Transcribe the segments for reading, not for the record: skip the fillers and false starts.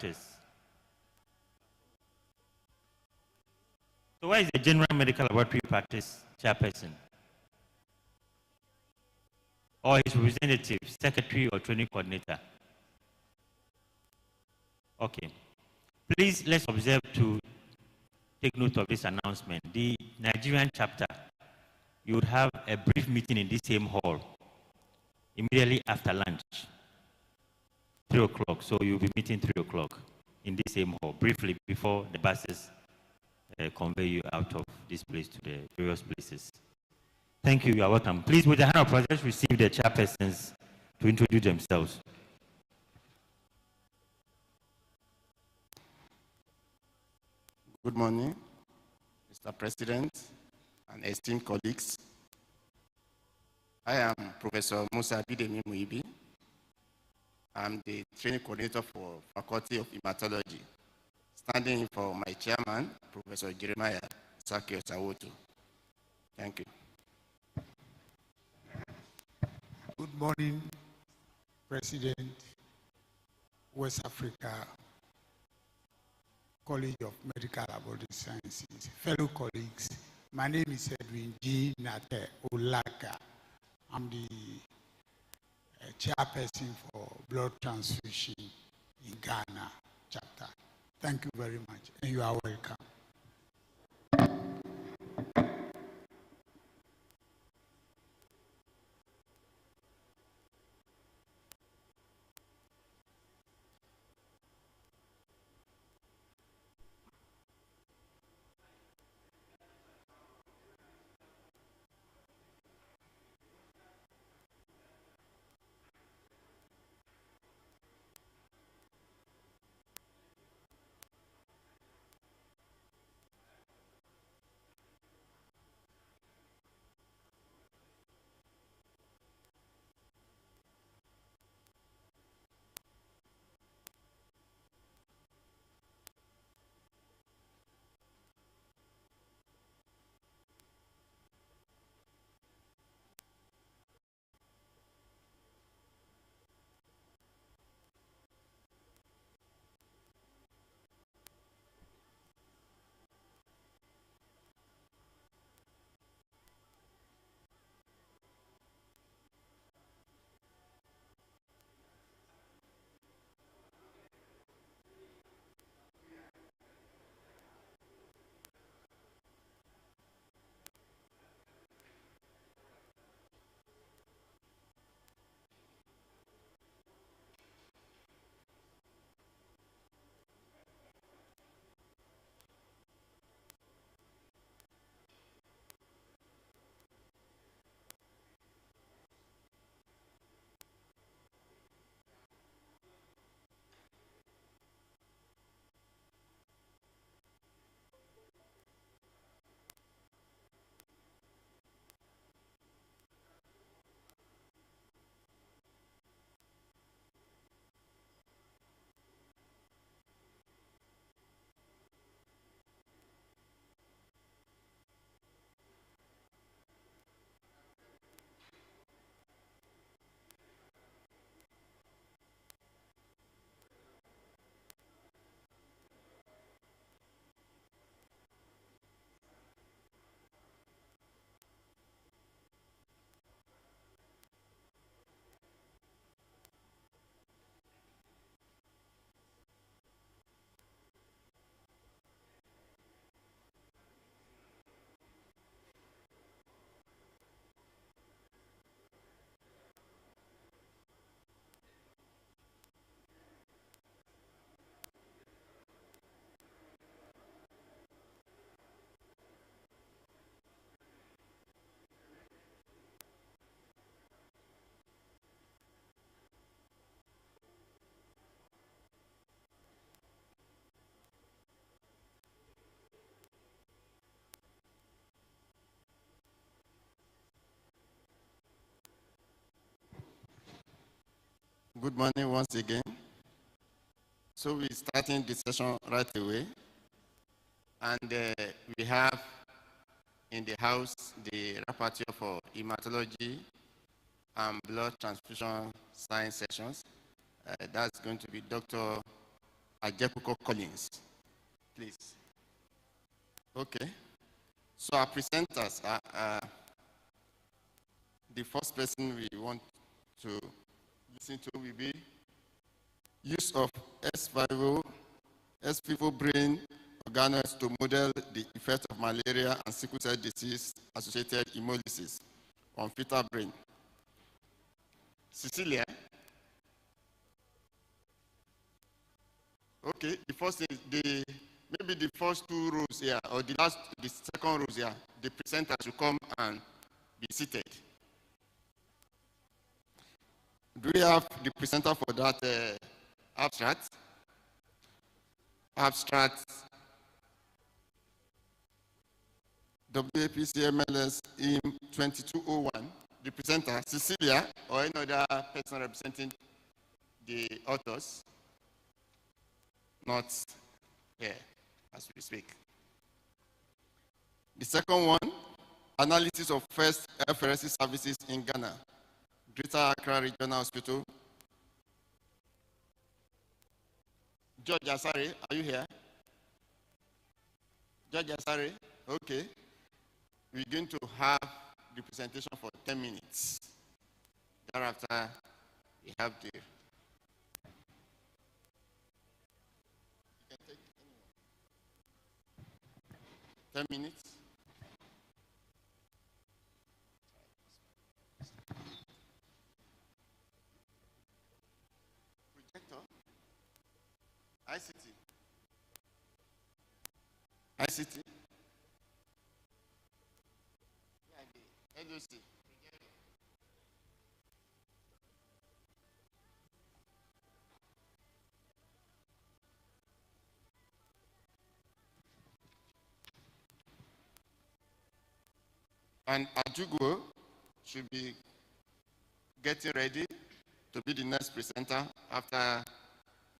practice. So where is the general medical laboratory practice chairperson? Or his representative, secretary or training coordinator? Okay. Please, let's observe to take note of this announcement. The Nigerian chapter, you would have a brief meeting in this same hall immediately after lunch, 3 o'clock. So you'll be meeting 3 o'clock in this same hall, briefly before the buses convey you out of this place to the various places. Thank you. You are welcome. Please, with the hand of process, receive the chairpersons to introduce themselves. Good morning, Mr. President and esteemed colleagues. I am Professor Musa Bidemi Muibi. I'm the training coordinator for Faculty of Hematology, standing in for my chairman, Professor Jeremiah Sakio Sawoto. Thank you. Good morning, President, West Africa College of Medical Laboratory Sciences. Fellow colleagues, my name is Edwin G. Nate Olaka. I'm the chairperson for blood transfusion in Ghana chapter. Thank you very much, and you are welcome. Good morning once again. So we're starting the session right away. And we have in the house the rapporteur for hematology and blood transfusion science sessions. That's going to be Dr. Ajekuko Collins. Please. Okay. So our presenters are the first person we want to listen to will be use of S5 brain organoids to model the effect of malaria and sickle cell disease associated hemolysis on fetal brain. Cecilia? Okay, the first thing is maybe the first two rows here, or the second rows here, the presenters will come and be seated. Do we have the presenter for that abstract? Abstract WAPC-MLS in 2201. The presenter, Cecilia, or any other person representing the authors, not here as we speak. The second one, analysis of first FRSC services in Ghana, Greater Accra Regional Hospital. George Asare, are you here? George Asare, okay. We're going to have the presentation for 10 minutes. Thereafter, we have the... You can take 10 minutes. Projector. ICT. ICT. LOC. And Ajugo should be getting ready to be the next presenter after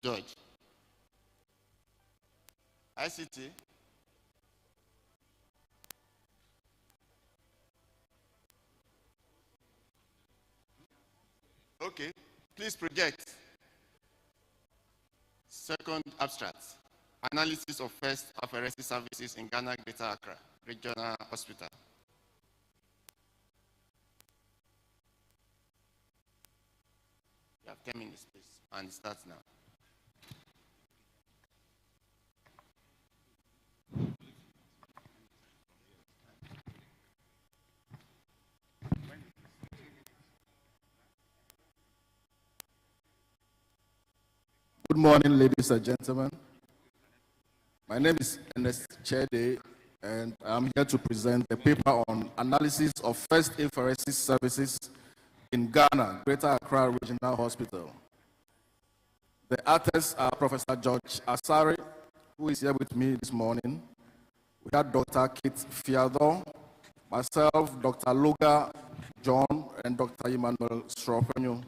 George. ICT. Okay, please project. Second abstract, analysis of first FRSC services in Ghana, Greater Accra Regional Hospital. You have 10 minutes, please, and it starts now. Good morning, ladies and gentlemen. My name is Ernest Chede, and I'm here to present a paper on analysis of first FRSC services in Ghana, Greater Accra Regional Hospital. The authors are Professor George Asare, who is here with me this morning. We have Dr. Kit Fiador, myself, Dr. Loga John, and Dr. Emmanuel Stropenyo.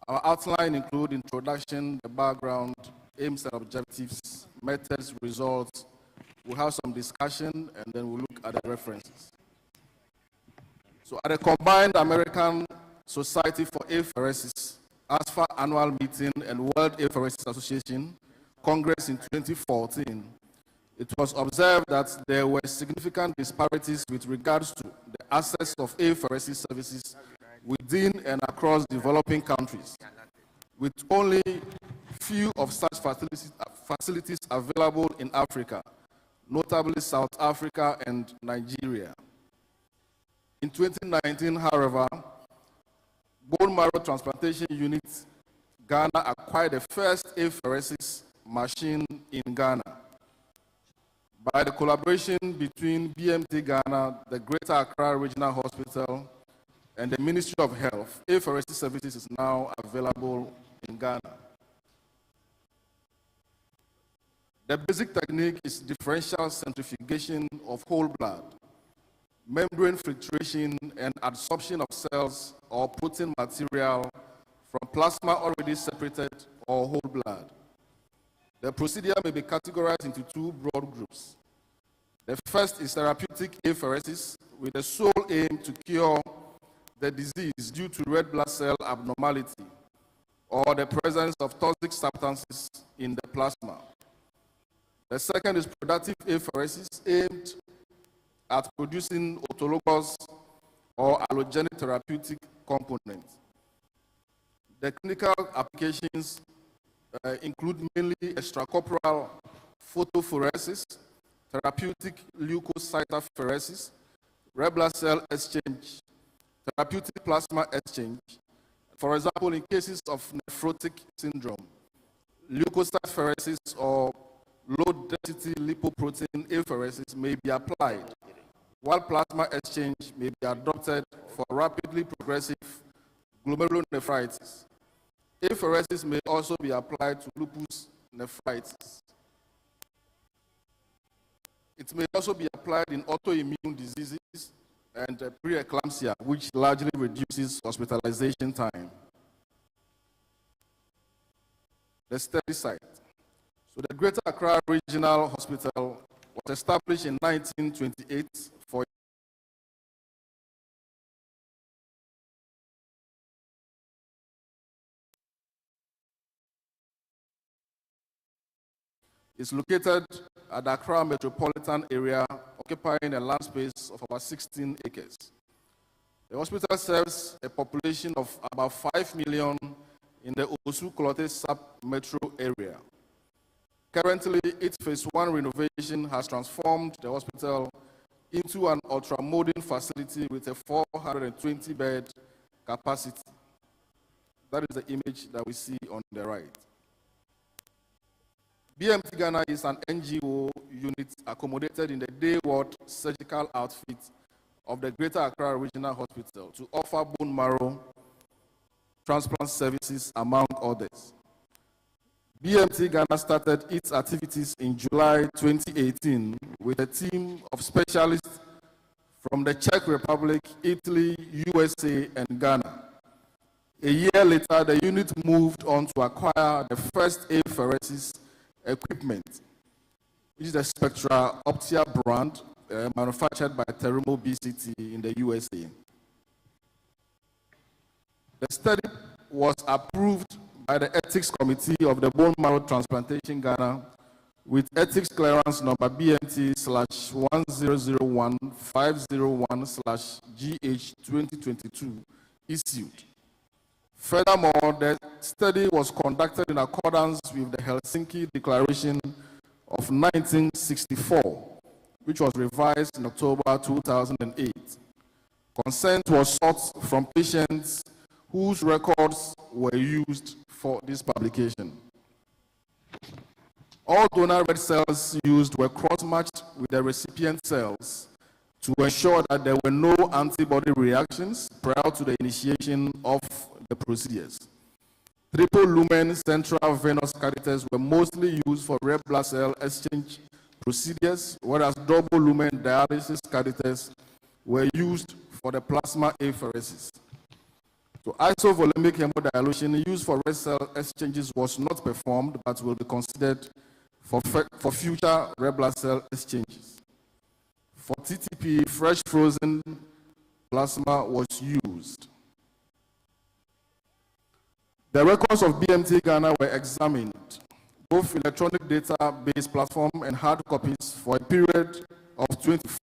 Our outline includes introduction, the background, aims and objectives, methods, results. We'll have some discussion, and then we'll look at the references. So at the Combined American Society for Apheresis, ASFA Annual Meeting and World Apheresis Association Congress in 2014, it was observed that there were significant disparities with regards to the access of apheresis services within and across developing countries, with only few of such facilities available in Africa, notably South Africa and Nigeria. In 2019, however, bone marrow transplantation unit Ghana acquired the first apheresis machine in Ghana. By the collaboration between BMT Ghana, the Greater Accra Regional Hospital, and the Ministry of Health, apheresis services is now available in Ghana. The basic technique is differential centrifugation of whole blood, membrane filtration, and adsorption of cells or protein material from plasma already separated or whole blood. The procedure may be categorized into two broad groups. The first is therapeutic apheresis with the sole aim to cure the disease due to red blood cell abnormality or the presence of toxic substances in the plasma. The second is productive apheresis, aimed at producing autologous or allogenic therapeutic components. The clinical applications include mainly extracorporeal photophoresis, therapeutic leukocytophoresis, red blood cell exchange, therapeutic plasma exchange. For example, in cases of nephrotic syndrome, leukocytophoresis or low-density lipoprotein apheresis may be applied, while plasma exchange may be adopted for rapidly progressive glomerulonephritis. Apheresis may also be applied to lupus nephritis. It may also be applied in autoimmune diseases and preeclampsia, which largely reduces hospitalization time. The study site. So the Greater Accra Regional Hospital was established in 1928 for It's located at the Accra metropolitan area, occupying a land space of about 16 acres. The hospital serves a population of about 5 million in the Osu-Klote sub-metro area. Currently, its phase 1 renovation has transformed the hospital into an ultra-modern facility with a 420-bed capacity. That is the image that we see on the right. BMT Ghana is an NGO unit accommodated in the day ward surgical outfit of the Greater Accra Regional Hospital to offer bone marrow transplant services, among others. BMT Ghana started its activities in July 2018 with a team of specialists from the Czech Republic, Italy, USA, and Ghana. A year later, the unit moved on to acquire the first apheresis equipment, which is the Spectra Optia brand manufactured by Terumo BCT in the USA. The study was approved by the Ethics Committee of the Bone Marrow Transplantation Ghana with ethics clearance number BMT/101501/GH2022 issued. Furthermore, the study was conducted in accordance with the Helsinki Declaration of 1964, which was revised in October 2008. Consent was sought from patients whose records were used for this publication. All donor red cells used were cross-matched with the recipient cells to ensure that there were no antibody reactions prior to the initiation of the procedures. Triple lumen central venous catheters were mostly used for red blood cell exchange procedures, whereas double lumen dialysis catheters were used for the plasma apheresis. So isovolemic hemodilution used for red cell exchanges was not performed, but will be considered for future red blood cell exchanges. For TTP, fresh frozen plasma was used. The records of BMT Ghana were examined, both electronic database platform and hard copies, for a period of 24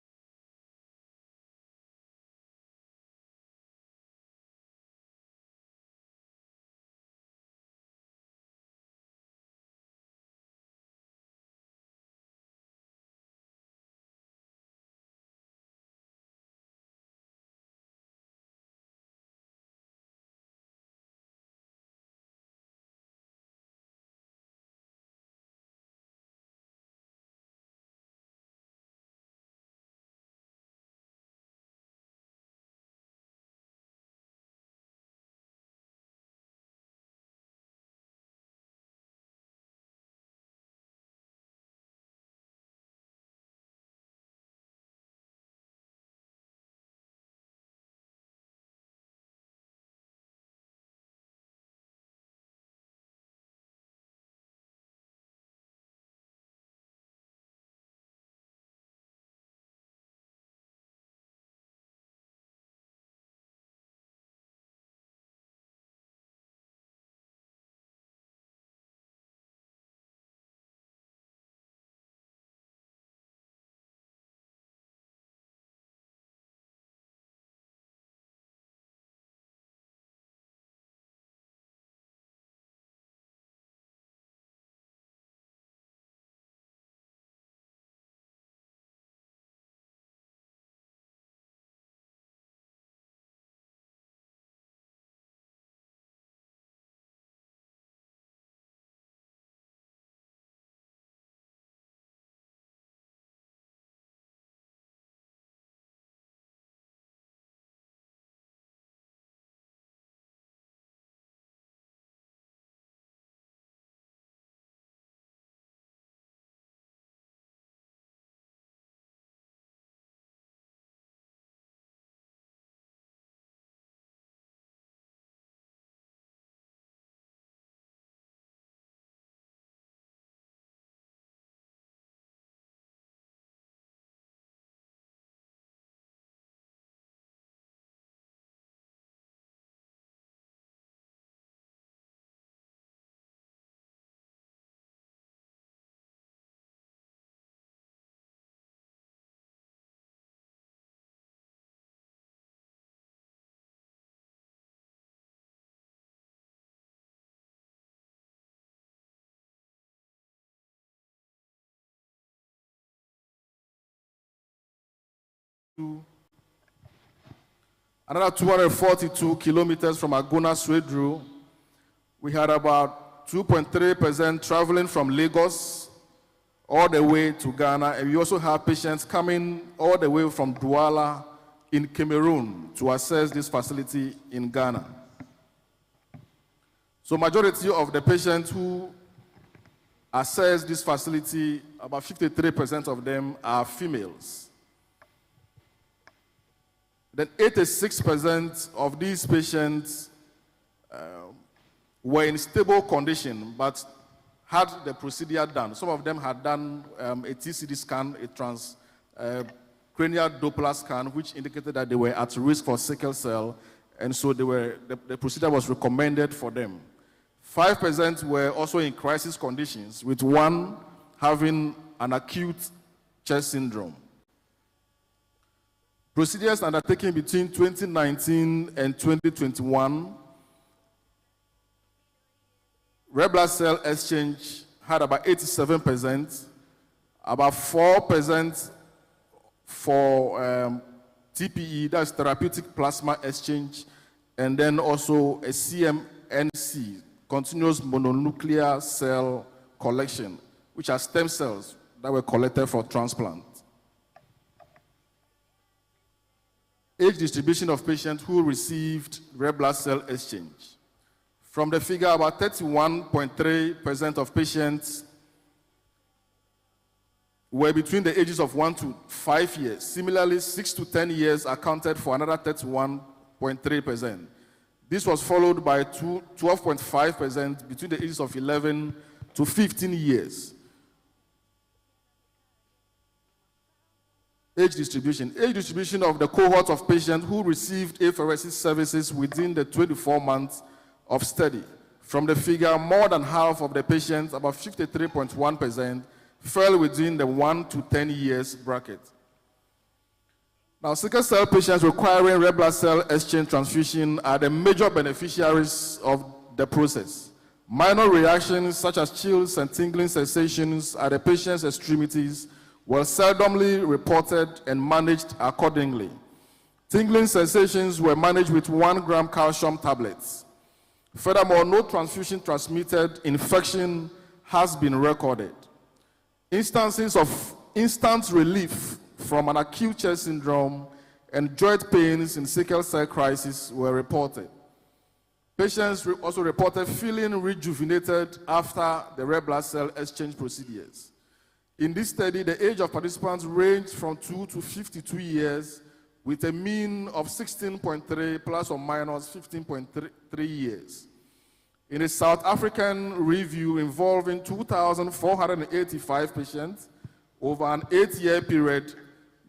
another 242 kilometers from Agona Swedru. We had about 2.3% traveling from Lagos all the way to Ghana, and we also have patients coming all the way from Douala in Cameroon to access this facility in Ghana. So majority of the patients who access this facility, about 53% of them are females. Then 86% of these patients were in stable condition, but had the procedure done. Some of them had done a TCD scan, a transcranial Doppler scan, which indicated that they were at risk for sickle cell, and so the procedure was recommended for them. 5% were also in crisis conditions, with one having an acute chest syndrome. Procedures undertaken between 2019 and 2021, red blood cell exchange had about 87%, about 4% for TPE, that's therapeutic plasma exchange, and then also a CMNC, continuous mononuclear cell collection, which are stem cells that were collected for transplant. Age distribution of patients who received red blood cell exchange. From the figure, about 31.3% of patients were between the ages of 1 to 5 years. Similarly, 6 to 10 years accounted for another 31.3%. This was followed by 12.5% between the ages of 11 to 15 years. Age distribution. Age distribution of the cohort of patients who received apheresis services within the 24 months of study. From the figure, more than half of the patients, about 53.1%, fell within the 1 to 10 years bracket. Now, sickle cell patients requiring red blood cell exchange transfusion are the major beneficiaries of the process. Minor reactions such as chills and tingling sensations at the patient's extremities were seldomly reported and managed accordingly. Tingling sensations were managed with 1 gram calcium tablets. Furthermore, no transfusion-transmitted infection has been recorded. Instances of instant relief from an acute chest syndrome and joint pains in sickle cell crisis were reported. Patients also reported feeling rejuvenated after the red blood cell exchange procedures. In this study, the age of participants ranged from 2 to 52 years, with a mean of 16.3 plus or minus 15.3 years. In a South African review involving 2,485 patients over an 8-year period,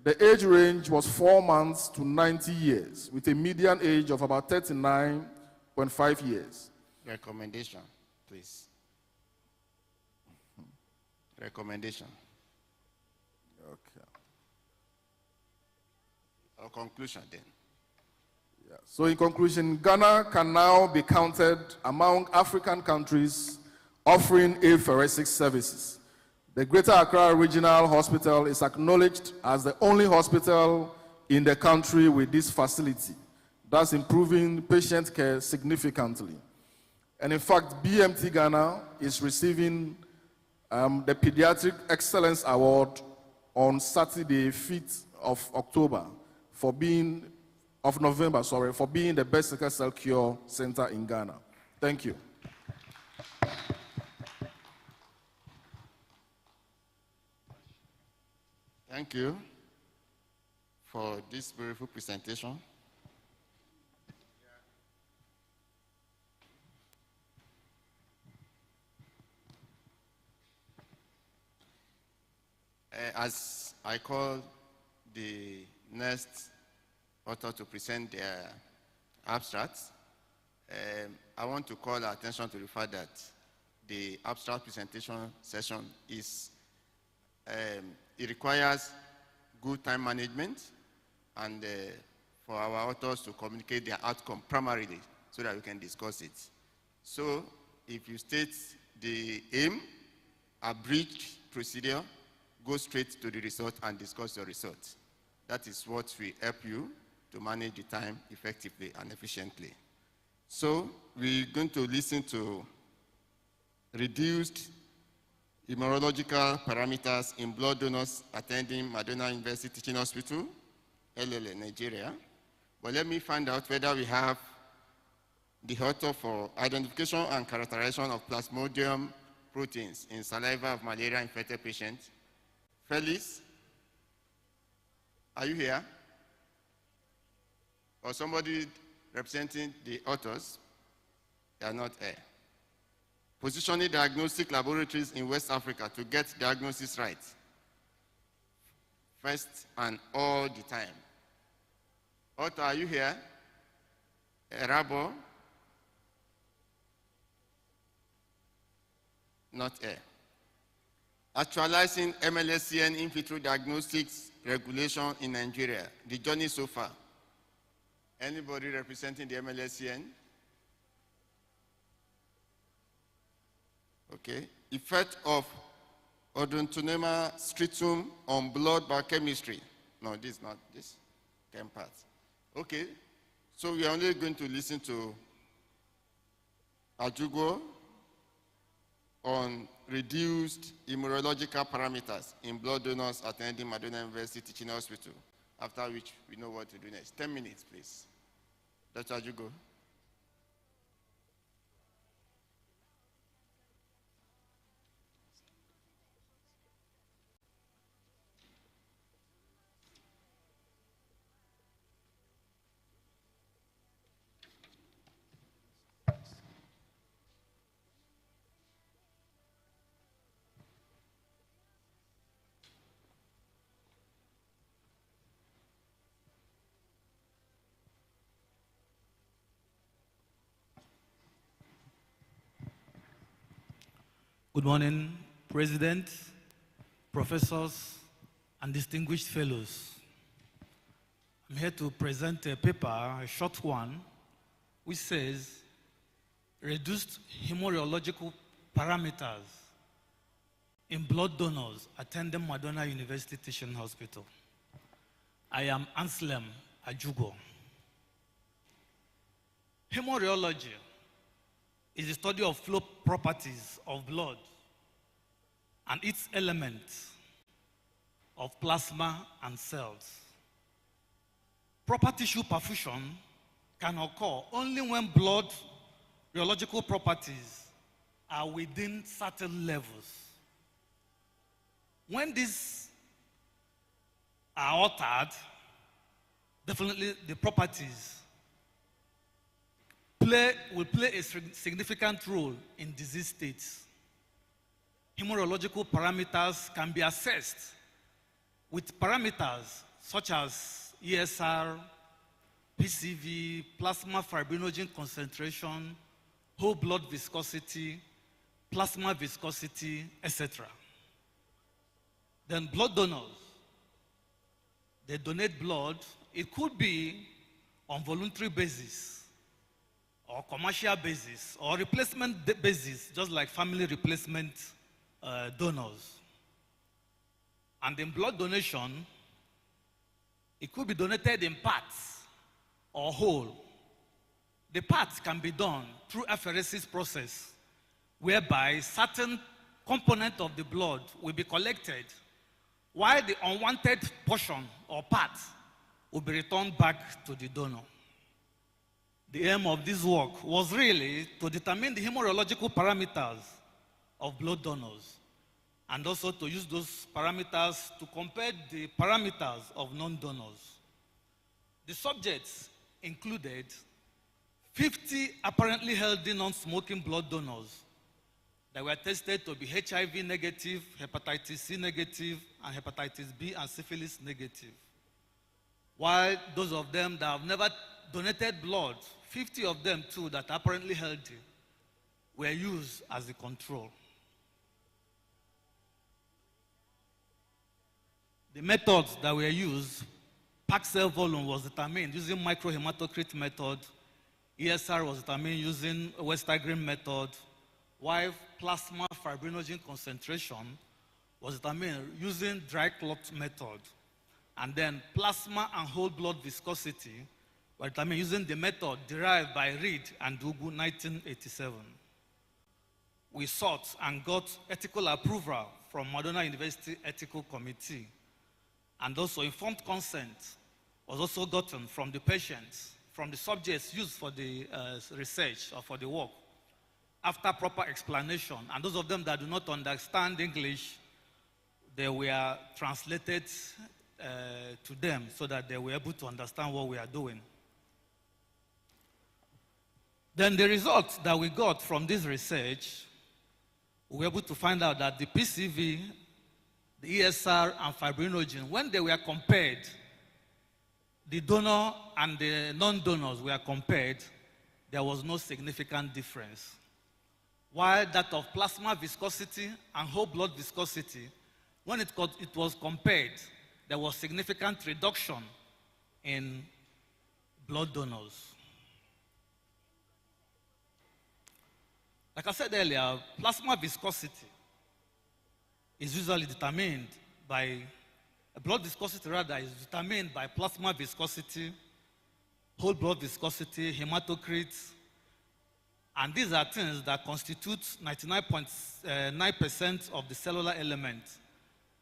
the age range was 4 months to 90 years, with a median age of about 39.5 years. Recommendation, please. Recommendation. Okay. Or conclusion then. Yeah. So in conclusion, Ghana can now be counted among African countries offering apheresis services. The Greater Accra Regional Hospital is acknowledged as the only hospital in the country with this facility, thus improving patient care significantly. And in fact, BMT Ghana is receiving the Pediatric Excellence Award on Saturday, 5th of October, for being the best sickle cell cure center in Ghana. Thank you. Thank you for this beautiful presentation. As I call the next author to present their abstracts, I want to call attention to the fact that the abstract presentation session is, it requires good time management and for our authors to communicate their outcome primarily so that we can discuss it. So if you state the aim, abridged procedure, go straight to the result and discuss your result. That is what will help you to manage the time effectively and efficiently. So we're going to listen to reduced immunological parameters in blood donors attending Madonna University Teaching Hospital, LLA, Nigeria. But let me find out whether we have the author for identification and characterization of Plasmodium proteins in saliva of malaria-infected patients. Felix, are you here? Or somebody representing the authors? They are not here. Positioning diagnostic laboratories in West Africa to get diagnosis right, first and all the time. Author, are you here? Erabo? Not here. Actualizing MLSCN in vitro diagnostics regulation in Nigeria. The journey so far. Anybody representing the MLSCN? Okay. Effect of Odontonema scriptum on blood biochemistry. No, this is not this. Chem part. Okay. So we are only going to listen to Ajugo on reduced immunological parameters in blood donors attending Madonna University Teaching Hospital, after which we know what to do next. 10 minutes, please. Dr. Ajugo. Good morning, President, professors, and distinguished fellows. I'm here to present a paper, a short one, which says reduced hemorrhagical parameters in blood donors attending Madonna University Teaching Hospital. I am Anselm Ajugo. Hemorrhagic is the study of flow properties of blood and its elements of plasma and cells. Proper tissue perfusion can occur only when blood rheological properties are within certain levels. When these are altered, definitely the properties will play a significant role in disease states. Hemorrhagical parameters can be assessed with parameters such as ESR, PCV, plasma fibrinogen concentration, whole blood viscosity, plasma viscosity, etc. Then blood donors, they donate blood. It could be on voluntary basis, or commercial basis, or replacement basis, just like family replacement donors. And in blood donation, it could be donated in parts or whole. The parts can be done through apheresis process, whereby certain component of the blood will be collected, while the unwanted portion or part will be returned back to the donor. The aim of this work was really to determine the hemorrhagical parameters of blood donors, and also to use those parameters to compare the parameters of non-donors. The subjects included 50 apparently healthy non-smoking blood donors that were tested to be HIV negative, hepatitis C negative, and hepatitis B and syphilis negative. While those of them that have never donated blood, 50 of them too that are apparently healthy, were used as the control. The methods that were used, packed cell volume was determined using microhematocrit method, ESR was determined using Westergren method, while plasma fibrinogen concentration was determined using dry clot method. And then plasma and whole blood viscosity were determined using the method derived by Reed and Dugu 1987. We sought and got ethical approval from Madonna University Ethical Committee, and also informed consent was also gotten from the patients, from the subjects used for the research or for the work. After proper explanation, and those of them that do not understand English, they were translated to them so that they were able to understand what we are doing. Then the results that we got from this research, we were able to find out that the PCV, the ESR, and fibrinogen, when they were compared, the donor and the non-donors were compared, there was no significant difference. While that of plasma viscosity and whole blood viscosity, when it was compared, there was significant reduction in blood donors. Like I said earlier, plasma viscosity is usually determined by, blood viscosity rather, is determined by plasma viscosity, whole blood viscosity, hematocrit, and these are things that constitute 99.9% of the cellular element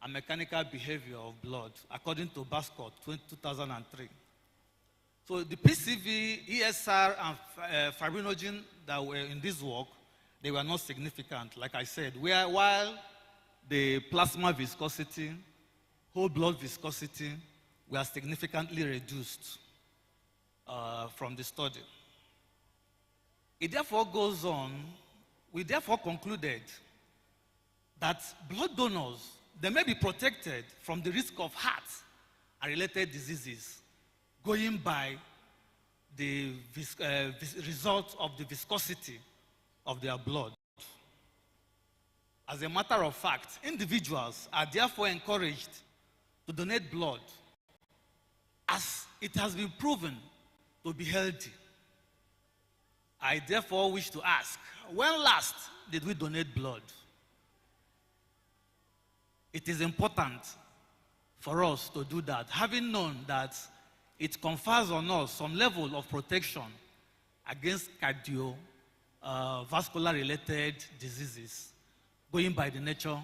and mechanical behavior of blood, according to Bascott, 2003. So the PCV, ESR, and fibrinogen that were in this work, they were not significant, like I said, while the plasma viscosity, whole blood viscosity were significantly reduced from the study. It therefore goes on, we therefore concluded that blood donors, they may be protected from the risk of heart and related diseases going by the result of the viscosity of their blood. As a matter of fact, individuals are therefore encouraged to donate blood as it has been proven to be healthy. I therefore wish to ask, when last did we donate blood? It is important for us to do that, having known that it confers on us some level of protection against cardiovascular related diseases, going by the nature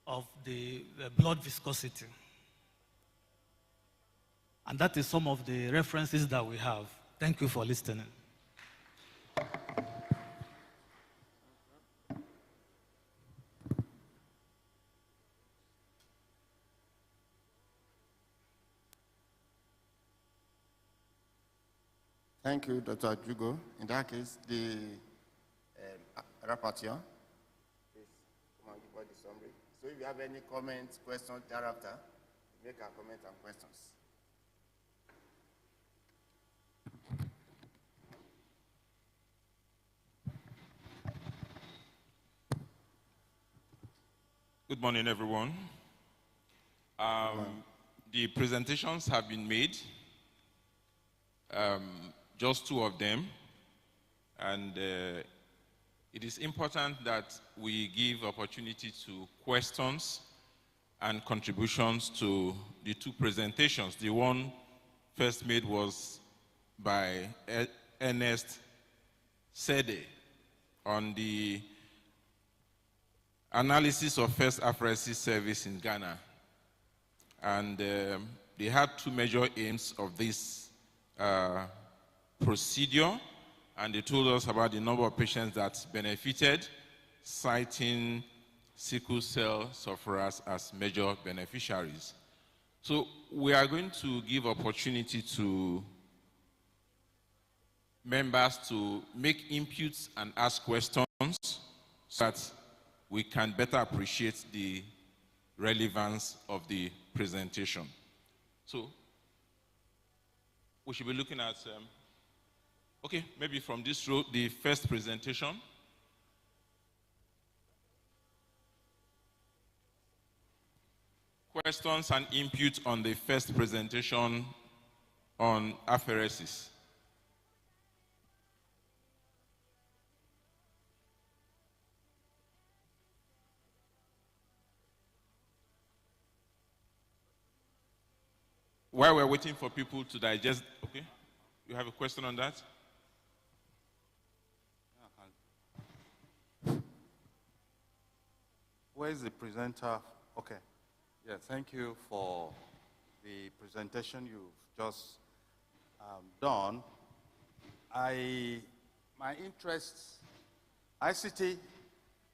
of the blood viscosity. And that is some of the references that we have. Thank you for listening. Thank you, Dr. Jugo. In that case, the rapporteur, please come and give us the summary. So if you have any comments, questions thereafter, make a comment and questions. Good morning, everyone. The presentations have been made, just two of them, and it is important that we give opportunity to questions and contributions to the two presentations. The one first made was by Ernest Sede on the analysis of first apheresis service in Ghana. And they had two major aims of this procedure, and they told us about the number of patients that benefited, citing sickle cell sufferers as major beneficiaries. So we are going to give opportunity to members to make inputs and ask questions so that we can better appreciate the relevance of the presentation. So we should be looking at, okay, maybe from this row, the first presentation. Questions and input on the first presentation on apheresis. while we're waiting for people to digest, okay, you have a question on that? Where is the presenter? Okay. Yeah, thank you for the presentation you've just done. My interests, ICT,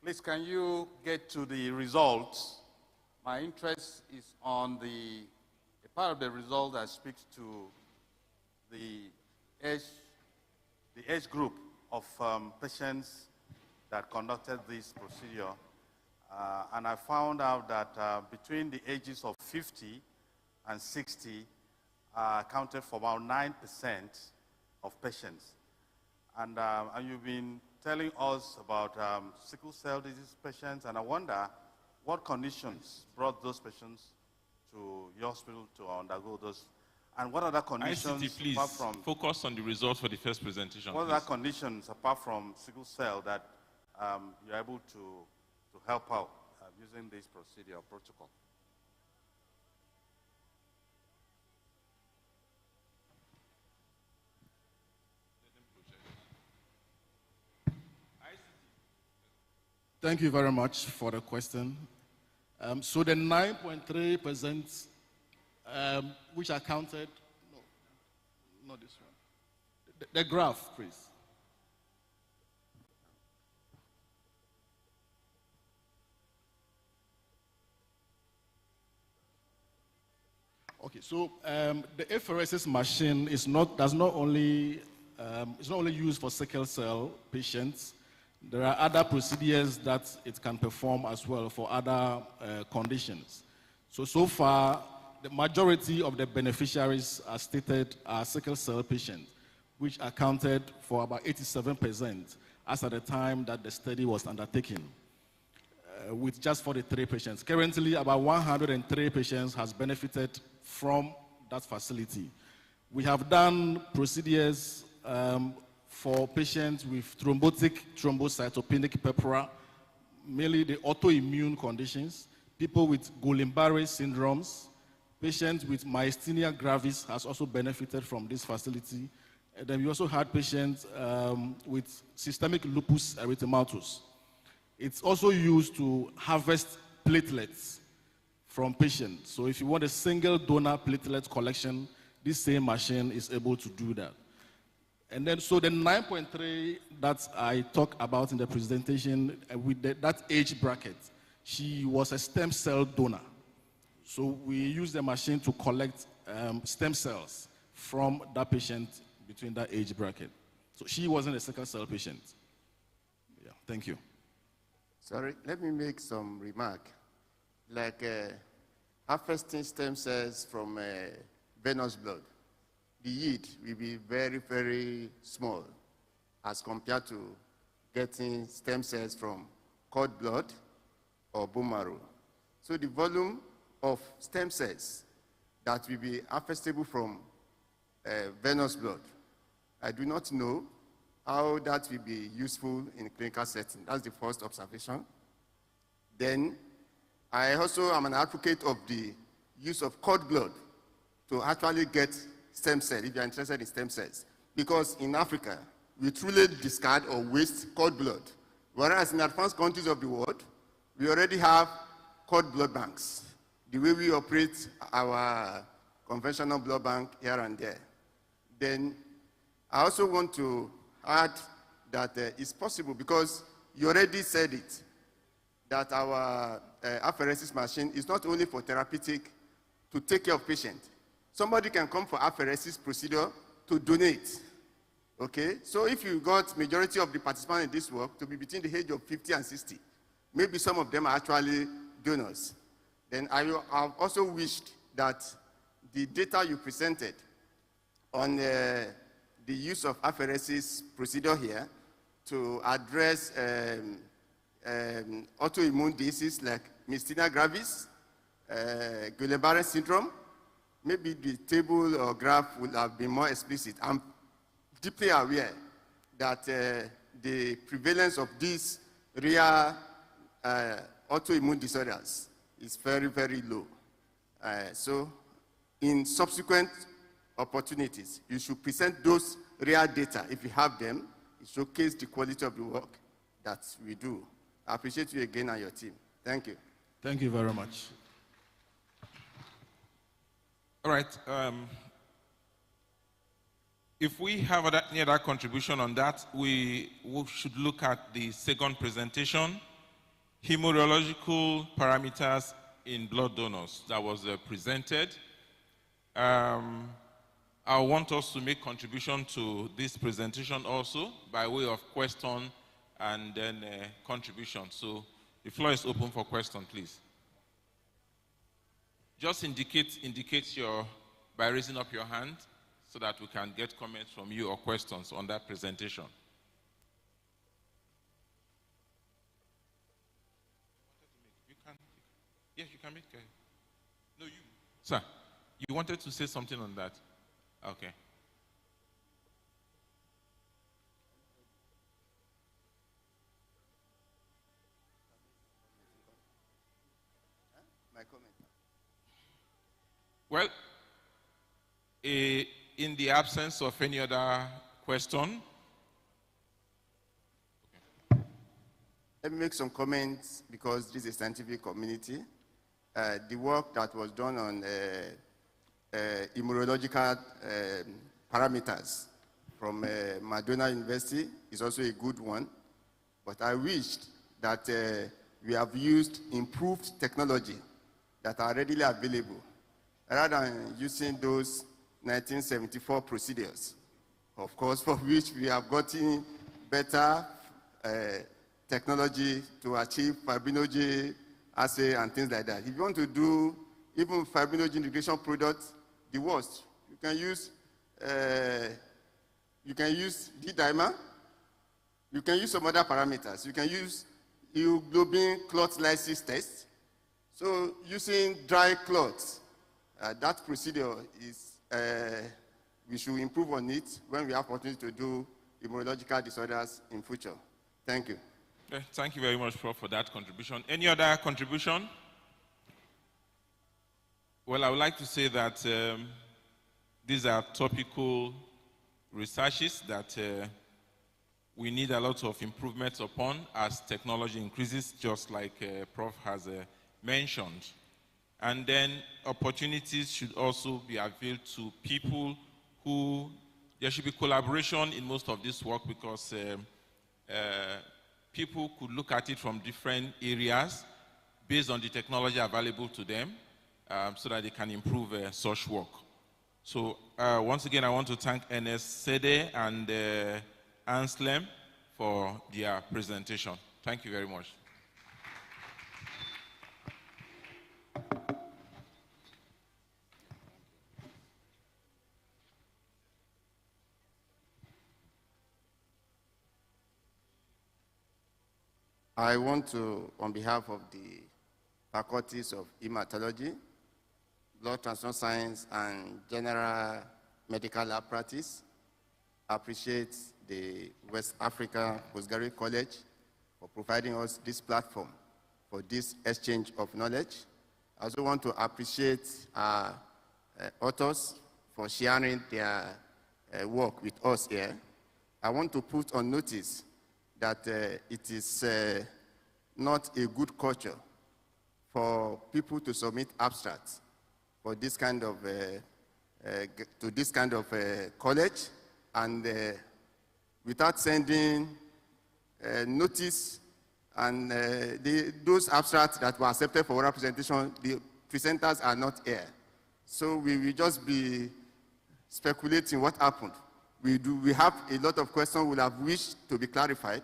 please can you get to the results? My interest is on a part of the result that speaks to the age group of patients that conducted this procedure. And I found out that between the ages of 50 and 60 accounted for about 9% of patients. And you've been telling us about sickle cell disease patients, and I wonder what conditions brought those patients to your hospital to undergo those, and what other conditions ICT, please apart from focus on the results for the first presentation. what other conditions apart from sickle cell that you're able to help out using this procedure protocol? Thank you very much for the question. So the 9.3%, which accounted, no, not this one. The graph, please. Okay, so the apheresis machine is does not only used for sickle cell patients. There are other procedures that it can perform as well for other conditions. So far, the majority of the beneficiaries are stated are sickle cell patients, which accounted for about 87% as at the time that the study was undertaken, with just 43 patients. Currently, about 103 patients has benefited from that facility. We have done procedures for patients with thrombotic thrombocytopenic purpura, mainly the autoimmune conditions, people with Guillain-Barré syndromes, patients with myasthenia gravis has also benefited from this facility. And then we also had patients with systemic lupus erythematosus. It's also used to harvest platelets from patients. So if you want a single donor platelet collection, this same machine is able to do that. And then, so the 9.3 that I talked about in the presentation, with that age bracket, she was a stem cell donor. So we use the machine to collect stem cells from that patient between that age bracket. So she wasn't a sickle cell patient. Yeah, thank you. Sorry, let me make some remark. Like harvesting stem cells from venous blood, the yield will be very, very small as compared to getting stem cells from cord blood or bone marrow. So the volume of stem cells that will be harvestable from venous blood, I do not know how that will be useful in a clinical setting. That's the first observation. Then, I also am an advocate of the use of cord blood to actually get stem cells, if you're interested in stem cells. Because in Africa, we truly discard or waste cord blood. Whereas in advanced countries of the world, we already have cord blood banks, the way we operate our conventional blood bank here and there. Then, I also want to add that it's possible, because you already said it, that our apheresis machine is not only for therapeutic, to take care of patients. Somebody can come for apheresis procedure to donate, okay? So if you got majority of the participants in this work to be between the age of 50 and 60, maybe some of them are actually donors, then I have also wished that the data you presented on the use of apheresis procedure here to address autoimmune diseases like myasthenia gravis, Guillain-Barré syndrome, maybe the table or graph would have been more explicit. I'm deeply aware that the prevalence of these rare autoimmune disorders is very, very low. So in subsequent opportunities, you should present those real data if you have them. It showcase the quality of the work that we do. I appreciate you again and your team. Thank you. Thank you very much. All right. If we have any other contribution on that, we should look at the second presentation, hematological parameters in blood donors, that was presented. I want us to make contribution to this presentation also by way of question and then contribution. So the floor is open for question, please. Just indicate by raising up your hand so that we can get comments from you or questions on that presentation. Yes, you can make. No, you. Sir, you wanted to say something on that? Okay. My comment. Well, in the absence of any other question, let me make some comments because this is a scientific community. The work that was done on immunological parameters from Madonna University is also a good one, but I wished that we have used improved technology that are readily available rather than using those 1974 procedures, of course, for which we have gotten better technology to achieve fibrinogen assay and things like that. If you want to do even fibrinogen integration products, the worst, you can use D-dimer, you can use some other parameters. You can use hemoglobin clot lysis test. So using dry clots, that procedure is, we should improve on it when we have opportunity to do immunological disorders in future. Thank you. Thank you very much, Prof, for that contribution. Any other contribution? Well, I would like to say that these are topical researches that we need a lot of improvements upon as technology increases, just like Prof has mentioned. And then opportunities should also be availed to people who, there should be collaboration in most of this work because people could look at it from different areas based on the technology available to them so that they can improve such work. So once again, I want to thank NSCD and Anslem for their presentation. Thank you very much. I want to, on behalf of the faculties of hematology, blood transfusion science, and general medical lab practice, appreciate the West Africa Postgraduate College for providing us this platform for this exchange of knowledge. I also want to appreciate our authors for sharing their work with us here. I want to put on notice that it is not a good culture for people to submit abstracts for this kind of to this kind of college, and without sending notice, and those abstracts that were accepted for oral presentation, the presenters are not here. So we will just be speculating what happened. We have a lot of questions we have wished to be clarified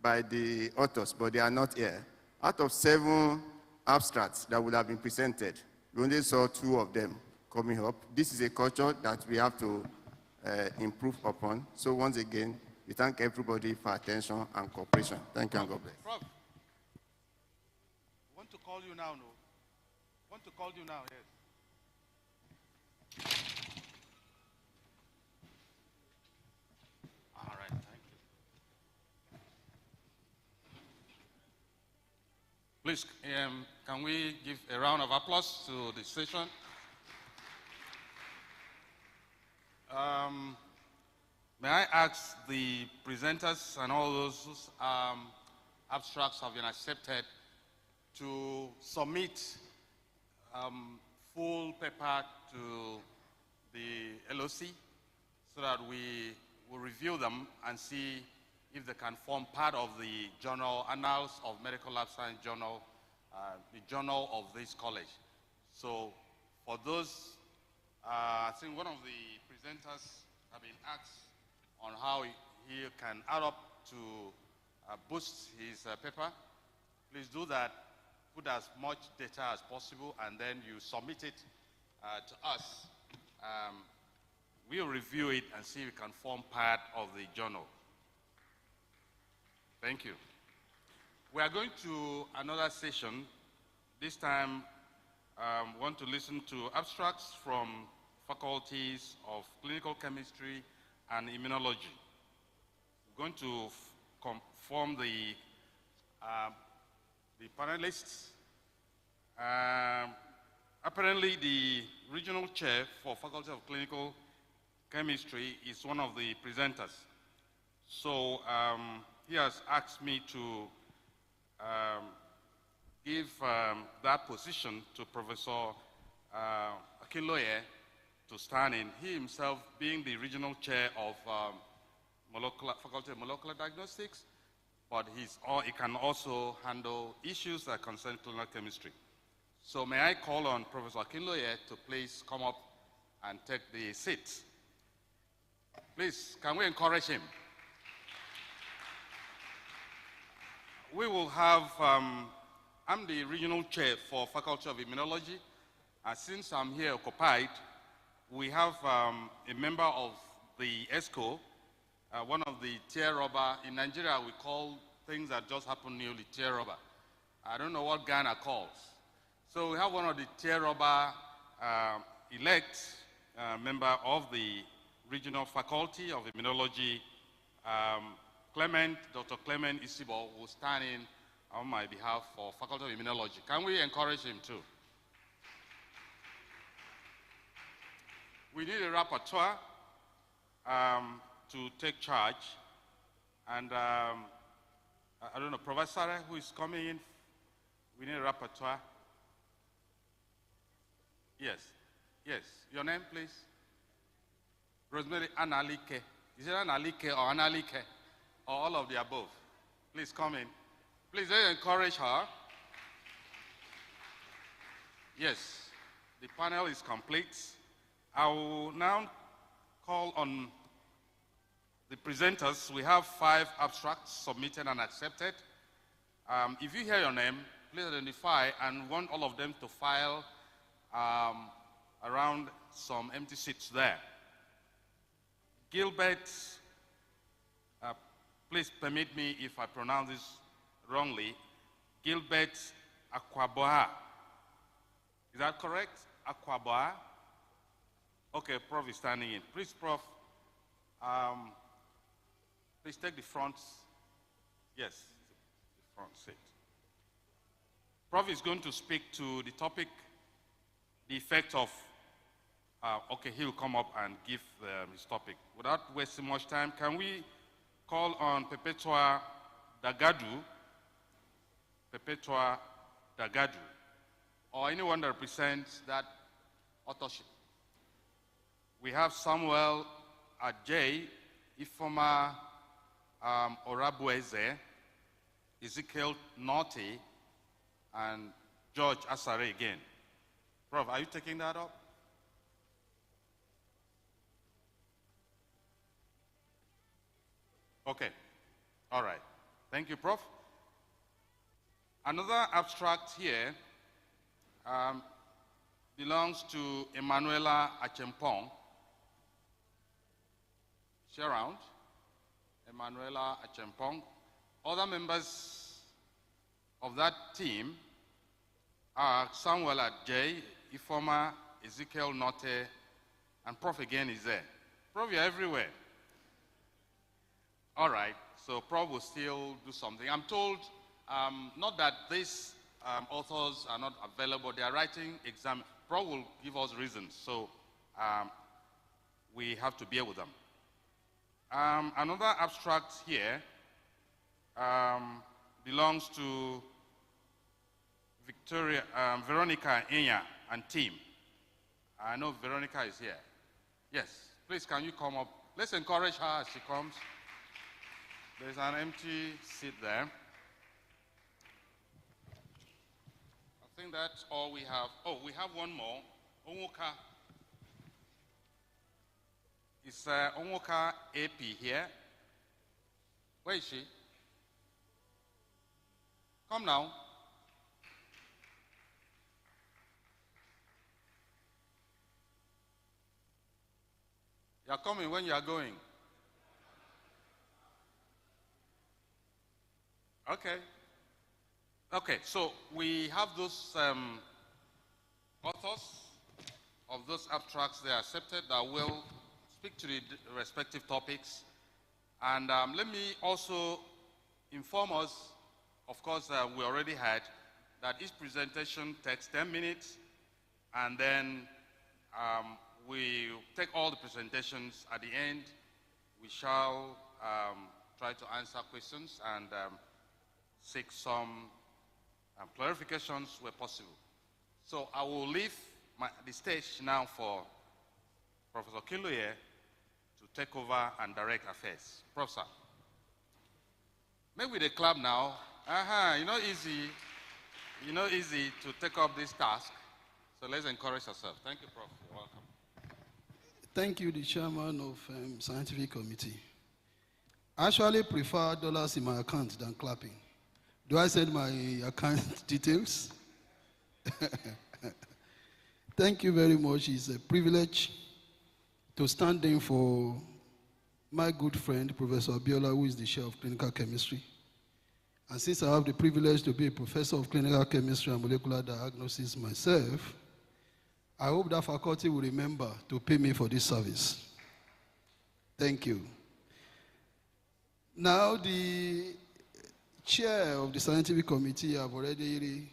by the authors, but they are not here. Out of 7 abstracts that would have been presented, we only saw 2 of them coming up. This is a culture that we have to improve upon. So once again, we thank everybody for attention and cooperation. Thank you and God bless. Prof, I want to call you now, no? I want to call you now, yes. All right, thank you. Please, can we give a round of applause to the session? May I ask the presenters and all those whose abstracts have been accepted to submit full paper to the LOC so that we will review them and see if they can form part of the journal, Annals of Medical Lab Science Journal, the journal of this college. So for those, I think one of the presenters have been asked on how he can add up to boost his paper. Please do that. Put as much data as possible, and then you submit it to us. We'll review it and see if it can form part of the journal. Thank you. We are going to another session. This time, we want to listen to abstracts from faculties of clinical chemistry and immunology. We're going to form the panelists. Apparently, the regional chair for Faculty of Clinical Chemistry is one of the presenters. So he has asked me to give that position to Professor Akinloye to stand in. He himself being the regional chair of Faculty of Molecular Diagnostics, but he can also handle issues that concern clinical chemistry. So may I call on Professor Akinloye to please come up and take the seat. Please, can we encourage him? We will have, I'm the regional chair for Faculty of Immunology. Since I'm here occupied, we have a member of the ESCO, one of the tear rubber. In Nigeria, we call things that just happen newly tear rubber. I don't know what Ghana calls. So we have one of the tear rubber elect member of the regional faculty of immunology, Dr. Clement Isibo, will stand in on my behalf for Faculty of Immunology. Can we encourage him too? We need a rapporteur to take charge. And I don't know, Professor who is coming in, we need a rapporteur. Yes, yes. Your name, please? Rosemary Analike. Is it Analike or Analike? Or all of the above? Please come in. Please let's encourage her. Yes, the panel is complete. I will now call on the presenters. We have 5 abstracts submitted and accepted. If you hear your name, please identify and want all of them to file around some empty seats there. Gilbert, please permit me if I pronounce this wrongly. Gilbert Akwaboa. Is that correct? Akwaboa? Okay, Prof is standing in. Please, Prof, please take the front. Yes, the front seat. Prof is going to speak to the topic, the effect of, okay, he will come up and give his topic. Without wasting much time, can we call on Perpetua Dagadu, or anyone that represents that authorship? We have Samuel Ajay, Ifoma Orabueze, Ezekiel Naughty, and George Asare again. Prof, are you taking that up? Okay, all right. Thank you, Prof. Another abstract here belongs to Emanuela Achempong. She around? Emanuela Achempong. Other members of that team are Samuel Ajay, Ifoma, Ezekiel Note, and Prof again is there. Prof, you're everywhere. All right, so Prof will still do something. I'm told not that these authors are not available, they are writing exam. Prof will give us reasons. So we have to bear with them. Another abstract here belongs to Veronica Enya and team. I know Veronica is here. Yes, please can you come up? Let's encourage her as she comes. There's an empty seat there. I think that's all we have. Oh, we have one more. Onwoka. Is Onwoka AP here? Where is she? Come now. You are coming when you are going. Okay. Okay, so we have those authors of those abstracts they accepted that will speak to the respective topics. And let me also inform us, of course, we already had, that each presentation takes 10 minutes, and then we take all the presentations. At the end, we shall try to answer questions and seek some clarifications where possible. So I will leave the stage now for Professor Kiloye to take over and direct affairs. Professor. Maybe the club now. You know easy to take up this task. So let's encourage ourselves. Thank you, Prof. You're welcome. Thank you, the chairman of scientific committee. I actually prefer dollars in my account than clapping. Do I send my account details? Thank you very much. It's a privilege to stand in for my good friend, Professor Abiola, who is the chair of clinical chemistry. And since I have the privilege to be a professor of clinical chemistry and molecular diagnosis myself, I hope that faculty will remember to pay me for this service. Thank you. Now, the chair of the scientific committee have already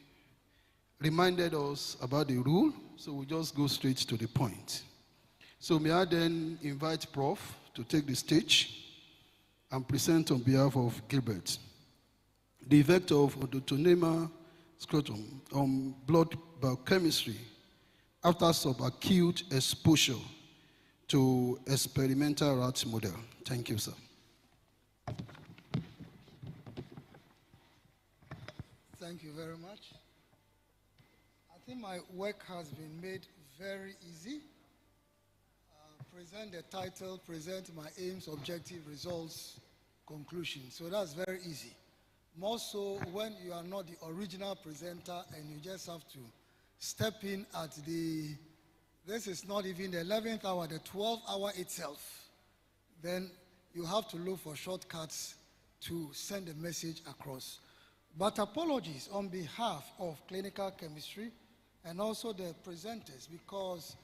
reminded us about the rule, so we'll just go straight to the point. So may I then invite Prof to take the stage and present on behalf of Gilbert the effect of odontoma scrotum on blood biochemistry after subacute exposure to experimental rat model. Thank you, sir. Thank you very much. I think my work has been made very easy. Present the title, present my aims, objective, results, conclusion. So that's very easy. More so when you are not the original presenter and you just have to step in at this is not even the 11th hour, the 12th hour itself. Then you have to look for shortcuts to send a message across. But apologies on behalf of clinical chemistry and also the presenters, because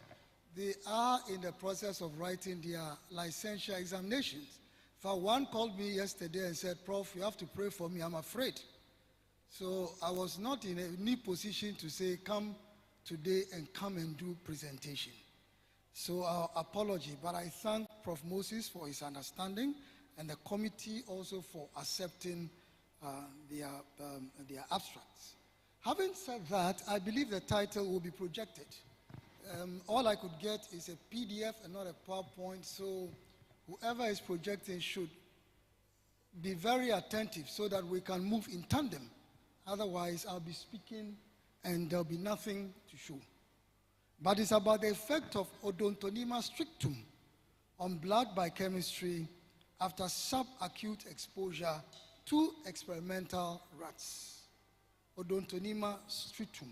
they are in the process of writing their licensure examinations. In fact, one called me yesterday and said, Prof, you have to pray for me, I'm afraid. So I was not in any position to say, come today and come and do presentation. So apology, but I thank Prof. Moses for his understanding and the committee also for accepting their abstracts. Having said that, I believe the title will be projected. All I could get is a PDF and not a PowerPoint, so whoever is projecting should be very attentive so that we can move in tandem. Otherwise, I'll be speaking and there'll be nothing to show. But it's about the effect of odontoma strictum on blood biochemistry after subacute exposure to experimental rats. Odontoma strictum.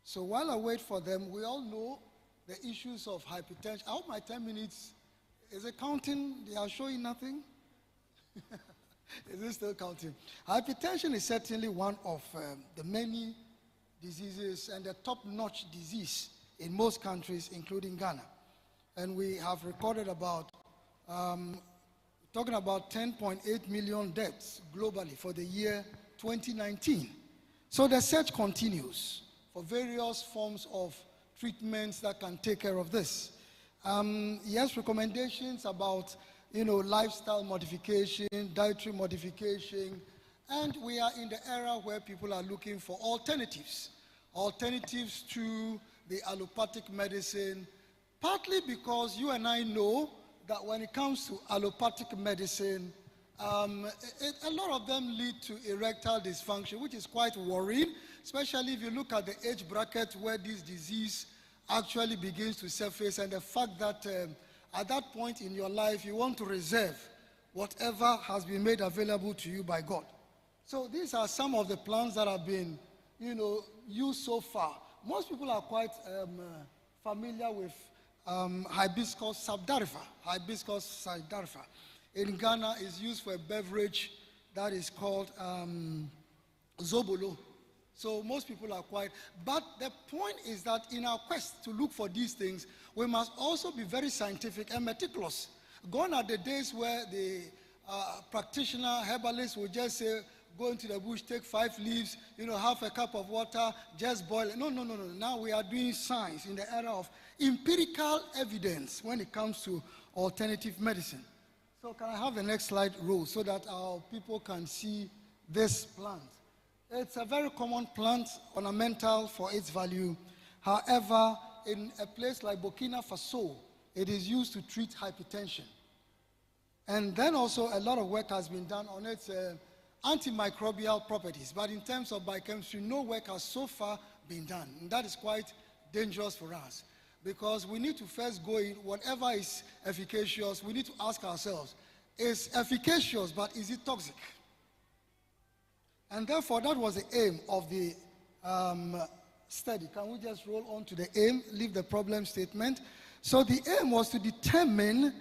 So while I wait for them, we all know the issues of hypertension. I hope my 10 minutes, is it counting? They are showing nothing? Is it still counting? Hypertension is certainly one of the many diseases and the top-notch disease in most countries, including Ghana. And we have recorded about, talking about 10.8 million deaths globally for the year 2019. So the search continues for various forms of treatments that can take care of this. Yes, recommendations about, lifestyle modification, dietary modification, and we are in the era where people are looking for alternatives to the allopathic medicine, partly because you and I know that when it comes to allopathic medicine, a lot of them lead to erectile dysfunction, which is quite worrying, especially if you look at the age bracket where this disease actually begins to surface, and the fact that at that point in your life, you want to reserve whatever has been made available to you by God. So these are some of the plants that have been, used so far. Most people are quite familiar with hibiscus sabdarifa. Hibiscus sabdarifa. In Ghana, is used for a beverage that is called zobolo. So most people are quite, but the point is that in our quest to look for these things, we must also be very scientific and meticulous. Gone are the days where the practitioner, herbalist will just say, go into the bush, take 5 leaves, half a cup of water, just boil it. No. Now we are doing science in the era of empirical evidence when it comes to alternative medicine. So can I have the next slide roll so that our people can see this plant? It's a very common plant, ornamental for its value. However, in a place like Burkina Faso, it is used to treat hypertension. And then also a lot of work has been done on its antimicrobial properties. But in terms of biochemistry, no work has so far been done. And that is quite dangerous for us, because we need to first go in, whatever is efficacious, we need to ask ourselves, is efficacious, but is it toxic? And therefore, that was the aim of the study. Can we just roll on to the aim, leave the problem statement? So the aim was to determine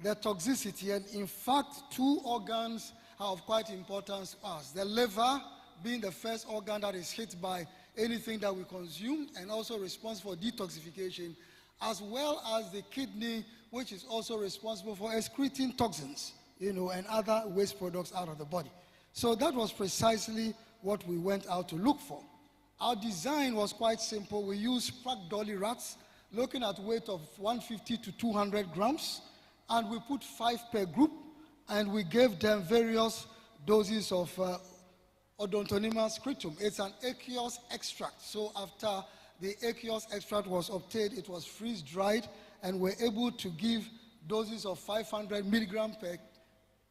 the toxicity, and in fact, 2 organs are of quite importance to us. The liver being the first organ that is hit by anything that we consume and also responsible for detoxification, as well as the kidney, which is also responsible for excreting toxins, and other waste products out of the body. So that was precisely what we went out to look for. Our design was quite simple. We used sprague dolly rats, looking at weight of 150 to 200 grams, and we put 5 per group, and we gave them various doses of Odontonema scriptum. It's an aqueous extract. So after the aqueous extract was obtained, it was freeze-dried, and we're able to give doses of 500 milligram per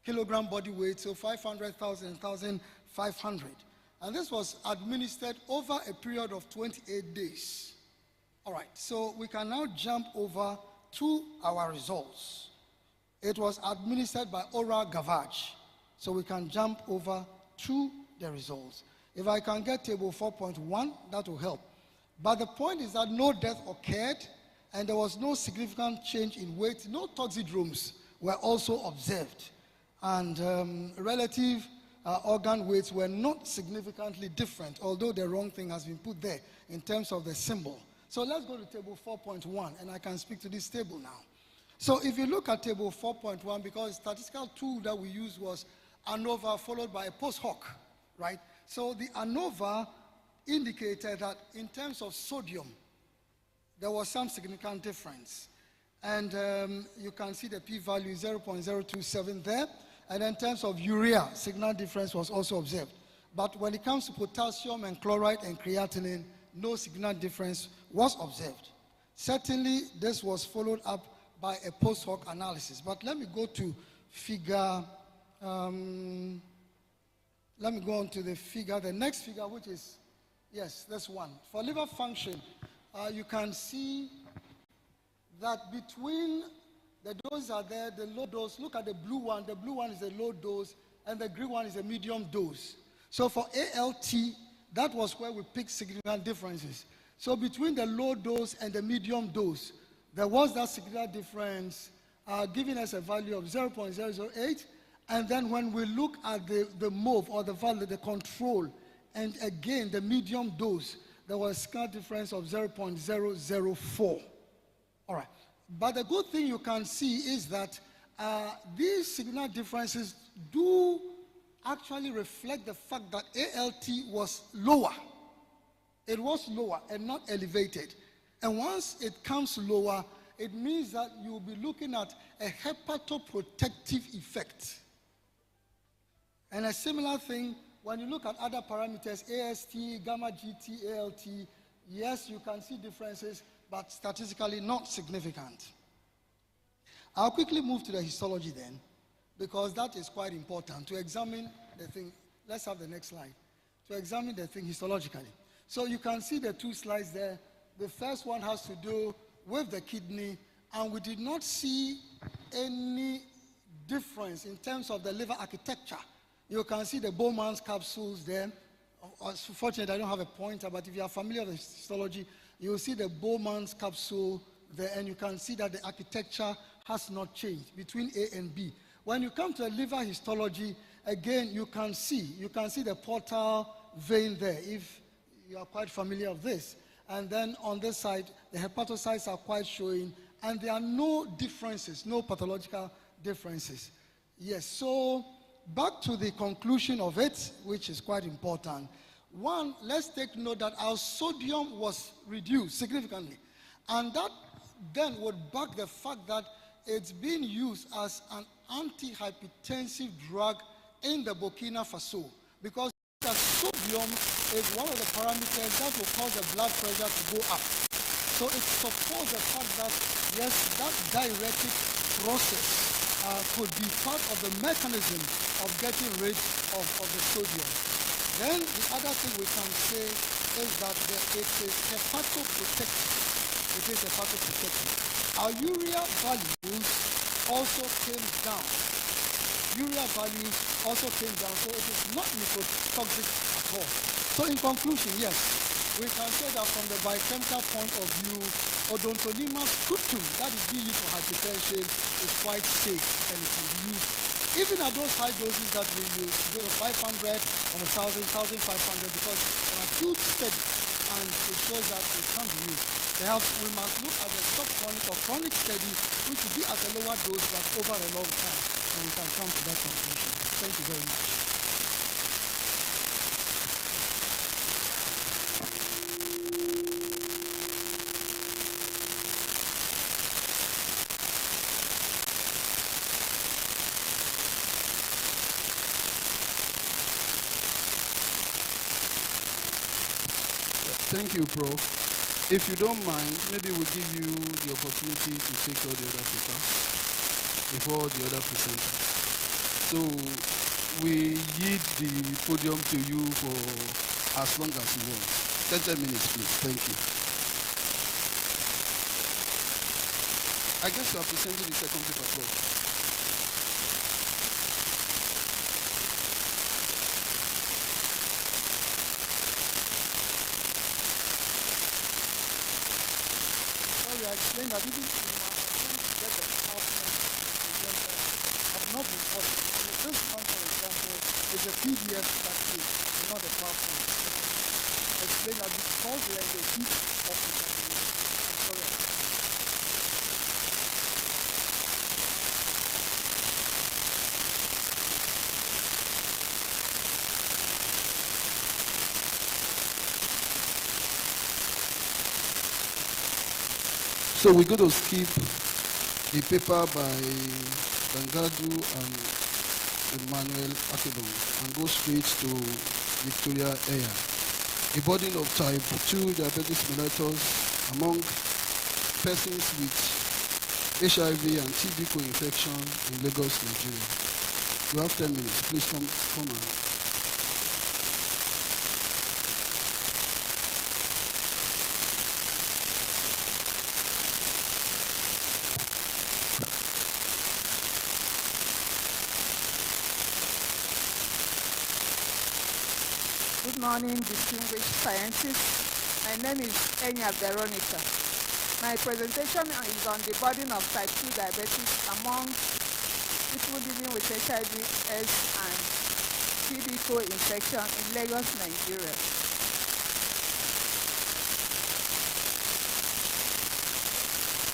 kilogram body weight, so 500,000, 1,500. And this was administered over a period of 28 days. All right, so we can now jump over to our results. It was administered by oral gavage, so we can jump over to the results. If I can get table 4.1, that will help. But the point is that no death occurred, and there was no significant change in weight. No toxidromes were also observed. And relative organ weights were not significantly different, although the wrong thing has been put there in terms of the symbol. So let's go to table 4.1, and I can speak to this table now. So if you look at table 4.1, because the statistical tool that we used was ANOVA followed by a post hoc, right? So the ANOVA indicated that in terms of sodium, there was some significant difference. And you can see the p-value is 0.027 there. And in terms of urea, signal difference was also observed. But when it comes to potassium and chloride and creatinine, no signal difference was observed. Certainly, this was followed up by a post hoc analysis. But let me go to figure, let me go on to the figure, the next figure, which is, yes, this one. For liver function, you can see that between the doses are there, the low dose, look at the blue one is a low dose, and the green one is a medium dose. So for ALT, that was where we picked significant differences. So between the low dose and the medium dose, there was that significant difference, giving us a value of 0.008. And then when we look at the MOV, or the value, the control, and again, the medium dose, there was a significant difference of 0.004. All right. But the good thing you can see is that these signal differences do actually reflect the fact that ALT was lower. It was lower and not elevated. And once it comes lower, it means that you will be looking at a hepatoprotective effect. And a similar thing, when you look at other parameters, AST, gamma GT, ALT, yes, you can see differences, but statistically not significant. I'll quickly move to the histology then, because that is quite important to examine the thing. Let's have the next slide. To examine the thing histologically. So you can see the two slides there. The first one has to do with the kidney, and we did not see any difference in terms of the liver architecture. You can see the Bowman's capsules there. Unfortunately, I don't have a pointer, but if you are familiar with histology, you will see the Bowman's capsule there, and you can see that the architecture has not changed between A and B. When you come to the liver histology, again, you can see the portal vein there, if you are quite familiar with this. And then on this side, the hepatocytes are quite showing, and there are no differences, no pathological differences. Yes, so back to the conclusion of it, which is quite important. One, let's take note that our sodium was reduced significantly, and that then would back the fact that it's being used as an antihypertensive drug in the Burkina Faso, because the sodium is one of the parameters that will cause the blood pressure to go up. So it supports the fact that, yes, that diuretic process could be part of the mechanism of getting rid of the sodium. Then the other thing we can say is that it is hepatoprotective. It is hepatoprotective. Our urea values also came down. Urea values also came down, so it is not nephrotoxic at all. So in conclusion, yes, we can say that from the biochemical point of view, odontolima sputum, that is being used for hypertension, is quite safe and it can be used. Even at those high doses that we use, 500 and 1,000, 1,500, because there are huge studies and it shows that it can be used. Perhaps we must look at the subchronic or chronic study, which will be at a lower dose but over a long time, and we can come to that conclusion. Thank you very much. Thank you, Prof. If you don't mind, maybe we'll give you the opportunity to take all the other papers before the other presenters. So we yield the podium to you for as long as you want. 10 minutes, please. Thank you. I guess you are presenting the second paper, Prof. I explained that even in my get the PowerPoint, have not been published. So this one, for example, is a PDF that is not a PowerPoint. I explained that because there is a huge office. Sorry. So we're going to skip the paper by Bangadu and Emmanuel Akedon and go straight to Victoria Eya. The burden of type 2 diabetes mellitus among persons with HIV and TB co-infection in Lagos, Nigeria. You have 10 minutes. Please come on. Good morning, distinguished scientists. My name is Enya Veronica. My presentation is on the burden of type 2 diabetes among people living with HIV/AIDS and TB co-infection in Lagos, Nigeria.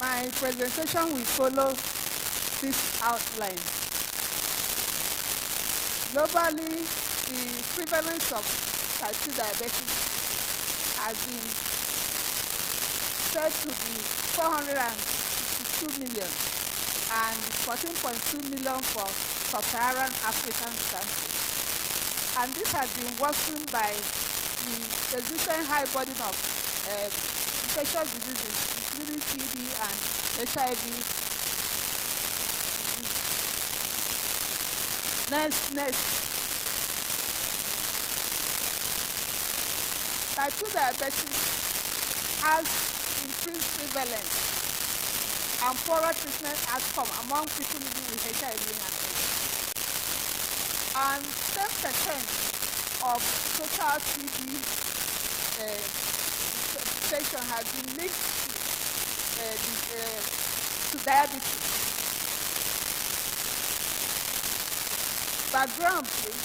My presentation will follow this outline. Globally, the prevalence of type 2 diabetes has been said to be 462 22 million and 14.2 million for sub-Saharan African countries. And this has been worsened by the persistent high burden of infectious diseases, including TB and HIV. Next. Type 2 diabetes has increased prevalence and poorer treatment outcome among people living with HIV and AIDS. And 10% of total TB infection has been linked to diabetes. Background, please.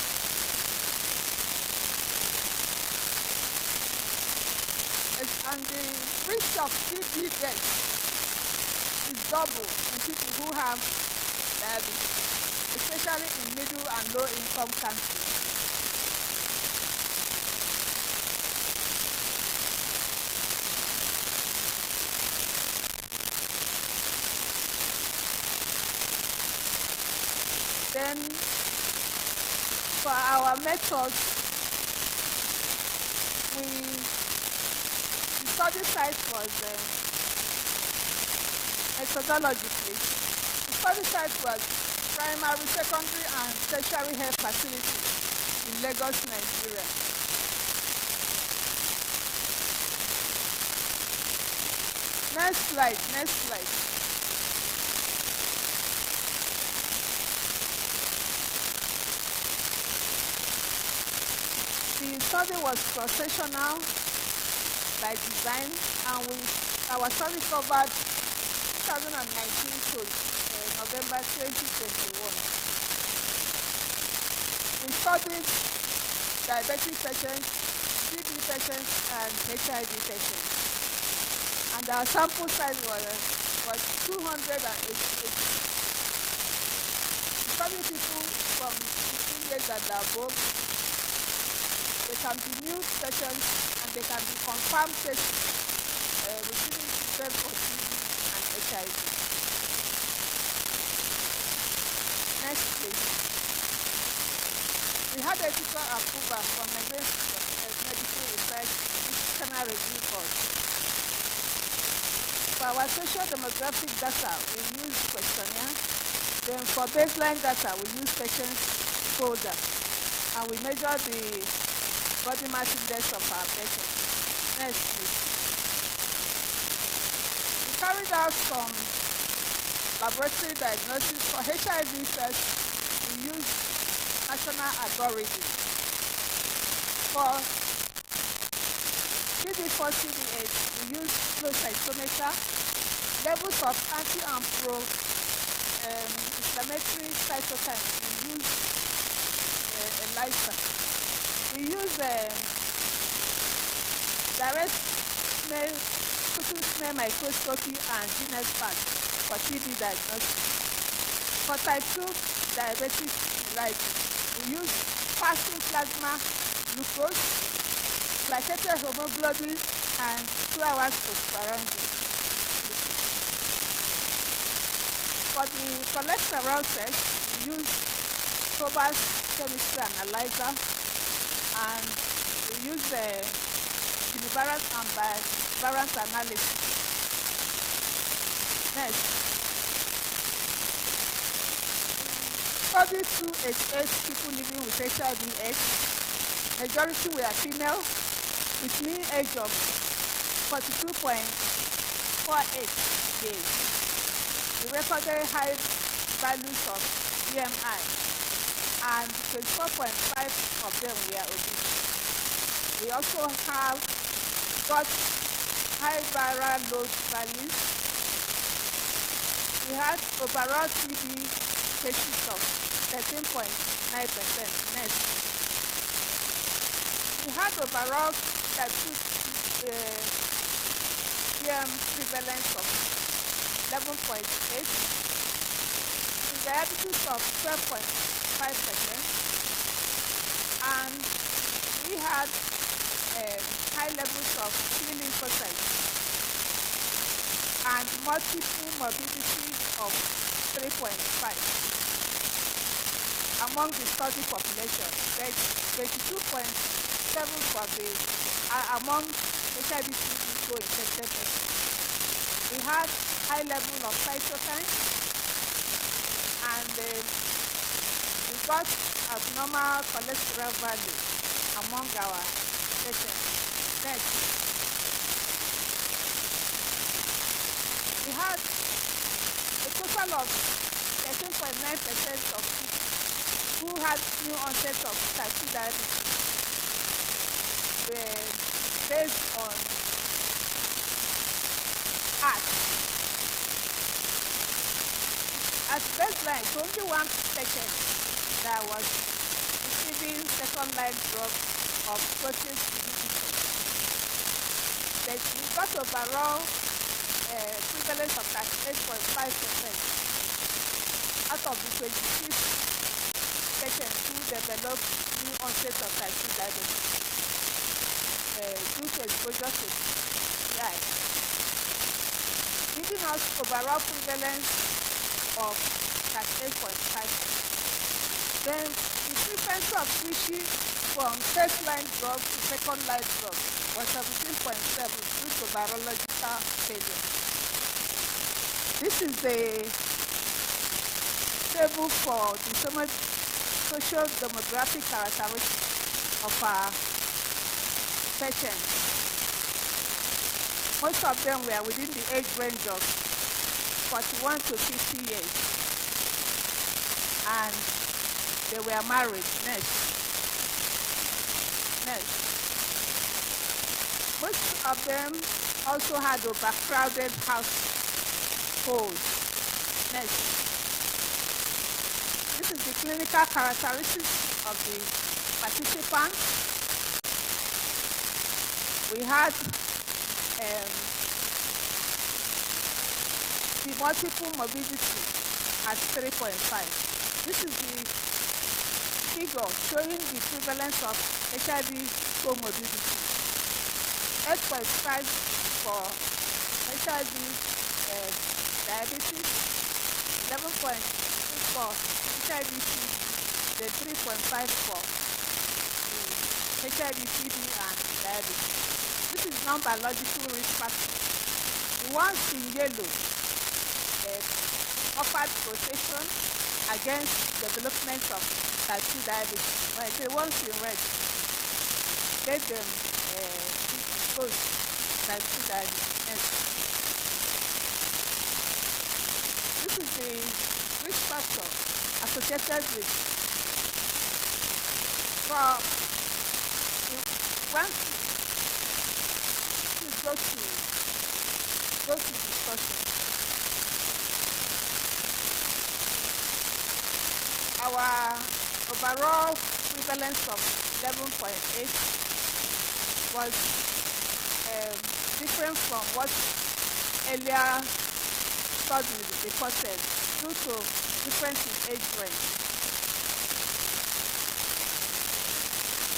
And the risk of TB death is double in people who have diabetes, especially in middle and low income countries. Then for our methods, the study site was methodologically. The study site was primary, secondary, and tertiary health facilities in Lagos, Nigeria. Next slide. The study was cross-sectional by design, and our study covered 2019 to November 2021. We studied diabetic patients, TB patients, and HIV patients. And our sample size was 288. We studied people from 15 years and above. They can be new patients and they can be confirmed patients receiving treatment for TB and HIV. Next, please. We had ethical approval from Nigerian Medical Research Institutional Review Board. For our social demographic data, we use questionnaire. Then for baseline data, we use patients folder. And we measure the body mass index of our patients. Next, please. We carried out some laboratory diagnosis for HIV tests. We use national algorithm. For CD4, CD8, we use flow cytometer, levels of anti and pro inflammatory cytokines. We use ELISA. We use direct smell microscopy and GeneSPAT for TB diagnosis. For type 2 diabetes mellitus, we use fasting plasma glucose, glycated hemoglobin, and 2 hours postprandial. For the cholesterol test, we use Cobas chemistry analyzer, and we use univariate and bivariate analysis. Next. Study 288 people living with HIV/AIDS. Majority were female with mean age of 42.48 days. We recorded high values of BMI, and 24.5 of them were obese. We also got high viral load values. We had overall TB cases of 13.9%. Next. We had overall type 2 PM prevalence of 11.8, diabetes of 12.5%, and we had high levels of T lymphocytes and multiple morbidity of 3.5. Among the study population, 22.7 for the among HIV/TB co-infected persons. We had high level of cytokines, and we got abnormal cholesterol value among our patients. Next. We had a total of 13.9% of people who had new onset of type 2 diabetes were based on heart. At baseline, it's only one patient that was receiving second-line drug of protein inhibitor. We got overall prevalence of 38.5% out of the 26 patients who developed new onset of type 2 diabetes due to exposure to PI, giving us overall prevalence of 38.5%. Then the frequency of switching from first-line drug to second-line drug was 17.7 due to virological failure. This is the table for the social demographic characteristics of our patients. Most of them were within the age range of 41 to 50 years, and they were married. Next. Most of them also had overcrowded households. Next. This is the clinical characteristics of the participants. We had the multiple morbidity at 3.5. This is the figure showing the prevalence of HIV comorbidity. 8.5 for HIV diabetes, 11.6 for HIV/TB, then 3.5 for HIV/TB and diabetes. This is non-biological risk factor. The ones in yellow offered protection against development of type 2 diabetes, while the ones in red gave them exposed type 2 diabetes. This is the risk factor associated with go to discussion. Our overall prevalence of 11.8 was different from what earlier studies reported due to difference in age range.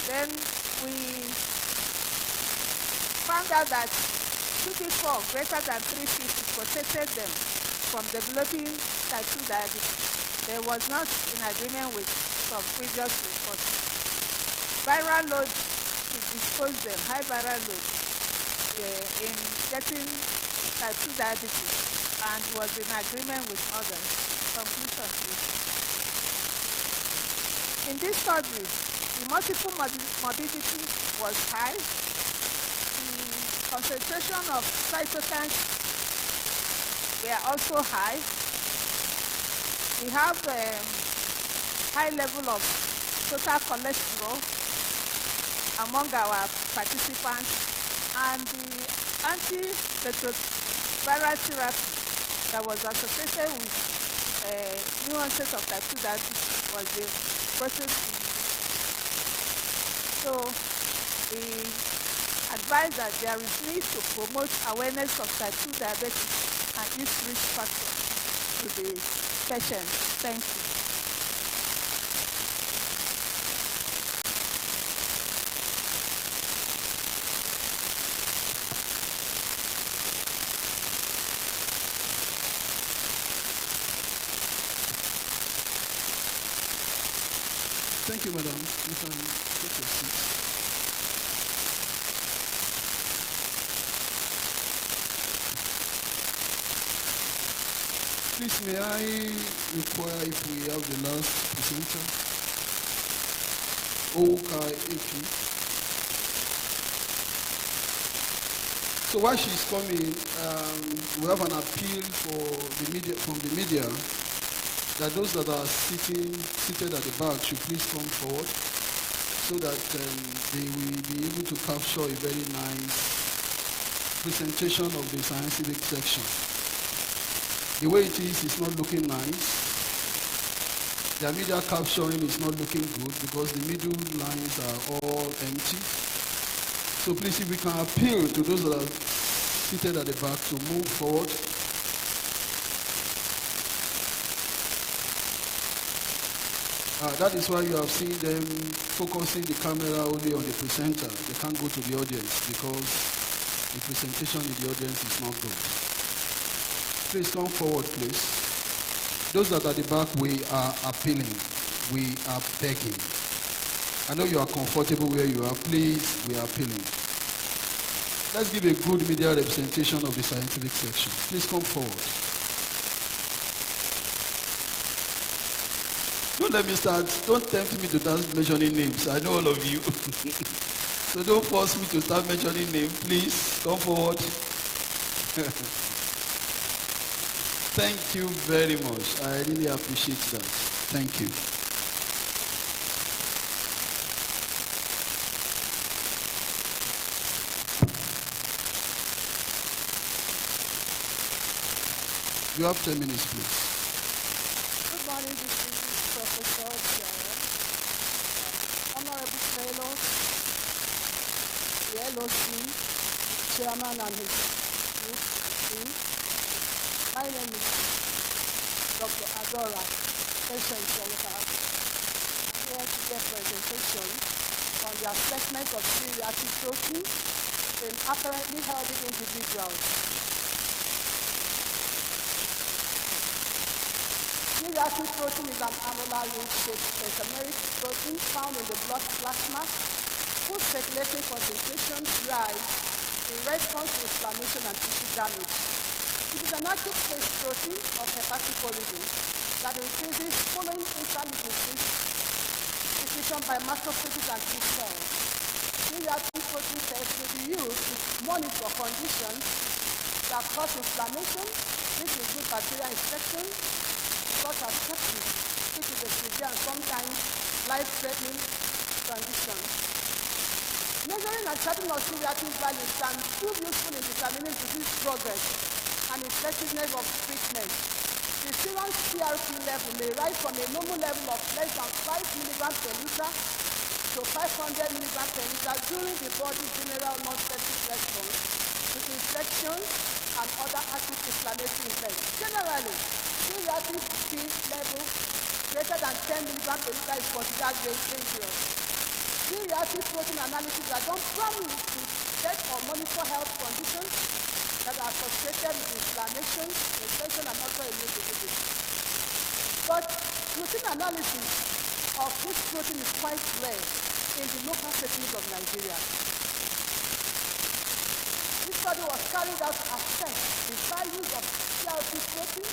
Then we found out that CD4 greater than 350 protected them from developing type 2 diabetes. There was not in agreement with some previous reports. Viral load to dispose them, high viral load in getting type 2 diabetes, and was in agreement with others. Conclusion, please. In this study, the multiple morbidity was high. The concentration of cytokines were also high. We have a high level of total cholesterol among our participants, and the antiretroviral therapy that was associated with new onset of type 2 diabetes was the protein inhibitor. So we advise that there is need to promote awareness of type 2 diabetes and its risk factors to the patients. Thank you. Thank you, madam. You can take your seat. Please, may I inquire if we have the last presenter? OKAP. So while she's coming, we have an appeal from the media that those that are seated at the back should please come forward so that they will be able to capture a very nice presentation of the scientific section. The way it is not looking nice. The media capturing is not looking good because the middle lines are all empty. So please, if we can appeal to those that are seated at the back to move forward. That is why you have seen them focusing the camera only on the presenter. They can't go to the audience because the presentation in the audience is not good. Please come forward, please. Those that are at the back, we are appealing. We are begging. I know you are comfortable where you are. Please, we are appealing. Let's give a good media representation of the scientific section. Please come forward. Don't let me start. Don't tempt me to start mentioning names. I know all of you. So don't force me to start mentioning names. Please come forward. Thank you very much. I really appreciate that. Thank you. You have 10 minutes, please. Good morning, distinguished Professor, Honorable Fellows, the LOC, Chairman and his group team. My name is Dr. Adora, patient Solica, here to give presentation on the assessment of C-reactive protein in apparently healthy individuals. C-reactive protein is an annular-ring-shaped pentameric protein found in the blood plasma whose circulating concentrations rise in response to inflammation and tissue damage. It is an active phase protein of hepatic origin that increases following intralymphatic secretion by macrophages and T cells. C-reactive protein cells may be used to monitor conditions that cause inflammation, which include bacterial infection, such as sepsis, which is a severe and sometimes life-threatening condition. Measuring and tracking of C-reactive values can prove useful in determining disease progress and effectiveness of treatment. The serum CRP level may rise from a normal level of less than 5 mg per liter to 500 mg per liter during the body's general non-septic response to infections and other acute inflammatory events. Generally, C-reactive P level greater than 10 mg per liter is considered dangerous. C-reactive protein analysis are done primarily to detect or monitor health conditions that are associated with inflammation, infection, and autoimmune diseases. But routine analysis of this protein is quite rare in the local settings of Nigeria. This study was carried out to assess the values of CRP protein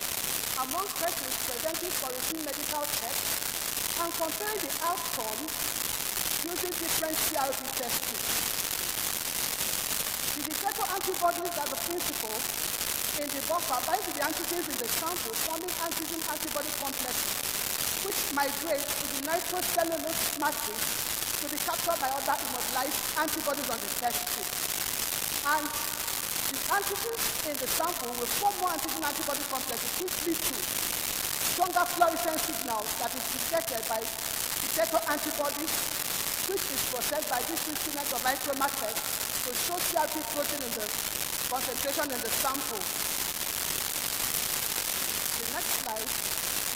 among persons presenting for routine medical tests and compare the outcomes using different CRP test kits. The detector antibodies are the principle in the buffer bind to the antigens in the sample, forming antigen-antibody complexes, which migrate to the nitrocellulose matrix to be captured by other immobilized antibodies on the test kit. And the antigens in the sample will form more antigen-antibody complexes, which lead to stronger fluorescent signals that is detected by detector antibodies, which is processed by this instrument of micromat test to show CRP protein in the concentration in the sample. The next slide.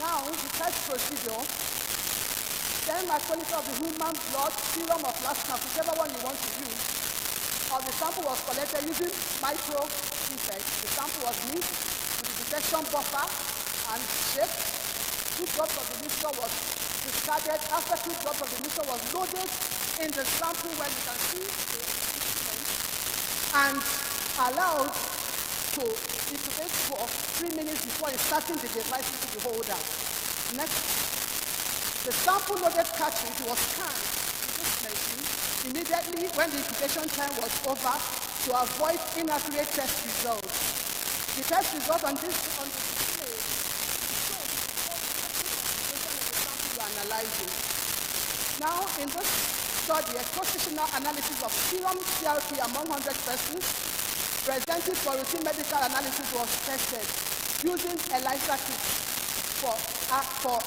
Now, the test procedure. 10 microliters of the human blood, serum or plasma, whichever one you want to use, of the sample was collected using micro-effect. The sample was mixed with the detection buffer and shaped. 2 drops of the mixture was discarded after 2 drops of the mixture was loaded in the sample where you can see the instrument and allowed to incubate for 3 minutes before inserting the device into the holder. Next, the sample loaded cartridge was scanned in this machine immediately when the incubation time was over to avoid inaccurate test results. The test result on this display shows the sample you are analyzing. Now, in this study, a cross-sectional analysis of serum CRP among 100 persons presented for routine medical analysis was tested using ELISA kits for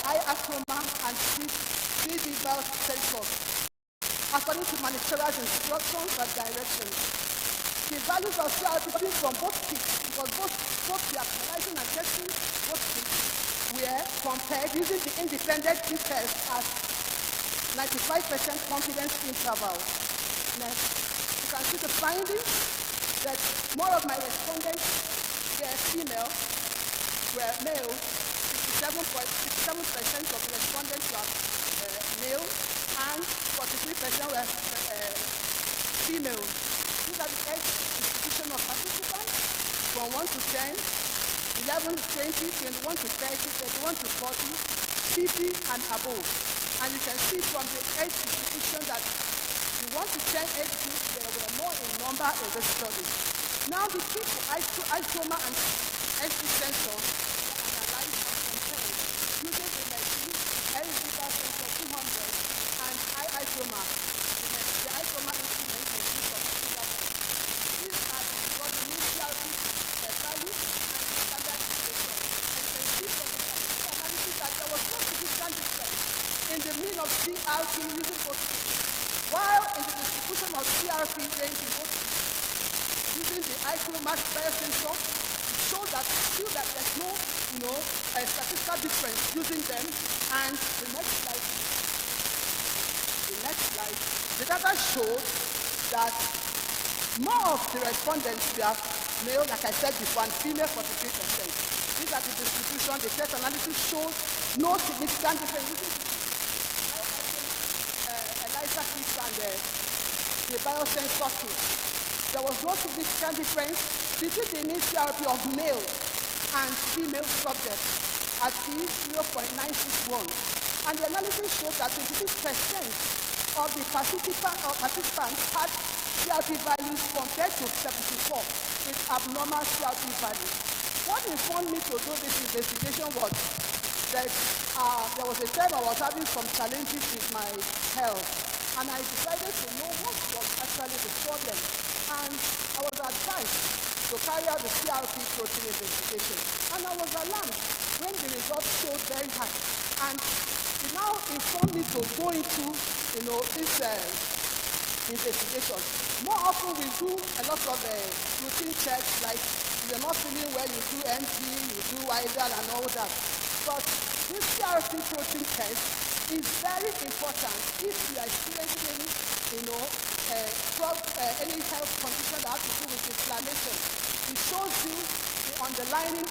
eye aroma and 3D sensors according to manufacturer's instructions and directions. The values of CRP from both kits, because both the analyzing and testing both kits were compared using the independent t-test at 95% confidence interval. Next, you can see the findings that more of my respondents were female, were male. 67% of the respondents were male, and 43% were female. These are the age distribution of participants from 1 to 10, 11 to 20, 21 to 30, 31 to 40, 50 and above. And you can see from the age distribution that the 1 to 10 age group, there were more in number in this study. Now the key to isoma and ST sensor were analyzed and compared using the machine LVR sensor 200 and isoma. The isoma instrument consists of these are the new CRP values and standard deviation. And you can see from the analysis that there was no significant difference in the mean of CRP using both kits, while in the distribution of CRP range in both kits, using the iChromax biosensor, it shows that still that there's no, statistical difference using them. And the next slide, the data shows that more of the respondents were male, like I said before, and female 43%. These are the distribution. The test analysis shows no significant difference using ELISA kits and the biosensor kit. There was no significant difference between the mean CRP of male and female subjects at P0.961. And the analysis shows that 26% of the participants had CRP values compared to 74 with abnormal CRP values. What informed me to do this investigation was that there was a time I was having some challenges with my health, and I decided to know what was actually the problem. And I was advised to carry out the CRP protein investigation. And I was alarmed when the results showed very high. And it now informed me to go into, this investigation. More often we do a lot of routine checks, like if you're not feeling well, you do MG, you do IDAL and all that. But this CRP protein test is very important if you are experiencing any health condition that has to do with inflammation. It shows you the underlying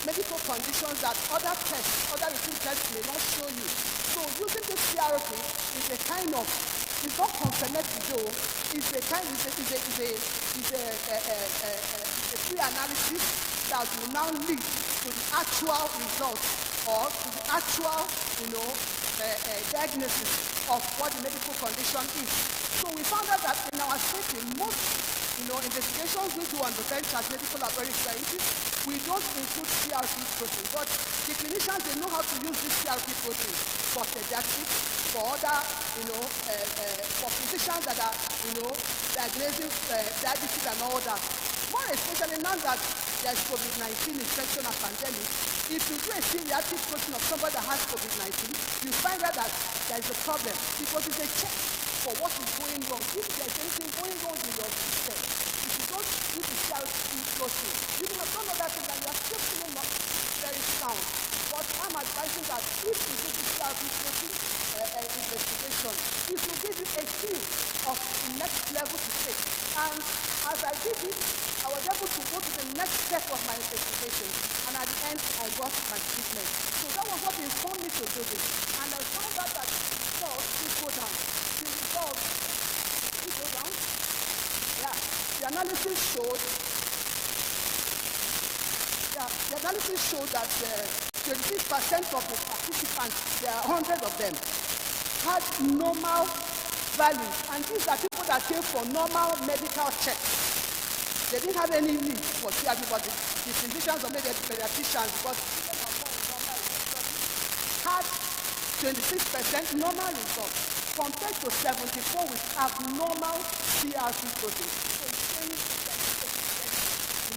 medical conditions that other tests, other routine tests may not show you. So using this CRP is a kind of, it's not Confernece though, it's a pre-analysis that will now lead to the actual result or to the actual, diagnosis of what the medical condition is. So we found out that in our setting, most investigations we do on the bench as medical laboratory scientists, we don't include CRP protein. But the clinicians, they know how to use this CRP protein for pediatrics, for other, for physicians that are, diagnosing diabetes and all that. More especially now that there's COVID-19 infection and pandemic, if you do a pediatric protein of somebody that has COVID-19, you find out that there is a problem because it's a check for what is going wrong. If there's anything going wrong in your system, if you don't do the CRP protein, you can have done other things and you are still feeling not very sound. But I'm advising that if you do the CRP protein investigation, it will give you a clue of the next level to take. And as I did it, I was able to go to the next step of my investigation. And at the end, I got my treatment. So that was what informed me to do this. And I found out the analysis showed that 26% of the participants, there are 100 of them, had normal values. And these are people that came for normal medical checks. They didn't have any need for CRP, but the physicians or maybe the pediatricians, because had 26% normal results compared to 74 with abnormal CRP protein.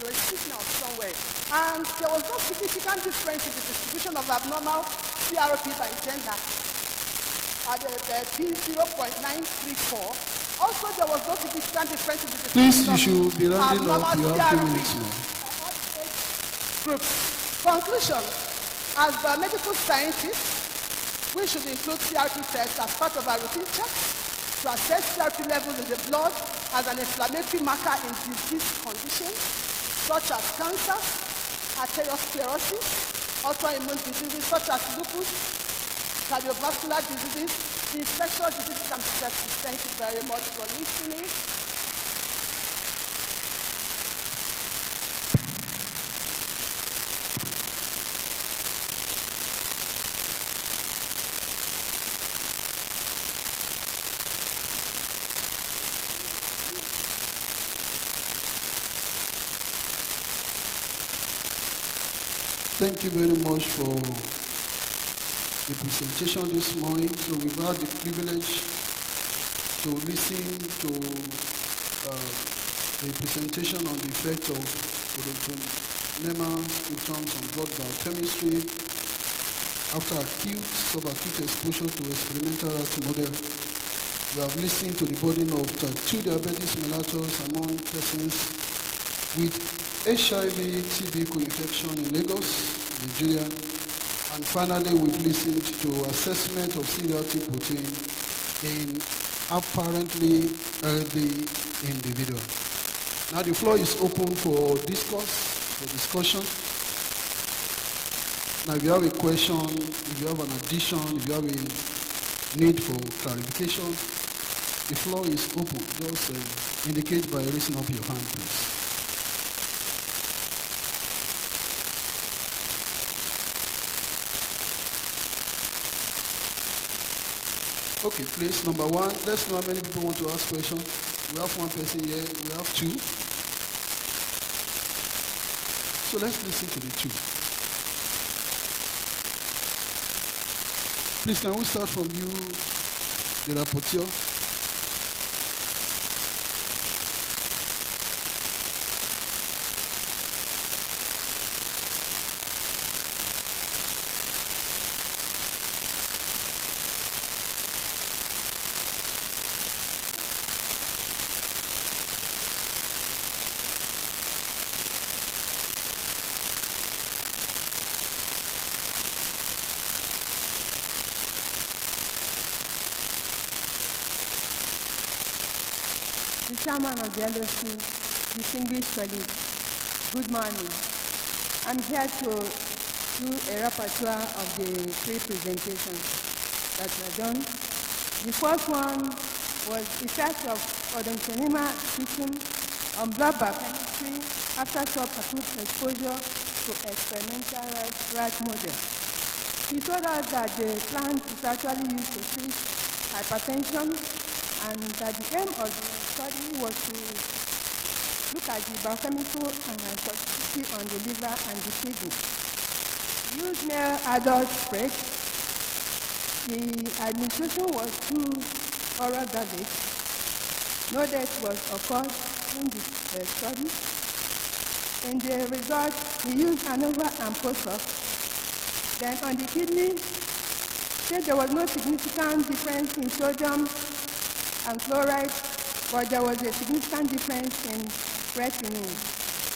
So it's sticking out somewhere. And there was no significant difference in the distribution of abnormal CRP by gender at the P0.934. Also, there was no significant difference in the distribution. Please, you should be rounding up. You have 2 minutes more. Group. Conclusion. As biomedical scientists, we should include CRP tests as part of our routine checks to assess CRP levels in the blood as an inflammatory marker in disease conditions such as cancer, arteriosclerosis, autoimmune diseases such as lupus, cardiovascular diseases, infectious diseases, and sepsis. Thank you very much for listening. Thank you very much for the presentation this morning. So we've had the privilege to listen to the presentation on the effect of NEMA in terms of blood biochemistry after acute, subacute exposure to experimental rat model. We have listened to the burden of type 2 diabetes mellitus among persons with HIV/TB co-infection in Lagos, Nigeria, and finally we've listened to assessment of CRP protein in apparently healthy individual. Now the floor is open for discussion. Now if you have a question, if you have an addition, if you have a need for clarification, the floor is open. Just indicate by raising up your hand, please. Okay, please, number one, let's know how many people want to ask questions. We have one person here, we have 2. So let's listen to the 2. Please, can we start from you, the rapporteur? Chairman of the LOC, distinguished colleagues, good morning. I'm here to do a rapporteur of the 3 presentations that were done. The first one was effect of odontonema system on blood biochemistry after subacute exposure to experimental rat model. He told us that the plant is actually used to treat hypertension, and that the aim of the study was to look at the biochemical and toxicity on the liver and the kidney. Used male adult spread. The administration was 2 oral dosage. No death was occurred in the study. In the result, we used ANOVA and post-hoc. Then on the kidney, there was no significant difference in sodium and chloride, but there was a significant difference in creatinine.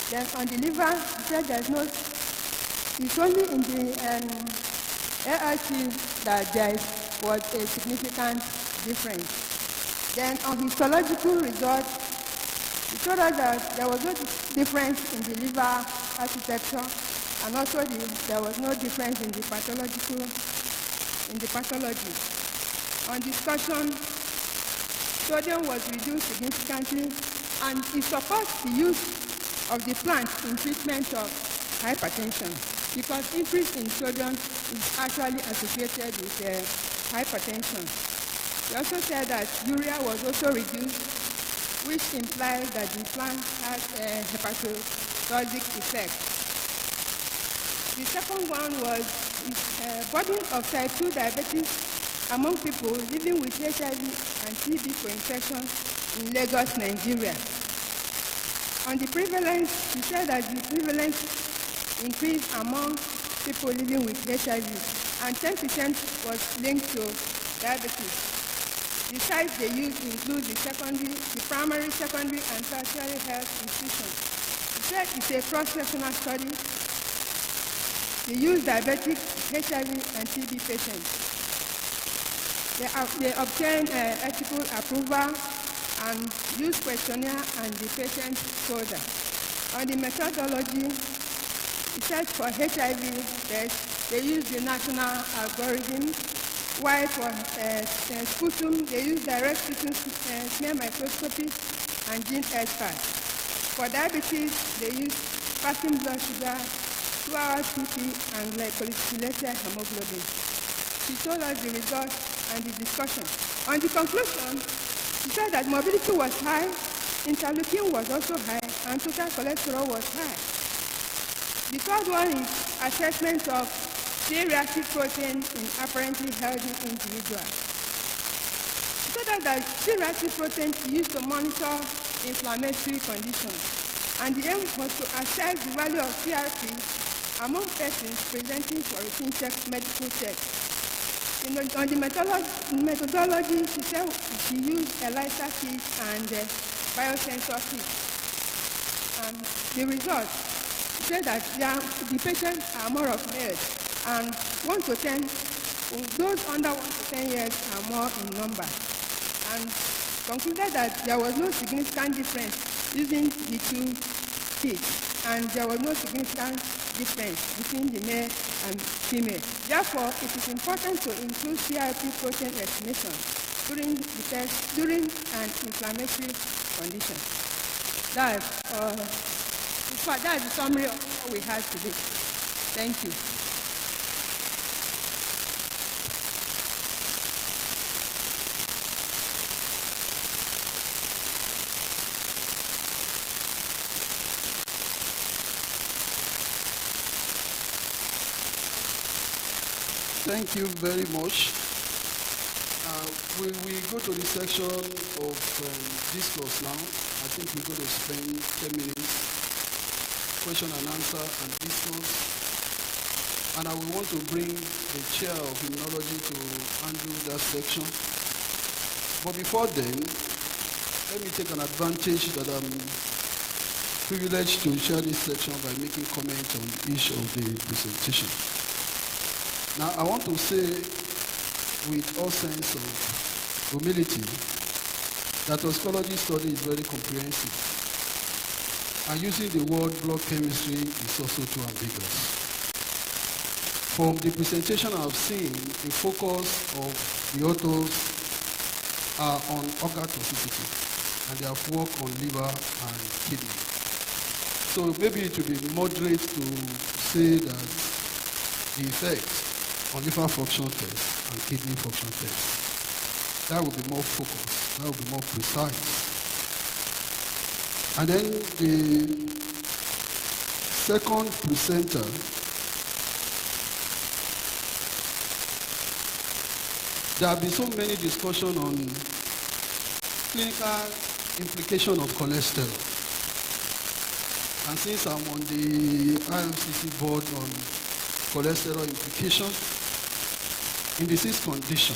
Then on the liver, he said there's no, it's only in the ALT that there was a significant difference. Then on histological results, he told us that there was no difference in the liver architecture, and also there was no difference in the pathology. On discussion, sodium was reduced significantly, and it supports the use of the plant in treatment of hypertension, because increase in sodium is actually associated with hypertension. We also said that urea was also reduced, which implies that the plant has a hepatotoxic effect. The second one was burden of type 2 diabetes among people living with HIV and TB co-infection in Lagos, Nigeria. On the prevalence, we said that the prevalence increased among people living with HIV, and 10% was linked to diabetes. The sites they use include the primary, secondary, and tertiary health institutions. We said it's a cross-sectional study. They use diabetic, HIV, and TB patients. They obtain ethical approval and use questionnaire and the patient folder. On the methodology, research for HIV tests, they use the national algorithm, while for sputum, they use direct sputum smear microscopy and gene expert. For diabetes, they use fasting blood sugar, 2-hour PP, and glycosylated hemoglobin. She told us the results and the discussion. On the conclusion, she said that mobility was high, interleukin was also high, and total cholesterol was high. The third one is assessment of C-reactive protein in apparently healthy individuals. She said that C-reactive protein is used to monitor inflammatory conditions, and the aim was to assess the value of CRP among persons presenting for routine medical checks. On the methodology, she said she used ELISA kits and biosensor kits. And the results, she said that the patients are more of males, and 1 to 10, those under 1 to 10 years are more in number. And concluded that there was no significant difference using the two kits, and there was no significant difference between the male and female. Therefore, it is important to include CRP protein estimation during the test, during an inflammatory condition. That's the summary of what we had today. Thank you. Thank you very much. We go to the section of discourse now. I think we're going to spend 10 minutes, question and answer and discourse. And I will want to bring the chair of immunology to handle that section. But before then, let me take an advantage that I'm privileged to share this section by making comments on each of the presentations. Now, I want to say with all sense of humility that toxicology study is very comprehensive. And using the word blood chemistry is also too ambiguous. From the presentation I've seen, the focus of the authors are on organ toxicity, and they have worked on liver and kidney. So maybe it would be moderate to say that the effect on liver function test and kidney function test. That would be more focused, that would be more precise. And then the second presenter there have been so many discussions on clinical implication of cholesterol. And since I'm on the IMCC board on cholesterol implication in disease condition,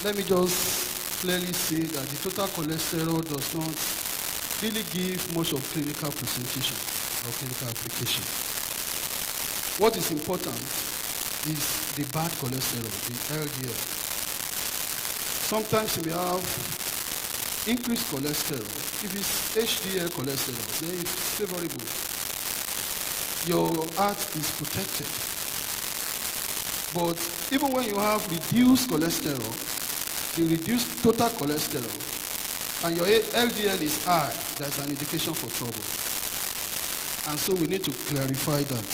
let me just clearly say that the total cholesterol does not really give much of clinical presentation or clinical application. What is important is the bad cholesterol, the LDL. Sometimes we have increased cholesterol. If it's HDL cholesterol, then it's favorable. Your heart is protected. But even when you have reduced cholesterol, the reduced total cholesterol, and your LDL is high, that's an indication for trouble. And so we need to clarify that.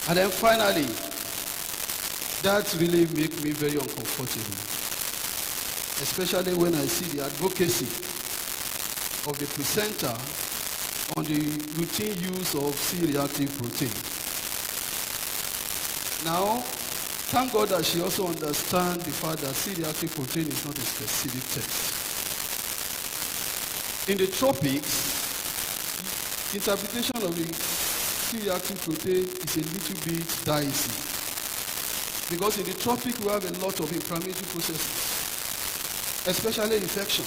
And then finally, that really makes me very uncomfortable, especially when I see the advocacy of the presenter on the routine use of C-reactive protein. Now, thank God that she also understands the fact that C-reactive protein is not a specific test. In the tropics, interpretation of the C-reactive protein is a little bit dicey. Because in the tropics, we have a lot of inflammatory processes, especially infection.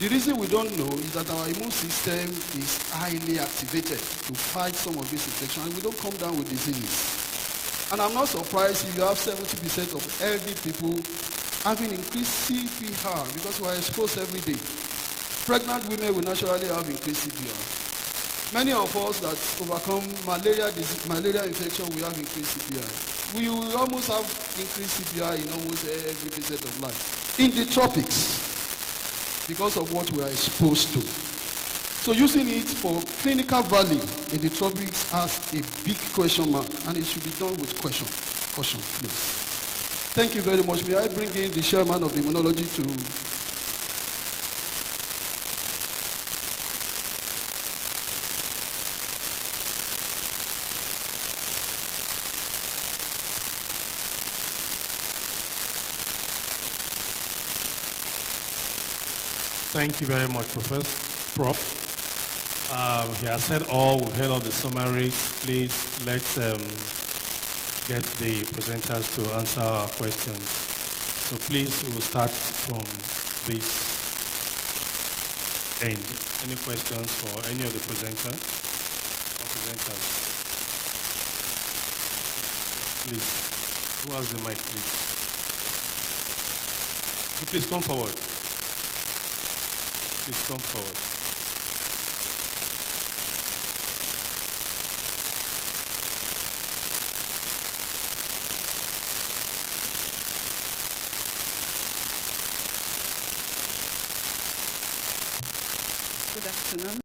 The reason we don't know is that our immune system is highly activated to fight some of these infections, and we don't come down with diseases. And I'm not surprised if you have 70% of elderly people having increased CPR because we are exposed every day. Pregnant women will naturally have increased CPR. Many of us that overcome malaria infection will have increased CPR. We will almost have increased CPR in almost every facet of life. In the tropics, because of what we are exposed to. So using it for clinical value in the tropics has a big question mark, and it should be done with caution, please. Thank you very much. May I bring in the chairman of the immunology to Thank you very much, Prof. He has said all, we've heard all the summaries. Please, let's get the presenters to answer our questions. So please, we will start from this end. Any questions for any of the presenters? Please, who has the mic, please? Please come forward. Please come forward. Good afternoon,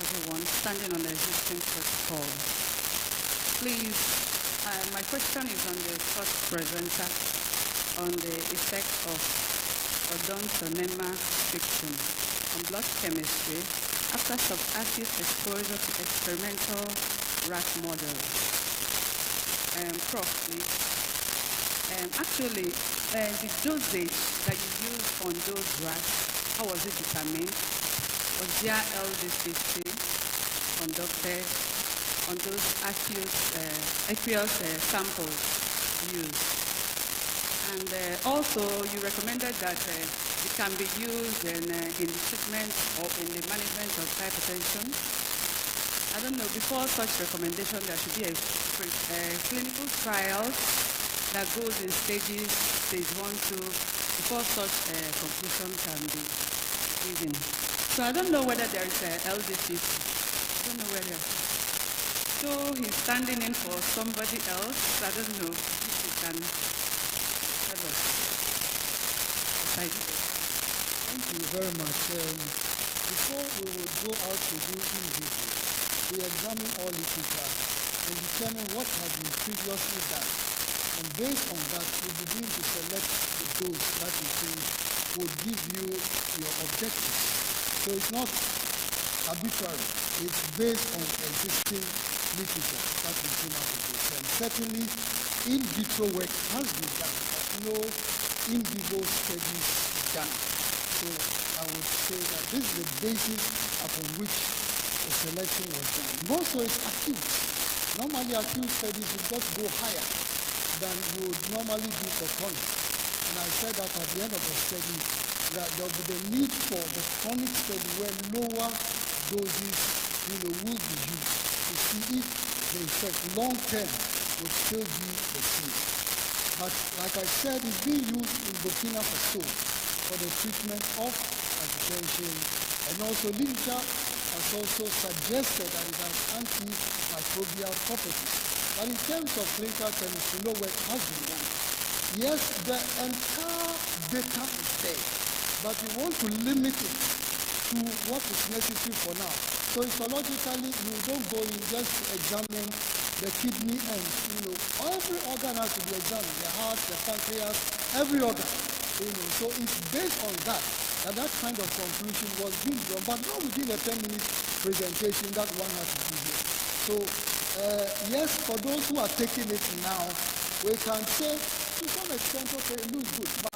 everyone, standing on the existing protocol. Please, my question is on the first presenter on the effect of odontonema fiction on blood chemistry after subacute exposure to experimental rat models. Prof, please. Actually, the dosage that you used on those rats, how was it determined? Was there LD50 conducted on those aqueous samples used? And also, you recommended that it can be used in the treatment or in the management of hypertension. I don't know, before such recommendation, there should be a clinical trial that goes in stages, stage 1, 2, before such conclusion can be given. So I don't know whether there is a LD50. I don't know whether. So he's standing in for somebody else. I don't know if you can tell us. Thank you very much. Before we will go out to do in-vivo, we examine all literature and determine what has been previously done. And based on that, we begin to select the dose that we think will give you your objectives. So it's not arbitrary. It's based on existing literature that we came out of this. And certainly, in vitro work has been done, but no in vivo studies done. So I would say that this is the basis upon which the selection was done. Also, it's acute. Normally, acute studies would just go higher than you would normally do for chronic. And I said that at the end of the study, that there will be the need for the chronic study where lower doses will be used to see if the effect long term would still be the same. But like I said, it's being used in Burkina Faso for the treatment of hypertension, and also literature has also suggested that it has antimicrobial properties. But in terms of clinical chemistry, no work has been done. So Yes, the entire data is there, but we want to limit it to what is necessary for now. So histologically, you don't go in just to examine the kidney and, every organ has to be examined, the heart, the pancreas, every organ. So it's based on that kind of conclusion was being drawn, but not within a 10-minute presentation that one has to do here. So, yes, for those who are taking it now, we can say to some extent, okay, it looks good, but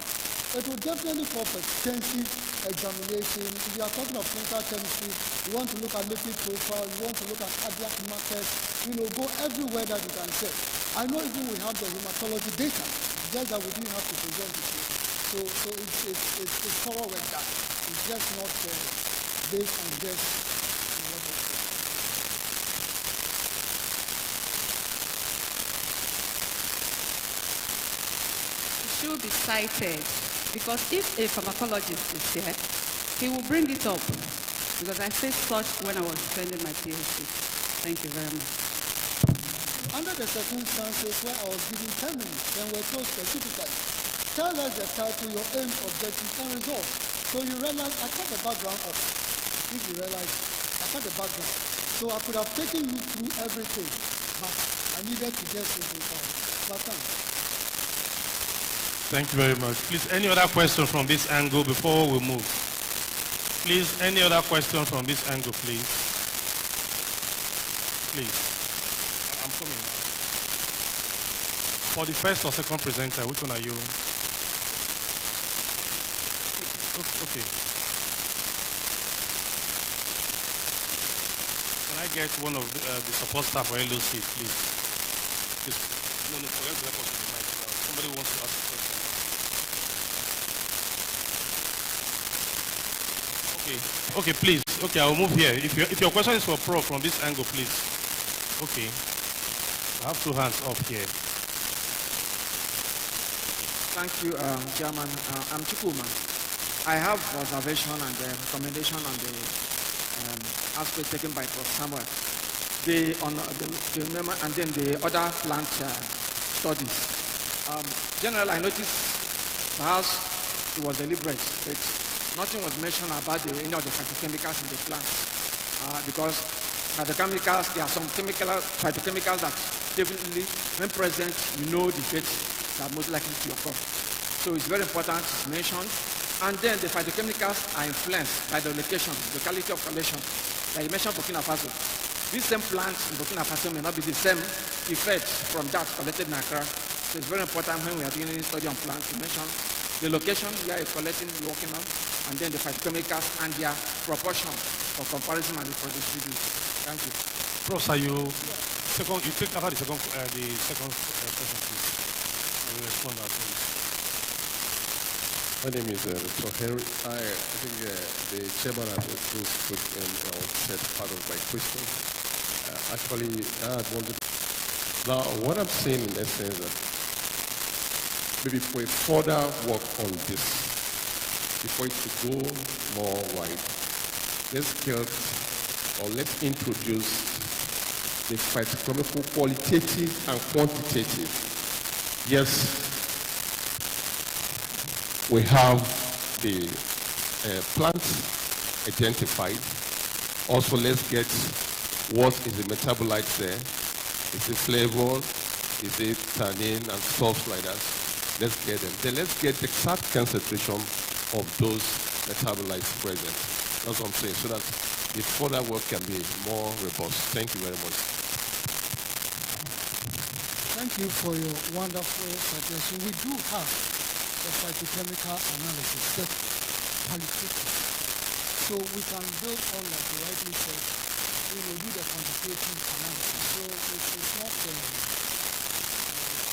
it will definitely for extensive examination. If you are talking of clinical chemistry, you want to look at lipid profile, you want to look at cardiac markers, go everywhere that you can say. I know even we have the hematology data, just that we didn't have to present it here. So it's thorough like that. It's just not based on just It should be cited, because if a pharmacologist is here, he will bring it up, because I faced such when I was defending my PhD. Thank you very much. Under the circumstances where I was given 10 minutes, then we're told specifically, tell us the title, your aim, objectives, and results. So you realize I cut the background off. If you realize, I cut the background. So I could have taken you through everything, but I needed to just simplify. But thanks. Thank you very much. Please, any other question from this angle before we move? Please, any other question from this angle, please? Please. I'm coming. For the first or second presenter, which one are you? Okay. Can I get one of the support staff for LOC, please? No, forget the record of the mic. Somebody wants to ask a question. Okay, please. Okay, I'll move here. If your question is for Prof from this angle, please. Okay. I have two hands up here. Thank you, Chairman. I'm Chukuma. I have observation and recommendation on the aspect taken by Prof. Samuel. And then the other plant studies. Generally, I noticed perhaps it was deliberate, but nothing was mentioned about any of the phytochemicals in the plant. Because phytochemicals, there are some phytochemicals that definitely, when present, the effects are most likely to occur. So it's very important, it's mentioned. And then the phytochemicals are influenced by the location, the locality of collection. Like you mentioned Burkina Faso. These same plants in Burkina Faso may not be the same effect from that collected in Accra. So it's very important when we are doing any study on plants to mention the location where you're collecting, you're working on, and then the phytochemicals and their proportion for comparison and reproducibility. Thank you. Prof, are you second? You take after the second question, please. I will respond after. My name is Dr. Henry. I think the chairman has said part of my question. Actually, I had wanted. Now, what I'm saying in essence is that maybe for a further work on this, before it could go more wide, let's introduce the phytochemical qualitative and quantitative. Yes. We have the plants identified. Also, let's get what is the metabolites there. Is it flavor? Is it tannin and stuff like that? Let's get them. Then let's get the exact concentration of those metabolites present. That's what I'm saying, so that the further work can be more robust. Thank you very much. Thank you for your wonderful suggestion. We do have the phytochemical analysis, the qualitative. So we can build on, like you rightly said, we will do the quantitative analysis. So it's not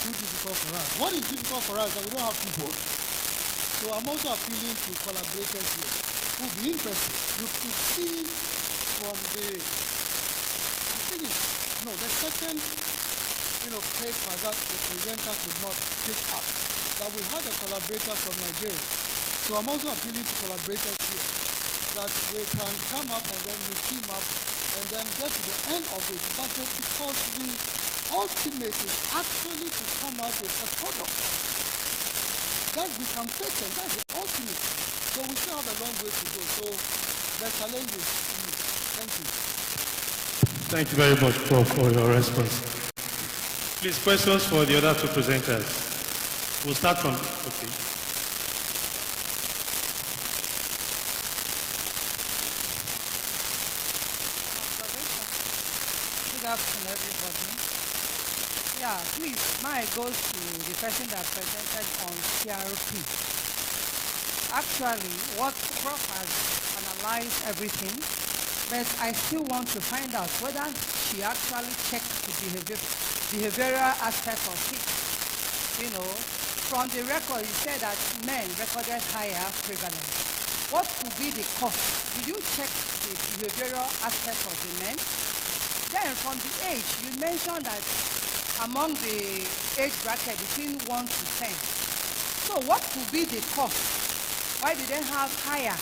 too difficult for us. What is difficult for us is that we don't have people. So I'm also appealing to collaborators here who will be interested. You could see from the second paper that the presenter could not pick up, that we had a collaborator from Nigeria. So I'm also appealing to collaborators here that we can come up and then we team up and then get to the end of it. But because the ultimate is actually to come out with a product That we can fake them. That's the ultimate. So we still have a long way to go. So the challenge is huge. Thank you. Thank you very much, Prof, for your response. Please, questions for the other two presenters. We'll start from, okay. Good afternoon, everybody. Yeah, please, my goes to the person that presented on CRP. Actually, what Prof has analyzed everything, but I still want to find out whether she actually checked the behavioral aspect of it. You know, from the record, he said that men recorded higher prevalence. What could be the cause? Did you check the behavioral aspect of the men? Then from the age, you mentioned that among the age bracket between 1 to 10. So what could be the cause? Why did they have higher,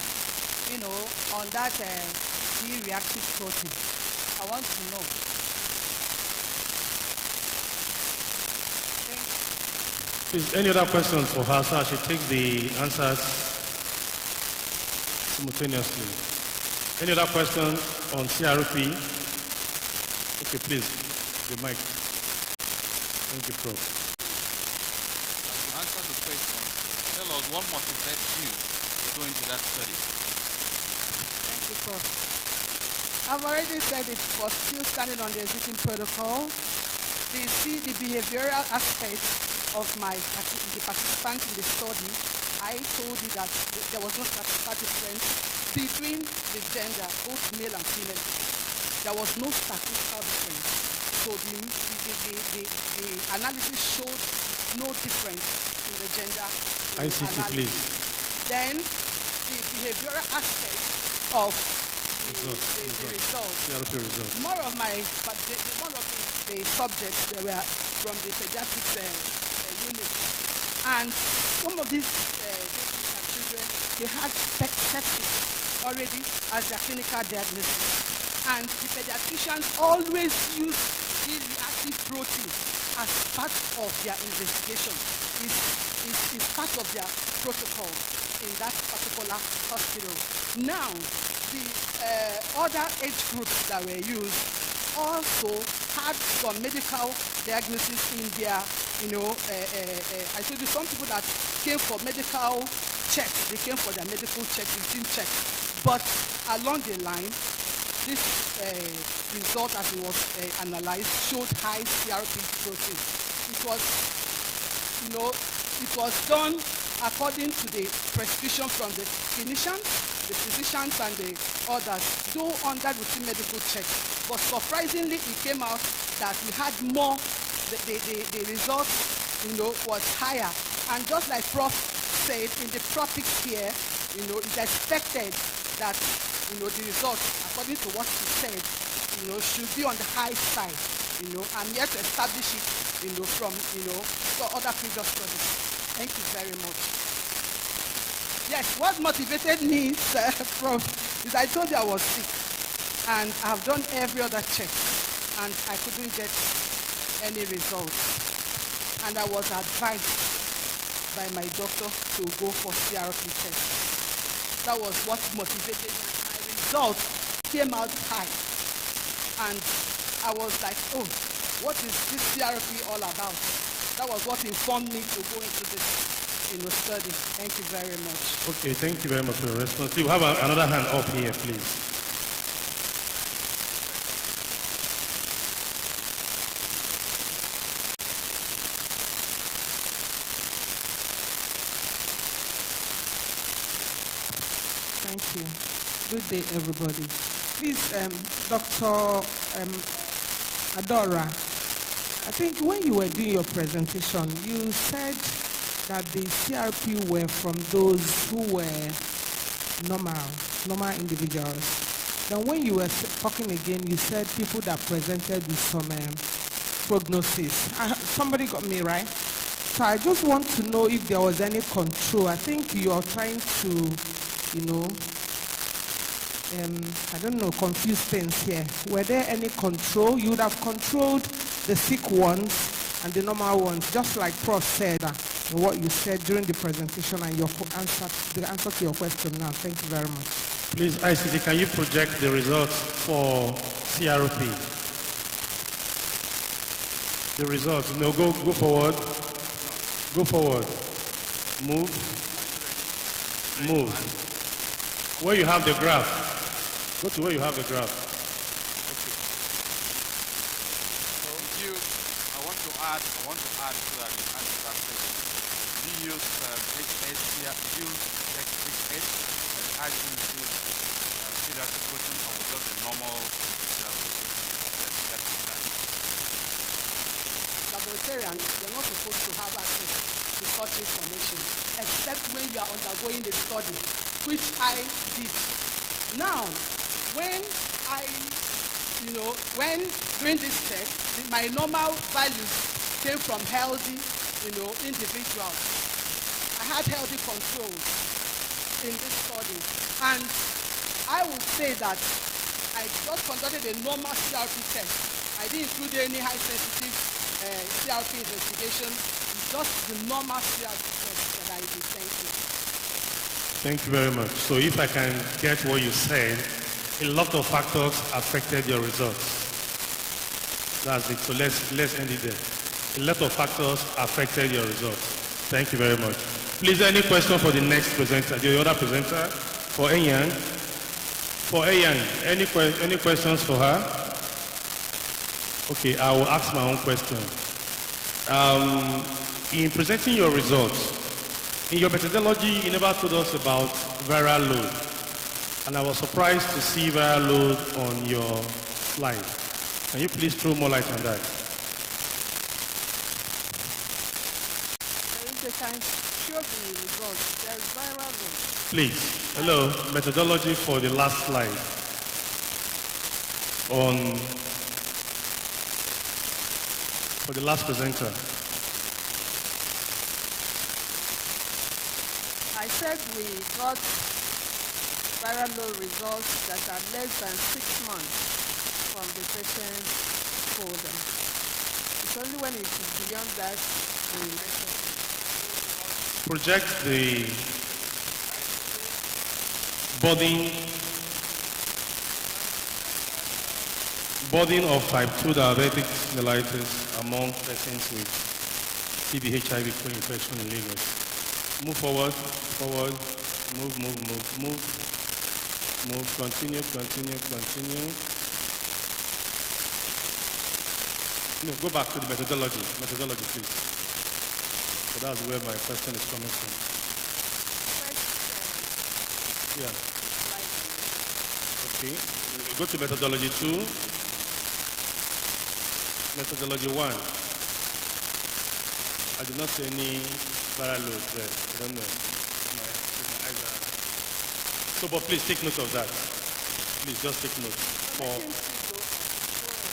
you know, on that C-reactive protein? I want to know. Please, any other questions for her so I should take the answers simultaneously? Any other questions on CRP? Okay, please, the mic. Thank you, Prof. To answer the question, tell us what motivates you to go into that study. Thank you, Prof. I've already said it was still standing on the existing protocol. The behavioral aspect of the participants in the study, I told you that there was no statistical difference between the gender, both male and female. There was no statistical difference. So the analysis showed no difference in the gender ICT, analysis. please. Then the behavioral aspect of the results. More of one of the subjects that were from the pediatrics unit. And some of these children, they had sepsis already as their clinical diagnosis. And the pediatricians always use C-reactive protein as part of their investigation. Is part of their protocol in that particular hospital. Now, the other age groups that were used also had some medical diagnosis in their, I told you some people that came for medical checks, they came for their medical checks, routine checks. But along the line, this result as it was analyzed showed high CRP protein. It was, it was done according to the prescription from the clinicians, the physicians, and the others, though under routine medical check. But surprisingly, it came out that we had more, the result, was higher. And just like Prof said, in the tropic sphere, it's expected that the results, according to what he said, should be on the high side. I'm yet to establish it, from, other previous studies. Thank you very much. Yes, what motivated me, Prof, is I told you I was sick, and I've done every other check, and I couldn't get any results. And I was advised by my doctor to go for CRP test. That was what motivated me. Results came out high, and I was like, oh, what is this CRP all about? That was what informed me to go into this study. Thank you very much. Okay, thank you very much for your response. We have another hand up here, please. Thank you. Good day, everybody. Please, Dr. Adora, I think when you were doing your presentation, you said that the CRP were from those who were normal individuals. Then when you were talking again, you said people that presented with some prognosis. Somebody got me right? So I just want to know if there was any control. I think you are trying to, confuse things here. Were there any control? You would have controlled the sick ones and the normal ones, just like Prof said. in what you said during the presentation and the answer to your question now. Thank you very much. Please, ICT, can you project the results for CRP? The results. No, go forward. Go forward. Move. Move. Where you have the graph. Go to where you have the graph. I want to add to that answer that question. We use HS here, we use HS, and I use pediatric protein or just the normal laboratorians, you're not supposed to have access to such information, except when you are undergoing the study, which I did. Now, when when doing this test, my normal values came from healthy, individuals. I had healthy controls in this study. And I would say that I just conducted a normal CRP test. I didn't include any high-sensitive CRP investigation. It's just the normal CRP test that I did. Thank you. Thank you very much. So if I can get what you said, a lot of factors affected your results. That's it. So let's end it there. A lot of factors affected your results. Thank you very much. Please, any question for the next presenter, the other presenter, for Enyang? For Enyang, any questions for her? Okay, I will ask my own question. In presenting your results, in your methodology, you never told us about viral load. And I was surprised to see viral load on your slide. Can you please throw more light on that? If they can show the results, there's viral load. Please, hello, methodology for the last slide. For the last presenter. I said we got viral load results that are less than 6 months from the patient's folder. It's only when it is beyond that we Project the burden of type 2 diabetic mellitus among persons with TB/HIV co-infection in Lagos. Move forward, forward, move, continue. No, go back to the methodology, please. So that's where my question is coming from. Yeah. Okay, go to methodology 2. Methodology 1. I did not see any viral load there. I don't know. My eyes are... So, but please take note of that. Please just take note.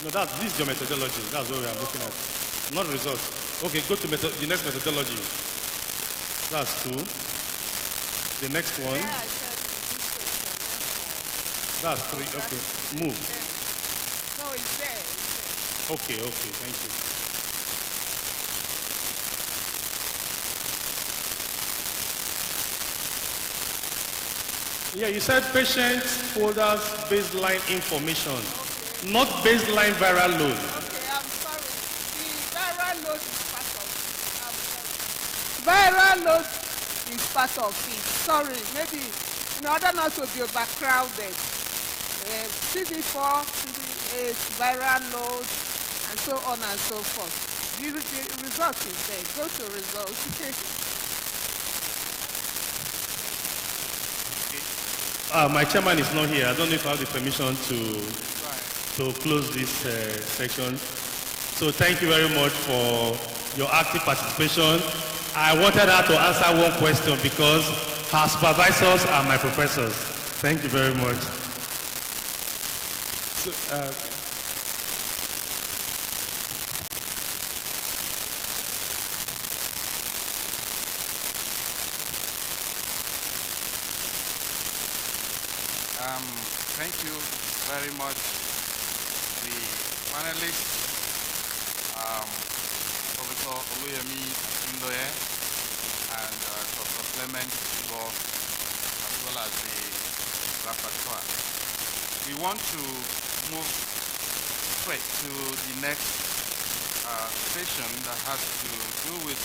No, this is your methodology. That's what we are looking at. Not results. Okay, go to the next methodology. That's 2. The next one. That's 3. Okay, move. No, it's there. Okay, thank you. Yeah, you said patient folders baseline information, not baseline viral load. Okay, I'm sorry. The viral load is part of it. Viral load is part of it. Sorry, maybe in order not to be overcrowded. CD4, CD8, viral load, and so on and so forth. The result is there. Go to results. My chairman is not here. I don't know if I have the permission to close this section. So thank you very much for your active participation. I wanted her to answer one question because her supervisors are my professors. Thank you very much. So, thank you very much, the panelists, Professor Oluyemi Akindoye, Clement Ibo, as well as the rapporteur. We want to move straight to the next session that has to do with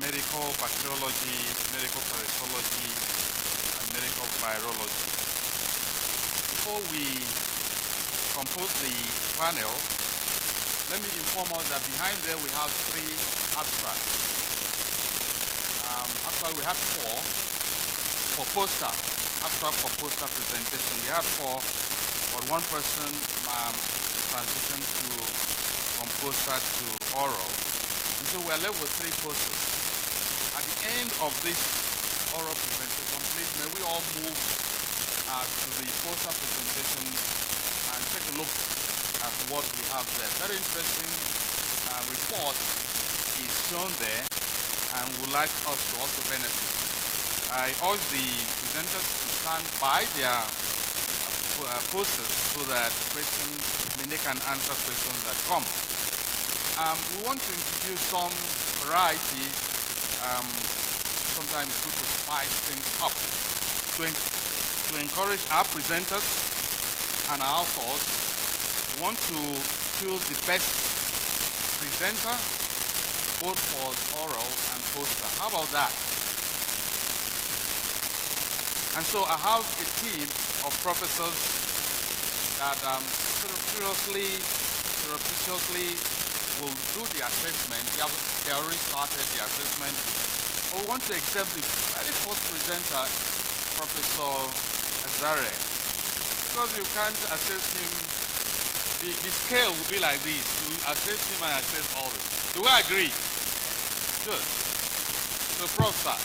medical bacteriology, medical parasitology, and medical virology. Before we compose the panel, let me inform us that behind there we have 3 abstracts. Actually, we have 4 for poster, abstract for poster presentation. We have 4, but one person transitioned from poster to oral. And so we're left with 3 posters. At the end of this oral presentation, please may we all move to the poster presentation and take a look at what we have there. Very interesting report is shown there, and would like us to also benefit. I urge the presenters to stand by their posters so that they can answer questions that come. We want to introduce some variety. Sometimes it's good to spice things up to encourage our presenters and our authors. We want to choose the best presenter both for oral and poster. How about that? And so I have a team of professors that surreptitiously will do the assessment. They already started the assessment. But we want to accept the very first presenter, Professor Azare. Because you can't assess him, the scale will be like this. You assess him and assess all this. Do we agree? Good. So, Prof. Sir.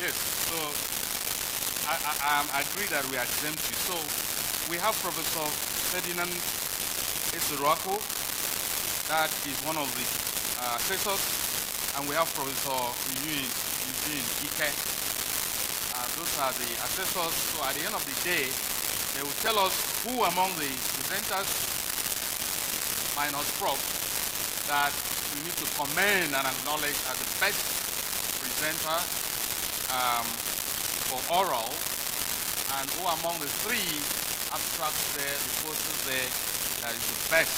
Yes. So, I agree that we exempt you. So, we have Professor Ferdinand Esurako. That is one of the assessors. And we have Professor Eugene Ike. Those are the assessors. So, at the end of the day, they will tell us who among the presenters, minus Prof, that we need to commend and acknowledge as the best presenter for oral, and who among the 3 abstracts there, the posters there, that is the best.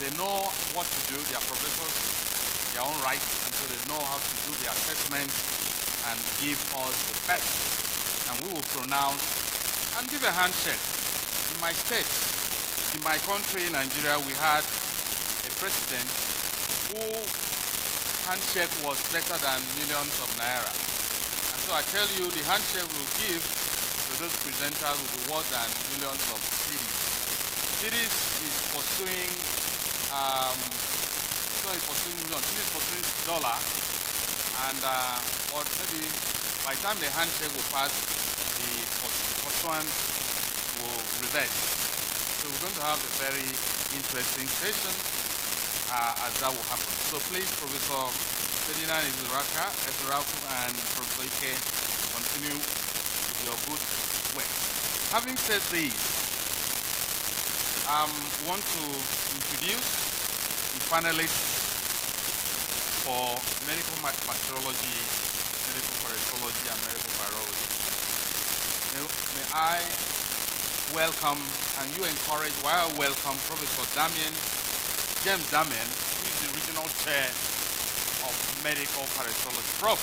They know what to do, they are professors, their own right, and so they know how to do the assessment and give us the best. And we will pronounce and give a handshake. In my state, in my country, Nigeria, we had a president whose handshake was better than millions of naira. And so I tell you, the handshake we'll give to those presenters will be worth than millions of cities. Cities is pursuing, millions, cities pursuing dollar, and or maybe by the time the handshake will pass, the pursuant will reverse. So we're going to have a very interesting session as that will happen. So please, Professor Ferdinand Esurako and Professor Ike, continue with your good work. Having said this, I want to introduce the panelists for medical bacteriology, medical parasitology, and medical virology. May I welcome, and you encourage, while I welcome Professor James Damien, who is the regional chair of medical parasitology. Prof,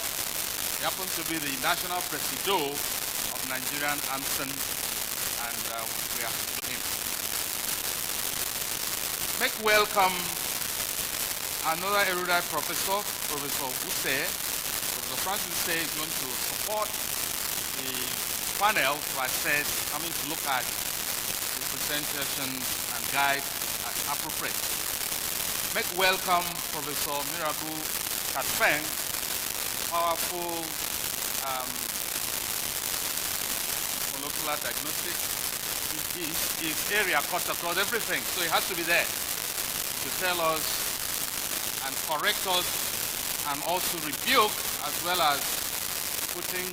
he happens to be the national presido of Nigerian AMSEN, and we are to him. Make welcome another erudite professor, Professor Use. Professor Francis Use is going to support the panel to assess, to look at the presentation and guide as appropriate. Make welcome Professor Mirabu Katfeng, powerful molecular diagnostics. His area cuts across everything, so he has to be there to tell us and correct us and also rebuke as well as putting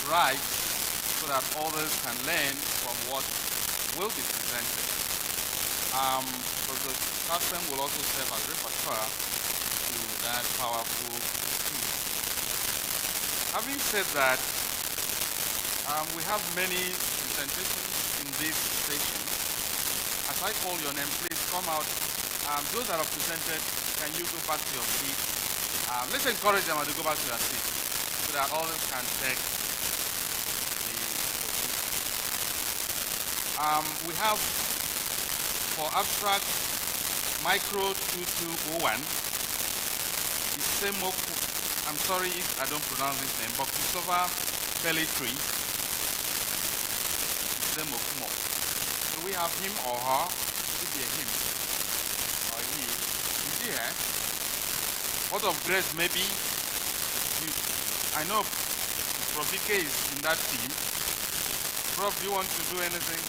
right so that others can learn from what will be presented. Professor Katfeng will also serve as rapporteur to that powerful team. Having said that, we have many presentations in this session. As I call your name, please come out. Those that are presented, can you go back to your seat? Let's encourage them to go back to their seat so that others can take the. We have for abstract micro 2201, the same. I'm sorry if I don't pronounce this name, but Christopher Pelletry. So we have him or her. It be a him or he. Is he here? What of grades maybe? I know Prof. Ike is in that team. Prof, do you want to do anything?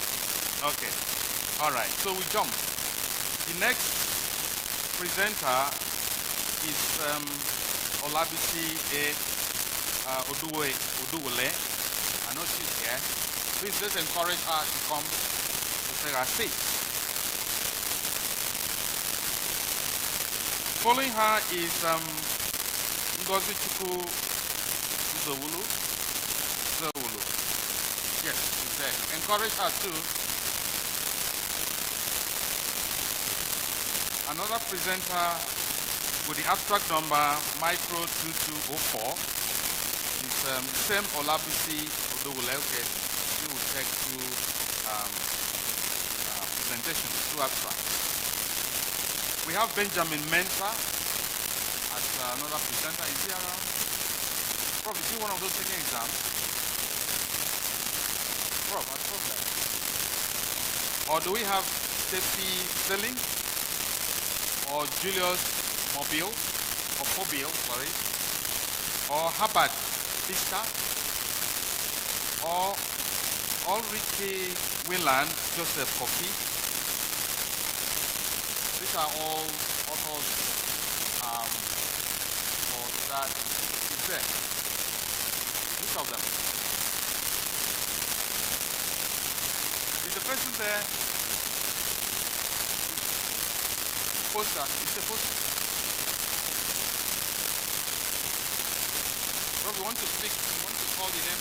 Okay. All right. So we jump. The next presenter is Olabisi Oduwole. I know she's here. Please let's encourage her to come to take her seat. Following her is Ngozi Chukwu Zowulu. Yes, she's there. Encourage her too. Another presenter with the abstract number micro 2204 is same Olabisi Oduwole. Okay, she will take two presentations, two abstracts. We have Benjamin Mensah as another presenter. Is he around? Prof, is he one of those taking exams? Prof, what's the problem? Or do we have Steffi Selling? Or Julius Mobile? Or Mobile, sorry. Or Habad Vista? Or Ulrike Winland, Joseph Kofi? These are all authors for that is there. Which of them? Is the person there? Poster. It's a poster. Bro, we want to speak. We want to call the name.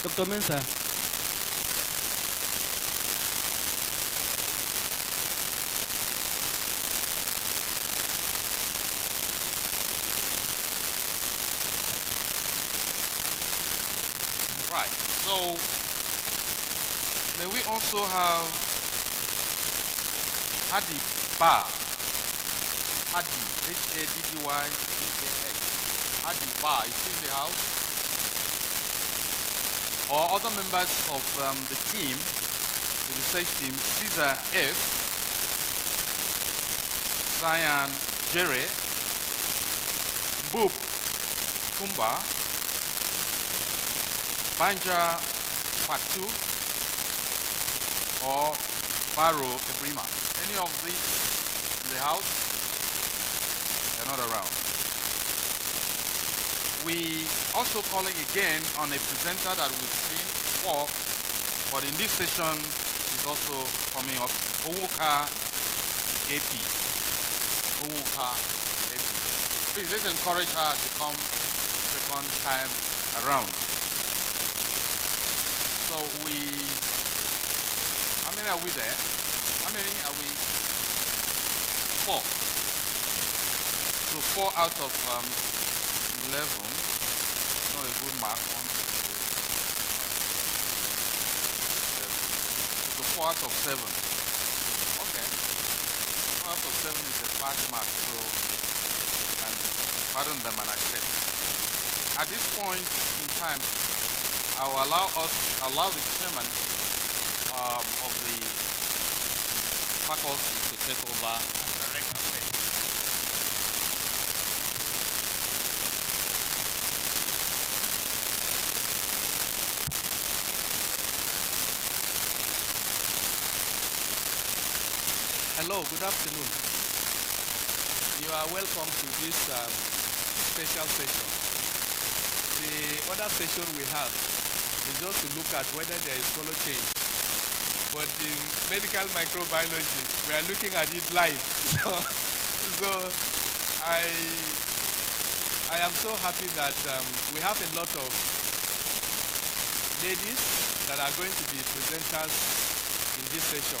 Dr. Mensah. Right. So, may we also have Hadi Ba. Hadi, H-A-D-D-Y-B-A-X. Hadi Ba, is he in the house? Or other members of the team, the research team, Caesar F, Cyan Jere, Boop Kumba, Banja Fatu, or Baro Ebrima. Any of these in the house? They're not around. We also calling again on a presenter that we've seen before, but in this session is also coming up, Owuka AP. Owuka AP. Please let's encourage her to come second time around. So how many are we there? How many are we? 4. So 4 out of 11. Not a good mark. 1, 2, 3, 4. So 4 out of 7. Okay. 4 out of 7 is a pass mark, so and pardon them and accept. At this point in time, I will allow the chairman of the faculty to take over and direct the session. Hello, good afternoon. You are welcome to this special session. The other session we have is just to look at whether there is color change but in medical microbiology, we are looking at it live. So I am so happy that we have a lot of ladies that are going to be presenters in this session.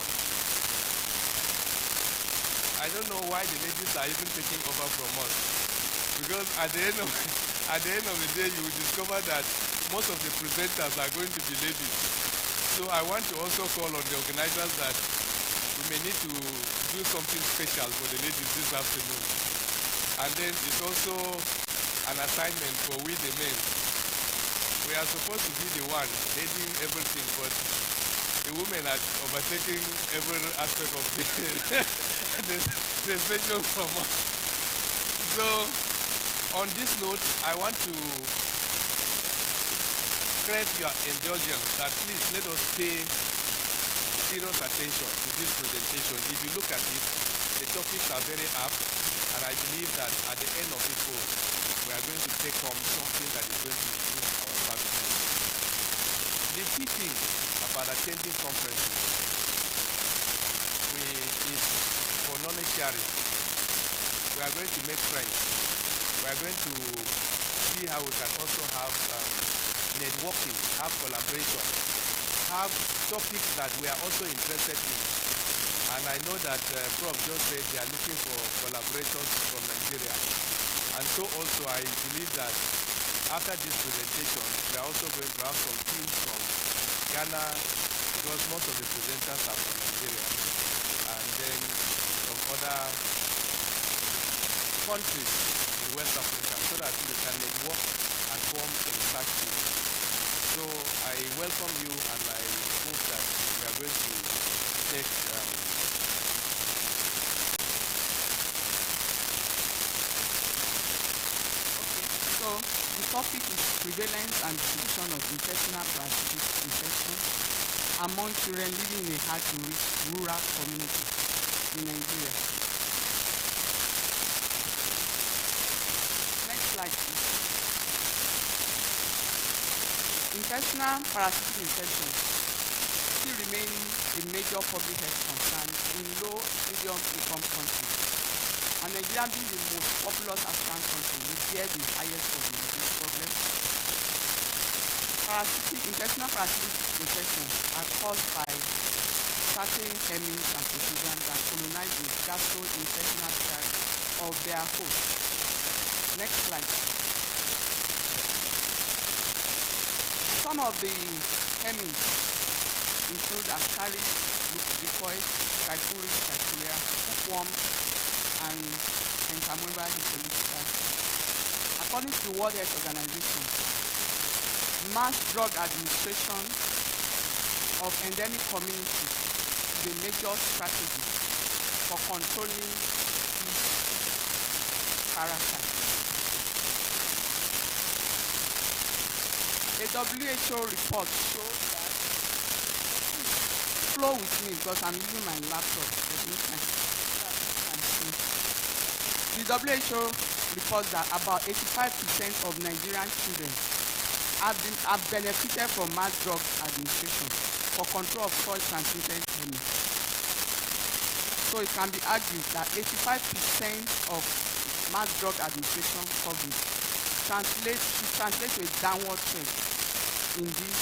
I don't know why the ladies are even taking over from us, because at the end of the day, you will discover that most of the presenters are going to be ladies. So I want to also call on the organizers that we may need to do something special for the ladies this afternoon. And then it's also an assignment for we the men. We are supposed to be the one leading everything, but the women are overtaking every aspect of the session from us. So on this note, I want to crave your indulgence that please let us pay serious attention to this presentation. If you look at it, the topics are very apt, and I believe that at the end of it all, we are going to take home something that is going to improve our services. The key thing about attending conferences is for knowledge sharing. We are going to make friends. We are going to see how we can also have networking, have collaboration, have topics that we are also interested in. And I know that Prof just said they are looking for collaborations from Nigeria. And so also I believe that after this presentation, we are also going to have some teams from Ghana, because most of the presenters are from Nigeria, and then from other countries in West Africa, so that we can network and form a research team. So I welcome you, and I hope that we are going to take So the topic is prevalence and distribution of intestinal parasitic infection among children living in a hard-to-reach rural community in Nigeria. Next slide, please. Intestinal parasitic infection still remain a major public health concern in low medium income countries. And Nigeria being the most populous African country, we bear the highest burden of this problem. Intestinal parasitic infections are caused by certain hemins and protozoans that colonize the gastrointestinal tract of their host. Next slide. Some of the hemins include Ascaris, Leucoides, Trichuris, Trichuria, hookworms, and Entamoeba histolytica. According to the World Health Organization, mass drug administration of endemic communities is a major strategy for controlling these parasites. A WHO report shows that, flow with me because I'm using my laptop. The WHO reports that about 85% of Nigerian children have benefited from mass drug administration for control of soil-transmitted hemorrhage. So it can be argued that 85% of mass drug administration coverage should translate to a downward trend in this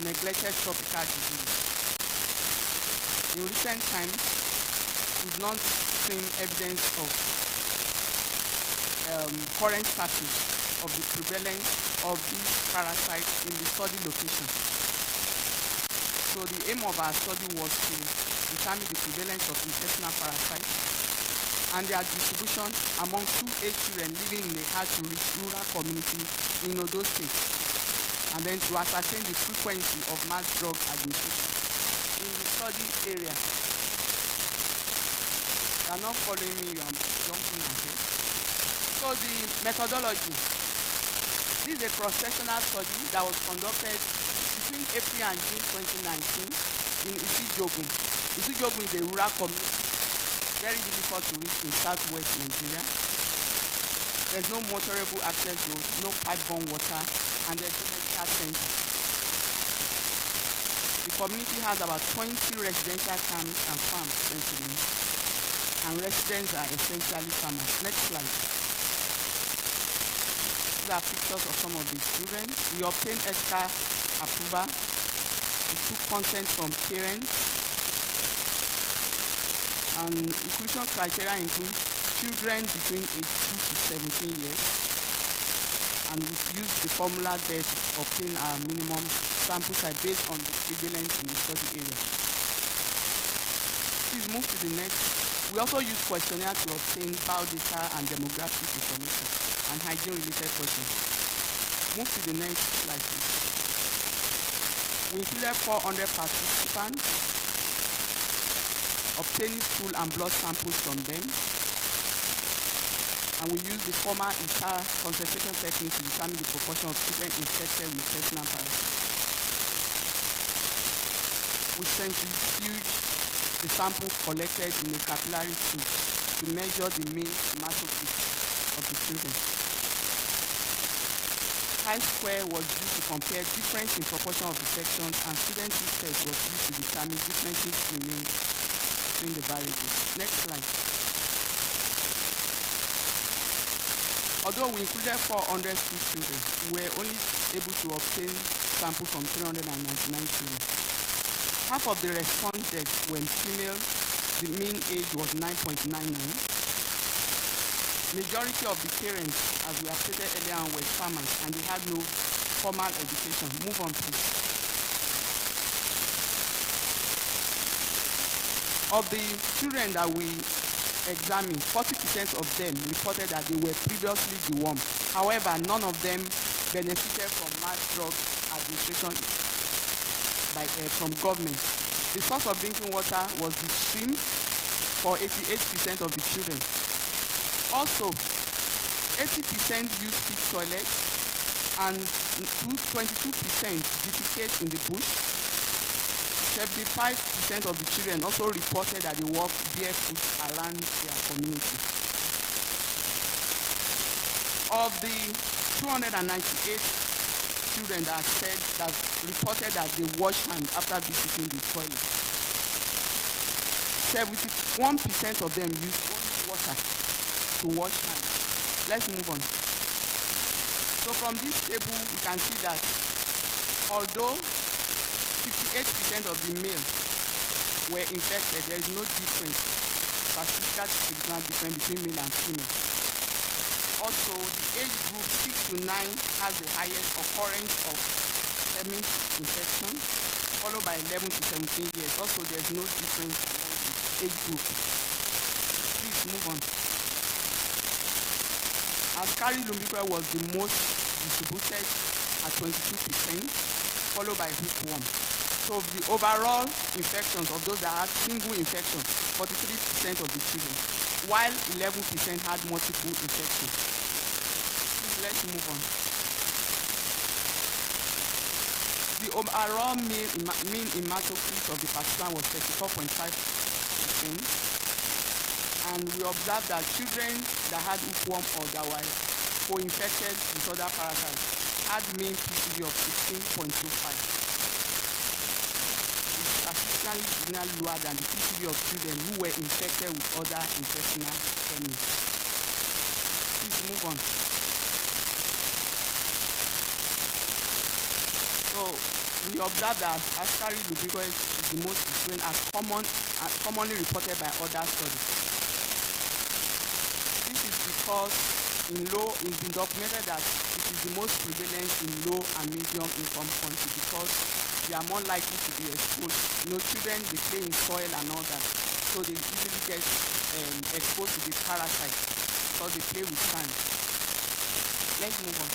neglected tropical disease. In recent times, we've not seen evidence of current status of the prevalence of these parasites in the study location. So the aim of our study was to determine the prevalence of intestinal parasites and their distribution among 2A children living in a hard-to-reach rural community in Odo State, and then to ascertain the frequency of mass drug administration in the study area. You are not following me, you are jumping ahead. So the methodology. This is a cross-sectional study that was conducted between April and June 2019 in Isijogun. Isijogun is a rural community, very difficult to reach in southwest Nigeria. There's no motorable access road, no pipe-borne water, and there's no medical center. community has about 20 residential camps and farms essentially, and residents are essentially farmers. Next slide. These are pictures of some of the students. We obtained extra approval. We took consent from parents. And inclusion criteria include children between age 2 to 17 years. And we used the formula there to obtain our minimum sample size based on the prevalence in the study area. Please move to the next. We also use questionnaire to obtain biodata and demographic information and hygiene-related questions. Move to the next slide, please. We included 400 participants, obtaining stool and blood samples from them, and we use the formal ISAR concentration technique to determine the proportion of children infected with intestinal parasites. We centrifuge the sample collected in a capillary tube to measure the mean hematocrit of the children. Chi-square was used to compare difference in proportion of the sections, and student test was used to determine differences in means between the variables. Next slide. Although we included 400 school children, we were only able to obtain samples from 399 children. Half of the respondents were female. The mean age was 9.99. Majority of the parents, as we have stated earlier on, were farmers, and they had no formal education. Move on, please. Of the children that we examined, 40% of them reported that they were previously dewormed. However, none of them benefited from mass drug administration from government. The source of drinking water was the stream for 88% of the children. Also, 80% used pit toilets, and 22% defecate in the bush. 75% of the children also reported that they walked barefoot around their community. Of the 298 children that said that reported that they wash hands after visiting the toilet, 71% of them used only water to wash hands. Let's move on. So from this table, we can see that although 58% of the males were infected, there is no difference, statistical difference between male and female. Also, the age group 6 to 9 has the highest occurrence of semen infection, followed by 11 to 17 years. Also, there is no difference among the age group. Please move on. Ascari lumbricoid was the most distributed at 22%, followed by hookworm. So the overall infections of those that had single infection, 43% of the children, while 11% had multiple infections. Please, let's move on. The overall mean hematocrit of the participant was 34.5%. And we observed that children that had hookworm or that were co-infected with other parasites had mean PCV of 16.25. It's statistically lower than the PCV of children who were infected with other intestinal hernias. Please move on. So we observed that Ascari lumbricoid is the most frequent as commonly reported by other studies. This is because it's been documented that it is the most prevalent in low and medium income countries because they are more likely to be exposed. Children, they play in soil and all that, so they easily get exposed to the parasites because they play with sand. Let's move on.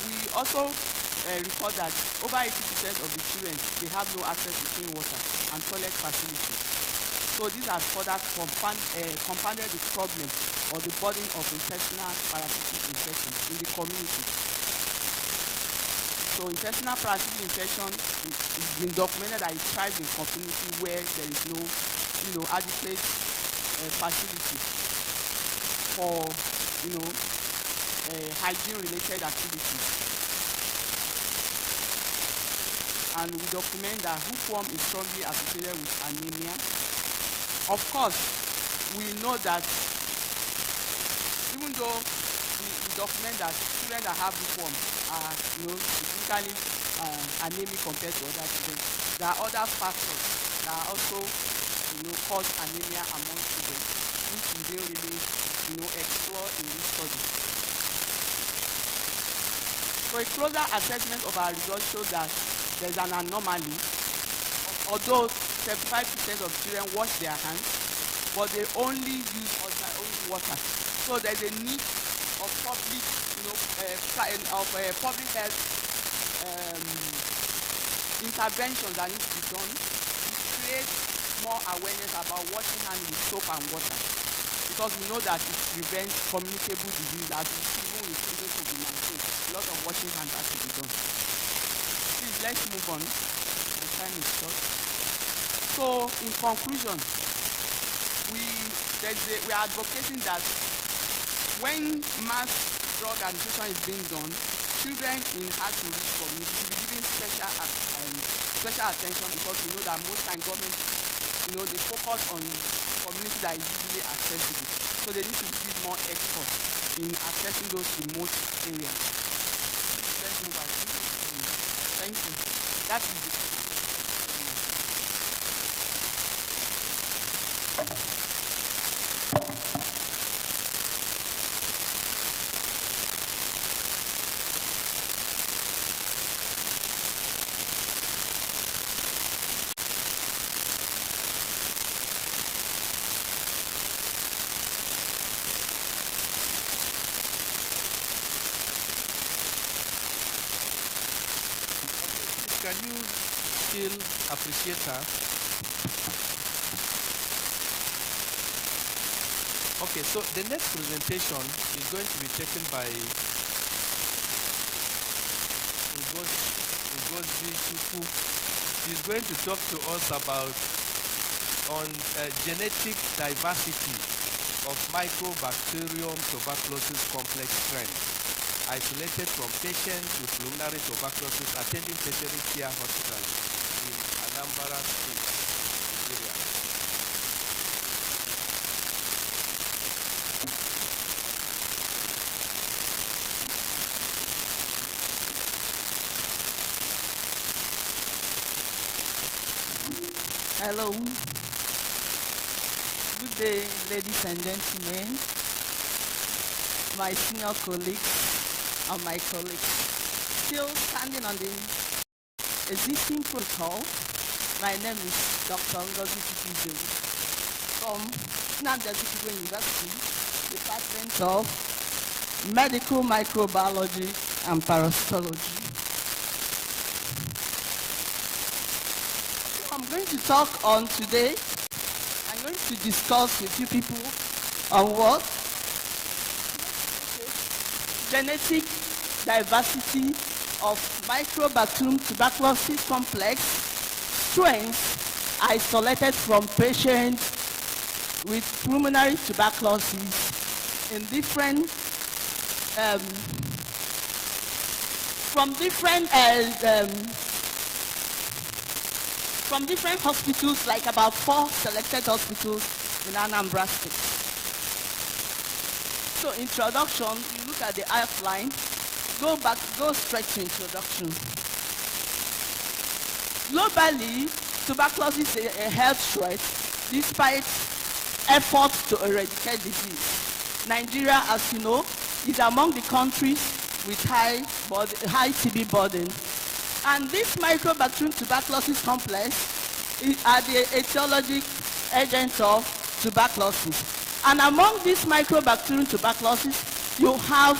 We also report that over 80% of the children, they have no access to clean water and toilet facilities. So these have further compounded the problem or the burden of intestinal parasitic infection in the community. So intestinal parasitic infection is been documented that it thrives in community where there is no, adequate facility for, hygiene-related activities. and we document that hookworm is strongly associated with anemia. Of course, we know that even though we document that children that have hookworm are, significantly anemic compared to other children, there are other factors that are also, cause anemia among children, which we didn't really, explore in this study. So a closer assessment of our results shows that there's an anomaly. Although 75% of children wash their hands, but they only use only water. So there's a need of public, public health interventions that need to be done to create more awareness about washing hands with soap and water, because we know that it prevents communicable disease, as we see even with children COVID-19. A lot of washing hands has to be done. Please, let's move on. The time is short. So, in conclusion, we are advocating that when mass drug administration is being done, children in hard-to-reach communities should be given special attention, because we know that most time government, they focus on communities that is easily accessible. So they need to give more effort in accessing those remote areas. Let's move on. Thank you. That is it. Can you still appreciate her? Okay, so the next presentation is going to be taken by Ugozi Chukwu. He's going to talk to us about genetic diversity of Mycobacterium tuberculosis complex strains, isolated from patients with pulmonary tuberculosis attending tertiary care hospitals in Anambra State, Nigeria. Hello. Good day, ladies and gentlemen, my senior colleagues, and my colleagues. Still standing on the existing protocol, my name is Dr. Ngozi Chukwu from Nnamdi Azikiwe University, Department of Medical Microbiology and Parasitology. I'm going to talk on today. I'm going to discuss with you people on what? Genetic diversity of Mycobacterium tuberculosis complex strains isolated from patients with pulmonary tuberculosis in different from different hospitals, like about 4 selected hospitals in Anambra State. So introduction, you look at the outline, go straight to introduction. Globally, tuberculosis is a health threat despite efforts to eradicate disease. Nigeria, as you know, is among the countries with high TB burden. And this Mycobacterium tuberculosis complex are the etiologic agents of tuberculosis. And among this Mycobacterium tuberculosis, you have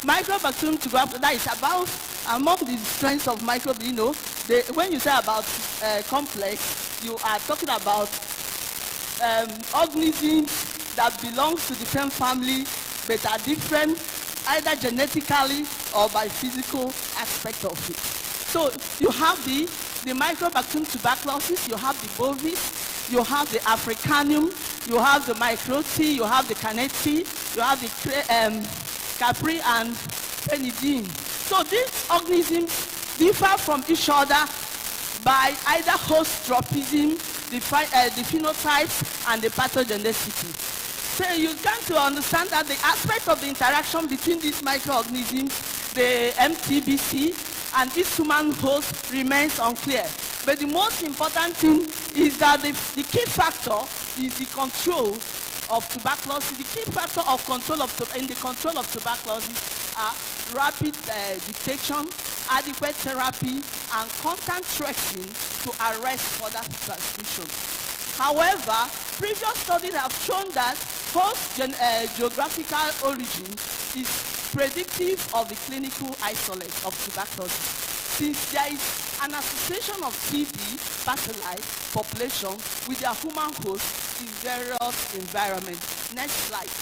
Mycobacterium tuberculosis, that is about, among the strains of microbiome, when you say about complex, you are talking about organisms that belong to the same family but are different, either genetically or by physical aspect of it. So you have the Mycobacterium tuberculosis, you have the bovis, you have the Africanum, you have the microti, you have the Caneti, you have the Capri and Penidine. So these organisms differ from each other by either host tropism, the phenotypes, and the pathogenicity. So you come to understand that the aspect of the interaction between these microorganisms, the MTBC, and this human host remains unclear. But the most important thing is that the key factor is the control of tuberculosis. The key factor of in the control of tuberculosis are rapid detection, adequate therapy, and contact tracing to arrest further transmission. However, previous studies have shown that host geographical origin is predictive of the clinical isolate of tuberculosis, since there is an association of TB bacilli population with their human host in various environments. Next slide.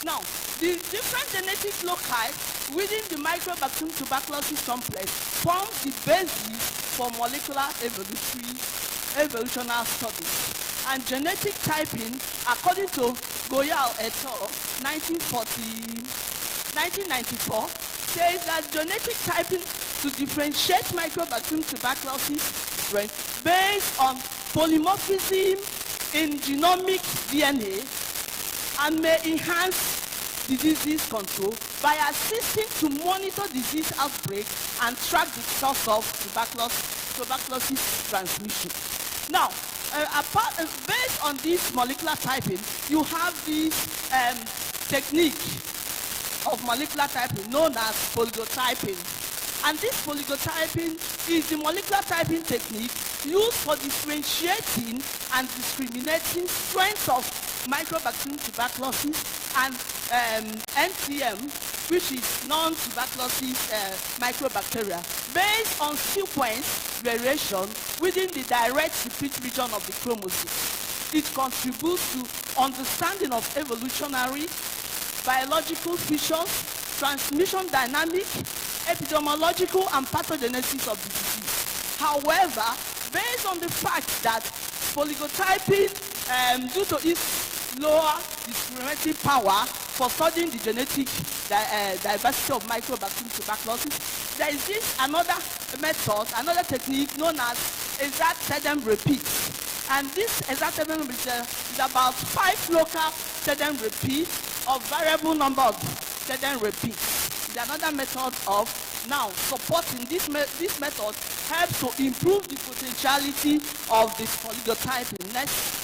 Now, the different genetic loci within the Mycobacterium tuberculosis complex form the basis for molecular evolutionary studies. And genetic typing, according to Goyal et al., 1994, says that genetic typing to differentiate Mycobacterium tuberculosis strain based on polymorphism in genomic DNA and may enhance disease control by assisting to monitor disease outbreak and track the source of tuberculosis transmission. Now, based on this molecular typing, you have this technique of molecular typing known as polygotyping. And this polygotyping is the molecular typing technique used for differentiating and discriminating strains of Mycobacterium tuberculosis and NTM, which is non-tuberculosis microbacteria, based on sequence variation within the direct repeat region of the chromosome. It contributes to understanding of evolutionary, biological features, transmission dynamic, epidemiological, and pathogenesis of the disease. However, based on the fact that polygotyping, due to its lower discriminating power for studying the genetic diversity of Mycobacterium tuberculosis, there is this another method, another technique known as exact tandem repeat. And this exact tandem repeat is about 5 local tandem repeats of variable number of tandem repeats. It's another method of now supporting this method helps to improve the potentiality of this polygotyping. Next.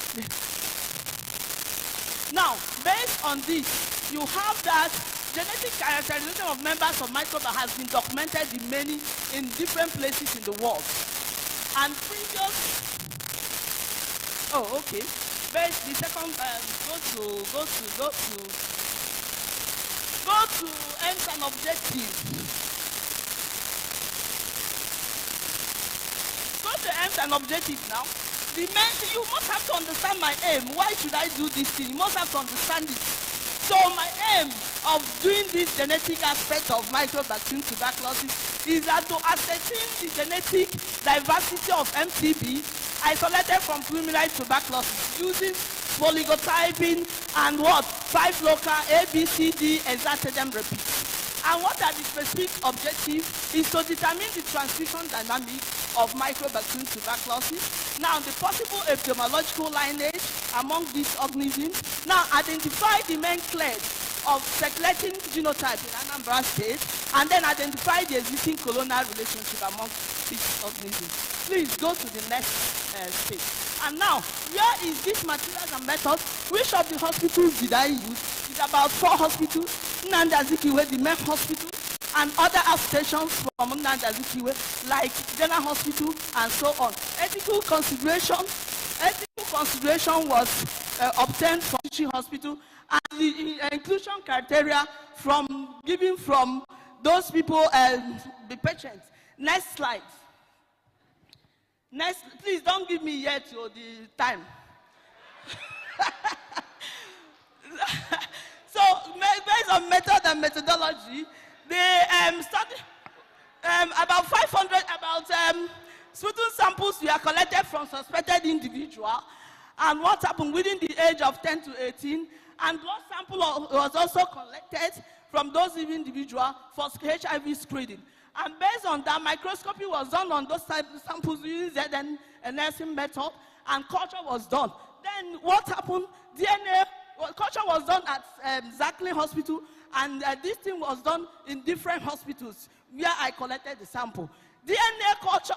Now, based on this, you have that genetic characterization of members of microbe has been documented in different places in the world. And previous, Based the second go to aims and objectives. Go to aims and objectives now. The main thing, you must have to understand my aim. Why should I do this thing? You must have to understand it. So my aim of doing this genetic aspect of Mycobacterium tuberculosis is that to ascertain the genetic diversity of MTB isolated from pulmonary tuberculosis using polygotyping and 5 local A, B, C, D exact tandem repeats. And what are the specific objectives is to determine the transmission dynamic of Mycobacterium tuberculosis. Now, the possible epidemiological lineage among these organisms. Now, identify the main clades of circulating genotype in Anambra State, and then identify the existing colonial relationship among these organisms. Please go to the next stage. And now, where is this materials and methods? Which of the hospitals did I use? It's about 4 hospitals. Nnamdi Azikiwe, the main hospital, and other stations from Nnamdi Azikiwe, like General Hospital, and so on. Ethical consideration was obtained from teaching hospital, and the inclusion criteria given from those people, the patients. Next slide. Next, please don't give me yet the time. So, based on method and methodology, they studied about 500, sputum samples were collected from suspected individuals, and what happened within the age of 10 to 18, and blood sample was also collected from those individuals for HIV screening. And based on that, microscopy was done on those samples using ZN nursing method, and culture was done. Then what happened? DNA, culture was done at Zacklin Hospital, and this thing was done in different hospitals where I collected the sample. DNA culture,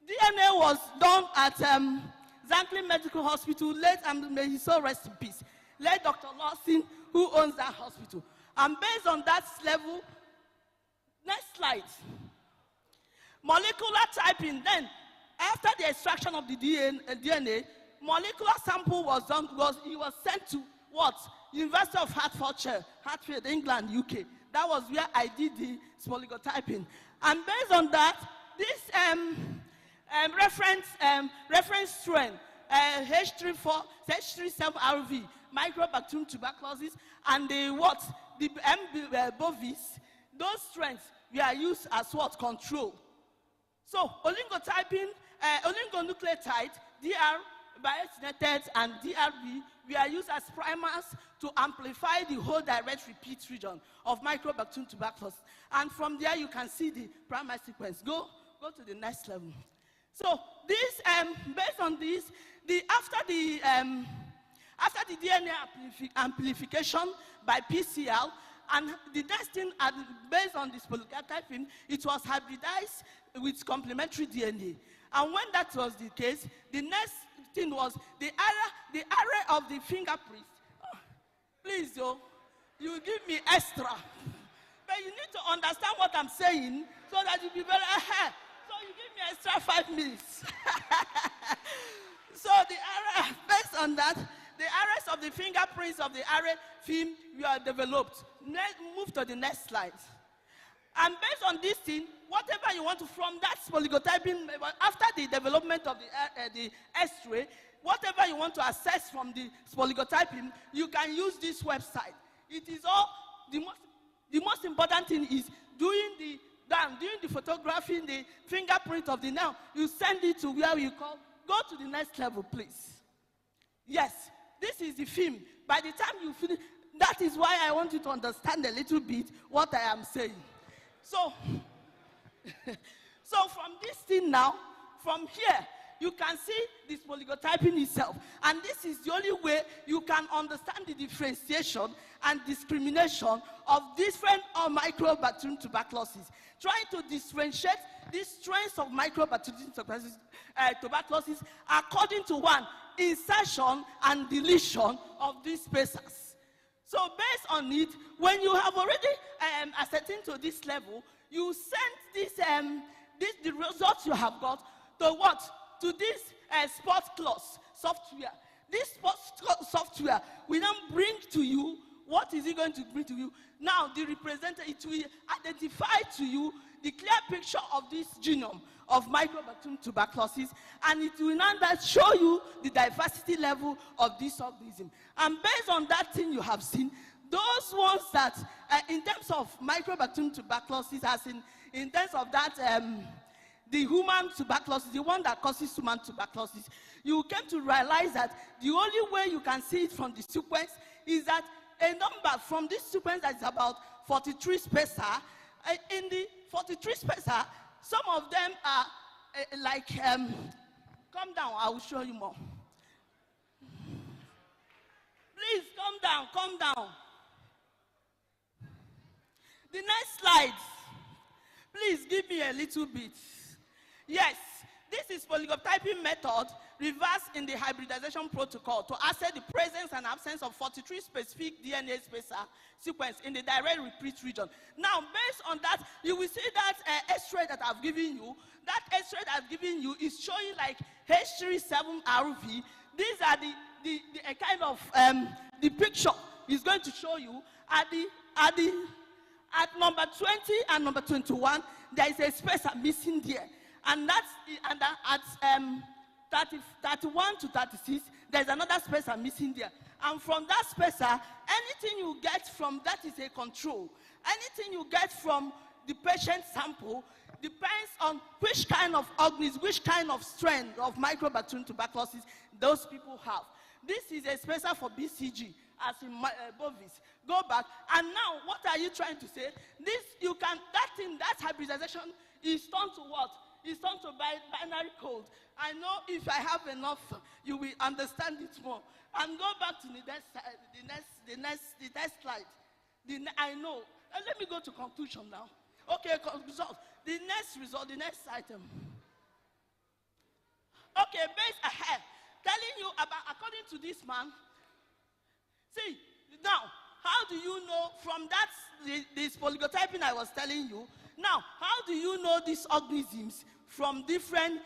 DNA was done at Zacklin Medical Hospital, late, and may he so rest in peace, late Dr. Lawson, who owns that hospital. And based on that level, next slide. Molecular typing. Then, after the extraction of the DNA, molecular sample was done. It was sent to what? University of Hertfordshire, Hartfield, England, UK. That was where I did the oligotyping. And based on that, this reference strain, H37RV, Microbacterium tuberculosis, and the M. bovis, those strains were used as what? Control. So, oligotyping, oligonucleotide, DR, biotineted, and DRB were used as primers to amplify the whole direct repeat region of Microbacterium tuberculosis. And from there, you can see the primary sequence. Go to the next level. So, this, based on this, after the DNA amplification by PCL, and the next thing, based on this polytyping, it was hybridized with complementary DNA. And when that was the case, the next thing was the array of the fingerprints. Oh, please, you give me extra. But you need to understand what I'm saying so that you'll be very ahead. So you give me extra 5 minutes. So the array, based on that, the arrays of the fingerprints of the array film were developed. Move to the next slide. And based on this thing, whatever you want to, from that oligotyping, after the development of the X-ray, whatever you want to access from the oligotyping, you can use this website. It is all, the most important thing is doing the photographing, the fingerprint of the nail. You send it to where you call, go to the next level, please. Yes, this is the film. By the time you finish, that is why I want you to understand a little bit what I am saying. So, so from this thing now, from here, you can see this oligotyping itself. And this is the only way you can understand the differentiation and discrimination of different Microbacterium tuberculosis. Trying to differentiate these strains of Microbacterium tuberculosis according to one, insertion and deletion of these spacers. So based on it, when you have already ascertained to this level, you send the results you have got to what? To this spot clause software. This spot software will now bring to you, what is it going to bring to you? Now the representative, it will identify to you the clear picture of this genome of Microbacterium tuberculosis, and it will now show you the diversity level of this organism. And based on that thing you have seen, those ones that, in terms of Microbacterium tuberculosis, as in terms of that, the human tuberculosis, the one that causes human tuberculosis, you came to realize that the only way you can see it from the sequence is that a number from this sequence that is about 43 spacer, in the 43 spacer, some of them are come down, I will show you more. Please, come down. The next slide. Please give me a little bit. Yes, this is polytyping method reversed in the hybridization protocol to assess the presence and absence of 43 specific DNA spacer sequence in the direct repeat region. Now, based on that, you will see that X-ray that I've given you. That X-ray that I've given you is showing like H37RV. These are the kind of the picture is going to show you at number 20 and number 21. There is a spacer missing there, and that's at 31 to 36. There's another spacer missing there. And from that spacer, anything you get from that is a control. Anything you get from the patient sample depends on which kind of organism, which kind of strain of Microbacterium tuberculosis those people have. This is a spacer for BCG, as in Bovis. Go back. And now, what are you trying to say? This, you can, that thing, that hybridization is turned to what? It's turned to binary code. I know if I have enough, you will understand it more. And go back to the next slide. I know. Let me go to conclusion now. Okay, result. The next result, the next item. Okay, based ahead, telling you about, according to this man. See, now, how do you know from that, this polygotyping I was telling you, now, how do you know these organisms from different,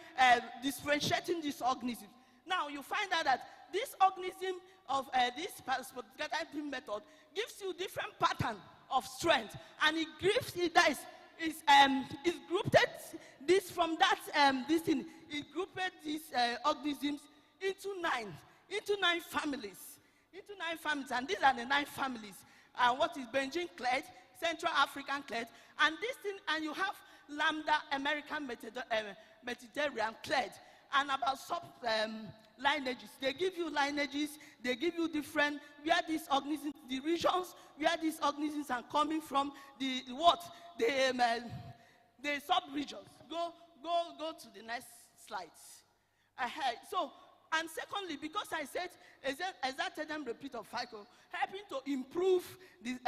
differentiating these organisms? Now, you find out that this organism of this polygotyping method gives you different pattern of strength, and it gives it that is grouped this from that this thing. It grouped these organisms into nine families, and these are the 9 families. What is Benjamin clade, Central African clade, and this thing, and you have Lambda American Mediterranean clade, and about sub lineages. They give you lineages, they give you different, where these organisms, the regions where these organisms are coming from, the sub-regions. Go to the next slides. So, and secondly, because I said exact repeat of FICO, helping to improve this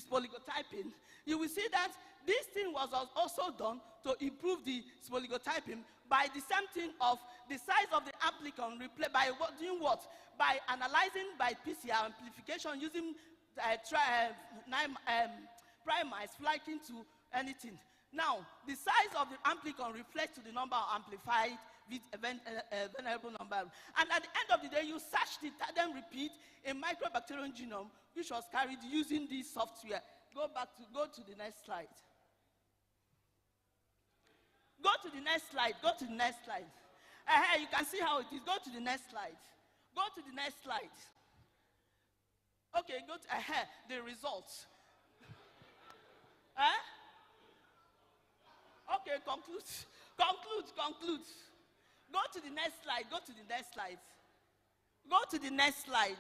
polygotyping, you will see that this thing was also done to improve the polygotyping by the same thing of the size of the amplicon by doing what? By analyzing by PCR amplification using primers flanking to anything. Now, the size of the amplicon reflects to the number of amplified vulnerable number. And at the end of the day, you search the tandem repeat in microbacterium genome, which was carried using this software. Go to the next slide. Go to the next slide. Go to the next slide. You can see how it is. Go to the next slide. Go to the next slide. Okay, go to the results. Okay, conclude. Go to the next slide. Go to the next slide. Go to the next slide.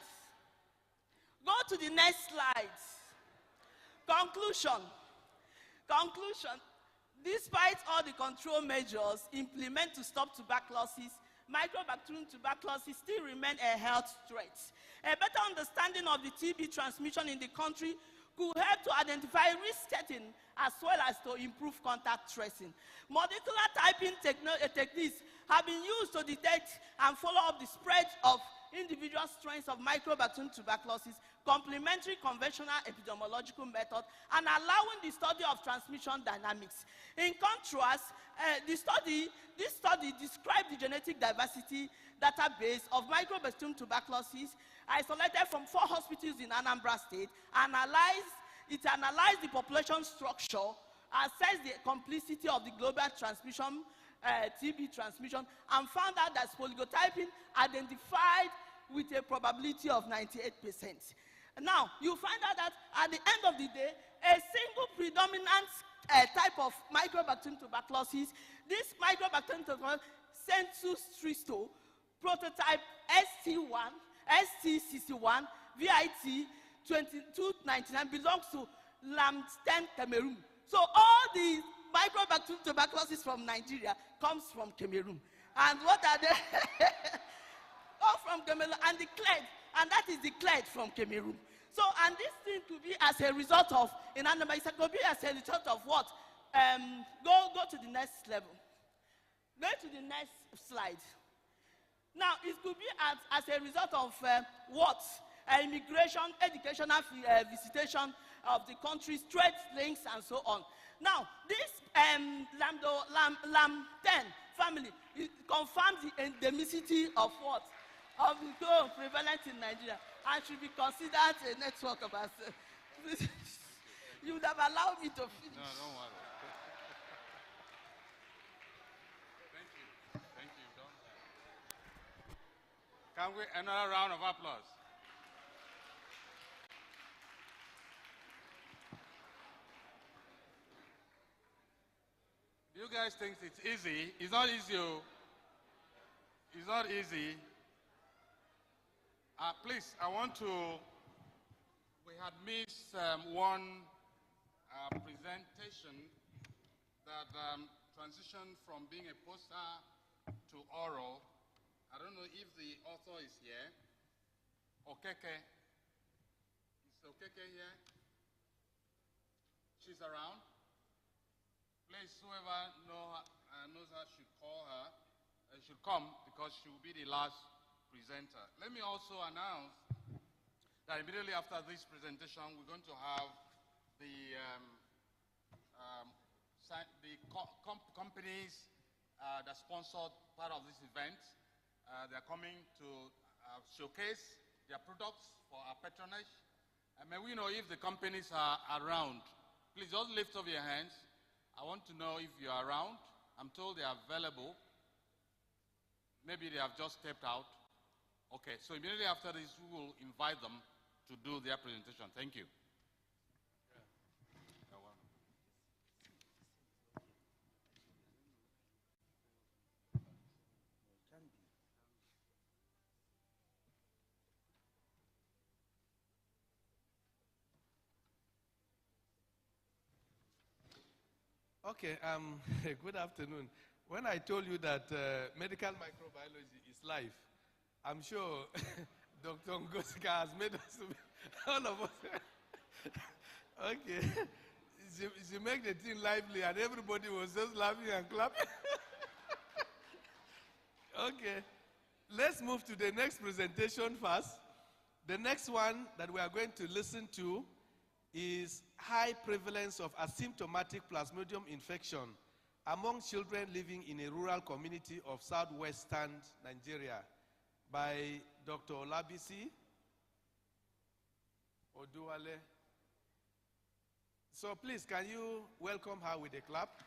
Go to the next slide. Conclusion. Despite all the control measures implemented to stop tuberculosis, microbacterium tuberculosis still remain a health threat. A better understanding of the TB transmission in the country could help to identify risk setting as well as to improve contact tracing. Molecular typing techniques have been used to detect and follow up the spread of individual strains of microbacterium tuberculosis, complementary conventional epidemiological method, and allowing the study of transmission dynamics. In contrast, this study described the genetic diversity database of microbacterium tuberculosis isolated from 4 hospitals in Anambra State, analyzed the population structure, assessed the complicity of the global transmission, TB transmission, and found out that polygotyping identified with a probability of 98%. Now, you find out that at the end of the day, a single predominant type of microbacterium tuberculosis, this microbacterium tuberculosis, Sensus tristo, prototype ST1, ST61, VIT 2299 belongs to Lamstan, Cameroon. So all the microbacterium tuberculosis from Nigeria comes from Cameroon. And what are they? All from Cameroon, and the clade, and that is the clade from Cameroon. So, and this thing could be as a result of, in animal, it could be as a result of what? Go to the next level. Go to the next slide. Now, it could be as a result of what? Immigration, educational visitation of the country's trade links, and so on. Now, this Lam10 family confirms the endemicity of what? Of the prevalent in Nigeria, and should be considered a network of ourselves. You would have allowed me to finish. No, don't worry. Thank you. Can we another round of applause? Do you guys think it's easy? It's not easy. It's not easy. Please, I want to, we had missed one presentation that transitioned from being a poster to oral. I don't know if the author is here. Okeke. Is Okeke here? She's around. Please, whoever knows her should call her. Should come because she will be the last presenter. Let me also announce that immediately after this presentation, we're going to have the companies that sponsored part of this event. They're coming to showcase their products for our patronage. May we know if the companies are around. Please just lift up your hands. I want to know if you're around. I'm told they are available. Maybe they have just stepped out. Okay, so immediately after this, we will invite them to do their presentation. Thank you. Okay, good afternoon. When I told you that medical microbiology is life, I'm sure Dr. Ngoska has made us, all of us. Okay, she made the thing lively and everybody was just laughing and clapping. Okay, let's move to the next presentation first. The next one that we are going to listen to is high prevalence of asymptomatic plasmodium infection among children living in a rural community of southwestern Nigeria by Dr. Olabisi Oduwale. So please, can you welcome her with a clap?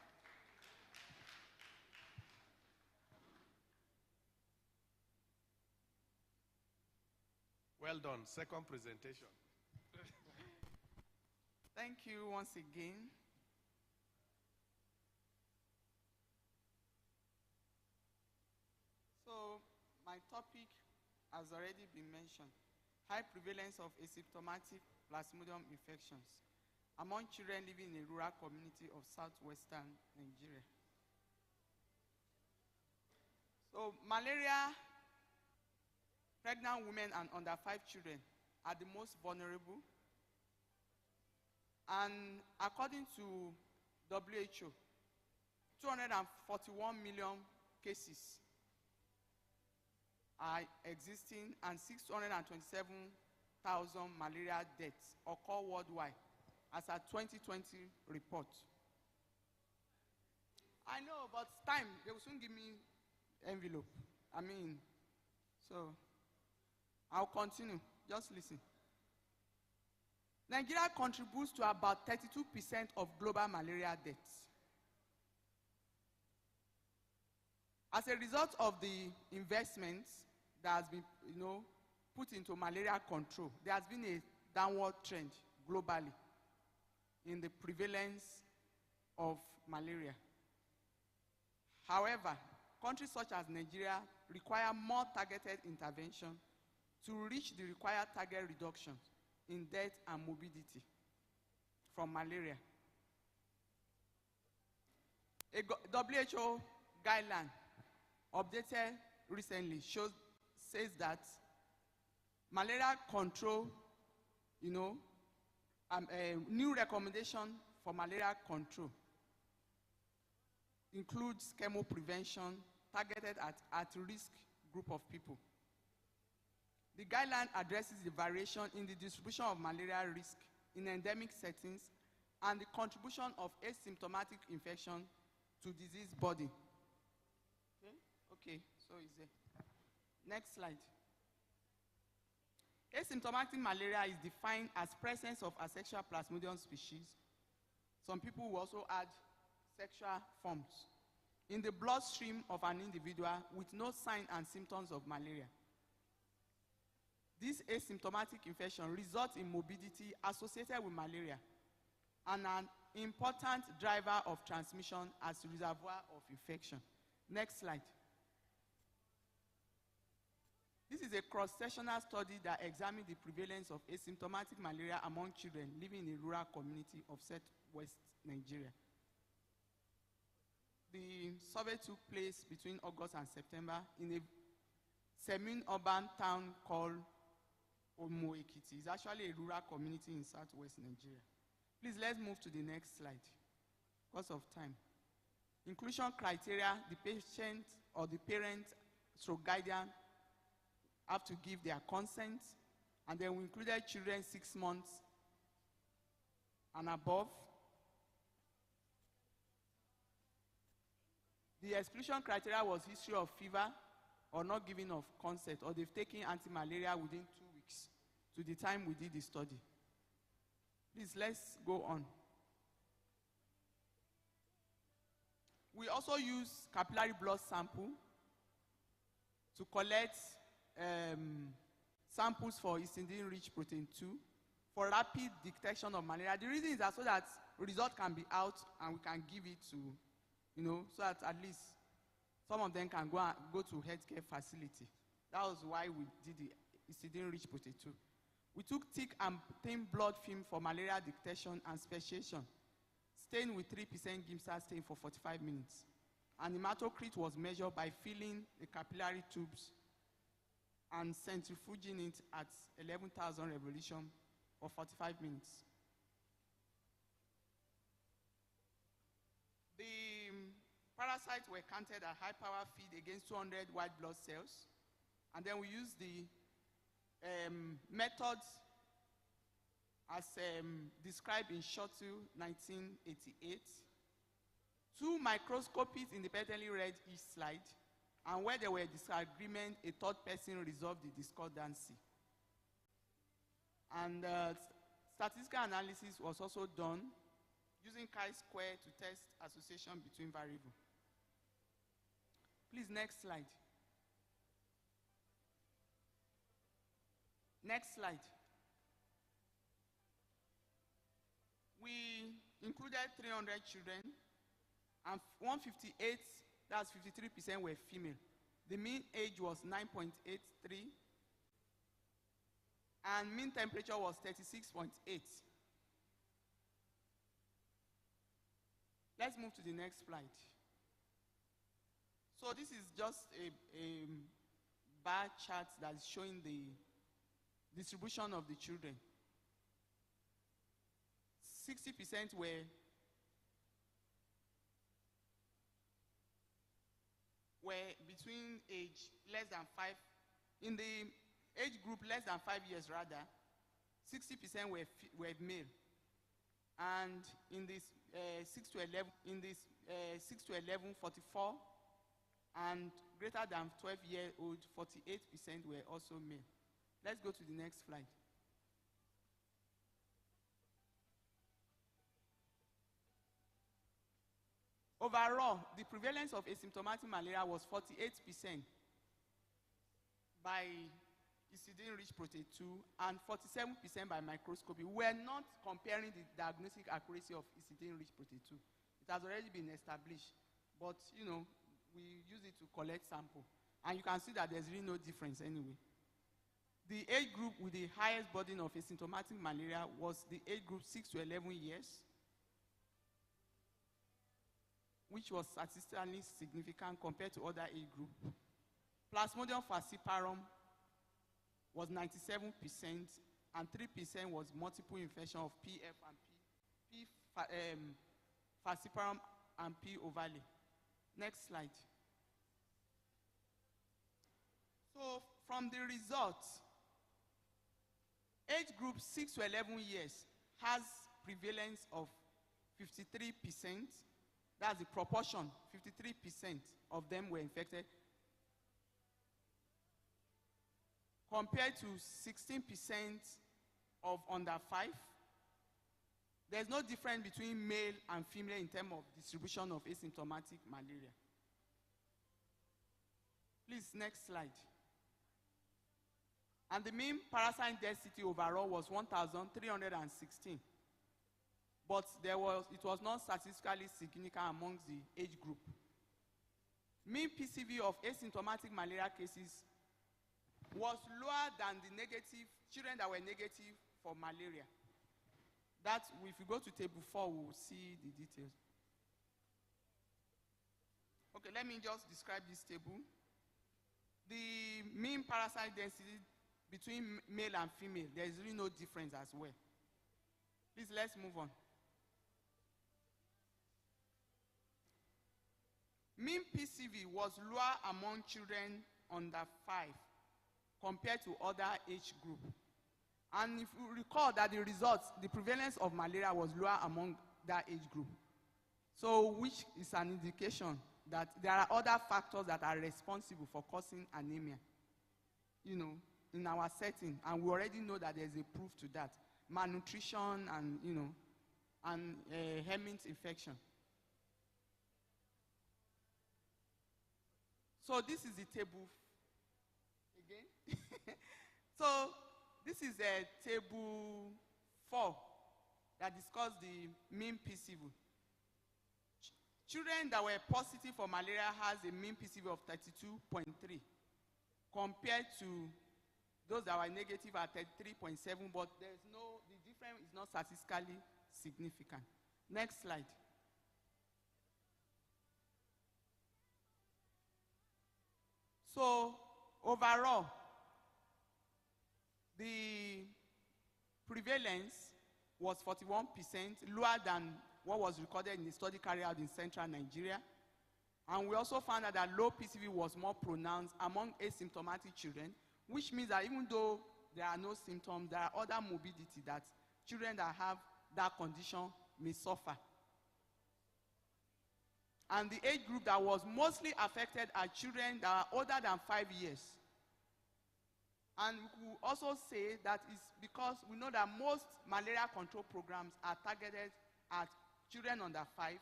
Well done. Second presentation. Thank you once again. So, my topic has already been mentioned. High prevalence of asymptomatic plasmodium infections among children living in a rural community of southwestern Nigeria. So, malaria, pregnant women and under 5 children are the most vulnerable. And according to WHO, 241 million cases are existing and 627,000 malaria deaths occur worldwide as a 2020 report. I know, but time, they will soon give me envelope. So I'll continue. Just listen. Nigeria contributes to about 32% of global malaria deaths. As a result of the investments that has been, put into malaria control, there has been a downward trend globally in the prevalence of malaria. However, countries such as Nigeria require more targeted intervention to reach the required target reduction in death and morbidity from malaria. A WHO guideline updated recently says that malaria control, a new recommendation for malaria control includes chemo prevention targeted at risk group of people. The guideline addresses the variation in the distribution of malaria risk in endemic settings and the contribution of asymptomatic infection to disease burden. Okay, so is there. Next slide. Asymptomatic malaria is defined as presence of asexual plasmodium species. Some people will also add sexual forms in the bloodstream of an individual with no sign and symptoms of malaria. This asymptomatic infection results in morbidity associated with malaria and an important driver of transmission as a reservoir of infection. Next slide. This is a cross-sectional study that examined the prevalence of asymptomatic malaria among children living in a rural community of southwest Nigeria. The survey took place between August and September in a semi-urban town called Omo-Ekiti. It's actually a rural community in southwest Nigeria. Please, let's move to the next slide because of time. Inclusion criteria: the patient or the parent / guardian have to give their consent, and then we included children 6 months and above. The exclusion criteria was history of fever or not giving of consent, or they've taken anti-malaria within 2 weeks to the time we did the study. Please, let's go on. We also use capillary blood sample to collect samples for histidine-rich protein 2 for rapid detection of malaria. The reason is that so that result can be out and we can give it to, so that at least some of them can go to healthcare facility. That was why we did the histidine-rich protein 2. We took thick and thin blood film for malaria detection and speciation, stained with 3% Giemsa stain for 45 minutes. And hematocrit was measured by filling the capillary tubes and centrifuging it at 11,000 revolutions for 45 minutes. The parasites were counted at high power feed against 200 white blood cells. And then we used the methods as described in Shuttle 1988. 2 microscopies independently read each slide, and where there were disagreements, a third person resolved the discordancy. And statistical analysis was also done using chi-square to test association between variables. Please, next slide. Next slide. We included 300 children, and 158, that's 53%, were female. The mean age was 9.83, and mean temperature was 36.8. Let's move to the next slide. So this is just a bar chart that is showing the distribution of the children. 60% were between age less than 5, in the age group less than 5 years rather, 60% were male. And in this 6 to 11, 44, and greater than 12-year-old, 48% were also male. Let's go to the next slide. Overall, the prevalence of asymptomatic malaria was 48% by histidine-rich protein 2 and 47% by microscopy. We are not comparing the diagnostic accuracy of histidine-rich protein 2. It has already been established, but we use it to collect sample, and you can see that there's really no difference anyway. The age group with the highest burden of asymptomatic malaria was the age group 6 to 11 years, which was statistically significant compared to other age groups. Plasmodium falciparum was 97%, and 3% was multiple infection of PF and P falciparum and P ovale. Next slide. So from the results, age group 6 to 11 years has prevalence of 53%. That's the proportion, 53% of them were infected, compared to 16% of under 5. There's no difference between male and female in terms of distribution of asymptomatic malaria. Please, next slide. And the mean parasite density overall was 1,316. But it was not statistically significant amongst the age group. Mean PCV of asymptomatic malaria cases was lower than the negative, children that were negative for malaria. That, if you go to table 4, we'll see the details. Okay, let me just describe this table. The mean parasite density between male and female, there is really no difference as well. Please, let's move on. Mean PCV was lower among children under 5 compared to other age group. And if you recall that the results, the prevalence of malaria was lower among that age group. So, which is an indication that there are other factors that are responsible for causing anemia, in our setting. And we already know that there's a proof to that. Malnutrition and, Helminth infection. So this is the table again. So this is a table 4 that discusses the mean PCV. Children that were positive for malaria has a mean PCV of 32.3 compared to those that were negative at 33.7, but the difference is not statistically significant. Next slide. So, overall, the prevalence was 41%, lower than what was recorded in the study carried out in central Nigeria. And we also found out that low PCV was more pronounced among asymptomatic children, which means that even though there are no symptoms, there are other morbidity that children that have that condition may suffer. And the age group that was mostly affected are children that are older than 5 years. And we could also say that it's because we know that most malaria control programs are targeted at children under 5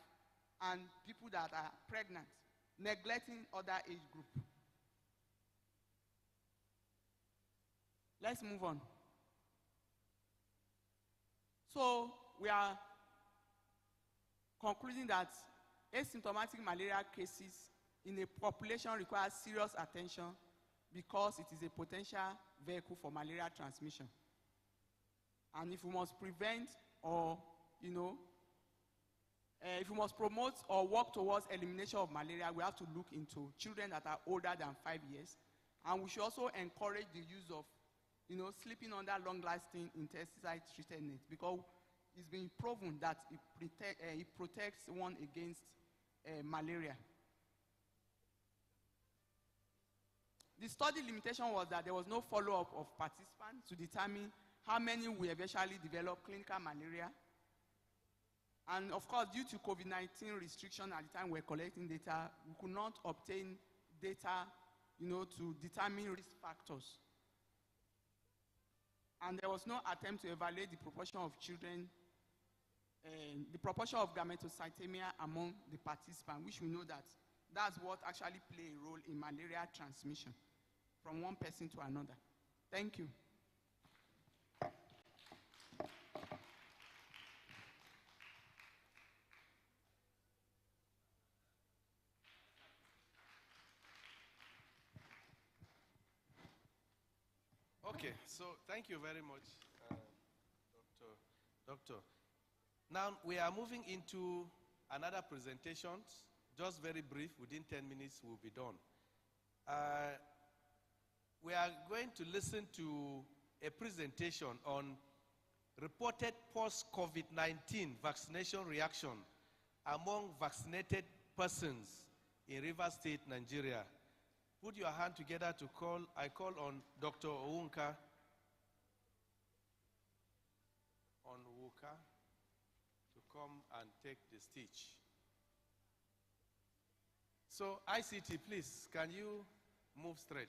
and people that are pregnant, neglecting other age group. Let's move on. So we are concluding that asymptomatic malaria cases in a population require serious attention because it is a potential vehicle for malaria transmission. And if we must prevent or, if we must promote or work towards elimination of malaria, we have to look into children that are older than 5 years. And we should also encourage the use of, sleeping under long-lasting insecticide-treated nets, because it's been proven that it protects one against malaria. The study limitation was that there was no follow-up of participants to determine how many will eventually develop clinical malaria. And of course, due to COVID-19 restriction at the time we were collecting data, we could not obtain data, to determine risk factors. And there was no attempt to evaluate the proportion of children, the proportion of gametocytemia among the participants, which we know that that's what actually plays a role in malaria transmission from one person to another. Thank you. Okay, so thank you very much, Doctor. Now we are moving into another presentation, just very brief, within 10 minutes we'll be done. We are going to listen to a presentation on reported post-COVID-19 vaccination reaction among vaccinated persons in Rivers State, Nigeria. Put your hand together to call. I call on Dr. Onwuka to come and take the stage. So, ICT, please, can you move straight?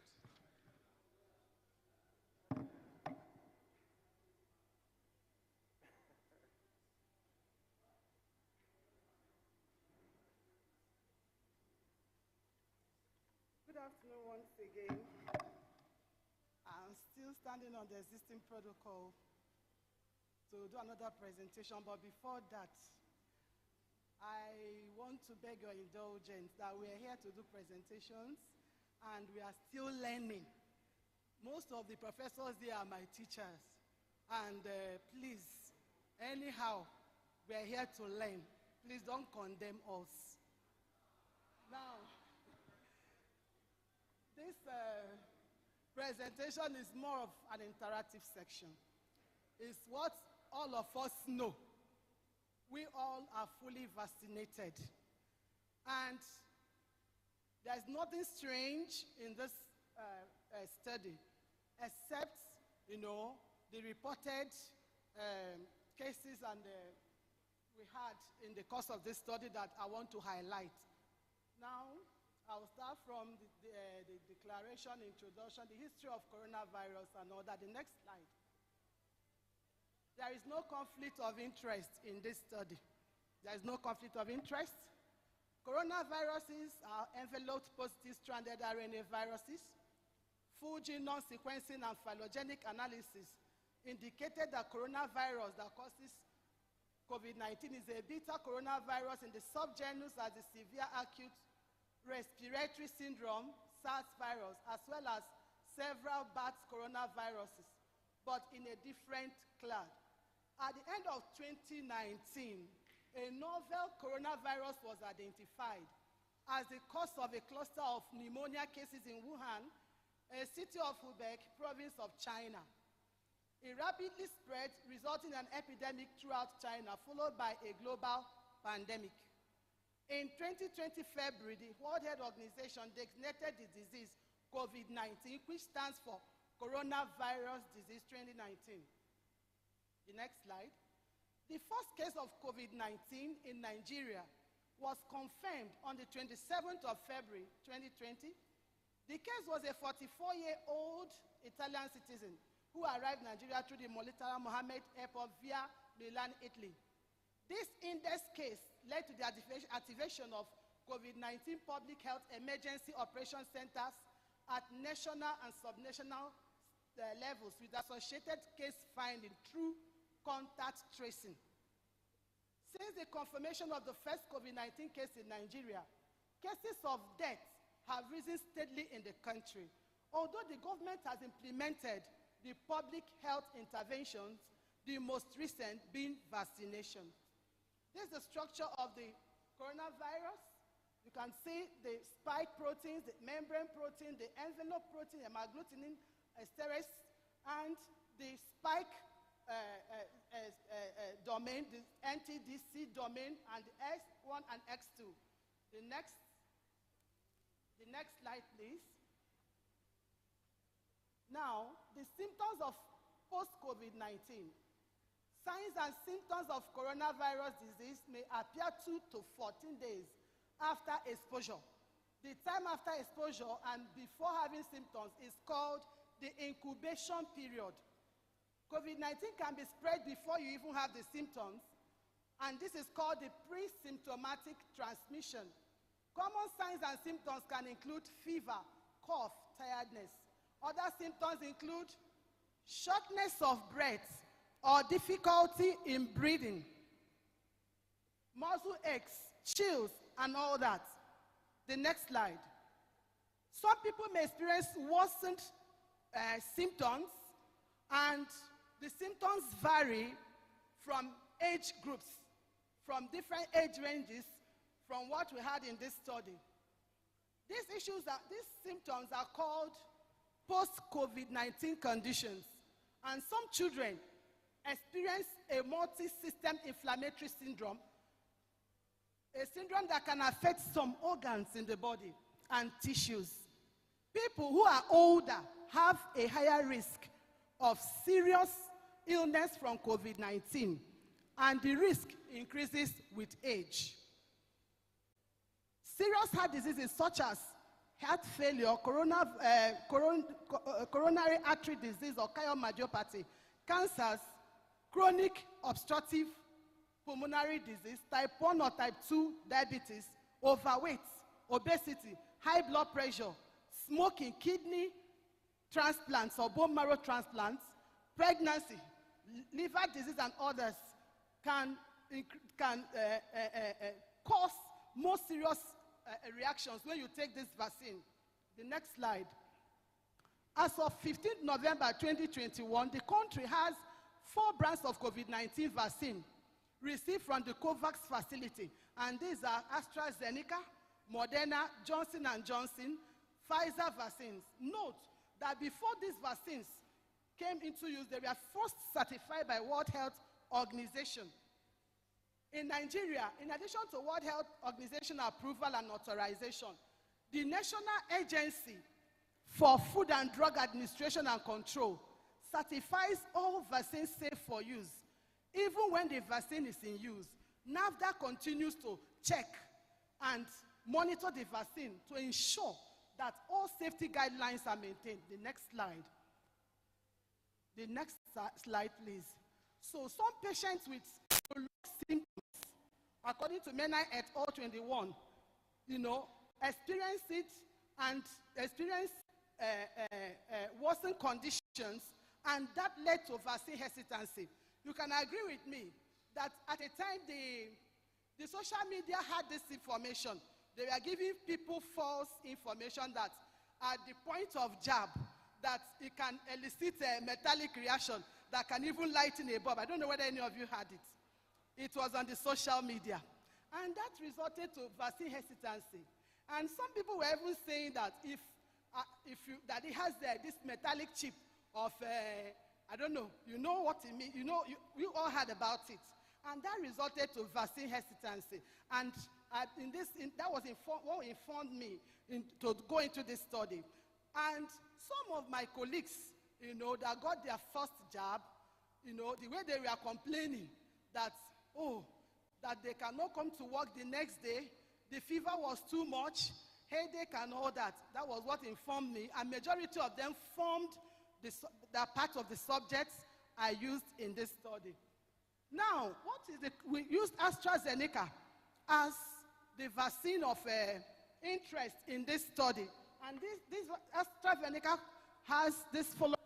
Good afternoon once again. I'm still standing on the existing protocol to do another presentation, but before that, I want to beg your indulgence that we are here to do presentations and we are still learning. Most of the professors there are my teachers. And please, anyhow, we are here to learn. Please don't condemn us. Now, this presentation is more of an interactive section. It's what all of us know. We all are fully vaccinated. And there's nothing strange in this study, except, the reported cases and we had in the course of this study that I want to highlight. Now, I'll start from the declaration, introduction, the history of coronavirus and all that. The next slide. There is no conflict of interest in this study. There is no conflict of interest. Coronaviruses are enveloped positive stranded RNA viruses. Full genome sequencing and phylogenetic analysis indicated that coronavirus that causes COVID-19 is a beta coronavirus in the subgenus as the severe acute respiratory syndrome, SARS virus, as well as several bat coronaviruses, but in a different clade. At the end of 2019, a novel coronavirus was identified as the cause of a cluster of pneumonia cases in Wuhan, a city of Hubei, province of China. It rapidly spread, resulting in an epidemic throughout China, followed by a global pandemic. In 2020 February, the World Health Organization designated the disease COVID-19, which stands for Coronavirus Disease 2019. The next slide. The first case of COVID-19 in Nigeria was confirmed on the 27th of February 2020. The case was a 44-year-old Italian citizen who arrived in Nigeria through the Murtala Mohammed Airport via Milan, Italy. This index case led to the activation of COVID-19 public health emergency operation centers at national and subnational levels with associated case finding through contact tracing. Since the confirmation of the first COVID-19 case in Nigeria, cases of death have risen steadily in the country, although the government has implemented the public health interventions, the most recent being vaccination. This is the structure of the coronavirus. You can see the spike proteins, the membrane protein, the envelope protein, hemagglutinin, esterase, and the spike domain, the NTDC domain, and the X1 and X2. The next slide, please. Now, the symptoms of post-COVID-19. Signs and symptoms of coronavirus disease may appear 2 to 14 days after exposure. The time after exposure and before having symptoms is called the incubation period. COVID-19 can be spread before you even have the symptoms, and this is called the pre-symptomatic transmission. Common signs and symptoms can include fever, cough, tiredness. Other symptoms include shortness of breath or difficulty in breathing, muscle aches, chills, and all that. The next slide. Some people may experience worsened symptoms, and the symptoms vary from age groups, from different age ranges, from what we had in this study. These symptoms are called post-COVID-19 conditions, and some children experience a multi-system inflammatory syndrome, a syndrome that can affect some organs in the body and tissues. People who are older have a higher risk of serious illness from COVID-19, and the risk increases with age. Serious heart diseases such as heart failure, coronary artery disease or cardiomyopathy, cancers, chronic obstructive pulmonary disease, type 1 or type 2 diabetes, overweight, obesity, high blood pressure, smoking, kidney transplants or bone marrow transplants, pregnancy, liver disease, and others can cause more serious reactions when you take this vaccine. The next slide. As of 15th November 2021, the country has 4 brands of COVID-19 vaccine received from the COVAX facility, and these are AstraZeneca, Moderna, Johnson & Johnson, Pfizer vaccines. Note that before these vaccines came into use, they were first certified by World Health Organization. In Nigeria, in addition to World Health Organization approval and authorization, the National Agency for Food and Drug Administration and Control certifies all vaccines safe for use. Even when the vaccine is in use, NAFDAC continues to check and monitor the vaccine to ensure that all safety guidelines are maintained. The next slide. The next slide, please. So some patients with symptoms, according to Mena et al. 21, experience it and experience worsened conditions, and that led to vaccine hesitancy. You can agree with me that at a time the social media had this information. They were giving people false information that at the point of jab, that it can elicit a metallic reaction that can even lighten a bulb. I don't know whether any of you had it. It was on the social media. And that resulted to vaccine hesitancy. And some people were even saying that that it has this metallic chip of, I don't know, you know what it means, you all heard about it. And that resulted to vaccine hesitancy. And that was what informed me to go into this study. And some of my colleagues, that got their first jab, the way they were complaining that, that they cannot come to work the next day, the fever was too much, headache and all that. That was what informed me. And majority of them formed the part of the subjects I used in this study. Now, we used AstraZeneca as the vaccine of interest in this study. And this AstraZeneca has this following.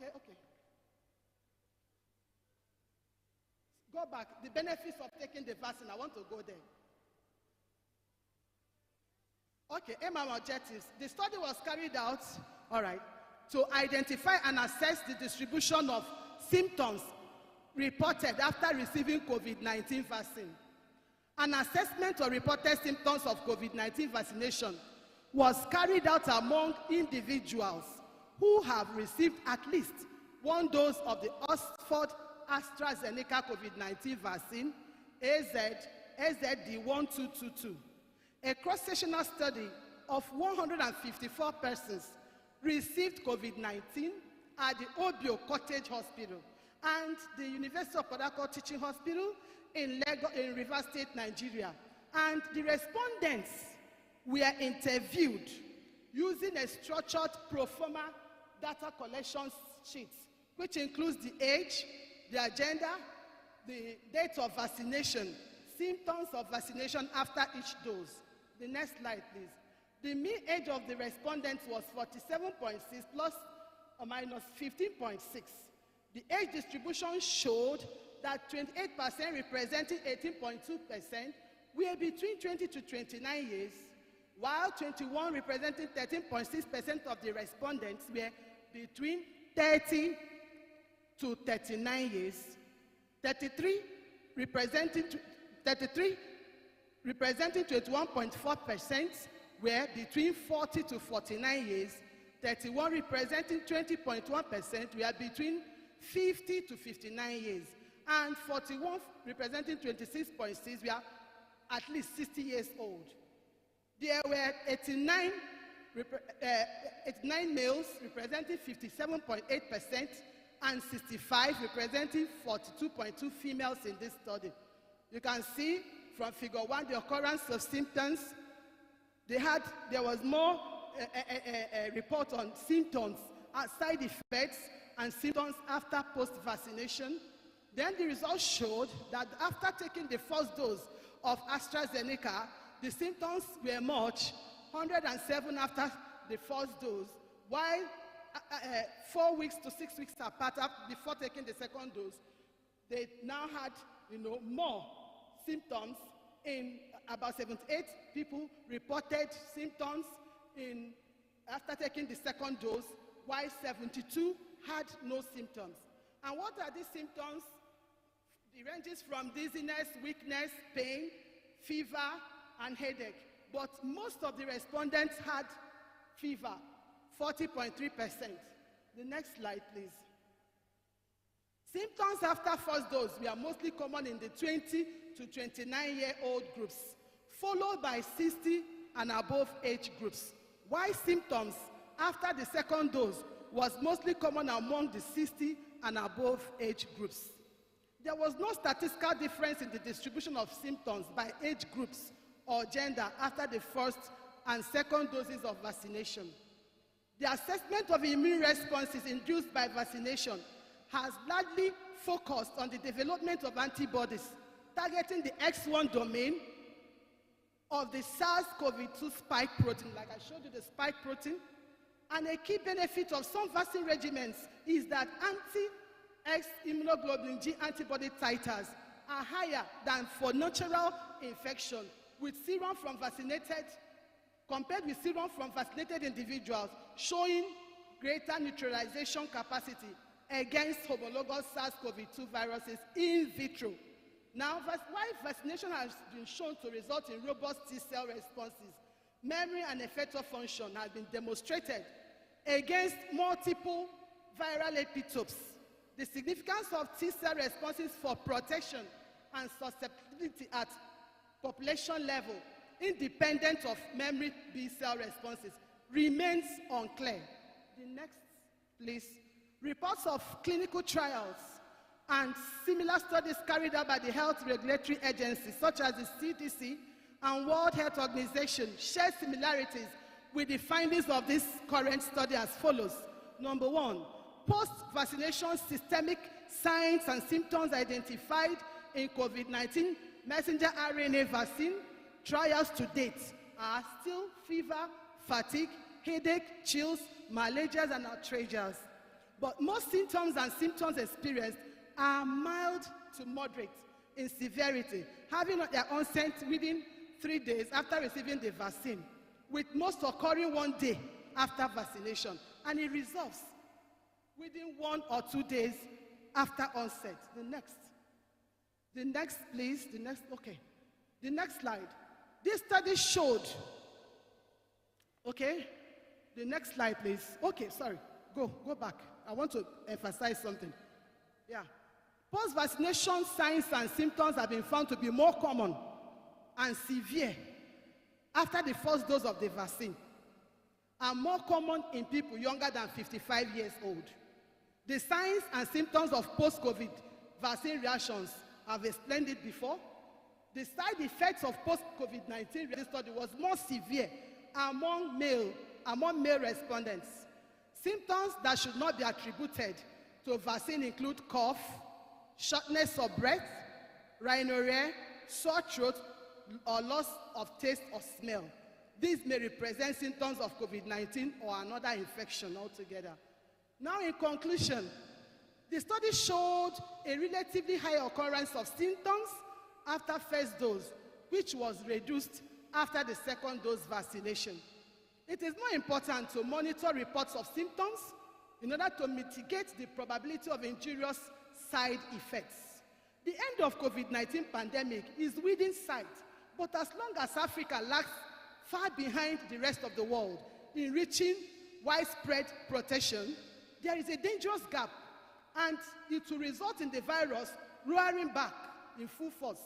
Okay. Go back. The benefits of taking the vaccine. I want to go there. Okay, aim and objectives. The study was carried out, to identify and assess the distribution of symptoms reported after receiving COVID-19 vaccine. An assessment of reported symptoms of COVID-19 vaccination was carried out among individuals who have received at least one dose of the Oxford AstraZeneca COVID-19 vaccine, AZD1222. A cross-sectional study of 154 persons received COVID-19 at the Obio Cottage Hospital and the University of Port Harcourt Teaching Hospital in Rivers State, Nigeria. And the respondents were interviewed using a structured pro forma data collection sheet, which includes the age, their gender, the date of vaccination, symptoms of vaccination after each dose. The next slide, please. The mean age of the respondents was 47.6 plus or minus 15.6. The age distribution showed that 28% representing 18.2% were between 20 to 29 years, while 21, representing 13.6% of the respondents, were between 30 to 39 years, 33 representing 21.4% were between 40 to 49 years, 31 representing 20.1% were between 50 to 59 years, and 41 representing 26.6 were at least 60 years old. There were 89 males representing 57.8% and 65 representing 42.2 females in this study. You can see from figure 1 the occurrence of symptoms. There was more report on symptoms, side effects, and symptoms after post-vaccination. Then the results showed that after taking the first dose of AstraZeneca, the symptoms were much, 107 after the first dose, while 4 weeks to 6 weeks apart before taking the second dose, they now had more symptoms. In about 78 people reported symptoms after taking the second dose, while 72 had no symptoms. And what are these symptoms? It ranges from dizziness, weakness, pain, fever, and headache. But most of the respondents had fever, 40.3%. The next slide, please. Symptoms after first dose were mostly common in the 20 to 29-year-old groups, followed by 60 and above age groups, while symptoms after the second dose was mostly common among the 60 and above age groups. There was no statistical difference in the distribution of symptoms by age groups or gender after the first and second doses of vaccination. The assessment of immune responses induced by vaccination has largely focused on the development of antibodies targeting the X1 domain of the SARS-CoV-2 spike protein, like I showed you the spike protein. And a key benefit of some vaccine regimens is that anti-X immunoglobulin G antibody titers are higher than for natural infection with serum from vaccinated, compared with serum from vaccinated individuals, showing greater neutralization capacity against homologous SARS-CoV-2 viruses in vitro. Now, while vaccination has been shown to result in robust T-cell responses, memory and effector function has been demonstrated against multiple viral epitopes. The significance of T-cell responses for protection and susceptibility at population level, independent of memory B-cell responses, remains unclear. The next, please. Reports of clinical trials and similar studies carried out by the health regulatory agencies, such as the CDC and World Health Organization, share similarities with the findings of this current study as follows. Number 1, post-vaccination systemic signs and symptoms identified in COVID-19 messenger RNA vaccine trials to date are still fever, fatigue, headache, chills, malarias, and arthralgias. But most symptoms and symptoms experienced are mild to moderate in severity, having their onset within 3 days after receiving the vaccine, with most occurring 1 day after vaccination, and it resolves within 1 or 2 days after onset. The next, please, the next slide. This study showed, the next slide, please. Go back. I want to emphasize something. Yeah. Post-vaccination signs and symptoms have been found to be more common and severe after the first dose of the vaccine, and more common in people younger than 55 years old. The signs and symptoms of post-COVID vaccine reactions I've explained it before. The side effects of post-COVID-19 study was more severe among male respondents. Symptoms that should not be attributed to vaccine include cough, shortness of breath, rhinorrhea, sore throat, or loss of taste or smell. These may represent symptoms of COVID-19 or another infection altogether. Now, in conclusion, the study showed a relatively high occurrence of symptoms after first dose, which was reduced after the second dose vaccination. It is more important to monitor reports of symptoms in order to mitigate the probability of injurious side effects. The end of COVID-19 pandemic is within sight, but as long as Africa lags far behind the rest of the world in reaching widespread protection, there is a dangerous gap, and it will result in the virus roaring back in full force.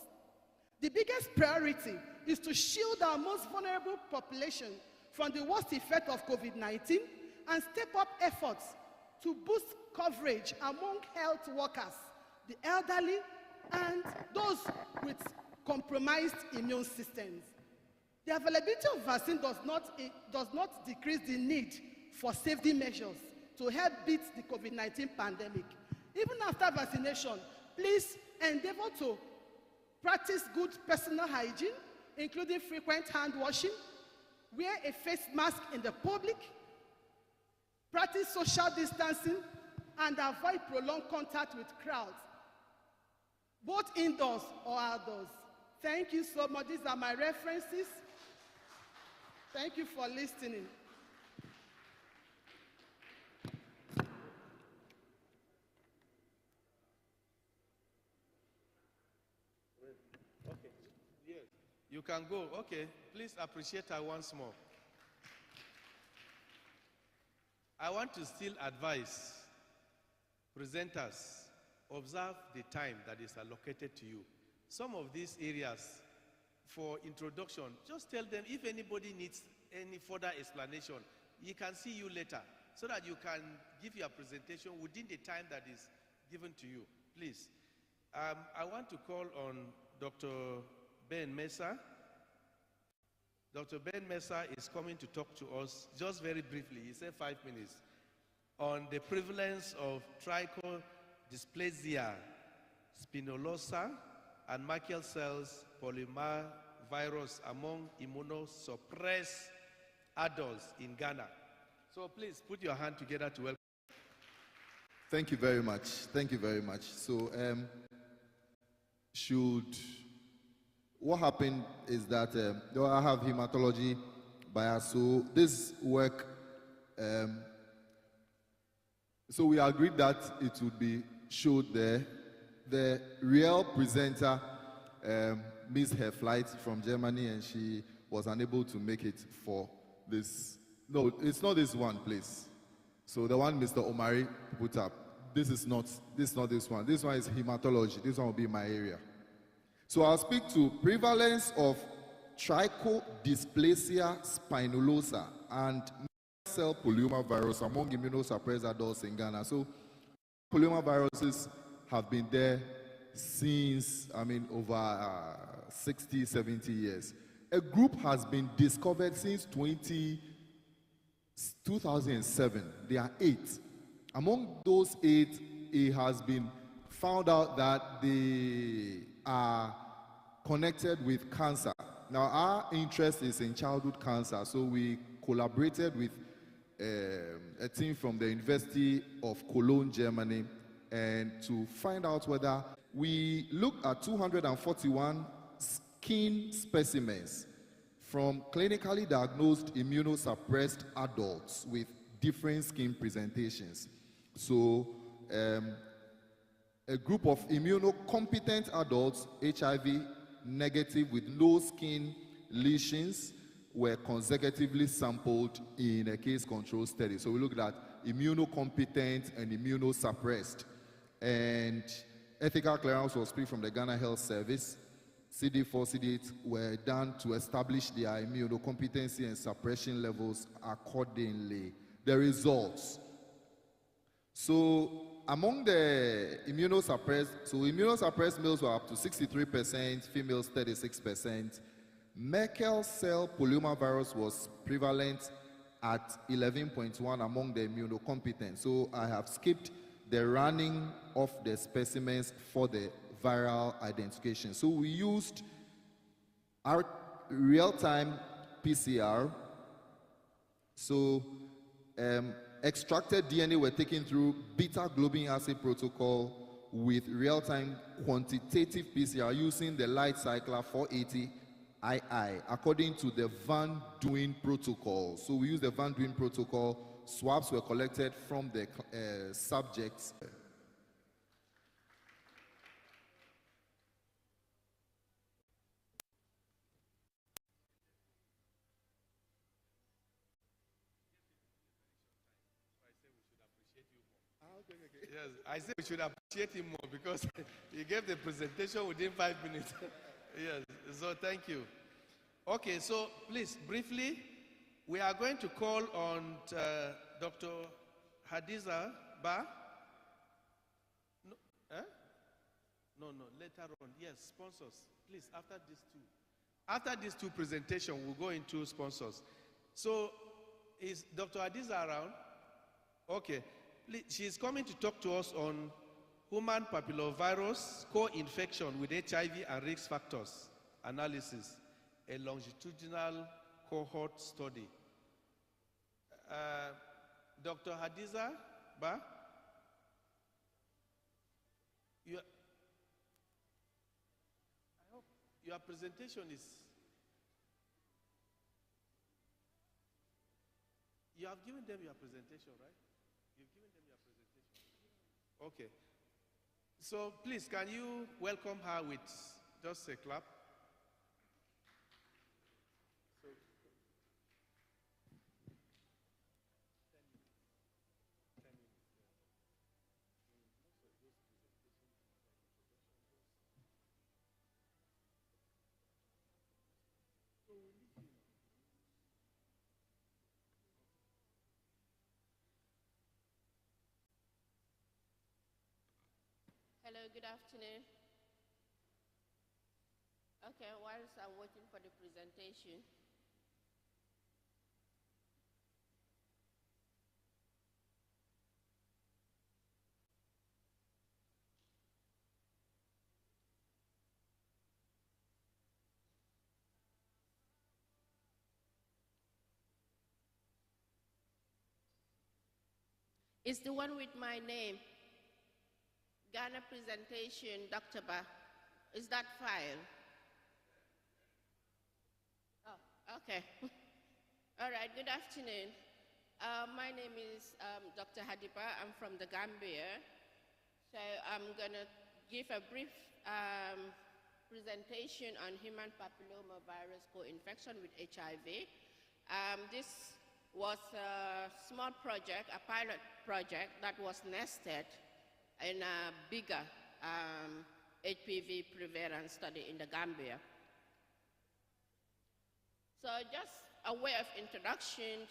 The biggest priority is to shield our most vulnerable population from the worst effect of COVID-19 and step up efforts to boost coverage among health workers, the elderly, and those with compromised immune systems. The availability of vaccine does not decrease the need for safety measures to help beat the COVID-19 pandemic. Even after vaccination, please endeavor to practice good personal hygiene, including frequent hand washing, wear a face mask in the public, practice social distancing, and avoid prolonged contact with crowds, both indoors or outdoors. Thank you so much. These are my references. Thank you for listening. Okay. Yes. You can go. Okay. Please appreciate her once more. I want to still advise presenters, observe the time that is allocated to you. Some of these areas, for introduction, just tell them if anybody needs any further explanation, he can see you later so that you can give your presentation within the time that is given to you. Please. I want to call on Dr. Ben Mesa. Dr. Ben Mesa is coming to talk to us just very briefly, he said 5 minutes, on the prevalence of trichodysplasia spinulosa and Merkel cells polymervirus among immunosuppressed adults in Ghana. So please put your hand together to welcome. Thank you very much. Thank you very much. So, what happened is that I have hematology bias, so this work, so we agreed that it would be showed there. The real presenter missed her flight from Germany and she was unable to make it for this. No, it's not this one, please. So the one Mr. Omari put up, this is not this one. This one is hematology. This one will be my area. So I'll speak to prevalence of trichodysplasia spinulosa and cell polyomavirus among immunosuppressed adults in Ghana. So polyomaviruses have been there since, over 60, 70 years. A group has been discovered since 2007. There are 8. Among those 8, it has been found out that they are connected with cancer. Now, our interest is in childhood cancer, so we collaborated with a team from the University of Cologne, Germany, and to find out whether we looked at 241 skin specimens from clinically diagnosed immunosuppressed adults with different skin presentations. So, a group of immunocompetent adults, HIV negative with no skin lesions, were consecutively sampled in a case control study. So we looked at immunocompetent and immunosuppressed. And ethical clearance was free from the Ghana Health Service. CD4, CD8 were done to establish their immunocompetency and suppression levels accordingly. The results. So among the immunosuppressed males were up to 63%, females 36%. Merkel cell polyomavirus was prevalent at 11.1 among the immunocompetent. So I have skipped the running of the specimens for the viral identification. So we used our real-time PCR. So extracted DNA were taken through beta-globin assay protocol with real-time quantitative PCR using the light cycler 480 according to the Van Duyn protocol. So we use the Van Duyn protocol. Swabs were collected from the subjects. Yes, I say we should appreciate him more because he gave the presentation within 5 minutes. Yes, so thank you. Okay, so please, briefly, we are going to call on Dr. Hadiza Ba. No, no, later on. Yes, sponsors. Please, after these two presentations, we'll go into sponsors. So, is Dr. Hadiza around? Okay. Please, she's coming to talk to us on human papillovirus co-infection with HIV and risk factors analysis, a longitudinal cohort study. Dr. Hadiza Ba, I hope your presentation is. You have given them your presentation, right? You've given them your presentation. Okay. So please, can you welcome her with just a clap? So, Hello, good afternoon. Okay, whilst I'm waiting for the presentation. It's the one with my name. Ghana presentation, Dr. Ba. Is that file? Oh, okay. All right, good afternoon. My name is Dr. Hadiba. I'm from the Gambia. So I'm going to give a brief presentation on human papillomavirus co-infection with HIV. This was a small project, a pilot project that was nested in a bigger HPV prevalence study in the Gambia. So just a way of introduction,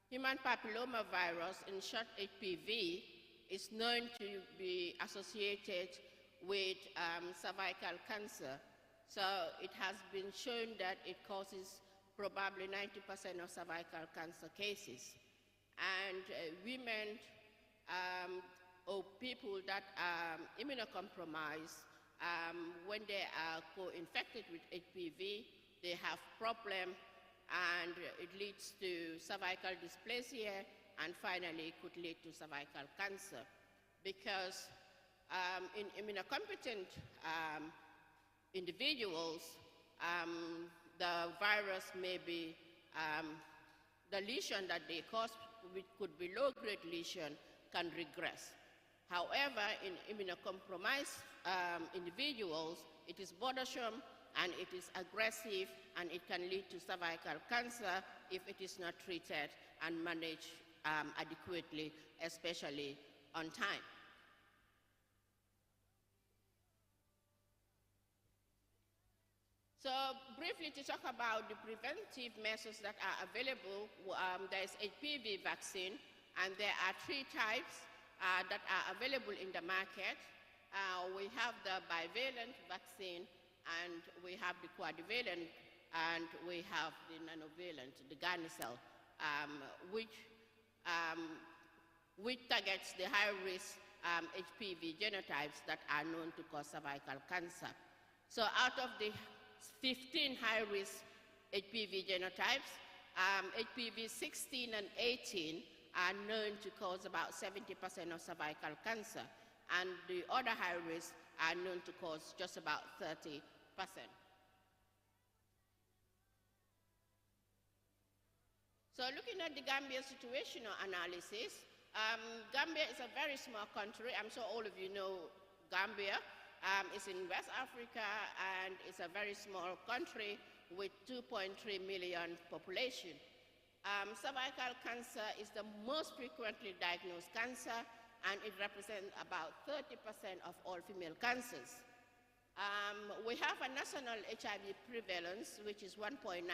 human papillomavirus, in short HPV, is known to be associated with cervical cancer. So it has been shown that it causes probably 90% of cervical cancer cases. And women or people that are immunocompromised, when they are co-infected with HPV, they have problem, and it leads to cervical dysplasia, and finally could lead to cervical cancer. Because in immunocompetent individuals, the virus may be, the lesion that they cause, which could be low-grade lesion, can regress. However, in immunocompromised individuals, it is bothersome and it is aggressive, and it can lead to cervical cancer if it is not treated and managed adequately, especially on time. So briefly to talk about the preventive measures that are available, there is HPV vaccine, and there are 3 types that are available in the market. We have the bivalent vaccine, and we have the quadrivalent, and we have the nanovalent, the Gardasil, which targets the high-risk HPV genotypes that are known to cause cervical cancer. So out of the 15 high-risk HPV genotypes, HPV 16 and 18 are known to cause about 70% of cervical cancer, and the other high risk are known to cause just about 30%. So looking at the Gambia situational analysis, Gambia is a very small country. I'm sure all of you know Gambia. It's in West Africa, and it's a very small country with 2.3 million population. Cervical cancer is the most frequently diagnosed cancer, and it represents about 30% of all female cancers. We have a national HIV prevalence, which is 1.9%,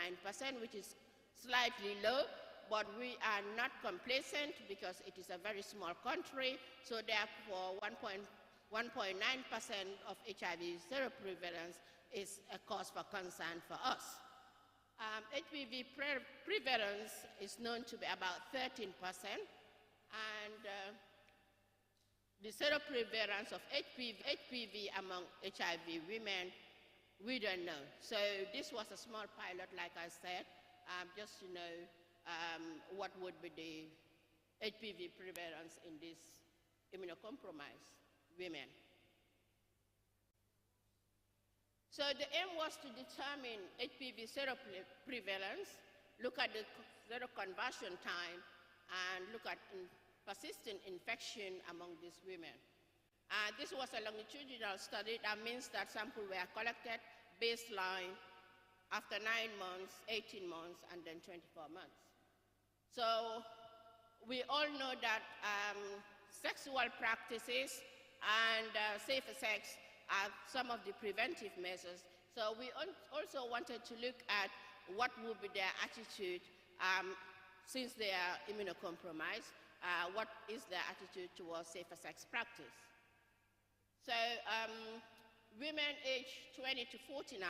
which is slightly low, but we are not complacent because it is a very small country, so therefore 1.9% of HIV seroprevalence is a cause for concern for us. HPV prevalence is known to be about 13%, and the seroprevalence of HPV among HIV women, we don't know. So this was a small pilot, like I said, just to know what would be the HPV prevalence in these immunocompromised women. So the aim was to determine HPV seroprevalence, look at the seroconversion time, and look at persistent infection among these women. This was a longitudinal study. That means that samples were collected baseline after 9 months, 18 months, and then 24 months. So we all know that sexual practices and safer sex are some of the preventive measures. So we also wanted to look at what would be their attitude since they are immunocompromised. What is their attitude towards safer sex practice? So women aged 20 to 49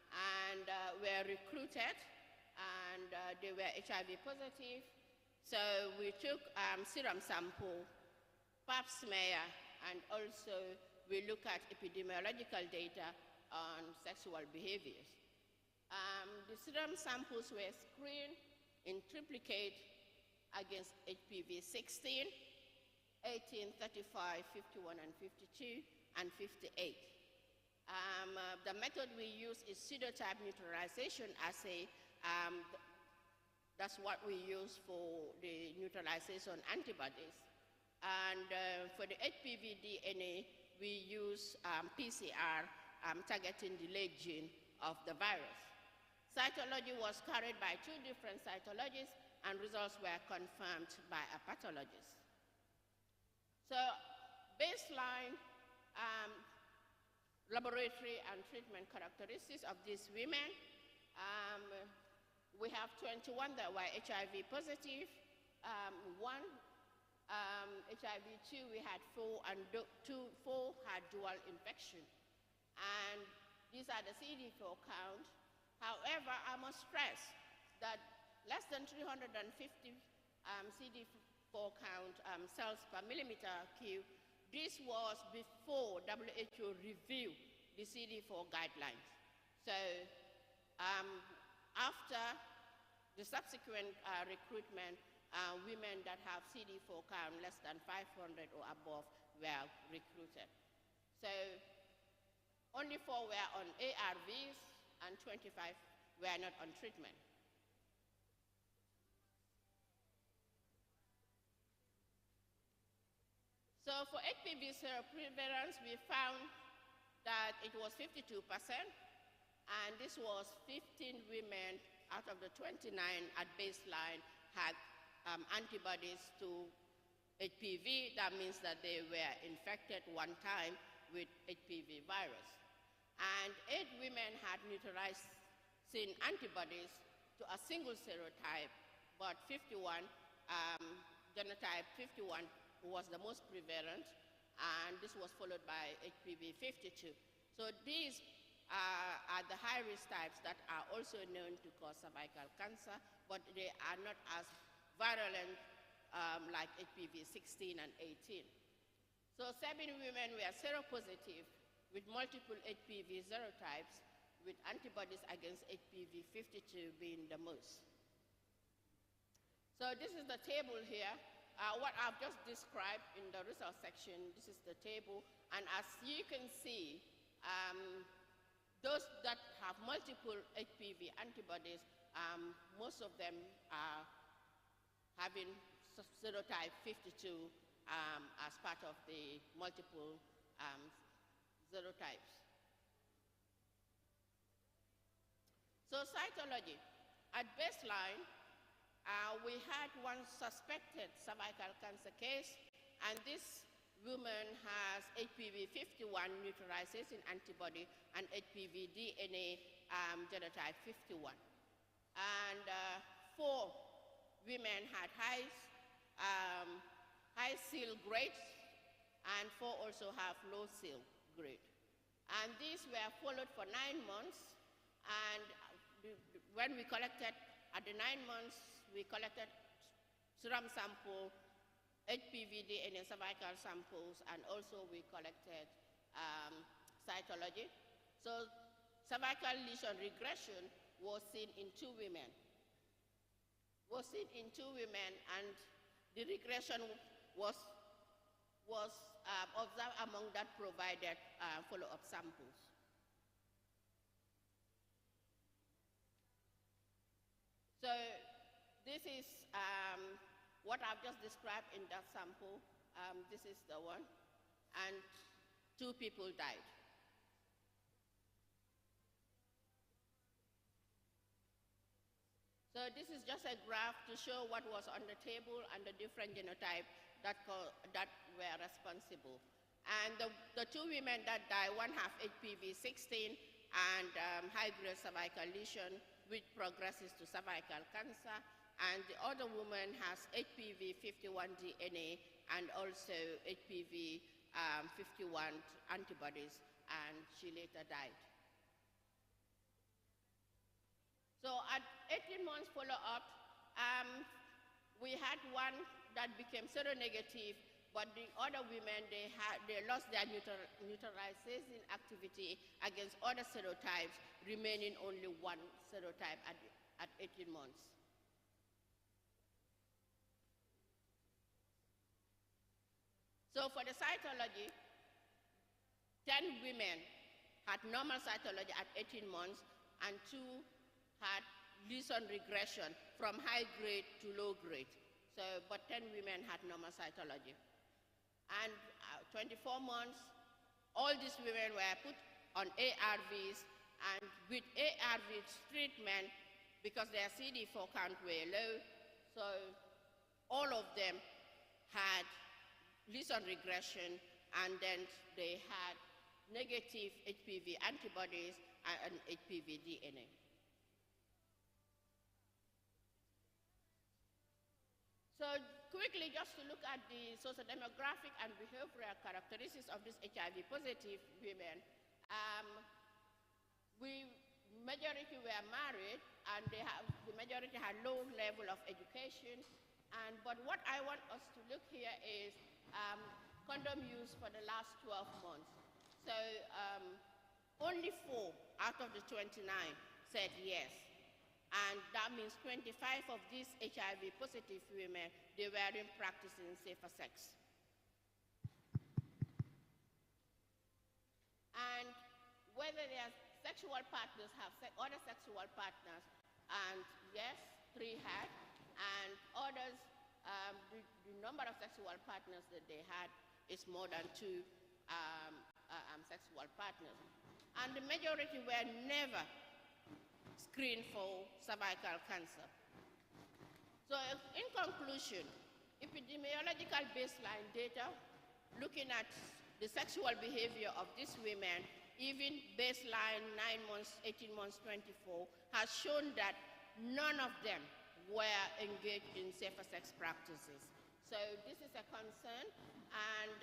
and were recruited, and they were HIV positive. So we took serum sample, pap smear, and also we look at epidemiological data on sexual behaviors. The serum samples were screened in triplicate against HPV 16, 18, 35, 51, and 52, and 58. The method we use is pseudotype neutralization assay. That's what we use for the neutralization antibodies. And for the HPV DNA, we use PCR targeting the late gene of the virus. Cytology was carried by 2 different cytologists, and results were confirmed by a pathologist. So baseline laboratory and treatment characteristics of these women. We have 21 that were HIV positive, 1 HIV 2, we had 4, and 4 had dual infection. And these are the CD4 count. However, I must stress that less than 350 CD4 count cells per millimeter cube. This was before WHO reviewed the CD4 guidelines. So after the subsequent recruitment, women that have CD4 count less than 500 or above were recruited. So only 4 were on ARVs and 25 were not on treatment. So for HPV seroprevalence, we found that it was 52%, and this was 15 women out of the 29 at baseline had antibodies to HPV. That means that they were infected 1 time with HPV virus. And 8 women had neutralizing antibodies to a single serotype, but 51, genotype 51 was the most prevalent, and this was followed by HPV 52. So these are the high-risk types that are also known to cause cervical cancer, but they are not as virulent like HPV 16 and 18. So 7 women were seropositive with multiple HPV serotypes, with antibodies against HPV 52 being the most. So this is the table here. What I've just described in the results section, this is the table. And as you can see, those that have multiple HPV antibodies, most of them are having serotype 52 as part of the multiple serotypes. So cytology. At baseline, we had one suspected cervical cancer case, and this woman has HPV 51 neutralizing antibody and HPV DNA genotype 51. And 4 women had high seal grade, and 4 also have low seal grade. And these were followed for 9 months, and when we collected, at the 9 months, we collected serum sample, HPV DNA cervical samples, and also we collected cytology. So cervical lesion regression was seen in 2 women. And the regression was observed among that provided follow-up samples. So this is what I've just described in that sample. This is the one, and 2 people died. So this is just a graph to show what was on the table and the different genotypes that were responsible. And the 2 women that died, one have HPV 16 and high-grade cervical lesion, which progresses to cervical cancer, and the other woman has HPV 51 DNA and also HPV 51 antibodies, and she later died. So at 18 months follow-up, we had one that became seronegative, but the other women, they lost their neutralizing activity against other serotypes, remaining only 1 serotype at 18 months. So for the cytology, 10 women had normal cytology at 18 months, and 2 had lesion regression from high grade to low grade. So, but 10 women had normal cytology. And 24 months, all these women were put on ARVs, and with ARVs treatment, because their CD4 count were low, so all of them had lesion regression, and then they had negative HPV antibodies and HPV DNA. So quickly, just to look at the sociodemographic and behavioral characteristics of these HIV positive women, majority were married, and the majority had low level of education. But what I want us to look here is condom use for the last 12 months. So only 4 out of the 29 said yes. And that means 25 of these HIV positive women, they weren't practicing safer sex. And whether their sexual partners have other sexual partners, and yes, 3 had, and others, the number of sexual partners that they had is more than 2 sexual partners. And the majority were never screened for cervical cancer. So in conclusion, epidemiological baseline data, looking at the sexual behavior of these women, even baseline 9 months, 18 months, 24, has shown that none of them were engaged in safer sex practices. So this is a concern, and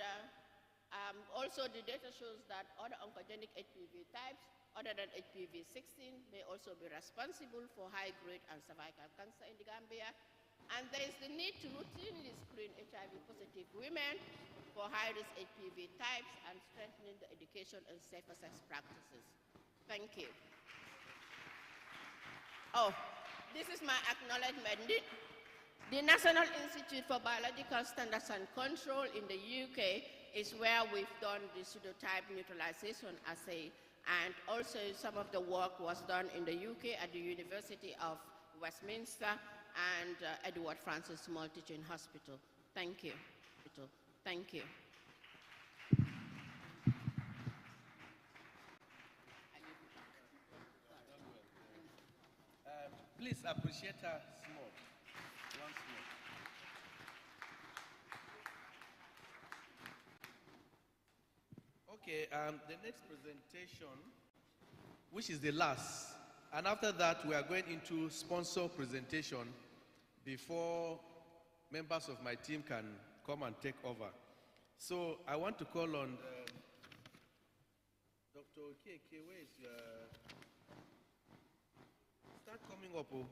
also the data shows that other oncogenic HPV types other than HPV 16 may also be responsible for high-grade and cervical cancer in the Gambia. And there is the need to routinely screen HIV-positive women for high-risk HPV types and strengthening the education and safer sex practices. Thank you. Oh, this is my acknowledgement. The National Institute for Biological Standards and Control in the UK is where we've done the pseudotype neutralization assay. And also some of the work was done in the UK at the University of Westminster and Edward Francis Small Teaching Hospital. Thank you. Thank you. Please appreciate her small, once more. Okay, the next presentation, which is the last, and after that we are going into sponsor presentation before members of my team can come and take over. So I want to call on Dr. Okeke. Where is your... Start coming up. Oh.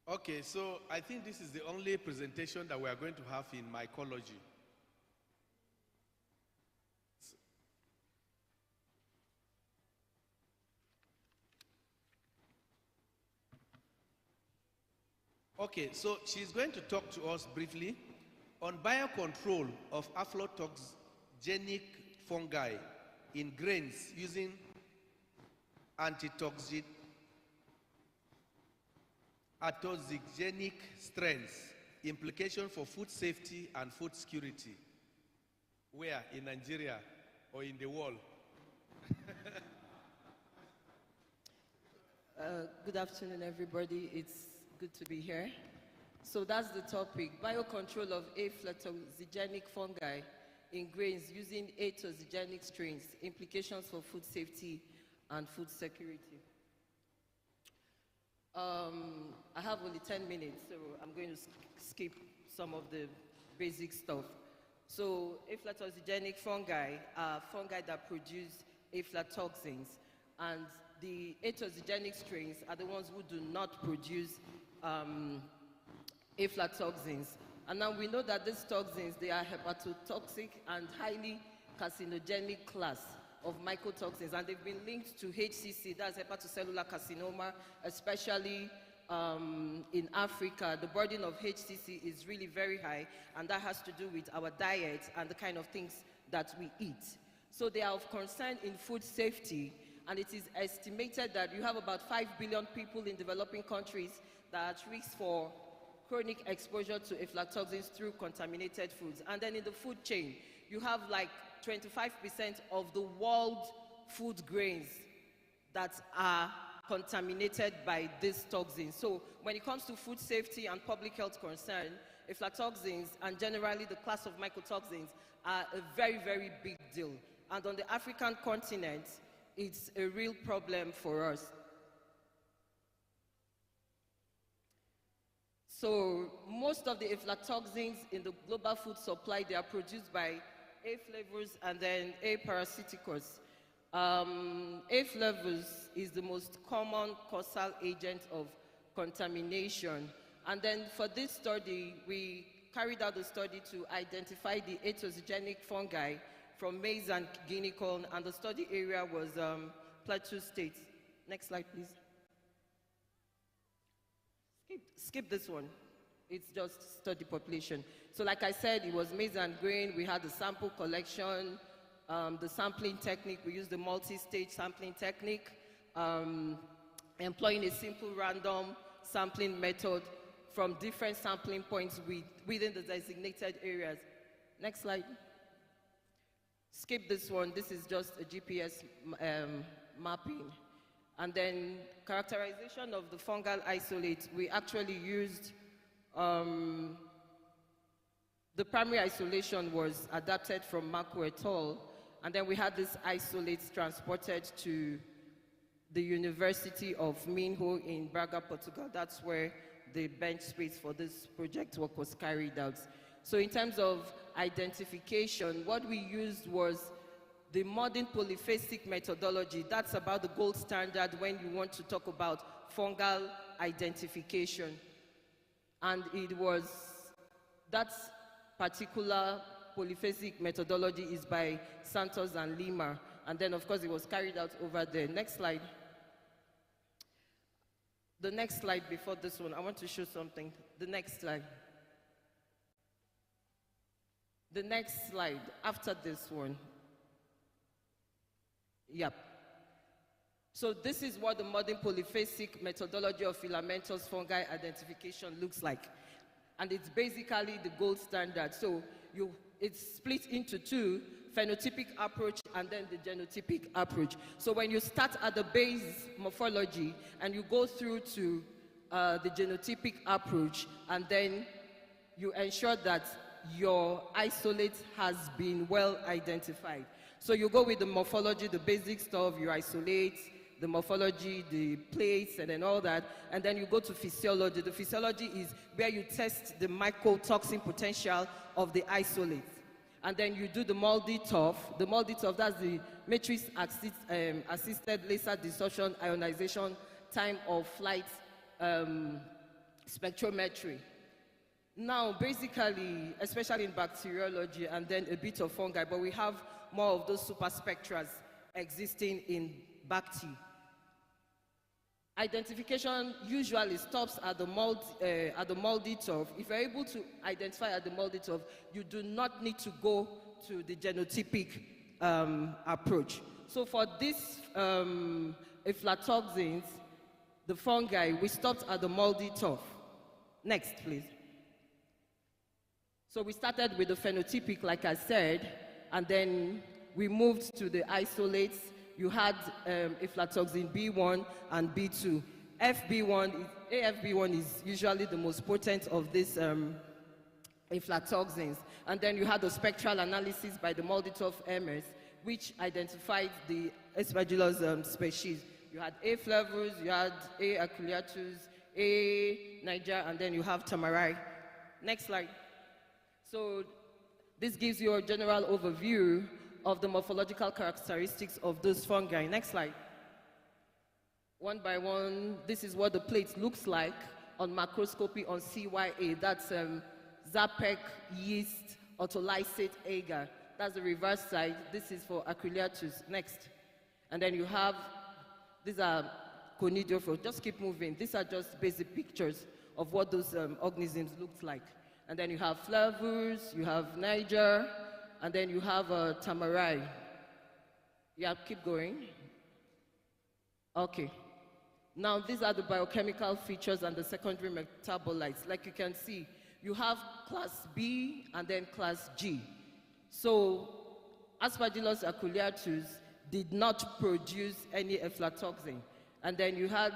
Okay, so I think this is the only presentation that we are going to have in mycology. Okay, so she's going to talk to us briefly on biocontrol of aflatoxigenic fungi in grains using antitoxigenic strains, implication for food safety and food security. Where? In Nigeria or in the world? Good afternoon, everybody. It's good to be here. So that's the topic, biocontrol of aflatoxigenic fungi in grains using atozigenic strains, implications for food safety and food security. I have only 10 minutes, so I'm going to skip some of the basic stuff. So aflatoxigenic fungi are fungi that produce aflatoxins, and the atozigenic strains are the ones who do not produce aflatoxins. And now we know that these toxins, they are hepatotoxic and highly carcinogenic class of mycotoxins, and they've been linked to HCC, that's hepatocellular carcinoma, especially in Africa. The burden of HCC is really very high, and that has to do with our diet and the kind of things that we eat. So they are of concern in food safety, and it is estimated that you have about 5 billion people in developing countries that are at risk for chronic exposure to aflatoxins through contaminated foods. And then in the food chain, you have like 25% of the world food grains that are contaminated by these toxins. So when it comes to food safety and public health concern, aflatoxins and generally the class of mycotoxins are a very, very big deal. And on the African continent, it's a real problem for us. So most of the aflatoxins in the global food supply, they are produced by A. flavus and then A. parasiticus. A. flavus is the most common causal agent of contamination. And then for this study, we carried out a study to identify the atozigenic fungi from maize and guinea corn, and the study area was Plateau State. Next slide, please. Skip this one. It's just study population. So like I said, it was maize and grain. We had the sample collection, the sampling technique. We used the multi-stage sampling technique, employing a simple random sampling method from different sampling points within the designated areas. Next slide. Skip this one. This is just a GPS mapping. And then characterization of the fungal isolate. We actually used, the primary isolation was adapted from Marco et al. And then we had these isolates transported to the University of Minho in Braga, Portugal. That's where the bench space for this project work was carried out. So in terms of identification, what we used was the modern polyphasic methodology. That's about the gold standard when you want to talk about fungal identification. And it was that particular polyphasic methodology is by Santos and Lima. And then, of course, it was carried out over there. Next slide. The next slide before this one, I want to show something. The next slide. The next slide after this one. Yep. So this is what the modern polyphasic methodology of filamentous fungi identification looks like. And it's basically the gold standard. So it's split into two, phenotypic approach and then the genotypic approach. So when you start at the base morphology and you go through to the genotypic approach, and then you ensure that your isolate has been well identified. So you go with the morphology, the basic stuff, you isolate, the morphology, the plates, and then all that, and then you go to physiology. The physiology is where you test the mycotoxin potential of the isolate. And then you do the MALDI-TOF. The MALDI-TOF, that's the matrix assisted laser distortion ionization time of flight spectrometry. Now, basically, especially in bacteriology and then a bit of fungi, but we have more of those superspectras existing in Bacti. Identification usually stops at the MALDI-TOF. If you're able to identify at the MALDI-TOF, you do not need to go to the genotypic approach. So for these aflatoxins, the fungi, we stopped at the MALDI-TOF. Next, please. So we started with the phenotypic, like I said, and then we moved to the isolates. You had aflatoxin B1 and B2. AFB1 is usually the most potent of these aflatoxins. And then you had the spectral analysis by the MALDI-TOF MS, which identified the Aspergillus species. You had A. flavus, you had A. aculeatus, A. niger, and then you have tamarai. Next slide. So this gives you a general overview of the morphological characteristics of those fungi. Next slide. One by one, this is what the plate looks like on macroscopy on CYA. That's Zapec yeast autolysate agar. That's the reverse side. This is for aculeatus. Next. And then you have, these are conidiophores. Just keep moving. These are just basic pictures of what those organisms looked like. And then you have flavus, you have niger, and then you have tamarai. Yeah, keep going. Okay. Now, these are the biochemical features and the secondary metabolites. Like you can see, you have class B and then class G. So, Aspergillus aculeatus did not produce any aflatoxin. And then you had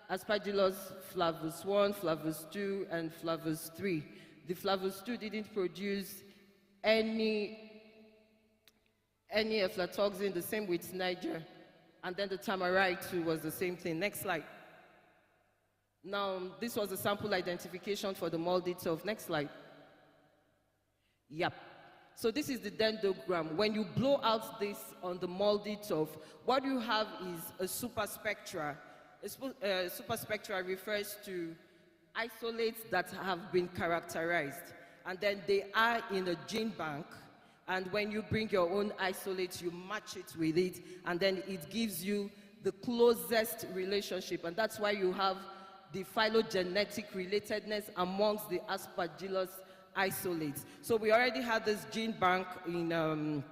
Aspergillus flavus 1, flavus 2, and flavus 3. The flavus 2 didn't produce any aflatoxin, the same with niger. And then the tamarai too was the same thing. Next slide. Now, this was the sample identification for the MALDI-TOF. Next slide. Yep. So this is the dendrogram. When you blow out this on the MALDI-TOF, what you have is a superspectra. A superspectra refers to isolates that have been characterized. And then they are in a gene bank. And when you bring your own isolates, you match it with it, and then it gives you the closest relationship. And that's why you have the phylogenetic relatedness amongst the Aspergillus isolates. So we already had this gene bank in MUM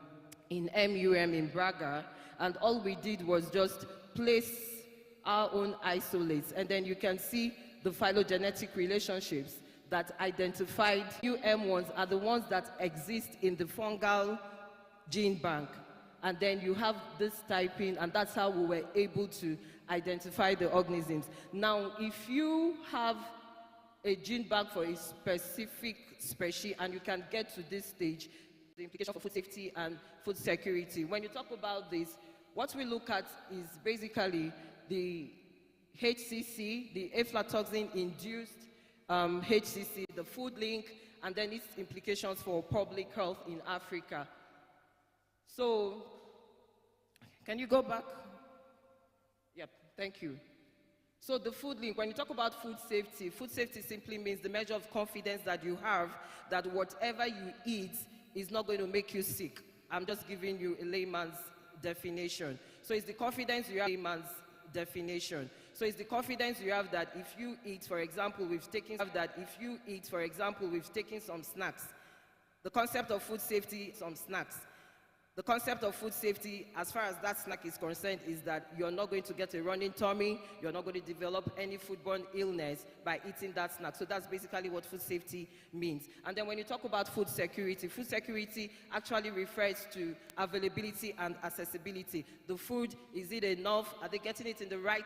in Braga, and all we did was just place our own isolates. And then you can see the phylogenetic relationships that identified UM1s are the ones that exist in the fungal gene bank. And then you have this typing, and that's how we were able to identify the organisms. Now, if you have a gene bank for a specific species, and you can get to this stage, the implication for food safety and food security. When you talk about this, what we look at is basically the HCC, the aflatoxin-induced HCC, the food link, and then its implications for public health in Africa. So, can you go back? Yep, thank you. So the food link, when you talk about food safety simply means the measure of confidence that you have that whatever you eat is not going to make you sick. I'm just giving you a layman's definition. So it's the confidence you have, layman's definition. So it's the confidence you have that if you eat, for example, we've taken some snacks. The concept of food safety, some snacks. The concept of food safety, as far as that snack is concerned, is that you're not going to get a running tummy, you're not going to develop any foodborne illness by eating that snack. So that's basically what food safety means. And then when you talk about food security actually refers to availability and accessibility. The food, is it enough? Are they getting it in the right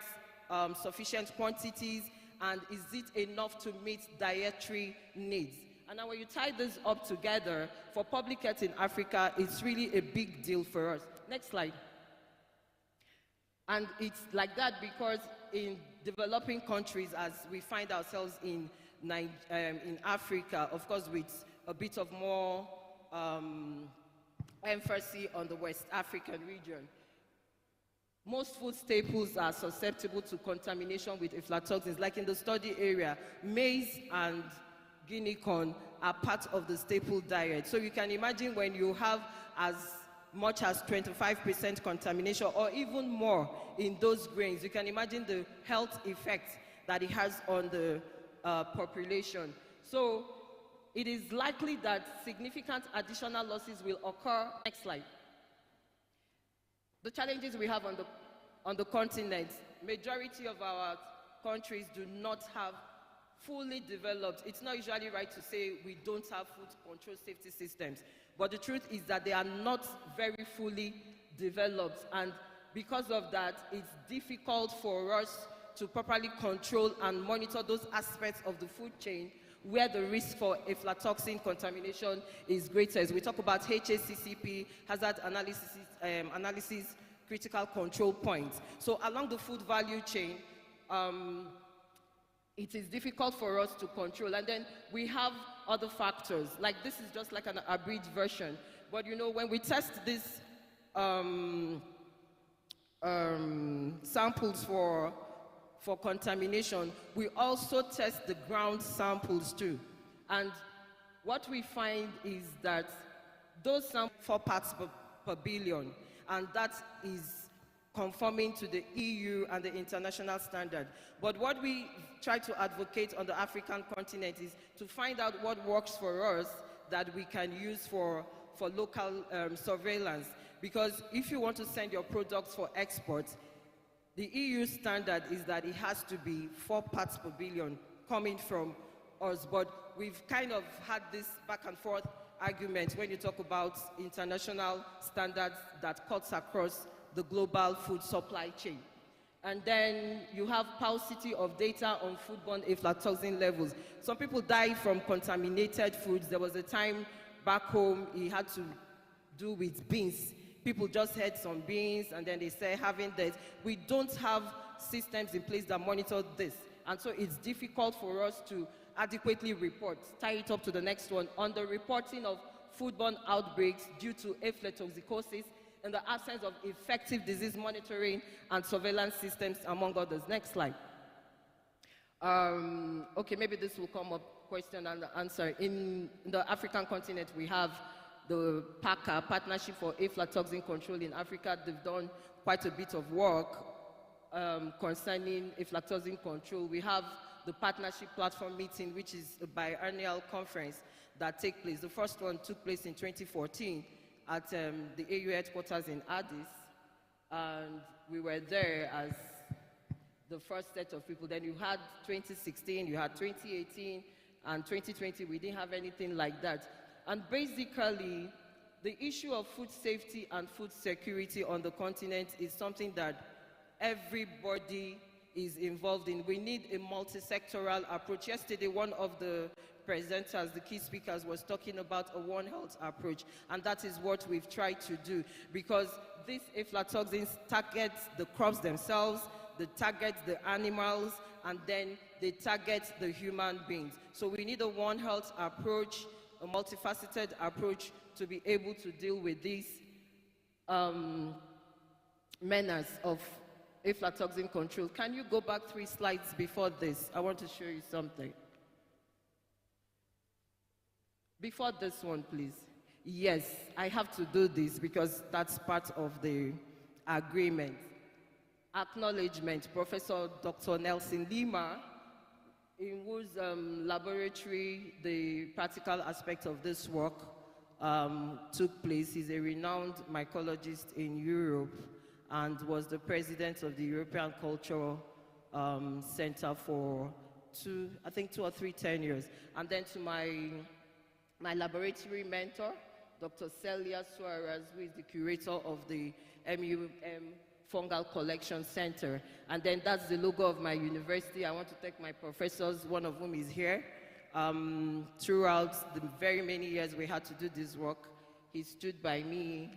sufficient quantities? And is it enough to meet dietary needs? And now when you tie this up together, for public health in Africa, it's really a big deal for us. Next slide. And it's like that because in developing countries, as we find ourselves in Africa, of course with a bit of more emphasis on the West African region, most food staples are susceptible to contamination with aflatoxins. Like in the study area, maize and guinea corn are part of the staple diet. So you can imagine when you have as much as 25% contamination or even more in those grains, you can imagine the health effects that it has on the population. So it is likely that significant additional losses will occur. Next slide. The challenges we have on the continent, majority of our countries do not have fully developed. It's not usually right to say we don't have food control safety systems, but the truth is that they are not very fully developed, and because of that, it's difficult for us to properly control and monitor those aspects of the food chain where the risk for aflatoxin contamination is greatest. We talk about HACCP, hazard analysis, critical control points. So along the food value chain, it is difficult for us to control. And then we have other factors. Like this is just like an abridged version. But you know, when we test these samples for contamination, we also test the ground samples too. And what we find is that those samples 4 parts per billion, and that is conforming to the EU and the international standard. But what we try to advocate on the African continent is to find out what works for us that we can use for local surveillance. Because if you want to send your products for export, the EU standard is that it has to be 4 parts per billion coming from us. But we've kind of had this back and forth argument when you talk about international standards that cuts across the global food supply chain. And then you have paucity of data on foodborne aflatoxin levels. Some people die from contaminated foods. There was a time back home, it had to do with beans. People just had some beans and then they say having that. We don't have systems in place that monitor this. And so it's difficult for us to adequately report. Tie it up to the next one. On the reporting of foodborne outbreaks due to aflatoxicosis, in the absence of effective disease monitoring and surveillance systems, among others. Next slide. Okay, maybe this will come up, question and answer. In the African continent, we have the PACA, Partnership for Aflatoxin Control in Africa. They've done quite a bit of work concerning aflatoxin control. We have the Partnership Platform Meeting, which is a biennial conference that takes place. The first one took place in 2014. At the AU headquarters in Addis, and we were there as the first set of people. Then you had 2016, you had 2018, and 2020, we didn't have anything like that. And basically, the issue of food safety and food security on the continent is something that everybody is involved in. We need a multi-sectoral approach. Yesterday, one of the presenters, the key speakers, was talking about a One Health approach, and that is what we've tried to do, because these aflatoxins target the crops themselves, they target the animals, and then they target the human beings. So we need a One Health approach, a multifaceted approach to be able to deal with these menace of aflatoxin control. Can you go back 3 slides before this? I want to show you something. Before this one, please. Yes, I have to do this because that's part of the agreement. Acknowledgement, Professor Dr. Nelson Lima, in whose laboratory the practical aspect of this work took place. He's a renowned mycologist in Europe and was the president of the European Cultural Center for I think 2 or 3 tenures. And then to my laboratory mentor, Dr. Celia Suarez, who is the curator of the MUM Fungal Collection Center. And then that's the logo of my university. I want to thank my professors, one of whom is here. Throughout the very many years we had to do this work, he stood by me.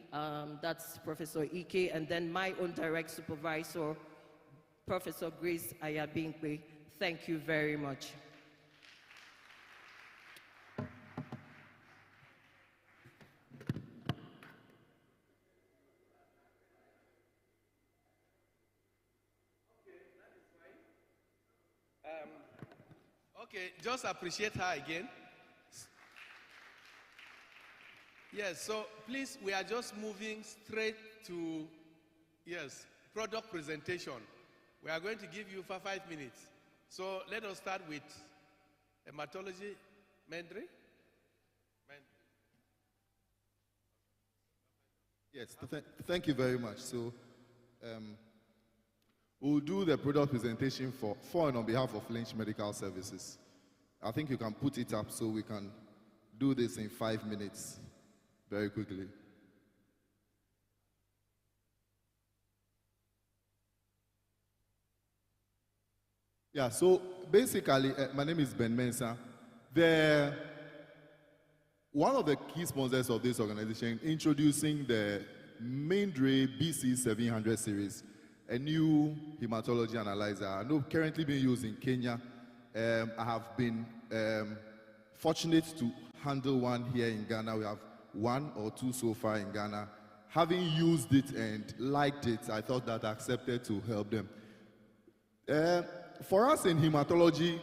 That's Professor Ike, and then my own direct supervisor, Professor Grace Ayabinkwe. Thank you very much. Okay, just appreciate her again. Yes, so please, we are just moving straight to, yes, product presentation. We are going to give you for 5 minutes. So let us start with hematology. Mendry? Yes, thank you very much. So we'll do the product presentation for and on behalf of Lynch Medical Services. I think you can put it up so we can do this in 5 minutes very quickly. Yeah, so basically, my name is Ben Mensah. One of the key sponsors of this organization introducing the Mindray BC700 series, a new hematology analyzer. I know currently being used in Kenya. I have been fortunate to handle one here in Ghana. We have 1 or 2 so far in Ghana. Having used it and liked it, I thought that I accepted to help them. For us in hematology,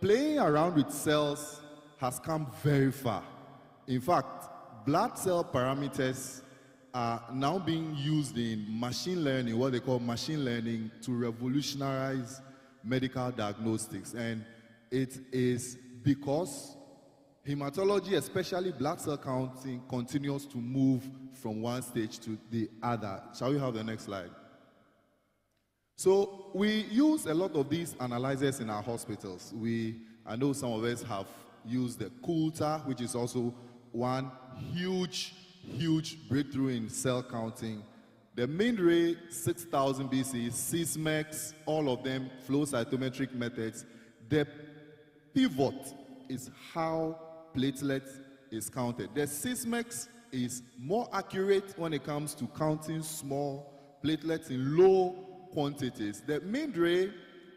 playing around with cells has come very far. In fact, blood cell parameters are now being used in machine learning, what they call machine learning, to revolutionize medical diagnostics. And it is because hematology, especially blood cell counting, continues to move from one stage to the other. Shall we have the next slide? So we use a lot of these analyzers in our hospitals. I know some of us have used the Coulter, which is also one huge breakthrough in cell counting. The Mindray 6000 BC, Sysmex, all of them, flow cytometric methods. The pivot is how platelets is counted. The Sysmex is more accurate when it comes to counting small platelets in low quantities. The Mindray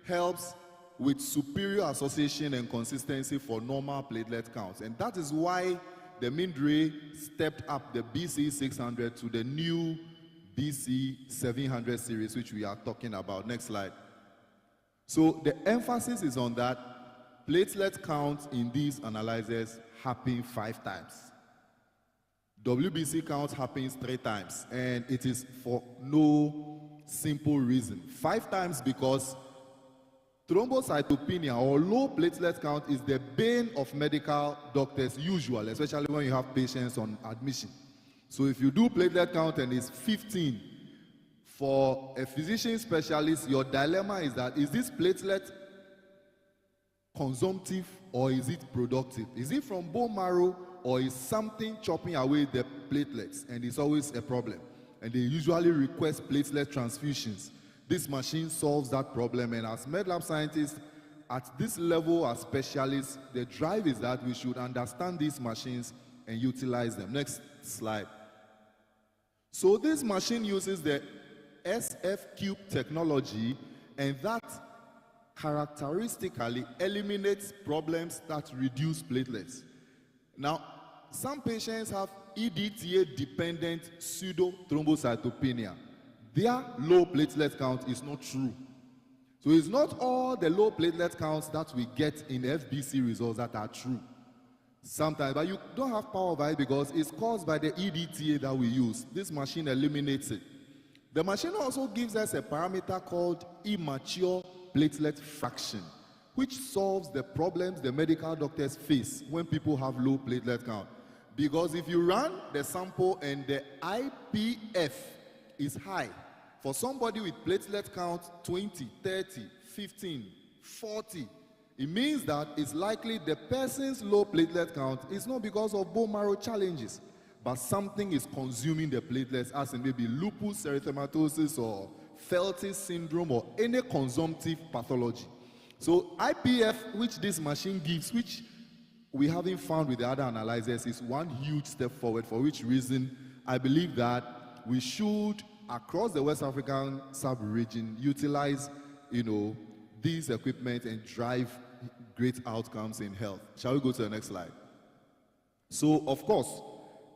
helps with superior association and consistency for normal platelet counts. And that is why the Mindray stepped up the BC600 to the new BC700 series, which we are talking about. Next slide. So the emphasis is on that platelet count in these analyzers happen 5 times. WBC count happens 3 times, and it is for no simple reason. 5 times because thrombocytopenia or low platelet count is the bane of medical doctors usually, especially when you have patients on admission. So if you do platelet count and it's 15, for a physician specialist, your dilemma is that, is this platelet consumptive or is it productive? Is it from bone marrow or is something chopping away the platelets? And it's always a problem. And they usually request platelet transfusions. This machine solves that problem, and as medlab scientists at this level as specialists, the drive is that we should understand these machines and utilize them. Next slide. So this machine uses the SF Cube technology, and that characteristically eliminates problems that reduce platelets. Now, some patients have EDTA-dependent pseudo-thrombocytopenia. Their low platelet count is not true. So it's not all the low platelet counts that we get in FBC results that are true. sometimes, but you don't have power over it because it's caused by the EDTA that we use. This machine eliminates it. The machine also gives us a parameter called immature platelet fraction, which solves the problems the medical doctors face when people have low platelet count. Because if you run the sample and the IPF is high, for somebody with platelet count 20, 30, 15, 40, it means that it's likely the person's low platelet count is not because of bone marrow challenges, but something is consuming the platelets, as in maybe lupus erythematosus or Feltis syndrome or any consumptive pathology. So IPF, which this machine gives, which we haven't found with the other analyzers, is one huge step forward, for which reason I believe that we should, across the West African sub-region, utilize, these equipment and drive great outcomes in health. Shall we go to the next slide? So, of course,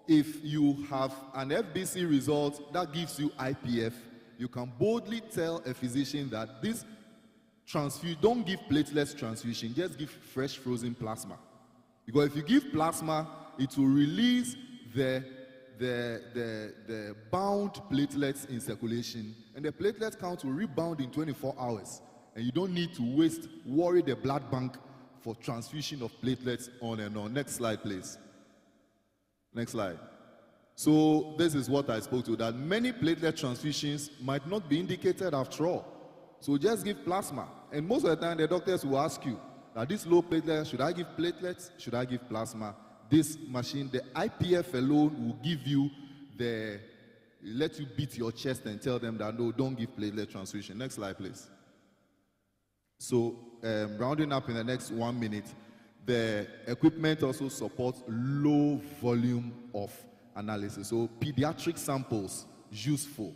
if you have an FBC result that gives you IPF, you can boldly tell a physician that this transfusion, don't give platelets transfusion, just give fresh frozen plasma. Because if you give plasma, it will release the bound platelets in circulation, and the platelet count will rebound in 24 hours. And you don't need to worry the blood bank for transfusion of platelets on and on. Next slide, please. Next slide. So this is what I spoke to, that many platelet transfusions might not be indicated after all. So just give plasma. And most of the time, the doctors will ask you, that this low platelet, should I give platelets? Should I give plasma? This machine, the IPF alone, will give you let you beat your chest and tell them that, no, don't give platelet transfusion. Next slide, please. So, rounding up in the next 1 minute, the equipment also supports low volume of analysis. So, pediatric samples, useful.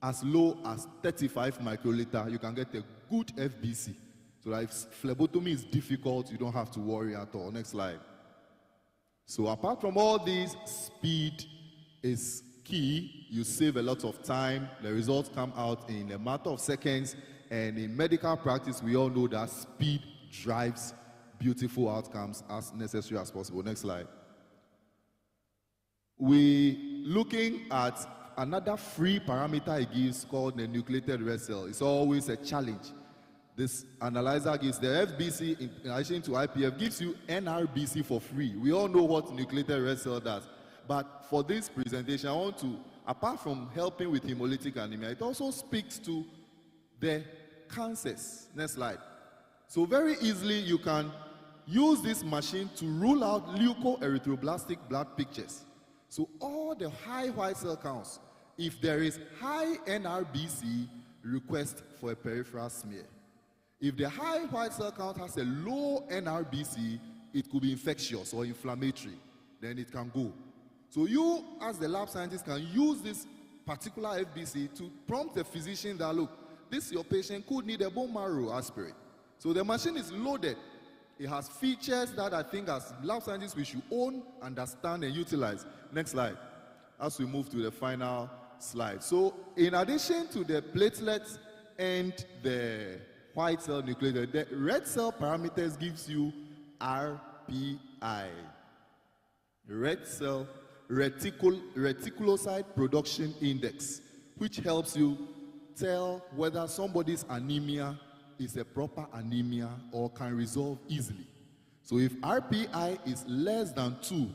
As low as 35 microliter, you can get a good FBC. So that if phlebotomy is difficult, you don't have to worry at all. Next slide. So apart from all these, speed is key. You save a lot of time. The results come out in a matter of seconds. And in medical practice, we all know that speed drives beautiful outcomes as necessary as possible. Next slide. We looking at another free parameter it gives called the nucleated red cell. It's always a challenge. This analyzer gives the FBC, in addition to IPF, gives you NRBC for free. We all know what nucleated red cell does. But for this presentation, I want to, apart from helping with hemolytic anemia, it also speaks to the cancers. Next slide. So very easily, you can use this machine to rule out leukoerythroblastic blood pictures. So all the high white cell counts, if there is high NRBC, request for a peripheral smear. If the high white cell count has a low NRBC, it could be infectious or inflammatory, then it can go. So you, as the lab scientist, can use this particular FBC to prompt the physician that, look, this your patient could need a bone marrow aspirate. So the machine is loaded. It has features that I think as lab scientists we should own, understand, and utilize. Next slide, as we move to the final slide. So in addition to the platelets and the white cell nucleated, the red cell parameters gives you RPI, red cell reticulocyte production index, which helps you tell whether somebody's anemia is a proper anemia or can resolve easily. So if RPI is less than 2,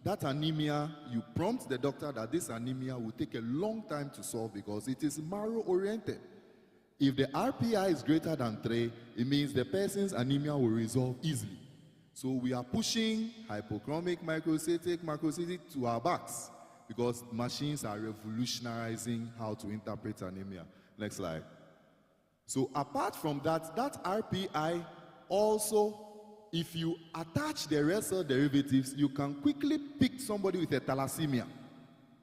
that anemia, you prompt the doctor that this anemia will take a long time to solve because it is marrow oriented. If the RPI is greater than 3, it means the person's anemia will resolve easily. So we are pushing hypochromic macrocytic to our backs because machines are revolutionizing how to interpret anemia. Next slide. So apart from that, that RPI also, if you attach the red cell derivatives, you can quickly pick somebody with a thalassemia.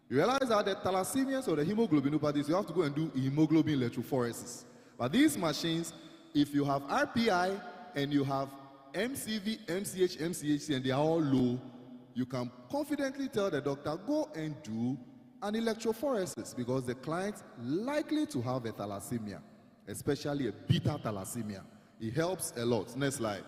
You realize that the thalassemias or the hemoglobinopathies, you have to go and do hemoglobin electrophoresis. But these machines, if you have RPI and you have MCV, MCH, MCHC, and they are all low, you can confidently tell the doctor, go and do an electrophoresis because the client's likely to have a thalassemia, especially a beta thalassemia. It helps a lot. Next slide.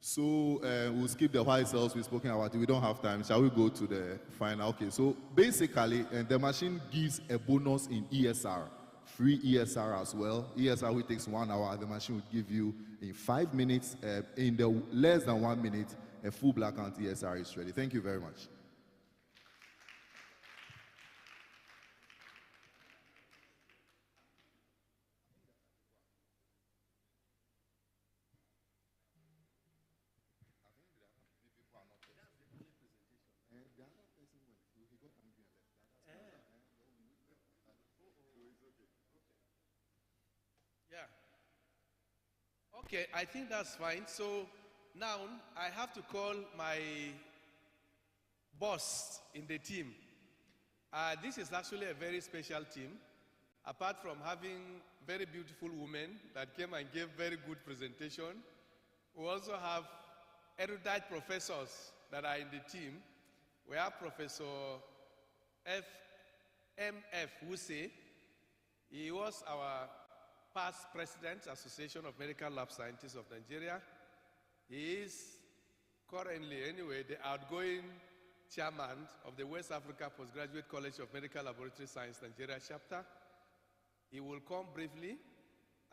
So we'll skip the white cells we've spoken about. We don't have time. Shall we go to the final? Okay, so basically, the machine gives a bonus in ESR, free ESR as well. ESR, which takes 1 hour, the machine would give you in 5 minutes, in the less than 1 minute, a full black count ESR is ready. Thank you very much. Yeah. Okay, I think that's fine. So now I have to call my boss in the team. This is actually a very special team. Apart from having very beautiful women that came and gave very good presentation, we also have erudite professors that are in the team. We have Professor M.F. Wuse. He was our past president, Association of Medical Lab Scientists of Nigeria. He is currently, anyway, the outgoing chairman of the West Africa Postgraduate College of Medical Laboratory Science Nigeria chapter. He will come briefly,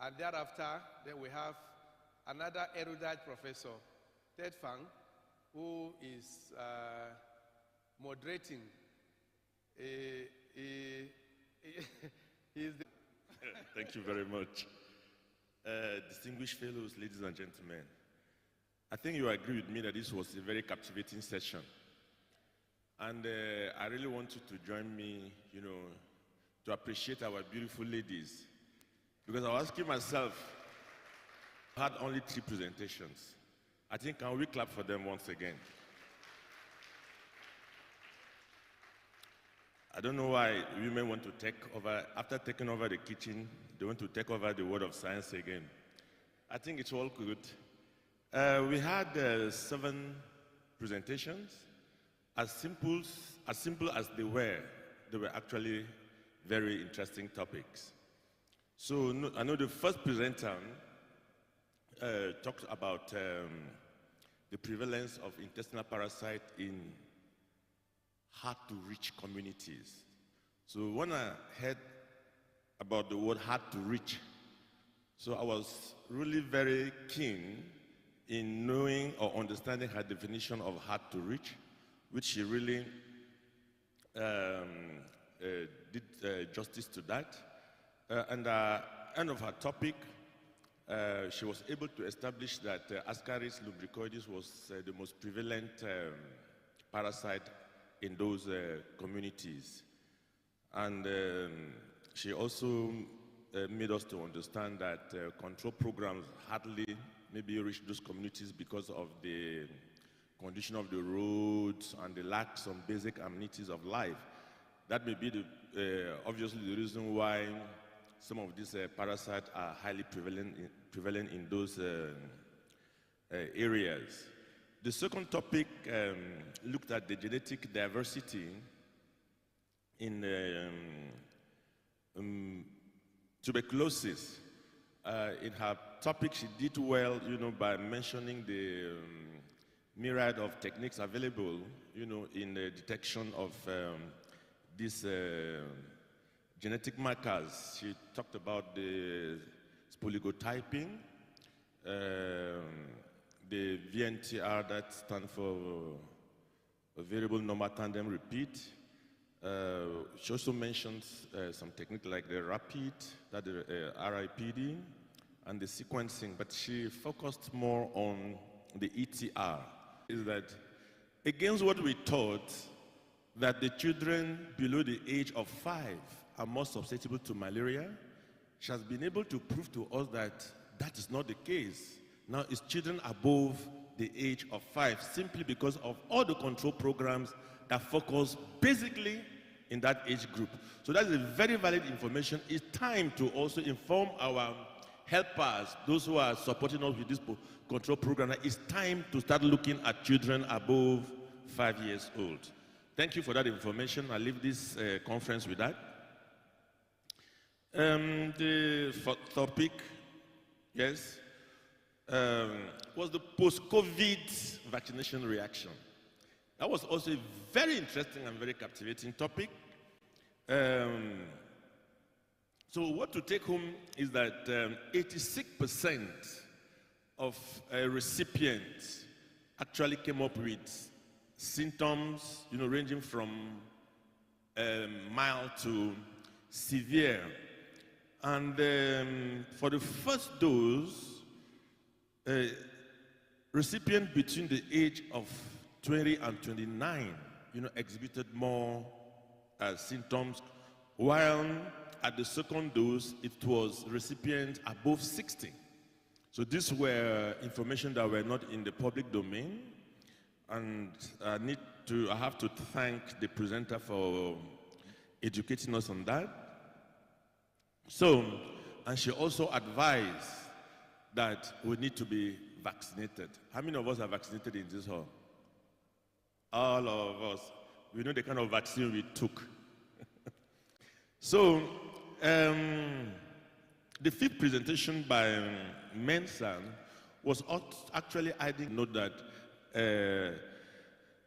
and thereafter, then we have another erudite professor, Ted Fang, who is moderating. Thank you very much. Distinguished fellows, ladies and gentlemen, I think you agree with me that this was a very captivating session. And I really want you to join me, to appreciate our beautiful ladies. Because I was asking myself, I had only 3 presentations. I think, can we clap for them once again? I don't know why women want to take over, after taking over the kitchen, they want to take over the world of science again. I think it's all good. We had 7 presentations. As simple as they were actually very interesting topics. So I know the first presenter talked about the prevalence of intestinal parasite in hard-to-reach communities. So when I heard about the word hard-to-reach, so I was really very keen in knowing or understanding her definition of hard-to-reach, which she really did justice to that. And at the end of her topic, she was able to establish that Ascaris lubricoides was the most prevalent parasite in those communities. And she also made us to understand that control programs hardly maybe reach those communities because of the condition of the roads and the lack of some basic amenities of life. That may be obviously the reason why some of these parasites are highly prevalent in those areas. The second topic looked at the genetic diversity in tuberculosis. In her topic, she did well, by mentioning the myriad of techniques available, in the detection of these genetic markers. She talked about the spoligotyping, the VNTR, that stands for variable normal tandem repeat. She also mentions some technique like the RAPID, that the RIPD, and the sequencing, but she focused more on the ETR. Is that against what we thought, that the children below the age of 5 are more susceptible to malaria, she has been able to prove to us that that is not the case. Now it's children above the age of 5, simply because of all the control programs that focus basically in that age group. So that is a very valid information. It's time to also inform our helpers, those who are supporting us with this control program, it's time to start looking at children above 5 years old. Thank you for that information. I'll leave this conference with that. The fourth topic, yes. was the post-COVID vaccination reaction. That was also a very interesting and very captivating topic. So what to take home is that 86% of recipients actually came up with symptoms, ranging from mild to severe. And for the first dose, recipients between the age of 20 and 29, exhibited more symptoms, while at the second dose, it was recipients above 60. So these were information that were not in the public domain, and I have to thank the presenter for educating us on that. So, and she also advised that we need to be vaccinated. How many of us are vaccinated in this hall? All of us. We know the kind of vaccine we took. So, the fifth presentation by Mensa was actually adding note that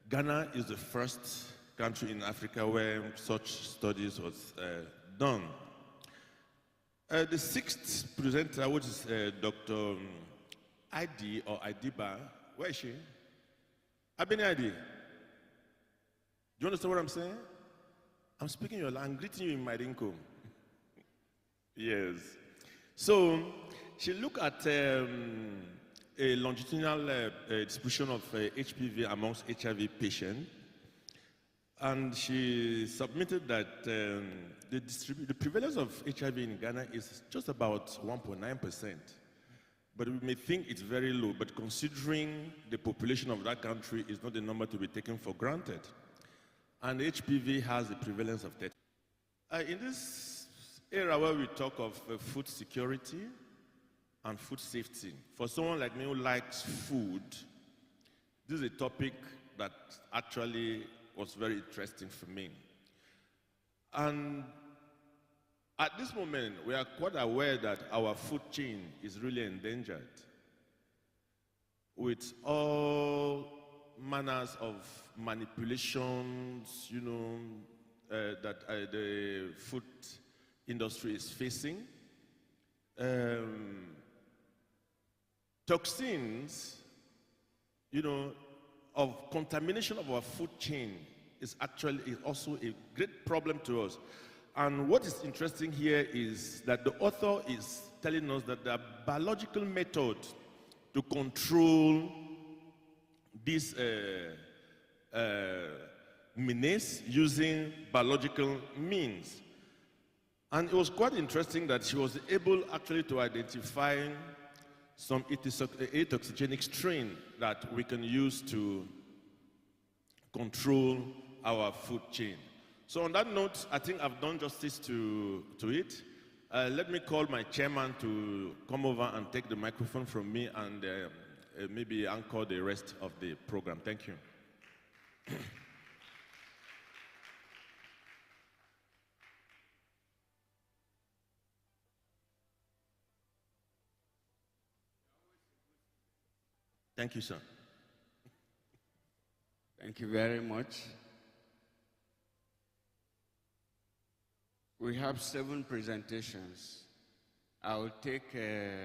Ghana is the first country in Africa where such studies was done. The sixth presenter, which is Dr. Idi or Idiba, where is she? Abeni Idi. Do you understand what I'm saying? I'm speaking your language. I'm greeting you in my rinko. Yes. So she looked at a longitudinal distribution of HPV amongst HIV patients, and she submitted that the prevalence of HIV in Ghana is just about 1.9%. But we may think it's very low, but considering the population of that country, it's not a number to be taken for granted. And HPV has a prevalence of 30. In this era where we talk of food security and food safety, for someone like me who likes food, this is a topic that actually was very interesting for me. And at this moment, we are quite aware that our food chain is really endangered with all manners of manipulations, that the food industry is facing. Toxins, of contamination of our food chain is also a great problem to us. And what is interesting here is that the author is telling us that there are biological methods to control this menace using biological means. And it was quite interesting that she was able actually to identify some atoxigenic strain that we can use to control our food chain. So on that note, I think I've done justice to it. Let me call my chairman to come over and take the microphone from me and maybe anchor the rest of the program. Thank you. Thank you, sir. Thank you very much. We have 7 presentations. I'll take the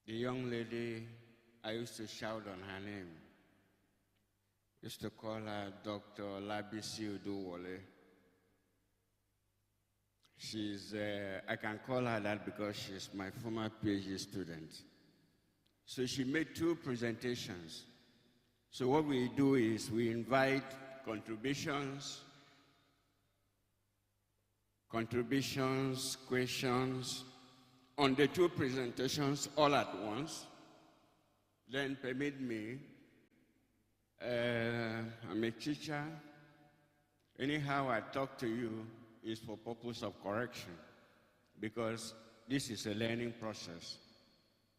young lady I used to shout on her name. Used to call her Dr. Labisi Uduwole. I can call her that because she's my former PhD student. So she made 2 presentations. So what we do is we invite contributions, questions on the 2 presentations all at once. Then permit me, I'm a teacher. Anyhow I talk to you is for purpose of correction, because this is a learning process.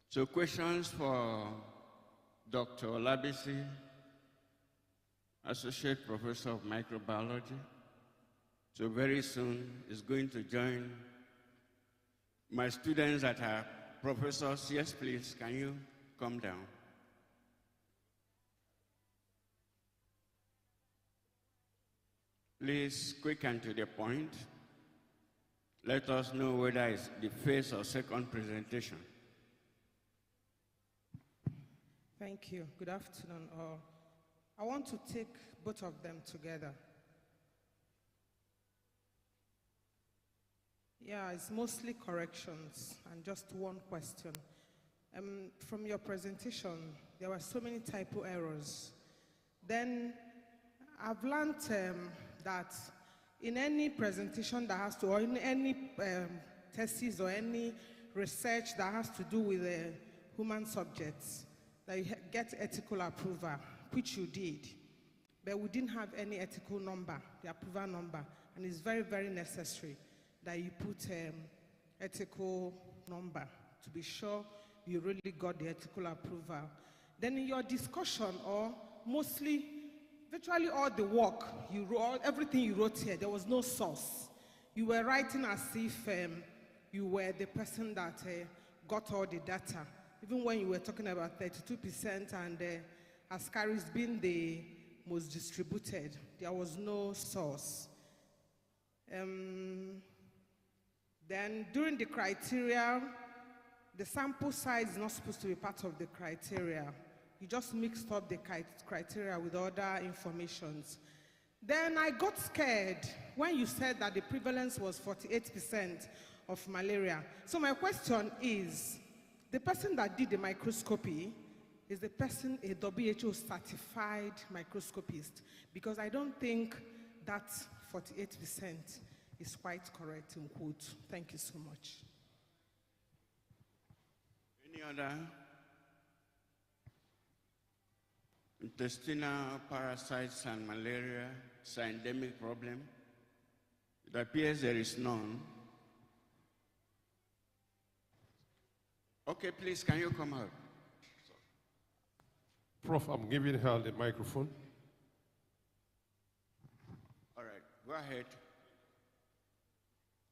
So questions for Dr. Olabisi, Associate Professor of Microbiology. So very soon is going to join my students that are Professors, yes, please, can you come down? Please, quick and to the point. Let us know whether it's the first or second presentation. Thank you. Good afternoon. I want to take both of them together. Yeah, it's mostly corrections and just one question. From your presentation, there were so many typo errors. Then I've learned that in any presentation that has to, or in any thesis or any research that has to do with human subjects, that you get ethical approval, which you did. But we didn't have any ethical number, the approval number, and it's very, very necessary that you put ethical number to be sure you really got the ethical approval. Then in your discussion, or mostly, virtually all the work you wrote, everything you wrote here, there was no source. You were writing as if you were the person that got all the data. Even when you were talking about 32% and Ascaris being the most distributed, there was no source. Then during the criteria, the sample size is not supposed to be part of the criteria. You just mixed up the criteria with other informations. Then I got scared when you said that the prevalence was 48% of malaria. So my question is, the person that did the microscopy, is the person a WHO certified microscopist? Because I don't think that 48% is quite correct in quote. Thank you so much. Any other? Intestinal parasites and malaria is an endemic problem. It appears there is none. Okay, please, can you come out? Prof, I'm giving her the microphone. All right, go ahead.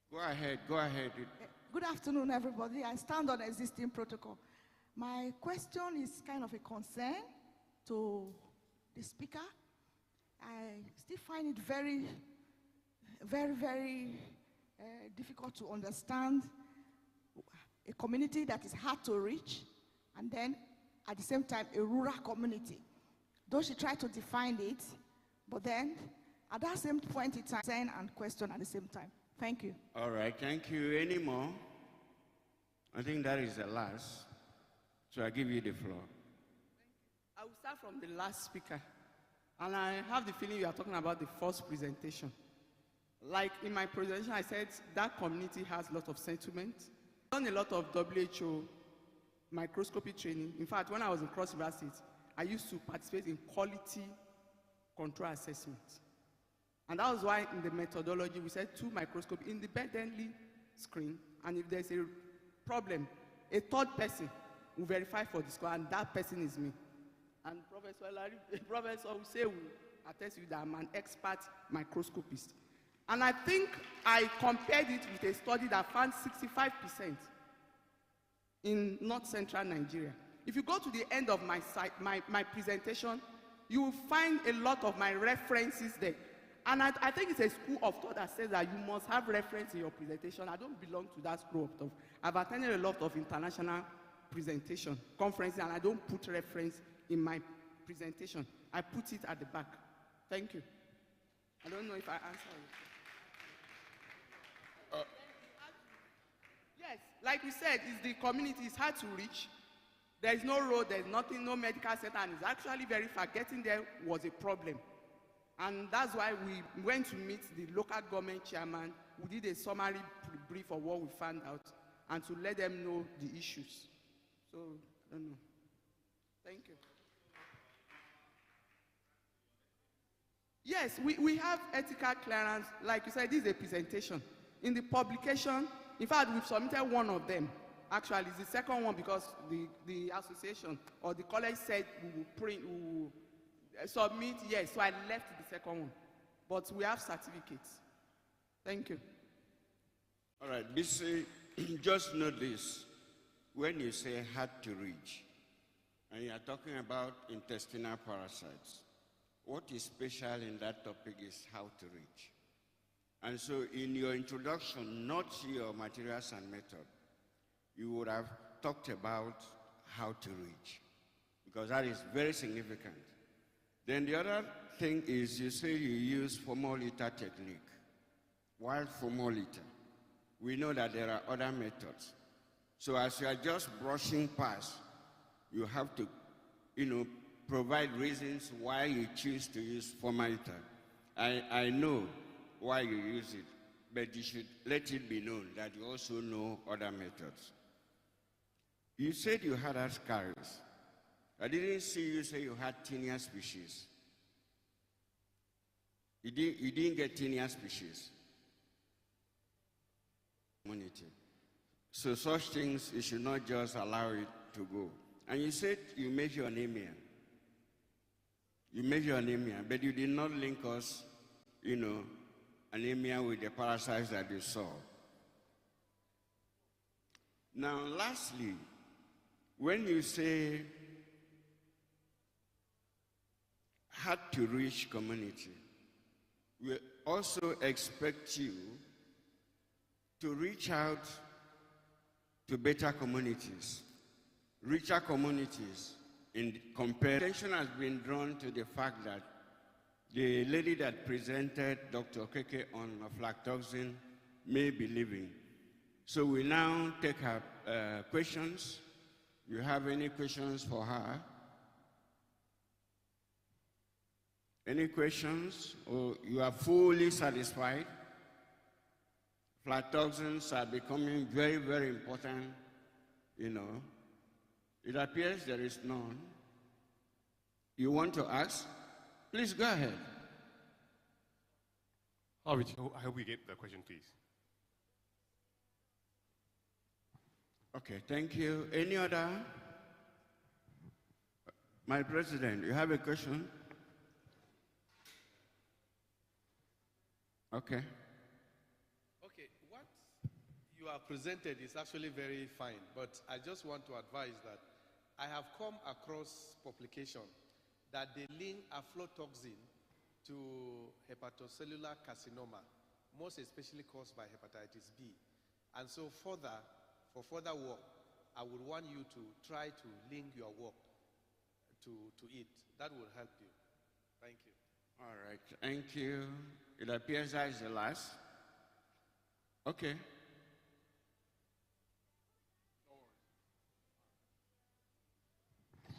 Go ahead, go ahead. Good afternoon, everybody. I stand on existing protocol. My question is kind of a concern to the speaker. I still find it very, very difficult to understand a community that is hard to reach, and then at the same time a rural community. Though she tried to define it, but then at that same point it's concern and question at the same time. Thank you. All right, thank you. Any more? I think that is the last. So I give you the floor. I will start from the last speaker. And I have the feeling you are talking about the first presentation. Like in my presentation, I said that community has a lot of sentiment. I've done a lot of WHO microscopy training. In fact, when I was in Cross River State, I used to participate in quality control assessment. And that was why in the methodology, we said 2 microscopes independently screen. And if there's a problem, a third person will verify for the score, and that person is me. And Professor Use will attest to you that I'm an expert microscopist. And I think I compared it with a study that found 65% in North Central Nigeria. If you go to the end of my presentation, you will find a lot of my references there. And I think it's a school of thought that says that you must have reference in your presentation. I don't belong to that school of thought. I've attended a lot of international presentation conferences, and I don't put reference in my presentation. I put it at the back. Thank you. I don't know if I answered it. Yes, like we said, it's the community. It's hard to reach. There is no road, there's nothing, no medical center, and it's actually very far. Getting there was a problem. And that's why we went to meet the local government chairman. We did a summary brief of what we found out and to let them know the issues. So, I don't know. Thank you. Yes, we have ethical clearance. Like you said, this is a presentation. In the publication, in fact, we've submitted one of them. Actually, it's the second one because the association or the college said we will submit, yes, so I left the second one. But we have certificates. Thank you. All right, just note this. when you say hard to reach, and you are talking about intestinal parasites, what is special in that topic is how to reach. And so in your introduction, not your materials and method, you would have talked about how to reach, because that is very significant. Then the other thing is you say you use formoliter technique. While formoliter, we know that there are other methods. So as you are just brushing past, you have to, provide reasons why you choose to use formoliter. I know why you use it, but you should let it be known that you also know other methods. You said you had ascaris. I didn't see you say you had tinea species. You didn't get tinea species. Community. So such things, you should not just allow it to go. And you said you measure anemia. You measure anemia, but you did not link us, anemia with the parasites that you saw. Now, lastly, when you say hard to reach community, we also expect you to reach out to better communities, richer communities. Attention has been drawn to the fact that the lady that presented Dr. Okeke on aflatoxin may be living. So we now take her questions. You have any questions for her? Any questions? Or you are fully satisfied? Aflatoxins are becoming very, very important, It appears there is none. You want to ask? Please go ahead. I hope we get the question, please. Okay, thank you. Any other? My president, you have a question? Okay. Okay, what you have presented is actually very fine, but I just want to advise that I have come across publication that they link aflatoxin to hepatocellular carcinoma, most especially caused by hepatitis B. And so for further work, I would want you to try to link your work to it. That will help you. Thank you. All right, thank you. It appears that is the last. Okay.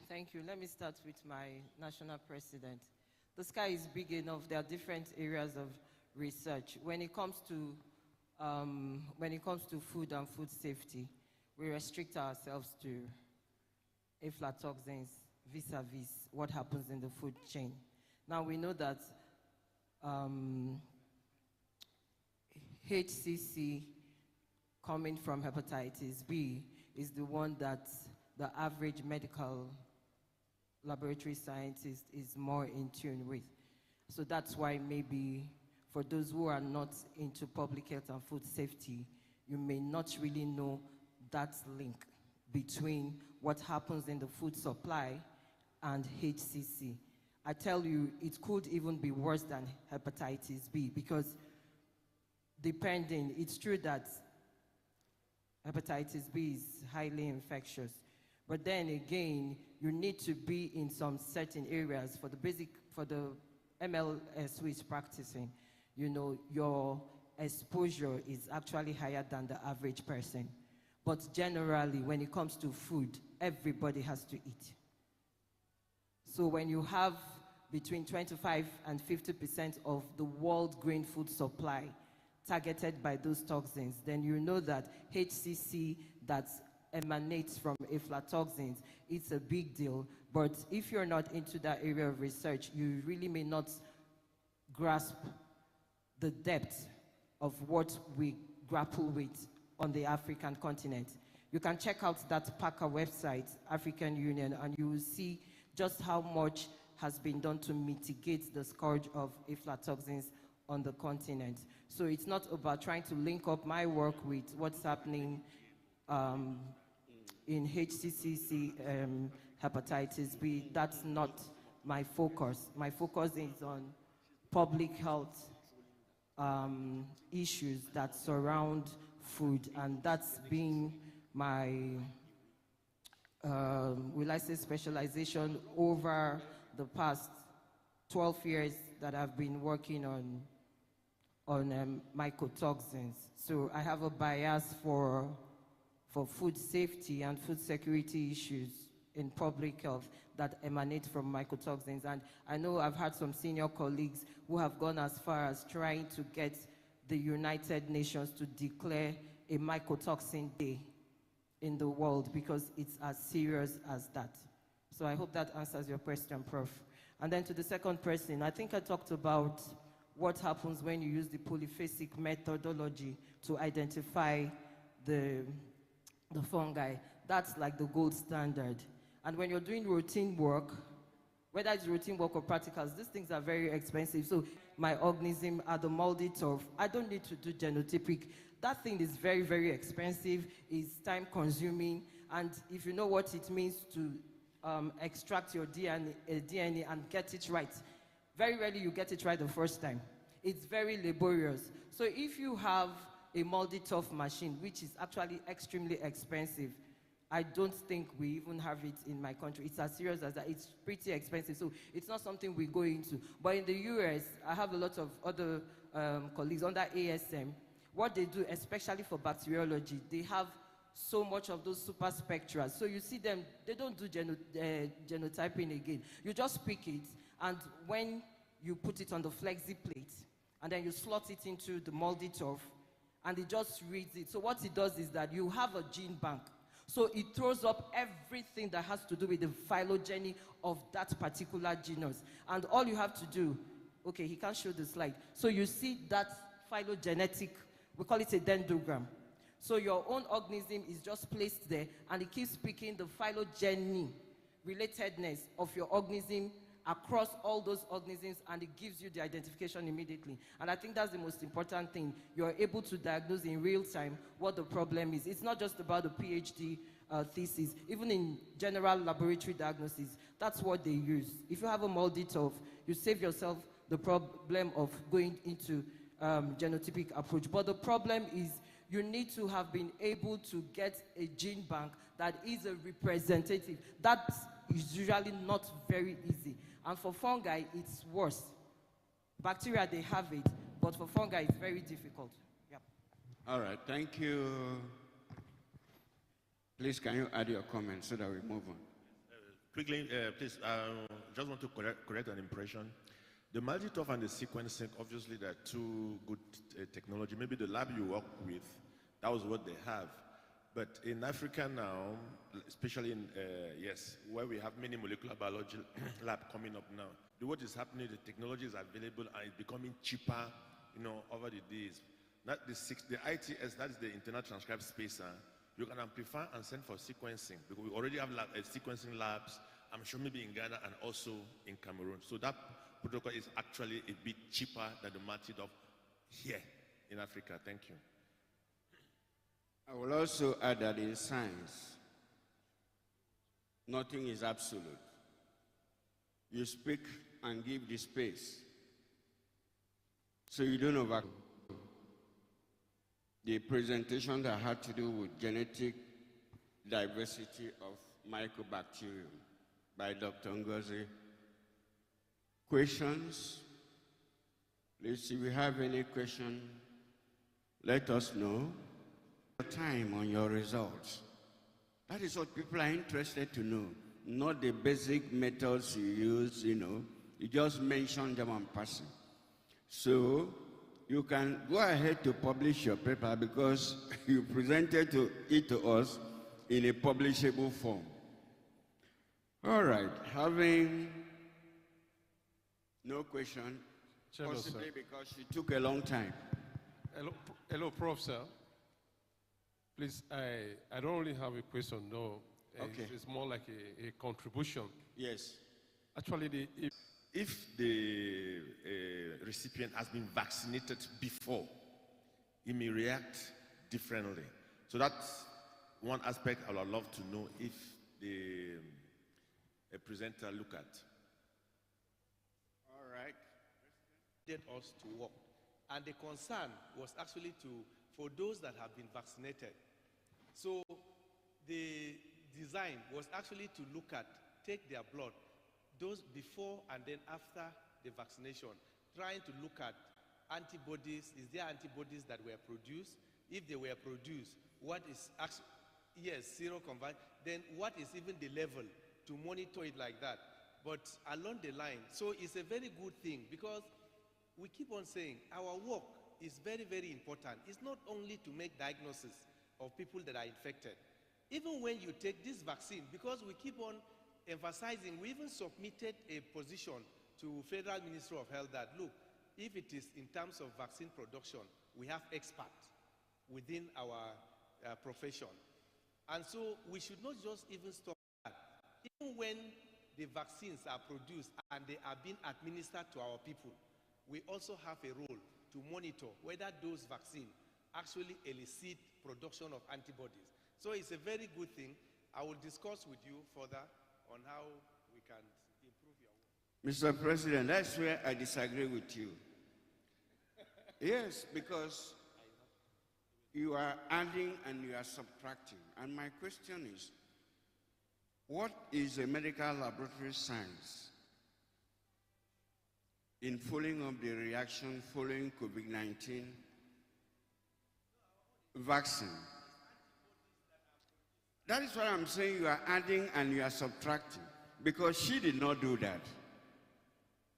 Thank you. Let me start with my national president. The sky is big enough. There are different areas of research. When it comes to food and food safety, we restrict ourselves to aflatoxins vis-a-vis what happens in the food chain. Now we know that HCC coming from hepatitis B is the one that the average medical laboratory scientist is more in tune with. So that's why maybe for those who are not into public health and food safety, you may not really know that link between what happens in the food supply and HCC. I tell you, it could even be worse than hepatitis B because it's true that hepatitis B is highly infectious, but then again, you need to be in some certain areas for the MLS who is practicing. Your exposure is actually higher than the average person. But generally, when it comes to food, everybody has to eat. So when you have between 25 and 50% of the world grain food supply targeted by those toxins, then you know that HCC that emanates from aflatoxins, it's a big deal. But if you're not into that area of research, you really may not grasp the depth of what we grapple with on the African continent. You can check out that PACA website, African Union, and you will see just how much has been done to mitigate the scourge of aflatoxins on the continent. So it's not about trying to link up my work with what's happening in HCCC hepatitis B. That's not my focus. My focus is on public health issues that surround food, and that's been my, will I say, specialization over the past 12 years that I've been working on mycotoxins. So I have a bias for food safety and food security issues in public health that emanate from mycotoxins. And I know I've had some senior colleagues who have gone as far as trying to get the United Nations to declare a mycotoxin day in the world because it's as serious as that. So I hope that answers your question, Prof. And then to the second person, I think I talked about what happens when you use the polyphasic methodology to identify the fungi. That's like the gold standard. And when you're doing routine work, whether it's routine work or practicals, these things are very expensive. So my organism are the moldy turf. I don't need to do genotypic. That thing is very, very expensive. It's time consuming. And if you know what it means to extract your DNA and get it right, very rarely you get it right the first time. It's very laborious. So if you have a moldy turf machine, which is actually extremely expensive, I don't think we even have it in my country. It's as serious as that. It's pretty expensive, so it's not something we go into. But in the US, I have a lot of other colleagues under ASM. What they do, especially for bacteriology, they have so much of those super spectra. So you see them, they don't do genotyping again. You just pick it, and when you put it on the flexi plate, and then you slot it into the moldy turf, and it just reads it. So what it does is that you have a gene bank. So it throws up everything that has to do with the phylogeny of that particular genus. And all you have to do, okay, he can't show the slide. So you see that phylogenetic, we call it a dendrogram. So your own organism is just placed there, and it keeps picking the phylogeny, relatedness of your organism across all those organisms, and it gives you the identification immediately. And I think that's the most important thing. You're able to diagnose in real time what the problem is. It's not just about the PhD thesis. Even in general laboratory diagnosis, that's what they use. If you have a moldy turf, you save yourself the problem of going into genotypic approach. But the problem is you need to have been able to get a gene bank that is a representative. That is usually not very easy. And for fungi, it's worse. Bacteria, they have it, but for fungi, it's very difficult. Yep. All right, thank you. Please, can you add your comments so that we move on? Quickly, please, just want to correct an impression. The multi-turf and the sequencing, obviously, they're two good technology. Maybe the lab you work with, that was what they have. But in Africa now, especially in, yes, where we have many molecular biology lab coming up now, what is happening, the technology is available and it's becoming cheaper, you know, over the days. Not the ITS, that is the internal transcribe spacer. You can amplify and send for sequencing because we already have sequencing labs, I'm sure maybe in Ghana and also in Cameroon. So that protocol is actually a bit cheaper than the multi-turf here in Africa. Thank you. I will also add that in science, nothing is absolute. You speak and give the space. So you don't over. The presentation that had to do with genetic diversity of mycobacterium by Dr. Ngozi. Questions? Please, if you have any question, let us know. Time on your results. That is what people are interested to know, not the basic methods you use, you know. You just mention them on passing. So you can go ahead to publish your paper because you presented it to us in a publishable form. All right, having no question, possibly because it took a long time. Hello, Prof, sir. Please, I don't really have a question, no. Okay. It's more like a contribution. Yes. Actually, if the recipient has been vaccinated before, he may react differently. So that's one aspect I would love to know if a presenter look at. All right. Did us to work. And the concern was actually for those that have been vaccinated. So the design was actually to look at, take their blood, those before and then after the vaccination, trying to look at antibodies. Is there antibodies that were produced? If they were produced, what is actually, yes, seroconvert, then what is even the level to monitor it like that? But along the line, so it's a very good thing because we keep on saying our work is very, very important. It's not only to make diagnosis of people that are infected. Even when you take this vaccine, because we keep on emphasizing, we even submitted a position to Federal Ministry of Health that, look, if it is in terms of vaccine production, we have experts within our profession. And so we should not just even stop that. Even when the vaccines are produced and they are being administered to our people, we also have a role to monitor whether those vaccines actually elicit production of antibodies. So it's a very good thing. I will discuss with you further on how we can improve your work. Mr. President, that's where I disagree with you. Yes, because you are adding and you are subtracting. And my question is, what is a medical laboratory science in following up the reaction following COVID-19 vaccine? That is what I'm saying. You are adding and you are subtracting, because she did not do that.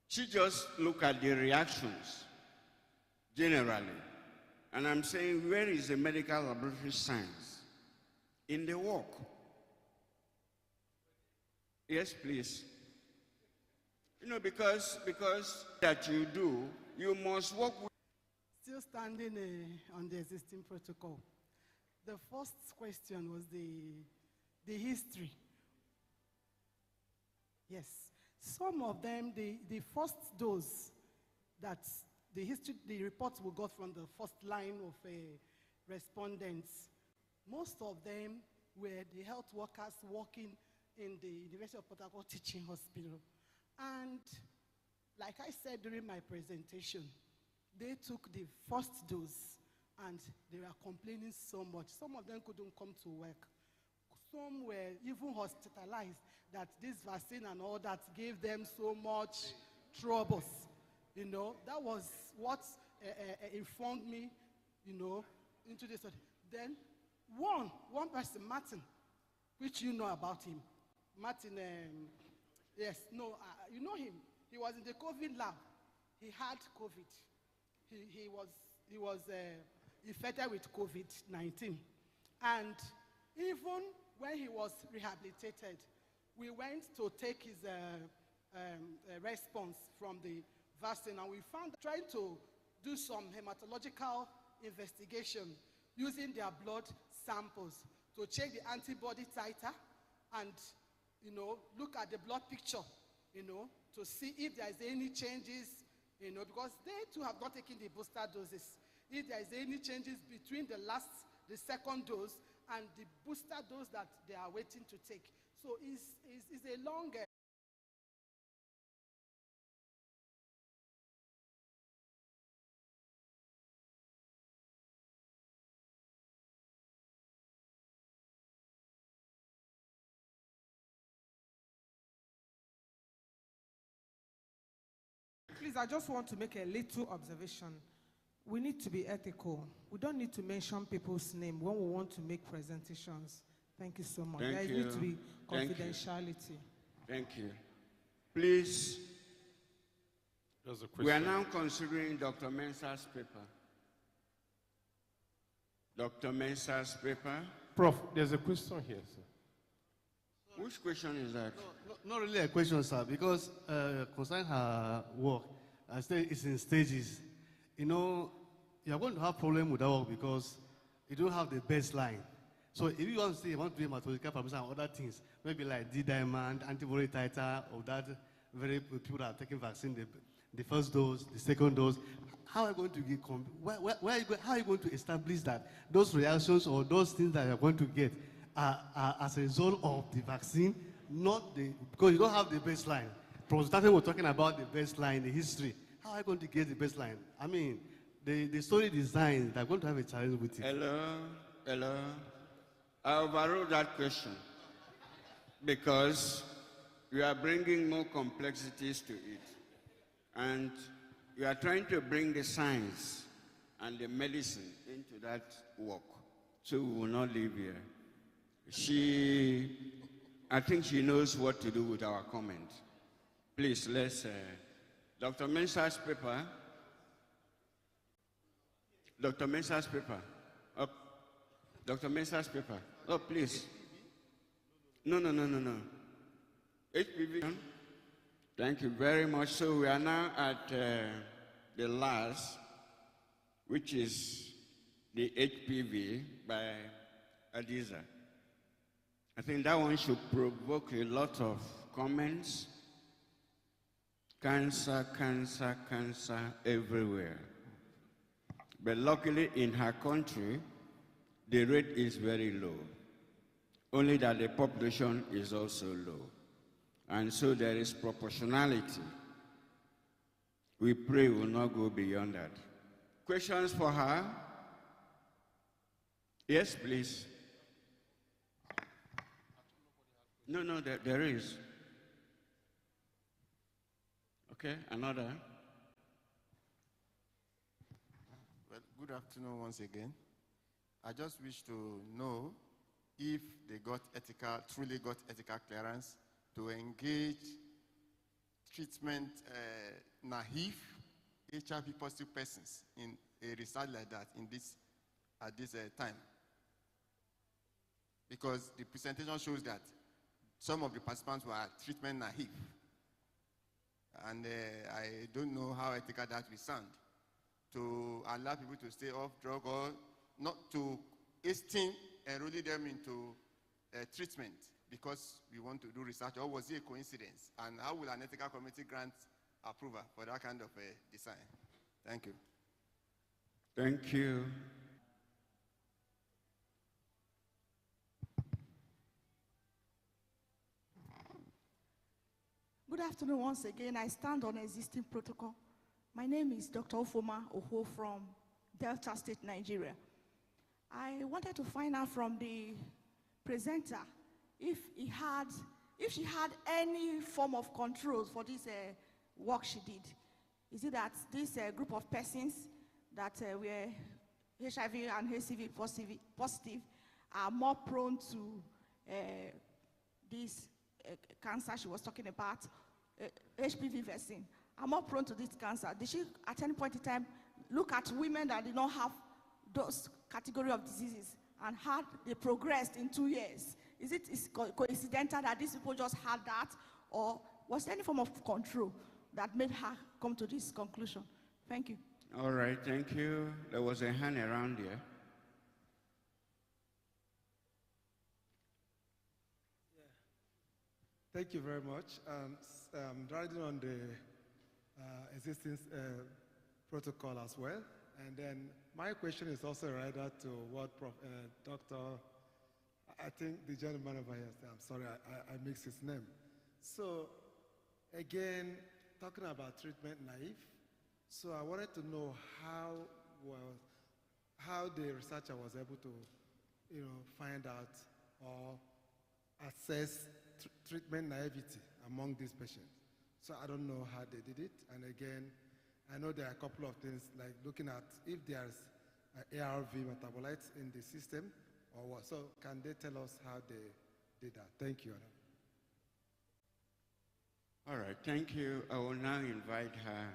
She just looked at the reactions generally. And I'm saying, where is the medical laboratory science in the work? Yes, please. You know, because that you do, you must work with. Still standing on the existing protocol. The first question was the history. Yes. Some of them, the first dose that the reports we got from the first line of respondents, most of them were the health workers working in the University of Port Harcourt Teaching Hospital. And like I said during my presentation, they took the first dose and they were complaining so much. Some of them couldn't come to work. Some were even hospitalized, that this vaccine and all that gave them so much troubles. You know, that was what informed me, you know, into this. Then one person, Martin, which you know about him. Martin, yes, no, you know him. He was in the COVID lab. He had COVID. He was infected with COVID-19. And even when he was rehabilitated, we went to take his response from the vaccine, and we found trying to do some hematological investigation using their blood samples to check the antibody titer and, you know, look at the blood picture, you know, to see if there is any changes, you know, because they too have not taken the booster doses. If there is any changes between the second dose and the booster dose that they are waiting to take. So it's a long Please, I just want to make a little observation. We need to be ethical. We don't need to mention people's name when we want to make presentations. Thank you so much. There needs to be confidentiality. Thank you. Please, we are now considering Dr. Mensah's paper. Dr. Mensah's paper. Prof, there's a question here, sir. Which question is that? No, not really a question, sir, because concerning her work, I say it's in stages. You know, you're going to have problem with that work because you don't have the baseline. So if you want to say you want to do hematological parameters and other things, maybe like D-diamond, antibody titer, or that very people that are taking vaccine, the first dose, the second dose. How are you going to get, how are you going to establish that those reactions or those things that you're going to get are as a result of the vaccine, not the, because you don't have the baseline. Professor Tafe was talking about the baseline, the history. How are you going to get the baseline? I mean, the study design, they're going to have a challenge with it. Hello. I overruled that question because you are bringing more complexities to it. And you are trying to bring the science and the medicine into that work. So we will not leave here. I think she knows what to do with our comment. Please, let's, Dr. Mensah's paper. Dr. Mensah's paper. Up. Dr. Mensah's paper. Oh, please. No. HPV. Thank you very much. So we are now at the last, which is the HPV by Adiza. I think that one should provoke a lot of comments. Cancer everywhere. But luckily in her country, the rate is very low. Only that the population is also low. And so there is proportionality. We pray we will not go beyond that. Questions for her? Yes, please. No, there is. Okay, another. Well, good afternoon once again. I just wish to know if they truly got ethical clearance to engage treatment naive HIV positive persons in a research like that at this time. Because the presentation shows that some of the participants were treatment naive. And I don't know how ethical that will sound. To allow people to stay off drug or not to hasten enrolling them into treatment because we want to do research, or was it a coincidence? And how will an ethical committee grant approval for that kind of design? Thank you. Thank you. Good afternoon once again. I stand on existing protocol. My name is Dr. Ofoma Oho from Delta State, Nigeria. I wanted to find out from the presenter if she had any form of control for this work she did. Is it that this group of persons that were HIV and HCV positive are more prone to this cancer she was talking about, HPV vaccine, are more prone to this cancer? Did she at any point in time look at women that did not have those category of diseases and how they progressed in 2 years? Is it coincidental that these people just had that, or was there any form of control that made her come to this conclusion? Thank you. All right, thank you. There was a hand around here. Thank you very much. Riding on the existing protocol as well. And then my question is also related to what Dr. I think the gentleman over here, I'm sorry, I mixed his name. So again, talking about treatment naive, so I wanted to know how the researcher was able to, find out or assess treatment naivety among these patients. So I don't know how they did it. And again, I know there are a couple of things like looking at if there's ARV metabolites in the system or what. So can they tell us how they did that? Thank you. All right, thank you. I will now invite her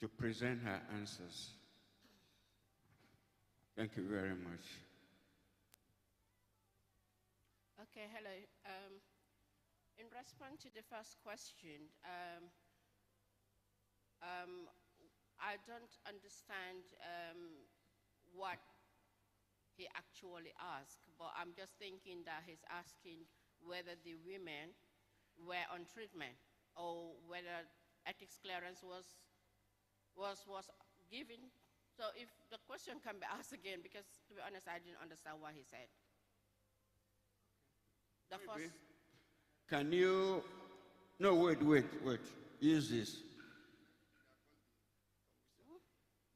to present her answers. Thank you very much. Okay, hello. In response to the first question, I don't understand what he actually asked, but I'm just thinking that he's asking whether the women were on treatment or whether ethics clearance was given. So if the question can be asked again, because to be honest, I didn't understand what he said. The Maybe. first, Can you, no, wait, use this.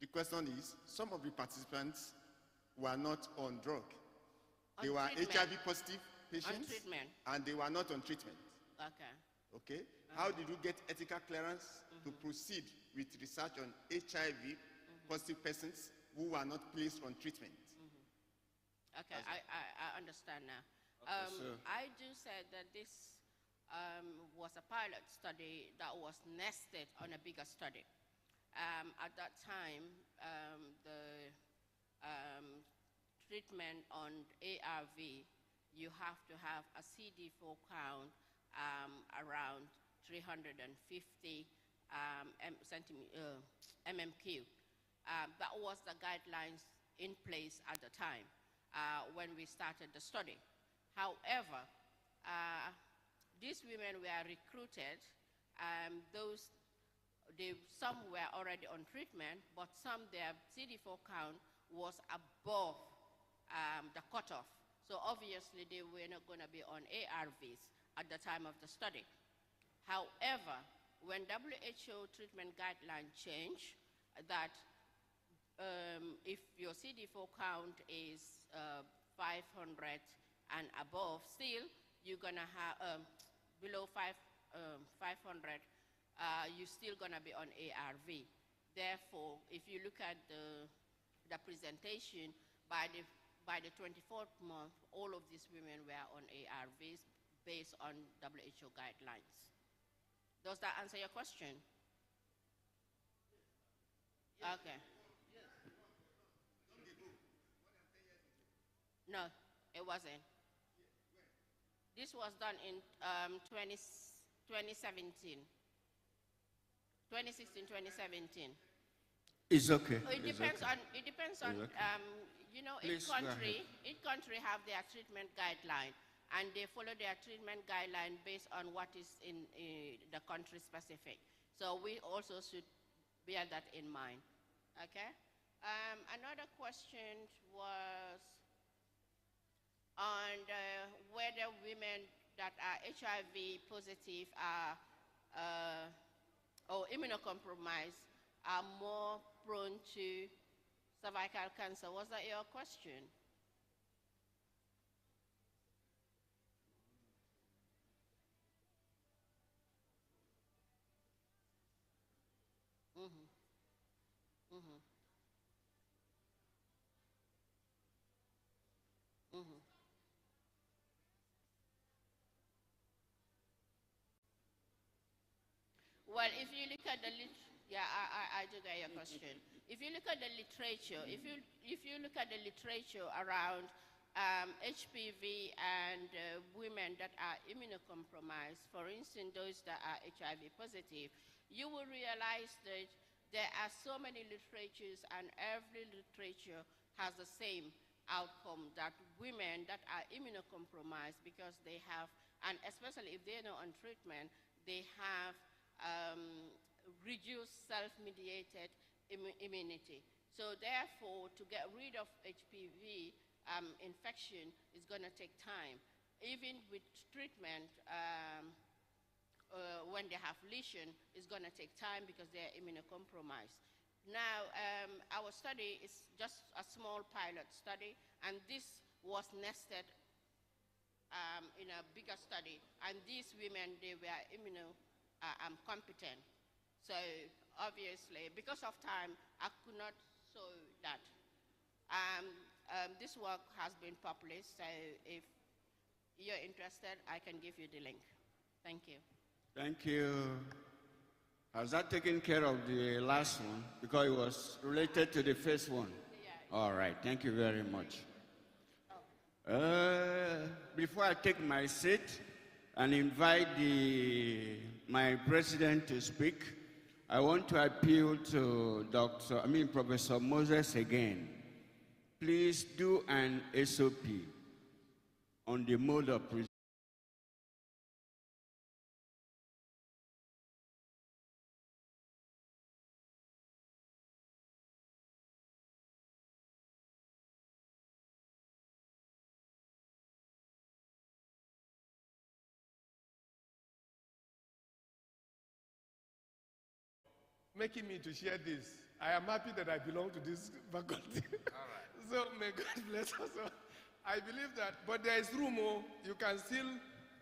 The question is, some of the participants were not on drug. They were treatment. HIV positive patients, On treatment. and they were not on treatment. Okay. Okay? How did you get ethical clearance to proceed with research on HIV positive persons who were not placed on treatment? Okay, I understand now. Okay, sure. I do say that this was a pilot study that was nested on a bigger study. At that time, the treatment on ARV, you have to have a CD4 count around 350 mmQ. That was the guidelines in place at the time when we started the study. However, these women were recruited. Some were already on treatment, but some, their CD4 count was above the cutoff. So obviously, they were not going to be on ARVs at the time of the study. However, when WHO treatment guideline changed, that if your CD4 count is 500 and above, still you're gonna have below 500, you're still gonna be on ARV. Therefore, if you look at the presentation, by the 24th month, all of these women were on ARVs based on WHO guidelines. Does that answer your question? Okay. No, it wasn't. This was done in 2017. 2016, 2017. It's okay. It depends on, okay. you know, Please, each country have their treatment guideline, and they follow their treatment guideline based on what is in the country specific. So we also should bear that in mind, okay? Another question was on whether women that are HIV positive are, or immunocompromised are more prone to cervical cancer. Was that your question? Well, if you look at the yeah, I do get your question. If you look at the literature, if you look at the literature around HPV and women that are immunocompromised, for instance, those that are HIV positive, you will realize that there are so many literatures, and every literature has the same outcome, that women that are immunocompromised, because they have, and especially if they're not on treatment, they have reduced self-mediated immunity. So therefore, to get rid of HPV infection is going to take time. Even with treatment, when they have lesion, it's going to take time because they're immunocompromised. Now, our study is just a small pilot study, and this was nested in a bigger study. And these women, they were competent. So obviously, because of time, I could not show that. This work has been published, so if you're interested, I can give you the link. Thank you. Thank you. Has that taken care of the last one? Because it was related to the first one. Yeah. All right, thank you very much. Before I take my seat and invite my president to speak, I want to appeal to Professor Moses again. Please do an SOP on the mode of presentation. making me to share this. I am happy that I belong to this faculty. All right. So may God bless us all. I believe that, but there is room, oh, you can still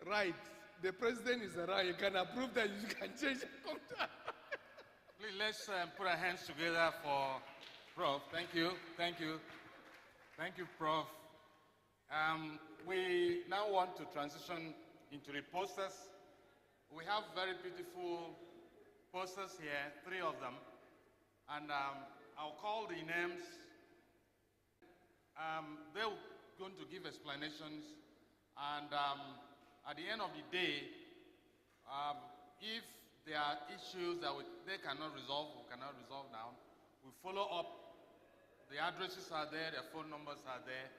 write. The president is around, you can approve that, you can change the content. Please, let's put our hands together for Prof. Thank you, thank you. Thank you, Prof. We now want to transition into the posters. We have very beautiful posters here, 3 of them. And I'll call the names. They're going to give explanations. And at the end of the day, if there are issues that they cannot resolve, we cannot resolve now, we follow up. The addresses are there, their phone numbers are there.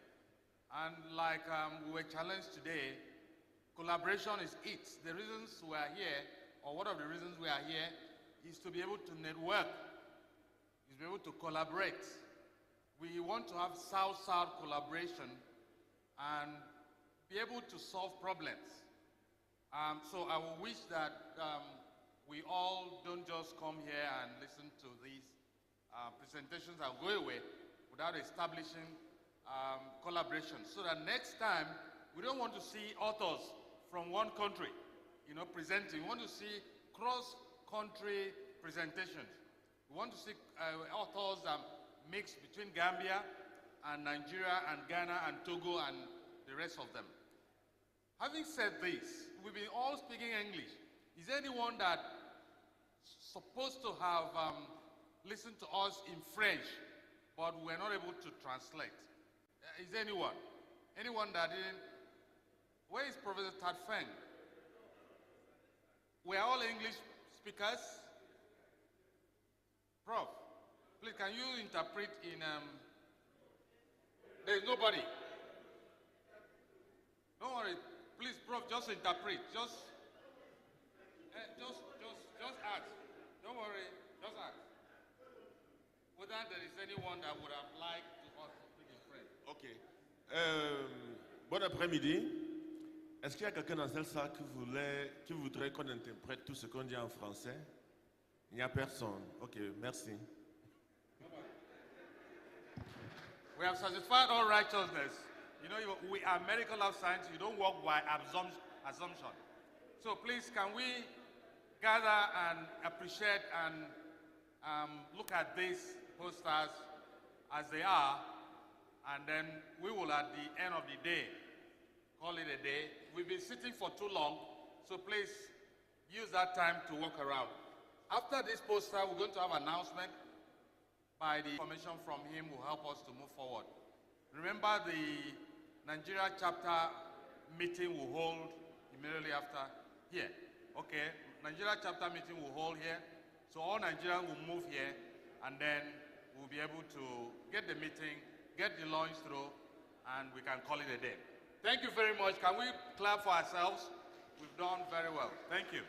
And like we were challenged today, collaboration is it. The reasons we are here, or one of the reasons we are here, is to be able to network, is to be able to collaborate. We want to have South-South collaboration and be able to solve problems. So I will wish that we all don't just come here and listen to these presentations and go away without establishing collaboration. So that next time, we don't want to see authors from one country, presenting. We want to see cross-country presentations. We want to see authors that mix between Gambia and Nigeria and Ghana and Togo and the rest of them. Having said this, we've been all speaking English. Is there anyone that supposed to have listened to us in French, but we're not able to translate? Is there anyone? Anyone that didn't? Where is Professor Tad Feng? We're all English speakers. Prof, please, can you interpret in, there's nobody. Don't worry, please, Prof, just interpret, just ask. Don't worry, just ask. Whether there is anyone that would have liked to us to speak in French. Ok. Bon après-midi. Est-ce qu'il y a quelqu'un dans cette salle qui voudrait qu'on interprète tout ce qu'on dit en français? Il n'y a personne. Ok, merci. We have satisfied all righteousness. We are medical of science. You don't work by assumption. So please, can we gather and appreciate and look at these posters as they are, and then we will, at the end of the day, call it a day. We've been sitting for too long, so please use that time to walk around. After this poster, we're going to have an announcement by the information from him will help us to move forward. Remember, the Nigeria chapter meeting will hold immediately after here. Okay, Nigeria chapter meeting will hold here. So all Nigerians will move here, and then we'll be able to get the meeting, get the lunch through, and we can call it a day. Thank you very much. Can we clap for ourselves? We've done very well. Thank you.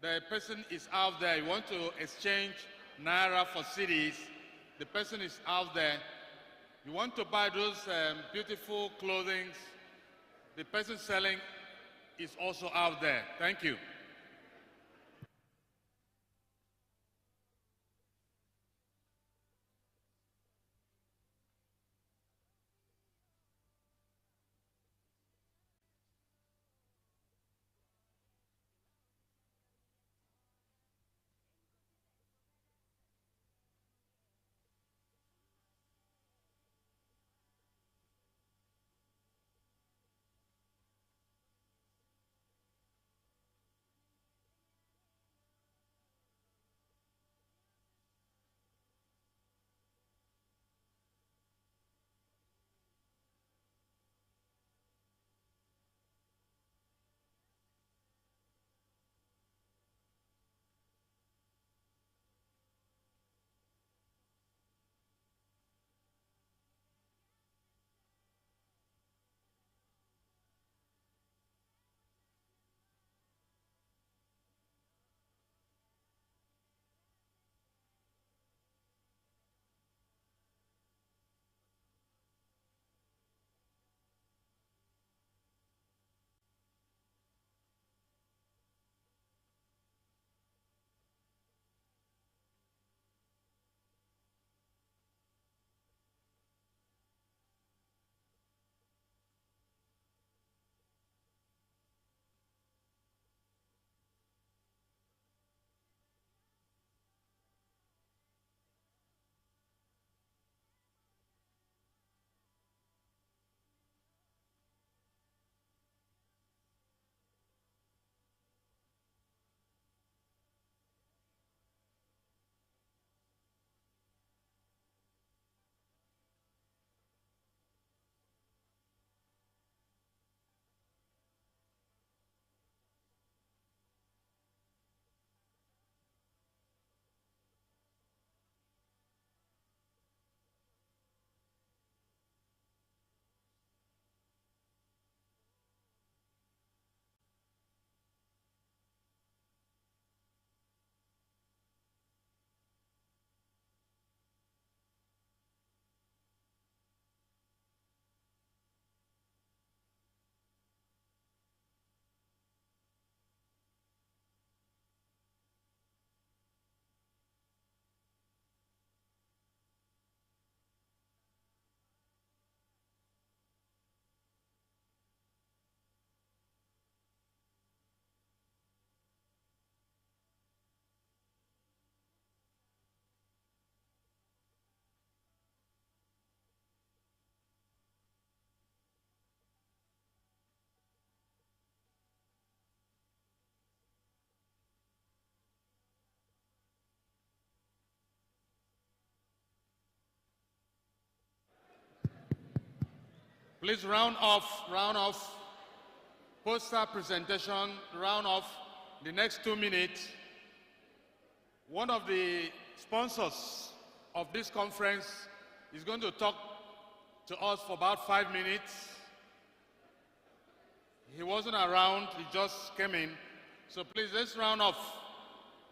the person is out there, you want to exchange Naira for cities, the person is out there. You want to buy those beautiful clothing, the person selling is also out there. Thank you. Please round off poster presentation, round off the next 2 minutes. One of the sponsors of this conference is going to talk to us for about 5 minutes. He wasn't around, he just came in. So please, let's round off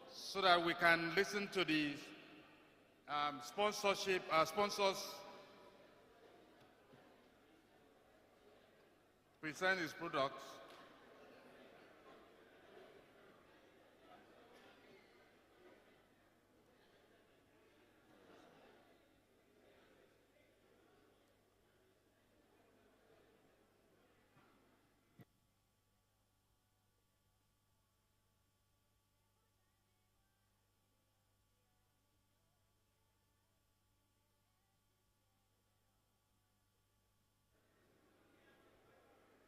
so that we can listen to the sponsors present his products.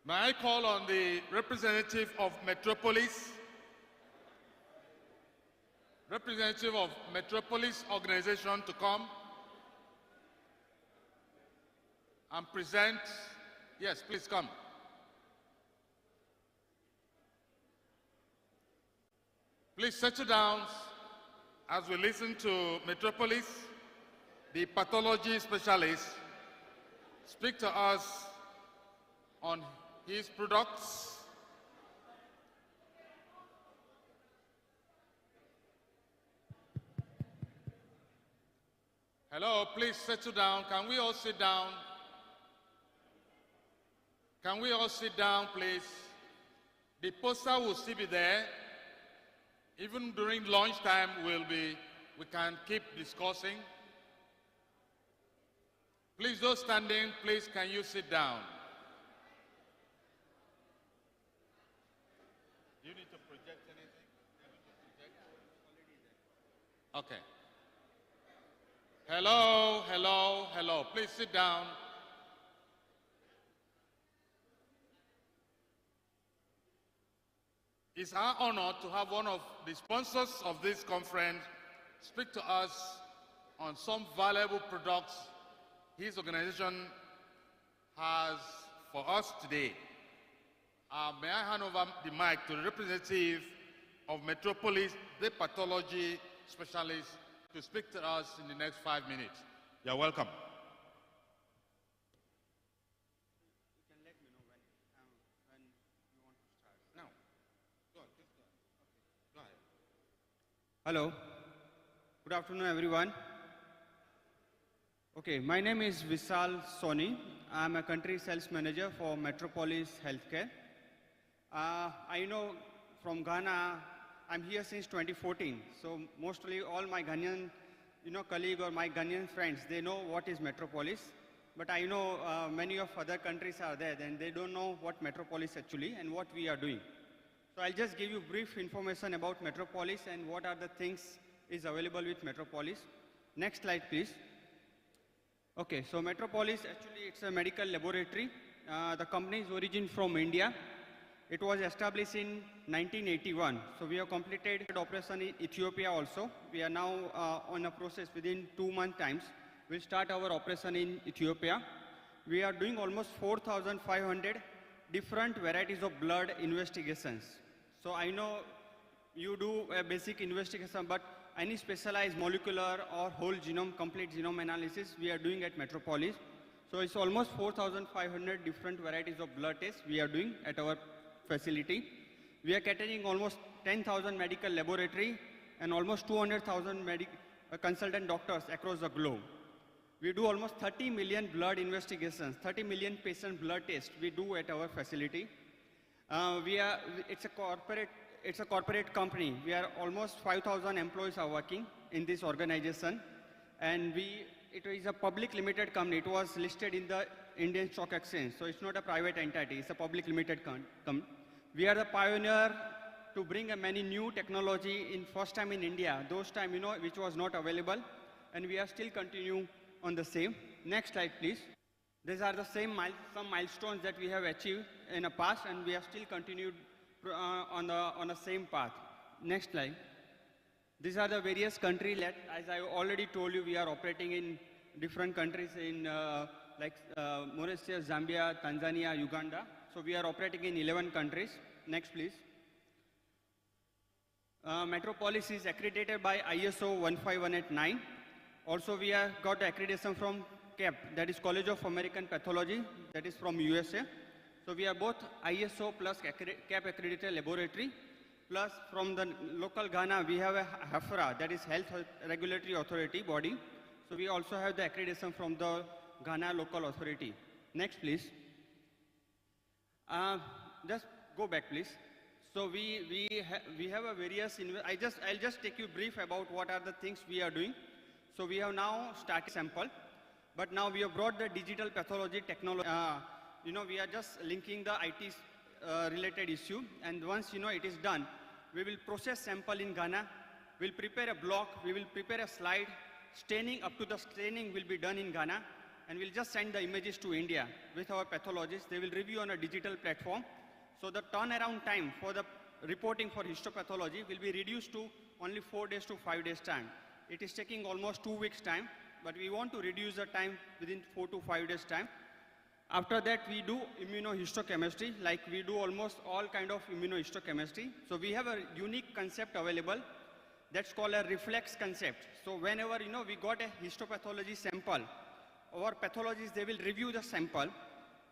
May I call on the representative of Metropolis organization to come and present. Yes, please come. Please settle down as we listen to Metropolis, the pathology specialist, speak to us on his products. Hello, please settle down. Can we all sit down? Can we all sit down, please? The poster will still be there. Even during lunchtime, we can keep discussing. Please, those standing, please, can you sit down? Do you need to project anything? Okay. Hello, hello, hello. Please sit down. It's our honor to have one of the sponsors of this conference speak to us on some valuable products his organization has for us today. May I hand over the mic to the representative of Metropolis, the pathology specialist, to speak to us in the next 5 minutes. You're welcome. You can let me know when you want to start. Now, go on, please go on. Okay, go ahead. Hello. Good afternoon, everyone. Okay, my name is Vishal Soni. I'm a country sales manager for Metropolis Healthcare. I know from Ghana, I'm here since 2014. So mostly all my Ghanaian, colleague or my Ghanaian friends, they know what is Metropolis. But I know many of other countries are there, and they don't know what Metropolis actually and what we are doing. So I'll just give you brief information about Metropolis and what are the things is available with Metropolis. Next slide, please. Okay, so Metropolis, actually it's a medical laboratory. The company is origin from India. It was established in 1981. So we have completed operation in Ethiopia also. We are now on a process within 2 months times. We'll start our operation in Ethiopia. We are doing almost 4,500 different varieties of blood investigations. So I know you do a basic investigation, but any specialized molecular or whole genome, complete genome analysis we are doing at Metropolis. So it's almost 4,500 different varieties of blood tests we are doing at our facility. We are catering almost 10,000 medical laboratory and almost 200,000 consultant doctors across the globe. We do almost 30 million blood investigations, 30 million patient blood tests we do at our facility. It's a corporate company. We are almost 5,000 employees are working in this organization. And it is a public limited company. It was listed in the Indian Stock Exchange. So it's not a private entity, it's a public limited company. We are the pioneer to bring many new technology in first time in India. Those time, which was not available. And we are still continue on the same. Next slide, please. These are the some milestones that we have achieved in the past, and we are still continued on the same path. Next slide. These are the various countries that, as I already told you, we are operating in different countries in Mauritius, Zambia, Tanzania, Uganda. So we are operating in 11 countries. Next, please. Metropolis is accredited by ISO 15189. Also, we have got accreditation from CAP, that is College of American Pathology, that is from USA. So we are both ISO plus CAP accredited laboratory, plus from the local Ghana, we have a HAFRA, that is Health Regulatory Authority body. So we also have the accreditation from the Ghana local authority. Next, please. Just go back, please. So we have a various, I'll just take you brief about what are the things we are doing. So we have now started sample, but now we have brought the digital pathology technology. We are just linking the IT related issue, and once it is done, we will process sample in Ghana, we'll prepare a block, we will prepare a slide, staining up to the staining will be done in Ghana, and we'll just send the images to India with our pathologists. They will review on a digital platform. So the turnaround time for the reporting for histopathology will be reduced to only 4 days to 5 days time. It is taking almost 2 weeks time, but we want to reduce the time within 4 to 5 days time. After that, we do immunohistochemistry, like we do almost all kind of immunohistochemistry. So we have a unique concept available that's called a reflex concept. So whenever, we got a histopathology sample, our pathologists, they will review the sample.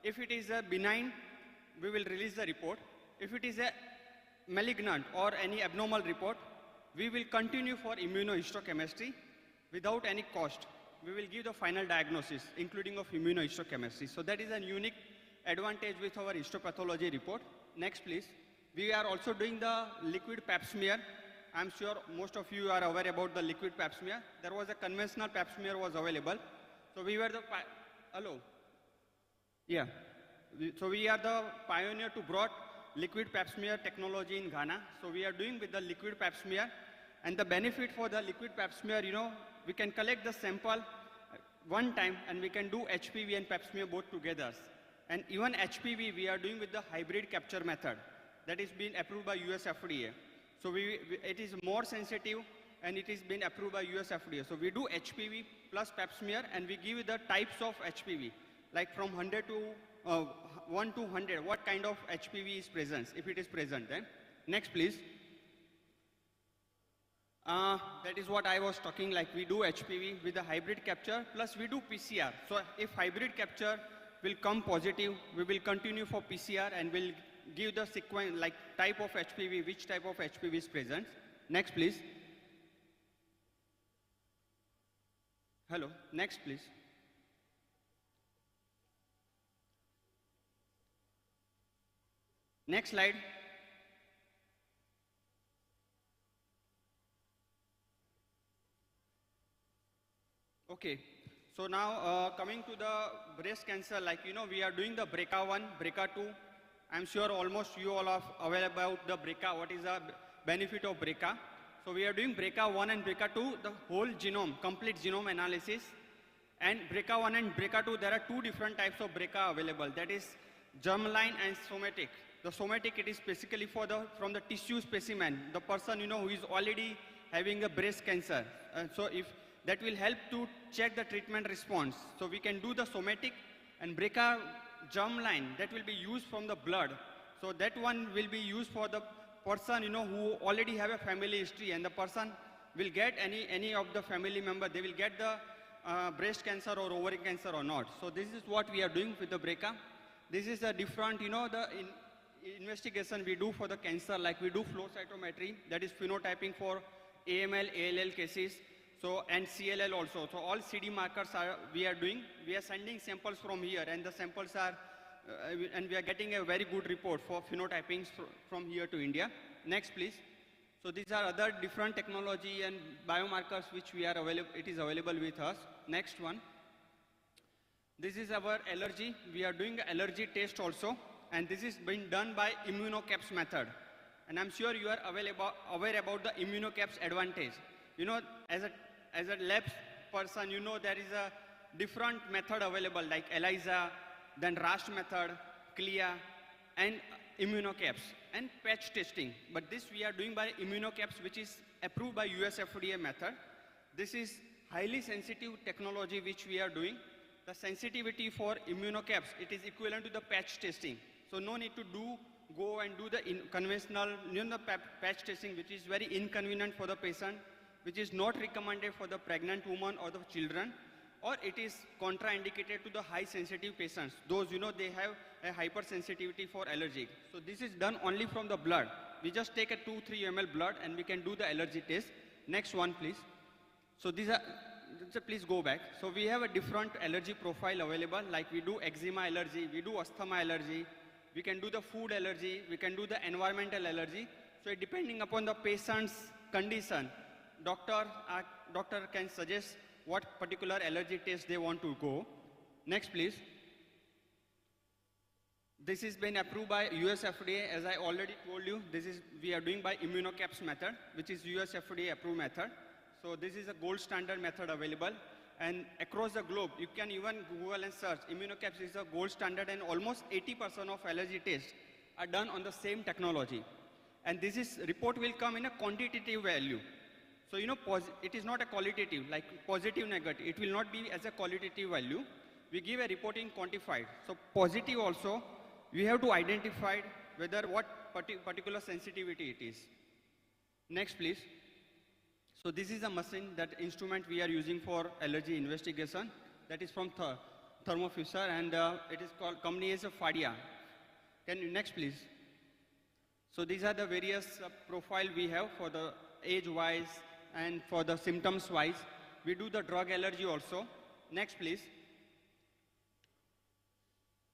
If it is a benign, we will release the report. If it is a malignant or any abnormal report, we will continue for immunohistochemistry without any cost. we will give the final diagnosis, including of immunohistochemistry. So that is a unique advantage with our histopathology report. Next, please. We are also doing the liquid pap smear. I'm sure most of you are aware about the liquid pap smear. There was a conventional pap smear was available. So we were the, hello? Yeah. So we are the pioneer to brought liquid pap smear technology in Ghana. So we are doing with the liquid pap smear. And the benefit for the liquid pap smear, we can collect the sample one time and we can do HPV and pap smear both together. And even HPV we are doing with the hybrid capture method that is being approved by US FDA. So it is more sensitive and it is been approved by US FDA. So we do HPV plus pap smear and we give the types of HPV, like from 100 to 1 to 100, what kind of HPV is present, if it is present. Next, please. That is what I was talking, like we do HPV with a hybrid capture, plus we do PCR. So if hybrid capture will come positive, we will continue for PCR and will give the sequence, like type of HPV, which type of HPV is present. Next, please. Hello, next, please. Next slide. Okay, so now coming to the breast cancer, like we are doing the BRCA1, BRCA2. I'm sure almost you all are aware about the BRCA, what is the benefit of BRCA. So we are doing BRCA1 and BRCA2, the whole genome, complete genome analysis. And BRCA1 and BRCA2, there are two different types of BRCA available, that is germline and somatic. The somatic, it is basically from the tissue specimen, the person who is already having a breast cancer. So if that will help to check the treatment response. So we can do the somatic and BRCA germline, that will be used from the blood. So that one will be used for the person who already have a family history, and the person will get any of the family member, they will get the breast cancer or ovarian cancer or not. So this is what we are doing with the BRCA. This is a different, the investigation we do for the cancer, like we do flow cytometry, that is phenotyping for AML, ALL cases. So, and CLL also. So all CD markers we are doing. We are sending samples from here, and the samples are, and we are getting a very good report for phenotyping from here to India. Next, please. So these are other different technology and biomarkers which we are it is available with us. Next one. This is our allergy. We are doing allergy test also, and this is being done by immunocaps method. And I'm sure you are aware about the immunocaps advantage. As a lab person, there is a different method available, like ELISA, then RAST method, CLIA, and immunocaps, and patch testing. But this we are doing by immunocaps, which is approved by US FDA method. This is highly sensitive technology which we are doing. The sensitivity for immunocaps, it is equivalent to the patch testing. So no need to go and do the conventional patch testing, which is very inconvenient for the patient, which is not recommended for the pregnant woman or the children, or it is contraindicated to the high sensitive patients. Those, they have a hypersensitivity for allergy. So this is done only from the blood. We just take a 2-3 ml blood and we can do the allergy test. Next one, please. So these are, please go back. So we have a different allergy profile available, like we do eczema allergy, we do asthma allergy, we can do the food allergy, we can do the environmental allergy. So depending upon the patient's condition, doctor can suggest what particular allergy test they want to go. Next, please. This has been approved by US FDA, as I already told you. We are doing by immunocaps method, which is US FDA approved method. So this is a gold standard method available. And across the globe, you can even Google and search. Immunocaps is a gold standard, and almost 80% of allergy tests are done on the same technology. And this report will come in a quantitative value. So, it is not a qualitative, like positive, negative. It will not be as a qualitative value. We give a report in quantified. So positive also, we have to identify whether what particular sensitivity it is. Next, please. So this is a machine, that instrument we are using for allergy investigation. That is from Thermo Fisher, and it is called, company is Fadia. Next, please. So these are the various profile we have for the age-wise and for the symptoms-wise. We do the drug allergy also. Next, please.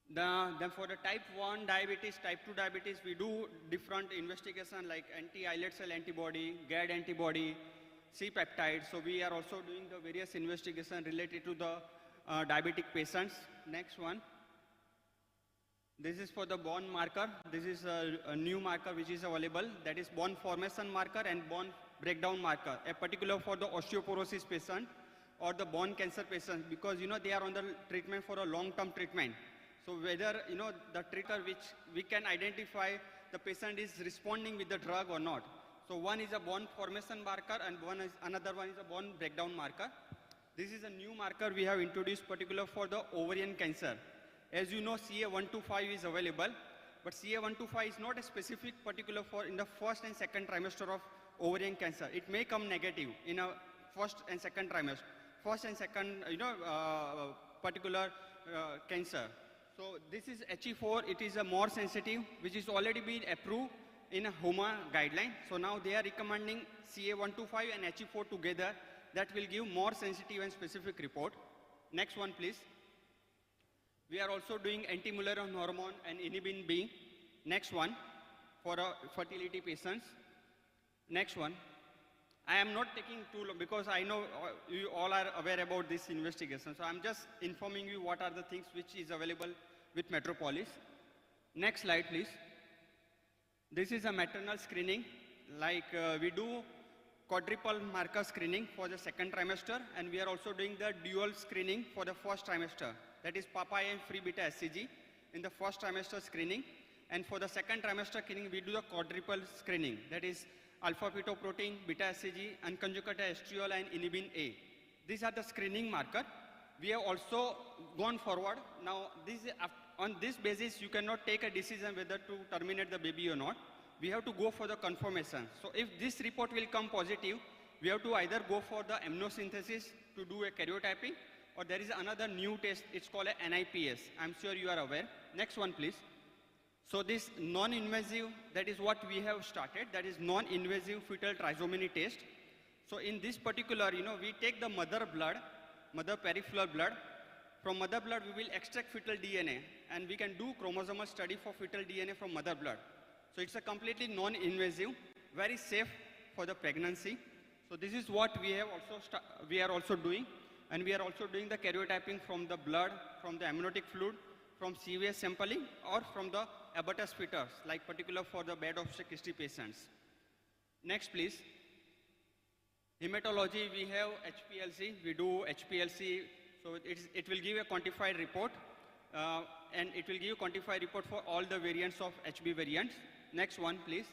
Then for the type 1 diabetes, type 2 diabetes, we do different investigation like anti-islet cell antibody, GAD antibody, C-peptide. So we are also doing the various investigation related to the diabetic patients. Next one. This is for the bone marker. This is a new marker which is available. That is bone formation marker and bone breakdown marker, a particular for the osteoporosis patient or the bone cancer patient, because they are on the treatment for a long-term treatment. So whether the treater which we can identify the patient is responding with the drug or not. So one is a bone formation marker and another one is a bone breakdown marker. This is a new marker we have introduced particular for the ovarian cancer. As you know, CA125 is available, but CA125 is not a specific particular for in the first and second trimester of ovarian cancer. It may come negative in a first and second trimester, first and second, particular cancer. So this is HE4. It is a more sensitive, which is already been approved in a HOMA guideline. So now they are recommending CA125 and HE4 together. That will give more sensitive and specific report. Next one, please. We are also doing anti-Mullerian hormone and inhibin B. Next one, for fertility patients. Next one. I am not taking too long because I know you all are aware about this investigation. So I'm just informing you what are the things which is available with Metropolis. Next slide, please. This is a maternal screening. Like we do quadruple marker screening for the second trimester, and we are also doing the dual screening for the first trimester. That is Papa and free beta HCG in the first trimester screening. And for the second trimester screening, we do the quadruple screening. That is alpha-fetoprotein, beta HCG, unconjugated estriol, and inhibin A. These are the screening marker. We have also gone forward. Now, on this basis, you cannot take a decision whether to terminate the baby or not. We have to go for the confirmation. So if this report will come positive, we have to either go for the amniocentesis to do a karyotyping, or there is another new test. It's called a NIPS. I'm sure you are aware. Next one, please. So this non-invasive, that is what we have started. That is non-invasive fetal trisomy test. So in this particular, we take the mother blood, mother peripheral blood. From mother blood, we will extract fetal DNA, and we can do chromosomal study for fetal DNA from mother blood. So it's a completely non-invasive, very safe for the pregnancy. So this is what we are also doing, and we are also doing the karyotyping from the blood, from the amniotic fluid, from CVS sampling, or from the abortus fetus, like particular for the bed obstetric history patients. Next, please. Hematology, we have HPLC. We do HPLC, so it will give a quantified report, and it will give a quantified report for all the variants of HB variants. Next one, please.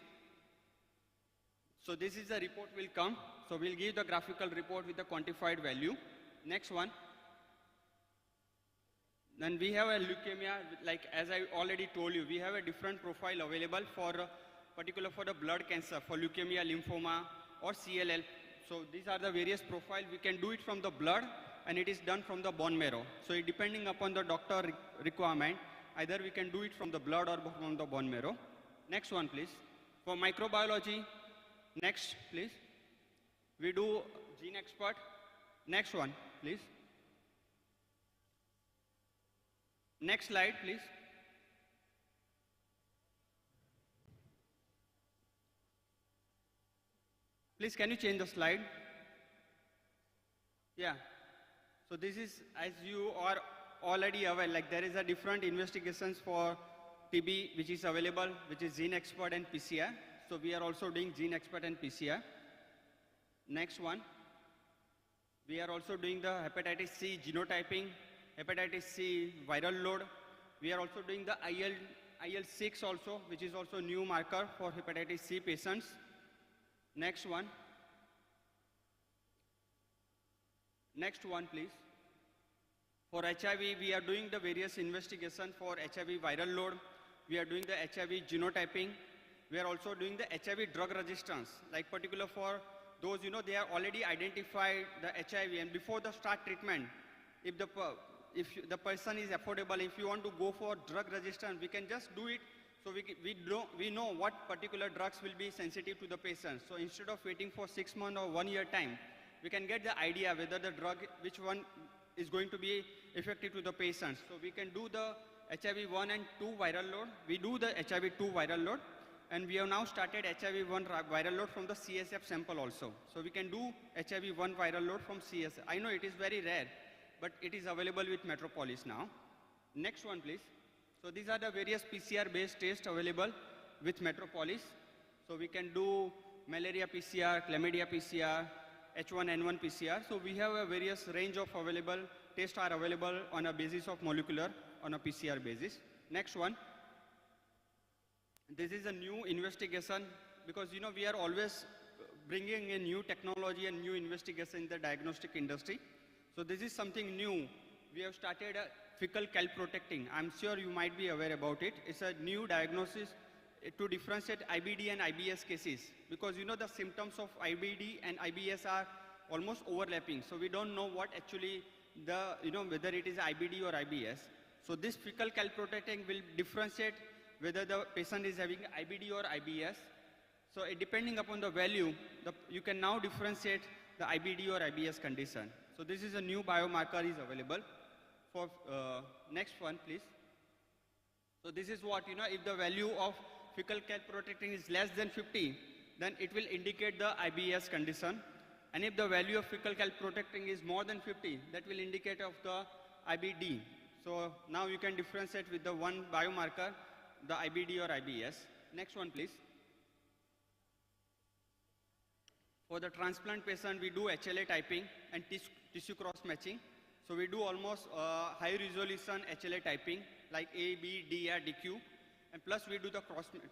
So this is the report will come. So we'll give the graphical report with the quantified value. Next one. Then we have a leukemia, like as I already told you, we have a different profile available for particular for the blood cancer, for leukemia, lymphoma, or CLL. So these are the various profiles. We can do it from the blood, and it is done from the bone marrow. So depending upon the doctor requirement, either we can do it from the blood or from the bone marrow. Next one, please. For microbiology, next, please. We do gene expert. Next one, please. Next slide, please. Please, can you change the slide? Yeah. So this is, as you are already aware, like there is a different investigations for TB, which is available, which is gene expert and PCR. So we are also doing gene expert and PCR. Next one. We are also doing the hepatitis C genotyping, hepatitis C viral load. We are also doing the IL-6 also, which is also new marker for hepatitis C patients. Next one. Next one, please. For HIV, we are doing the various investigation for HIV viral load. We are doing the HIV genotyping. We are also doing the HIV drug resistance, like particular for those, they are already identified the HIV, and before the start treatment, if the person is affordable, if you want to go for drug resistance, we can just do it. So we know what particular drugs will be sensitive to the patient. So instead of waiting for 6 months or 1 year time, we can get the idea whether the drug, which one is going to be effective to the patients. So we can do the HIV-1 and 2 viral load. We do the HIV-2 viral load, and we have now started HIV-1 viral load from the CSF sample also. So we can do HIV-1 viral load from CSF. I know it is very rare, but it is available with Metropolis now. Next one, please. So these are the various PCR-based tests available with Metropolis. So we can do malaria PCR, chlamydia PCR, H1N1 PCR. So we have a various range of available tests are available on a basis of molecular, on a PCR basis. Next one. This is a new investigation because we are always bringing in new technology and new investigation in the diagnostic industry. So this is something new. We have started a fecal calprotectin. I'm sure you might be aware about it. It's a new diagnosis to differentiate IBD and IBS cases because the symptoms of IBD and IBS are almost overlapping. So we don't know what actually whether it is IBD or IBS. So this fecal calprotectin will differentiate whether the patient is having IBD or IBS. So depending upon the value, you can now differentiate the IBD or IBS condition. So this is a new biomarker is available. For next one, please. So this is what, if the value of fecal calprotectin is less than 50, then it will indicate the IBS condition. And if the value of fecal calprotectin is more than 50, that will indicate of the IBD. So now you can differentiate with the one biomarker, the IBD or IBS. Next one, please. For the transplant patient, we do HLA typing and tissue cross matching. So we do almost high resolution HLA typing like A, B, D, or DQ. And plus we do the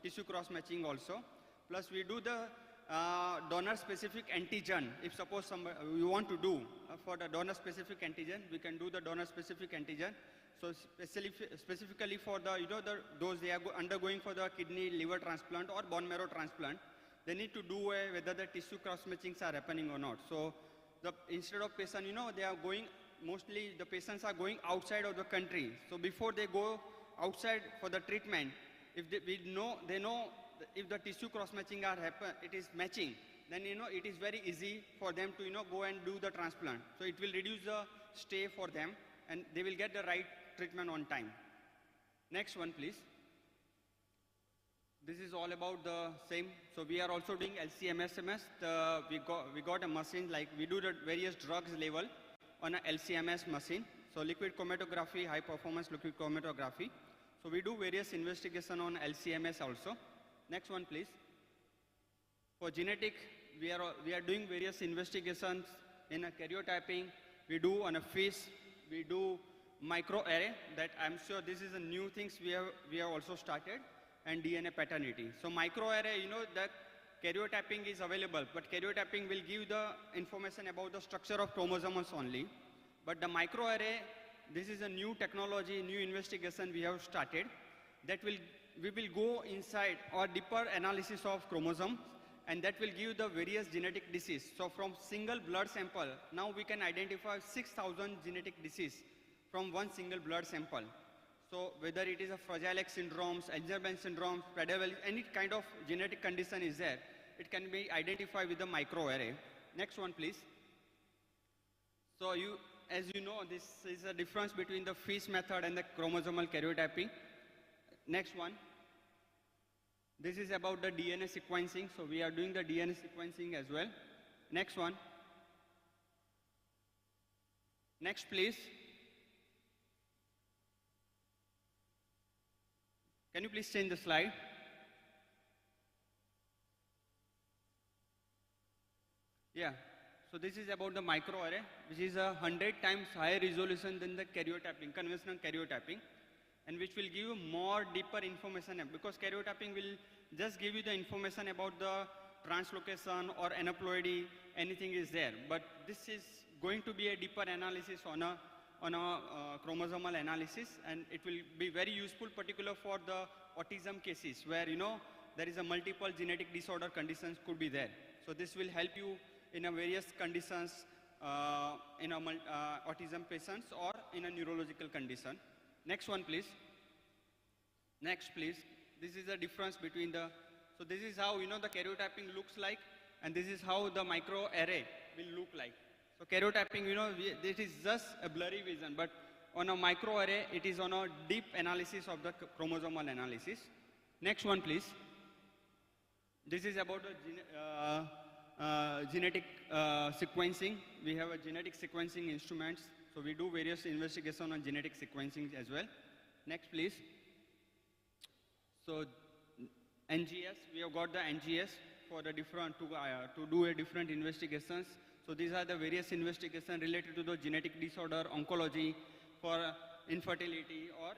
tissue cross matching also. Plus we do the donor specific antigen. If suppose you want to do for the donor specific antigen, we can do the donor specific antigen. So specifically for the, those they are undergoing for the kidney, liver transplant or bone marrow transplant, they need to do whether the tissue cross matchings are happening or not. So instead of patient, they are going, mostly the patients are going outside of the country. So before they go outside for the treatment, if they know if the tissue cross matching it is matching, then it is very easy for them to go and do the transplant. So it will reduce the stay for them and they will get the right treatment on time. Next one, please. This is all about the same. So we are also doing LC-MS. We got a machine, like we do the various drugs level on a LC-MS machine. So liquid chromatography, high performance liquid chromatography. So we do various investigation on LC-MS also. Next one, please. For genetic, we are doing various investigations in a karyotyping. We do on a fish. We do microarray. That I'm sure this is a new things we have also started, and DNA paternity. So microarray, that karyotyping is available, but karyotyping will give the information about the structure of chromosomes only. But the microarray, this is a new technology, new investigation we have started that we will go inside or deeper analysis of chromosomes, and that will give the various genetic disease. So from single blood sample, now we can identify 6,000 genetic disease from one single blood sample. So whether it is a Fragile X syndromes, Angelman syndrome, Prader-Willi, any kind of genetic condition is there, it can be identified with the microarray. Next one, please. So as you know, this is a difference between the FISH method and the chromosomal karyotyping. Next one. This is about the DNA sequencing. So we are doing the DNA sequencing as well. Next one. Next, please. Can you please change the slide? Yeah. So this is about the microarray, which is 100 times higher resolution than the karyotyping, conventional karyotyping, and which will give you more deeper information, because karyotyping will just give you the information about the translocation or aneuploidy, anything is there. But this is going to be a deeper analysis on a chromosomal analysis, and it will be very useful, particularly for the autism cases where there is a multiple genetic disorder conditions could be there. So this will help you in a various conditions in autism patients or in a neurological condition. Next one, please. Next, please. This is the difference between so this is how the karyotyping looks like, and this is how the microarray will look like. So karyotyping, this is just a blurry vision, but on a microarray, it is on a deep analysis of the chromosomal analysis. Next one, please. This is about the genetic sequencing. We have a genetic sequencing instruments. So we do various investigation on genetic sequencing as well. Next, please. So NGS, we have got the NGS for the different, to do a different investigations. So these are the various investigations related to the genetic disorder, oncology, for infertility or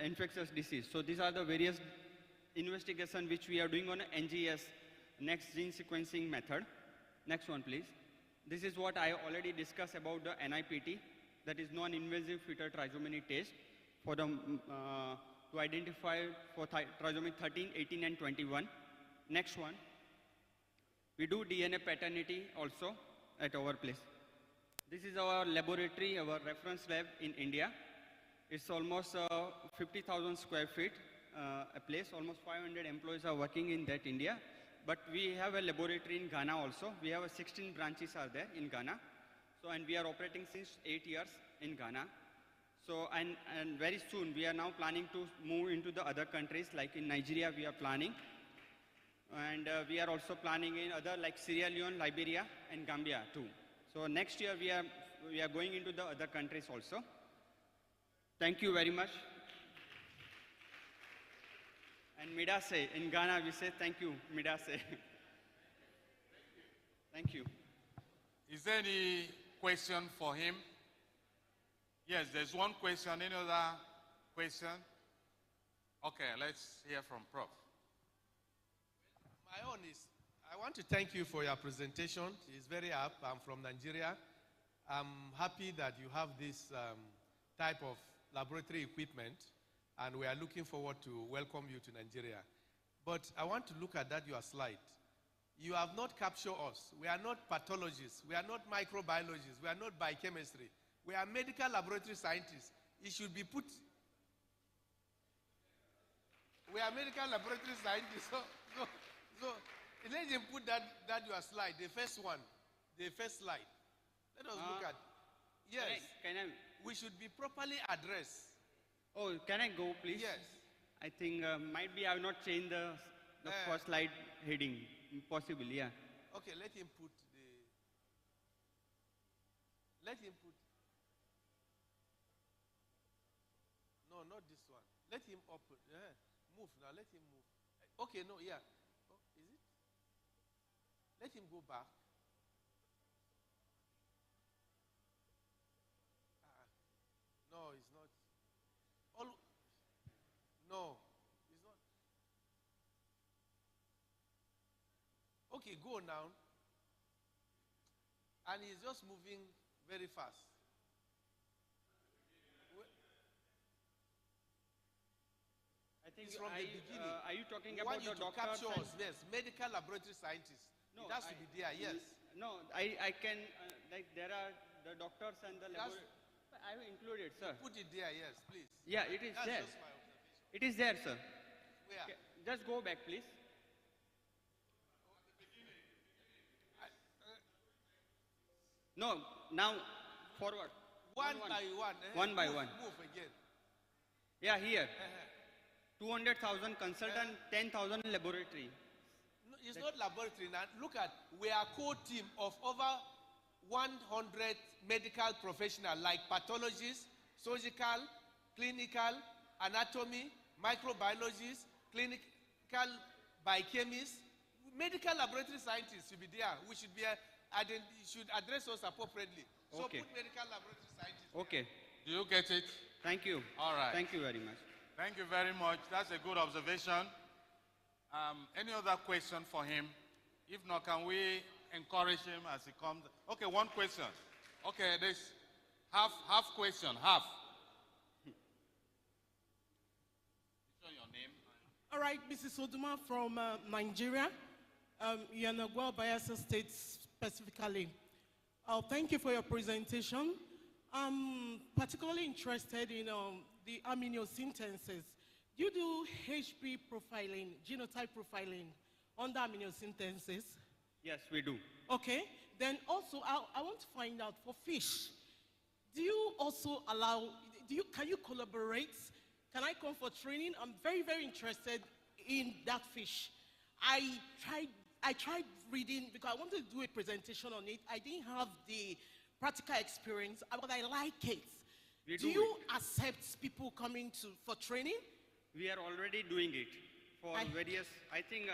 infectious disease. So these are the various investigations which we are doing on NGS, next gene sequencing method. Next one, please. This is what I already discussed about the NIPT, that is non-invasive fetal trisomy test for the, to identify for trisomy 13, 18, and 21. Next one. We do DNA paternity also at our place. This is our laboratory, our reference lab in India. It's almost 50,000 square feet, a place. Almost 500 employees are working in that India. But we have a laboratory in Ghana also. We have 16 branches are there in Ghana. So, and we are operating since 8 years in Ghana. So, and very soon we are now planning to move into the other countries, like in Nigeria we are planning. And we are also planning in other like Sierra Leone, Liberia, and Gambia too. So next year we are going into the other countries also. Thank you very much. And Midase, in Ghana we say thank you, Midase. Thank you. Is there any question for him? Yes, there's one question. Any other question? Okay, let's hear from Prof. My own is, I want to thank you for your presentation. It's very apt. I'm from Nigeria. I'm happy that you have this type of laboratory equipment, and we are looking forward to welcome you to Nigeria. But I want to look at that your slide. You have not captured us. We are not pathologists. We are not microbiologists. We are not biochemistry. We are medical laboratory scientists. It should be put. We are medical laboratory scientists. So let him put that your slide, the first one, the first slide. Let us look at. Yes. Can I? We should be properly addressed. Oh, can I go, please? Yes. I think might be I have not changed the first slide heading. Possible, yeah. Okay, let him put. No, not this one. Let him open. Move now. Let him move. Okay, no, yeah. Oh, is it? Let him go back. No, it's not. No, it's not. Okay, go now. And he's just moving very fast. I think it's from the beginning. Are you talking we about want you the to doctors? capture us, yes, medical laboratory scientists. No, it has to be there, yes. No, I can, like there are the doctors and the laboratory. I have included, sir. Put it there, yes, please. Yeah, it is That's there. just my observation. It is there, sir. Where? Okay, just go back, please. No, now forward. One by one. One by move, one. Move again. Yeah, here. 200,000 consultant, 10,000 laboratory. No, it's not laboratory now. Look at, we are a core team of over 100 medical professionals like pathologists, surgical, clinical, anatomy, microbiologists, clinical biochemists, medical laboratory scientists should be there. We should be should address us appropriately. So Okay. put medical laboratory scientists. Okay. Do you get it? Thank you. All right. Thank you very much. Thank you very much. That's a good observation. Any other question for him? If not, can we encourage him as he comes? Okay, one question. Okay, this half question, half. Show your name. All right, Mrs. Oduma from Nigeria, Yanagwa, Bayelsa State specifically. Thank you for your presentation. I'm particularly interested in the amniocentesis. You do HP profiling, genotype profiling under amniocentesis? Yes, we do. Okay. Then also, I want to find out for fish, do you also allow, can you collaborate? Can I come for training? I'm very, very interested in that fish. I tried reading because I wanted to do a presentation on it. I didn't have the practical experience, but I like it. Do you accept people coming for training? We are already doing it for various, I think,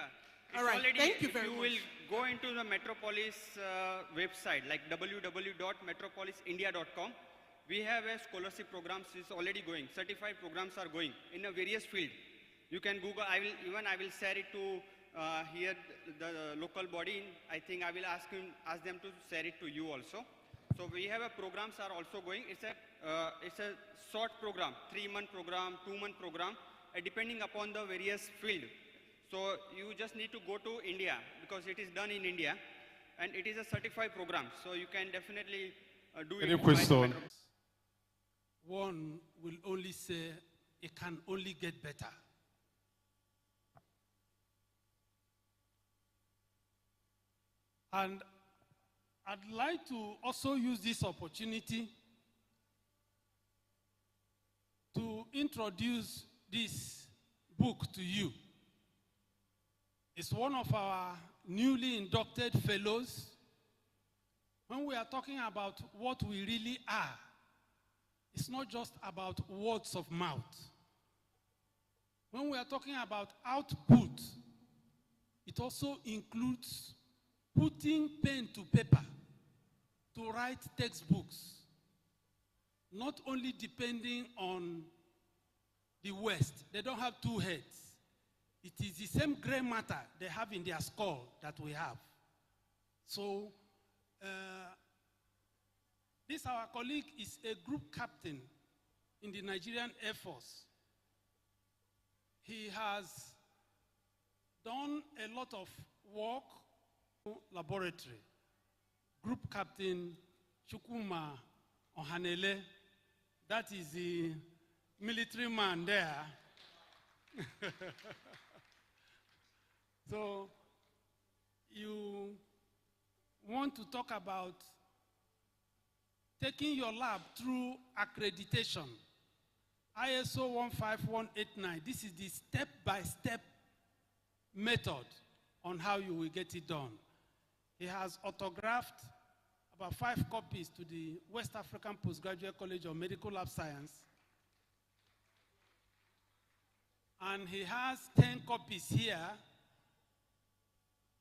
it's all right, already, thank you very much. will go into the Metropolis website, like www.metropolisindia.com, we have a scholarship programs is already going. Certified programs are going in a various field. You can Google, I will share it to here, the local body. I think I will ask them to share it to you also. So we have programs are also going. It's a short program, 3-month program, 2-month program, depending upon the various field. So you just need to go to India because it is done in India, and it is a certified program. So you can definitely do it. Any question? One will only say it can only get better. And I'd like to also use this opportunity to introduce this book to you. It's one of our newly inducted fellows. When we are talking about what we really are, it's not just about words of mouth. When we are talking about output, it also includes putting pen to paper to write textbooks, not only depending on the West. They don't have two heads. It is the same gray matter they have in their skull that we have. So this our colleague is a group captain in the Nigerian Air Force. He has done a lot of work laboratory. Group Captain Chukwuma Ohanele, that is the military man there. So you want to talk about taking your lab through accreditation, ISO 15189. This is the step-by-step method on how you will get it done. He has autographed about 5 copies to the West African Postgraduate College of Medical Lab Science. And he has 10 copies here.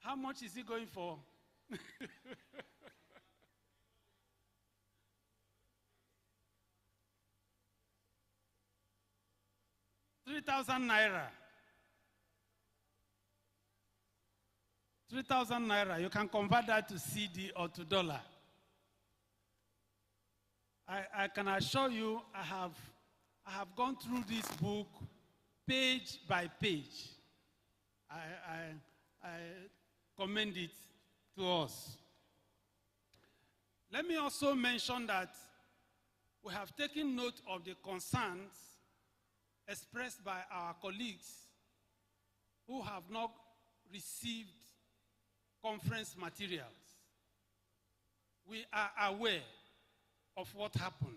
How much is he going for? 3,000 naira. 3,000 naira. You can convert that to CD or to dollar. I can assure you, I have gone through this book page by page. I commend it to us. Let me also mention that we have taken note of the concerns expressed by our colleagues who have not received conference materials. We are aware of what happened.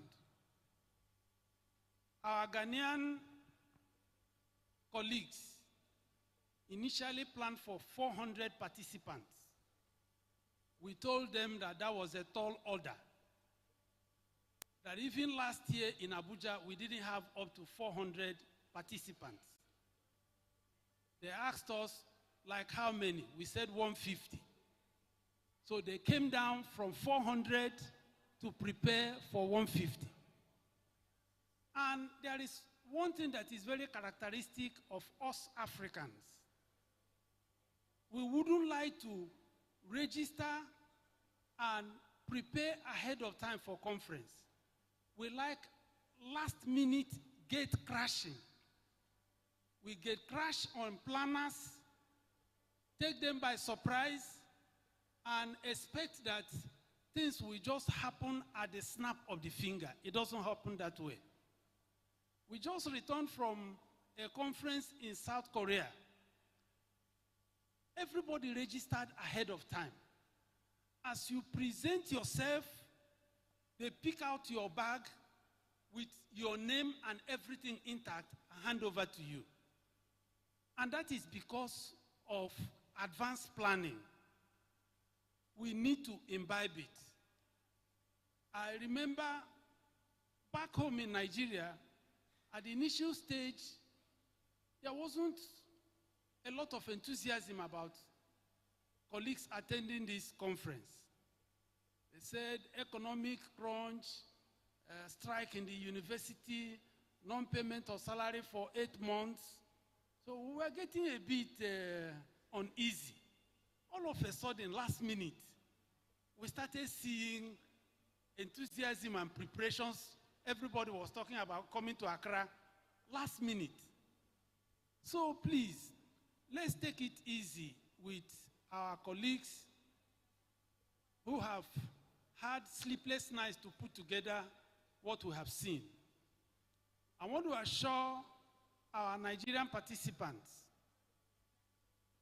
Our Ghanaian colleagues initially planned for 400 participants. We told them that that was a tall order. That even last year in Abuja, we didn't have up to 400 participants. They asked us, like how many? We said 150. So they came down from 400 to prepare for 150. And there is one thing that is very characteristic of us Africans. We wouldn't like to register and prepare ahead of time for conference. We like last minute gate crashing. We get crashed on planners, take them by surprise, and expect that things will just happen at the snap of the finger. It doesn't happen that way. We just returned from a conference in South Korea. Everybody registered ahead of time. as you present yourself, they pick out your bag with your name and everything intact and hand over to you. And that is because of advanced planning. We need to imbibe it. I remember back home in Nigeria, at the initial stage, there wasn't a lot of enthusiasm about colleagues attending this conference. They said economic crunch, strike in the university, non-payment of salary for 8 months. So we were getting a bit uneasy. All of a sudden, last minute, we started seeing enthusiasm and preparations. Everybody was talking about coming to Accra last minute. So please, let's take it easy with our colleagues who have had sleepless nights to put together what we have seen. I want to assure our Nigerian participants,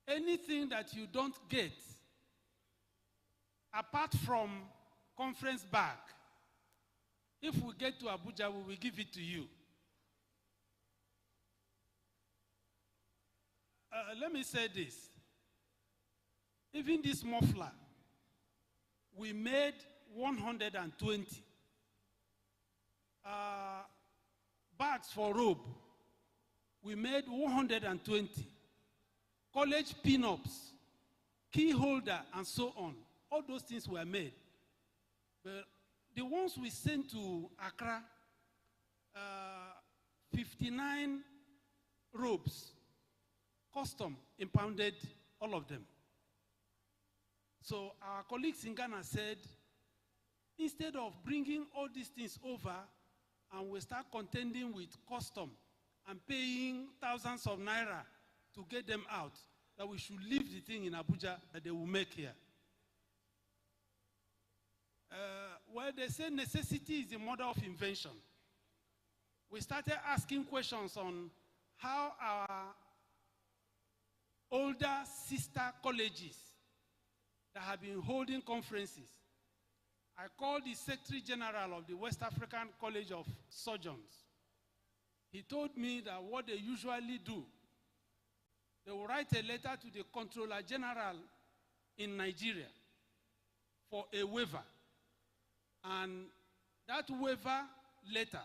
anything that you don't get, apart from conference bag, if we get to Abuja, we will give it to you. Let me say this. Even this muffler, we made 120. Bags for robe, we made 120. College pin-ups, key holder, and so on. All those things were made. But the ones we sent to Accra, 59 robes, custom, impounded, all of them. So our colleagues in Ghana said, instead of bringing all these things over and we start contending with custom and paying thousands of naira to get them out, that we should leave the thing in Abuja that they will make here. Well, they say necessity is the mother of invention. We started asking questions on how our older sister colleges that have been holding conferences. I called the Secretary General of the West African College of Surgeons. He told me that what they usually do, they will write a letter to the Controller General in Nigeria for a waiver. And that waiver letter,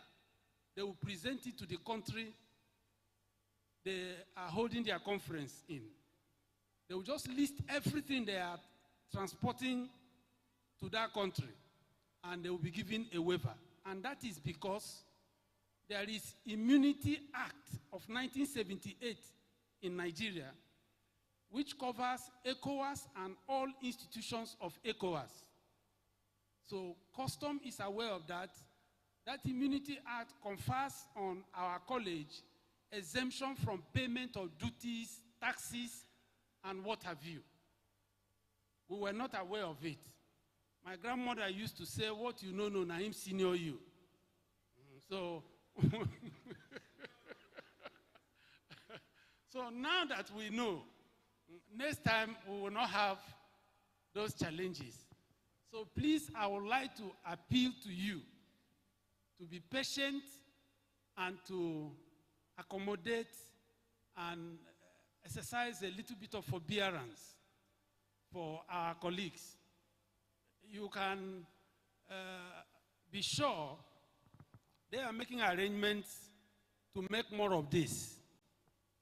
they will present it to the country they are holding their conference in. They will just list everything they are transporting to that country, and they will be given a waiver. And that is because there is Immunity Act of 1978 in Nigeria, which covers ECOWAS and all institutions of ECOWAS. So custom is aware of that. That Immunity Act confers on our college exemption from payment of duties, taxes, and what have you. We were not aware of it. My grandmother used to say, what you know, na him senior you. So, so now that we know, next time we will not have those challenges. So please, I would like to appeal to you to be patient and to accommodate and exercise a little bit of forbearance for our colleagues. You can be sure they are making arrangements to make more of this,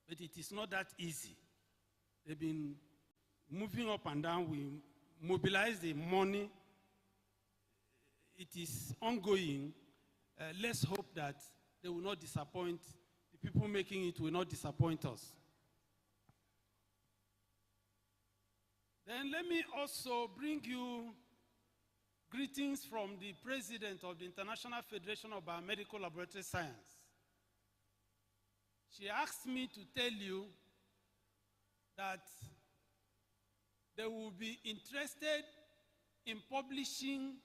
but it is not that easy. They've been moving up and down. We mobilize the money. It is ongoing. Let's hope that they will not disappoint. The people making it will not disappoint us. Then let me also bring you greetings from the president of the International Federation of Biomedical Laboratory Science. She asked me to tell you that they will be interested in publishing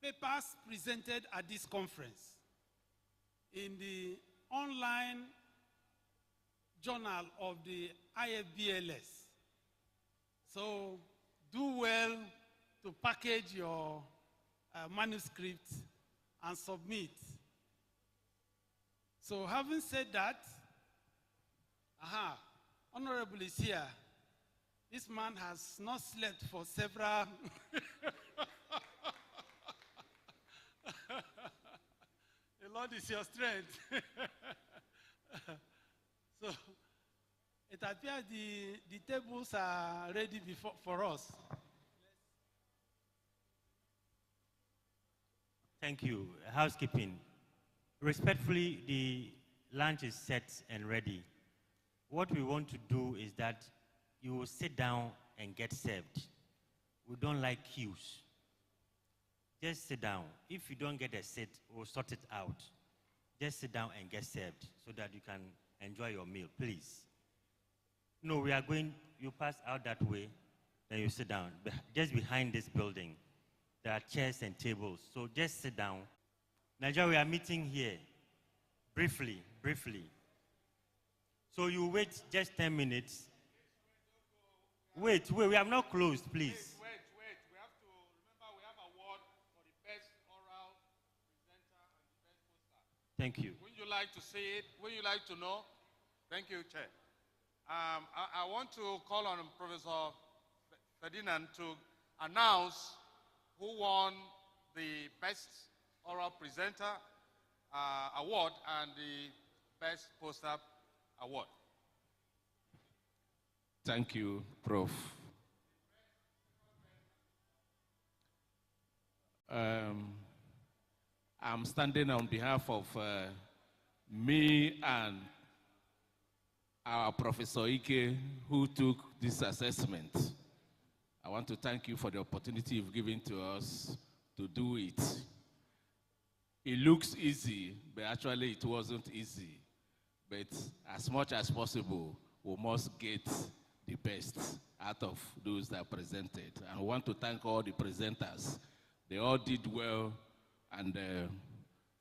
papers presented at this conference in the online journal of the IFBLS. So do well to package your manuscript and submit. So having said that, Honorable is here. This man has not slept for several. The Lord is your strength. So it appears the tables are ready for us. Thank you. Housekeeping. Respectfully, the lunch is set and ready. What we want to do is that you will sit down and get served. We don't like queues. Just sit down. If you don't get a seat, we'll sort it out. Just sit down and get served so that you can enjoy your meal, please. No, we are going, you pass out that way, then you sit down. Just behind this building, there are chairs and tables, so just sit down. Nigeria, we are meeting here, briefly. So you wait just 10 minutes. Wait, we have not closed, please. Wait. We have to remember we have an award for the best oral presenter and the best poster. Thank you. Would you like to see it? Would you like to know? Thank you, Chair. I want to call on Professor Ferdinand to announce who won the best oral presenter award and the best poster award. Thank you, Prof. I'm standing on behalf of me and our Professor Ike, who took this assessment. I want to thank you for the opportunity you've given to us to do it. It looks easy, but actually it wasn't easy. But as much as possible, we must get the best out of those that presented. And I want to thank all the presenters. They all did well, and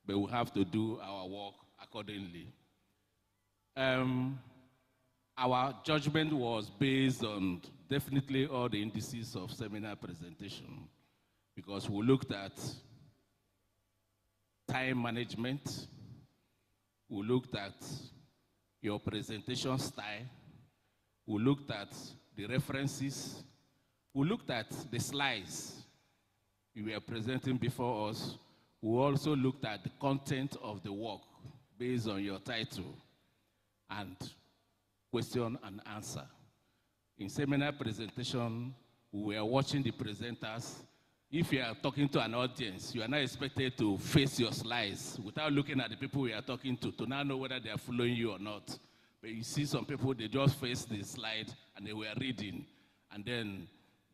but we have to do our work accordingly. Our judgment was based on definitely all the indices of seminar presentation, because we looked at time management, we looked at your presentation style, we looked at the references, we looked at the slides you were presenting before us. We also looked at the content of the work based on your title and question and answer. In seminar presentation, we were watching the presenters. If you are talking to an audience, you are not expected to face your slides without looking at the people you are talking to now know whether they are following you or not. But you see some people, they just face the slide and they were reading, and then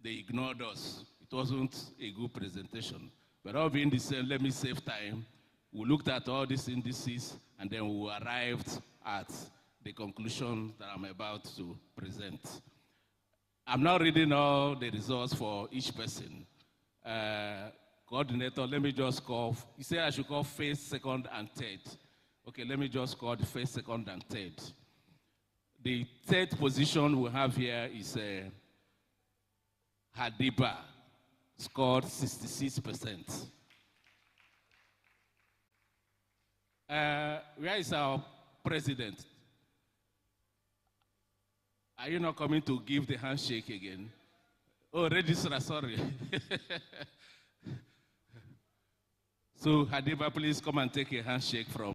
they ignored us. It wasn't a good presentation. But all being the same, let me save time. We looked at all these indices, and then we arrived at the conclusion that I'm about to present. I'm not reading all the results for each person. Coordinator, let me just call, you said I should call first, second, and third. Okay, let me just call the first, second, and third. The third position we have here is Hadiba, scored 66%. Where is our president? Are you not coming to give the handshake again? Oh, registrar, sorry. So, Hadiba, please come and take a handshake from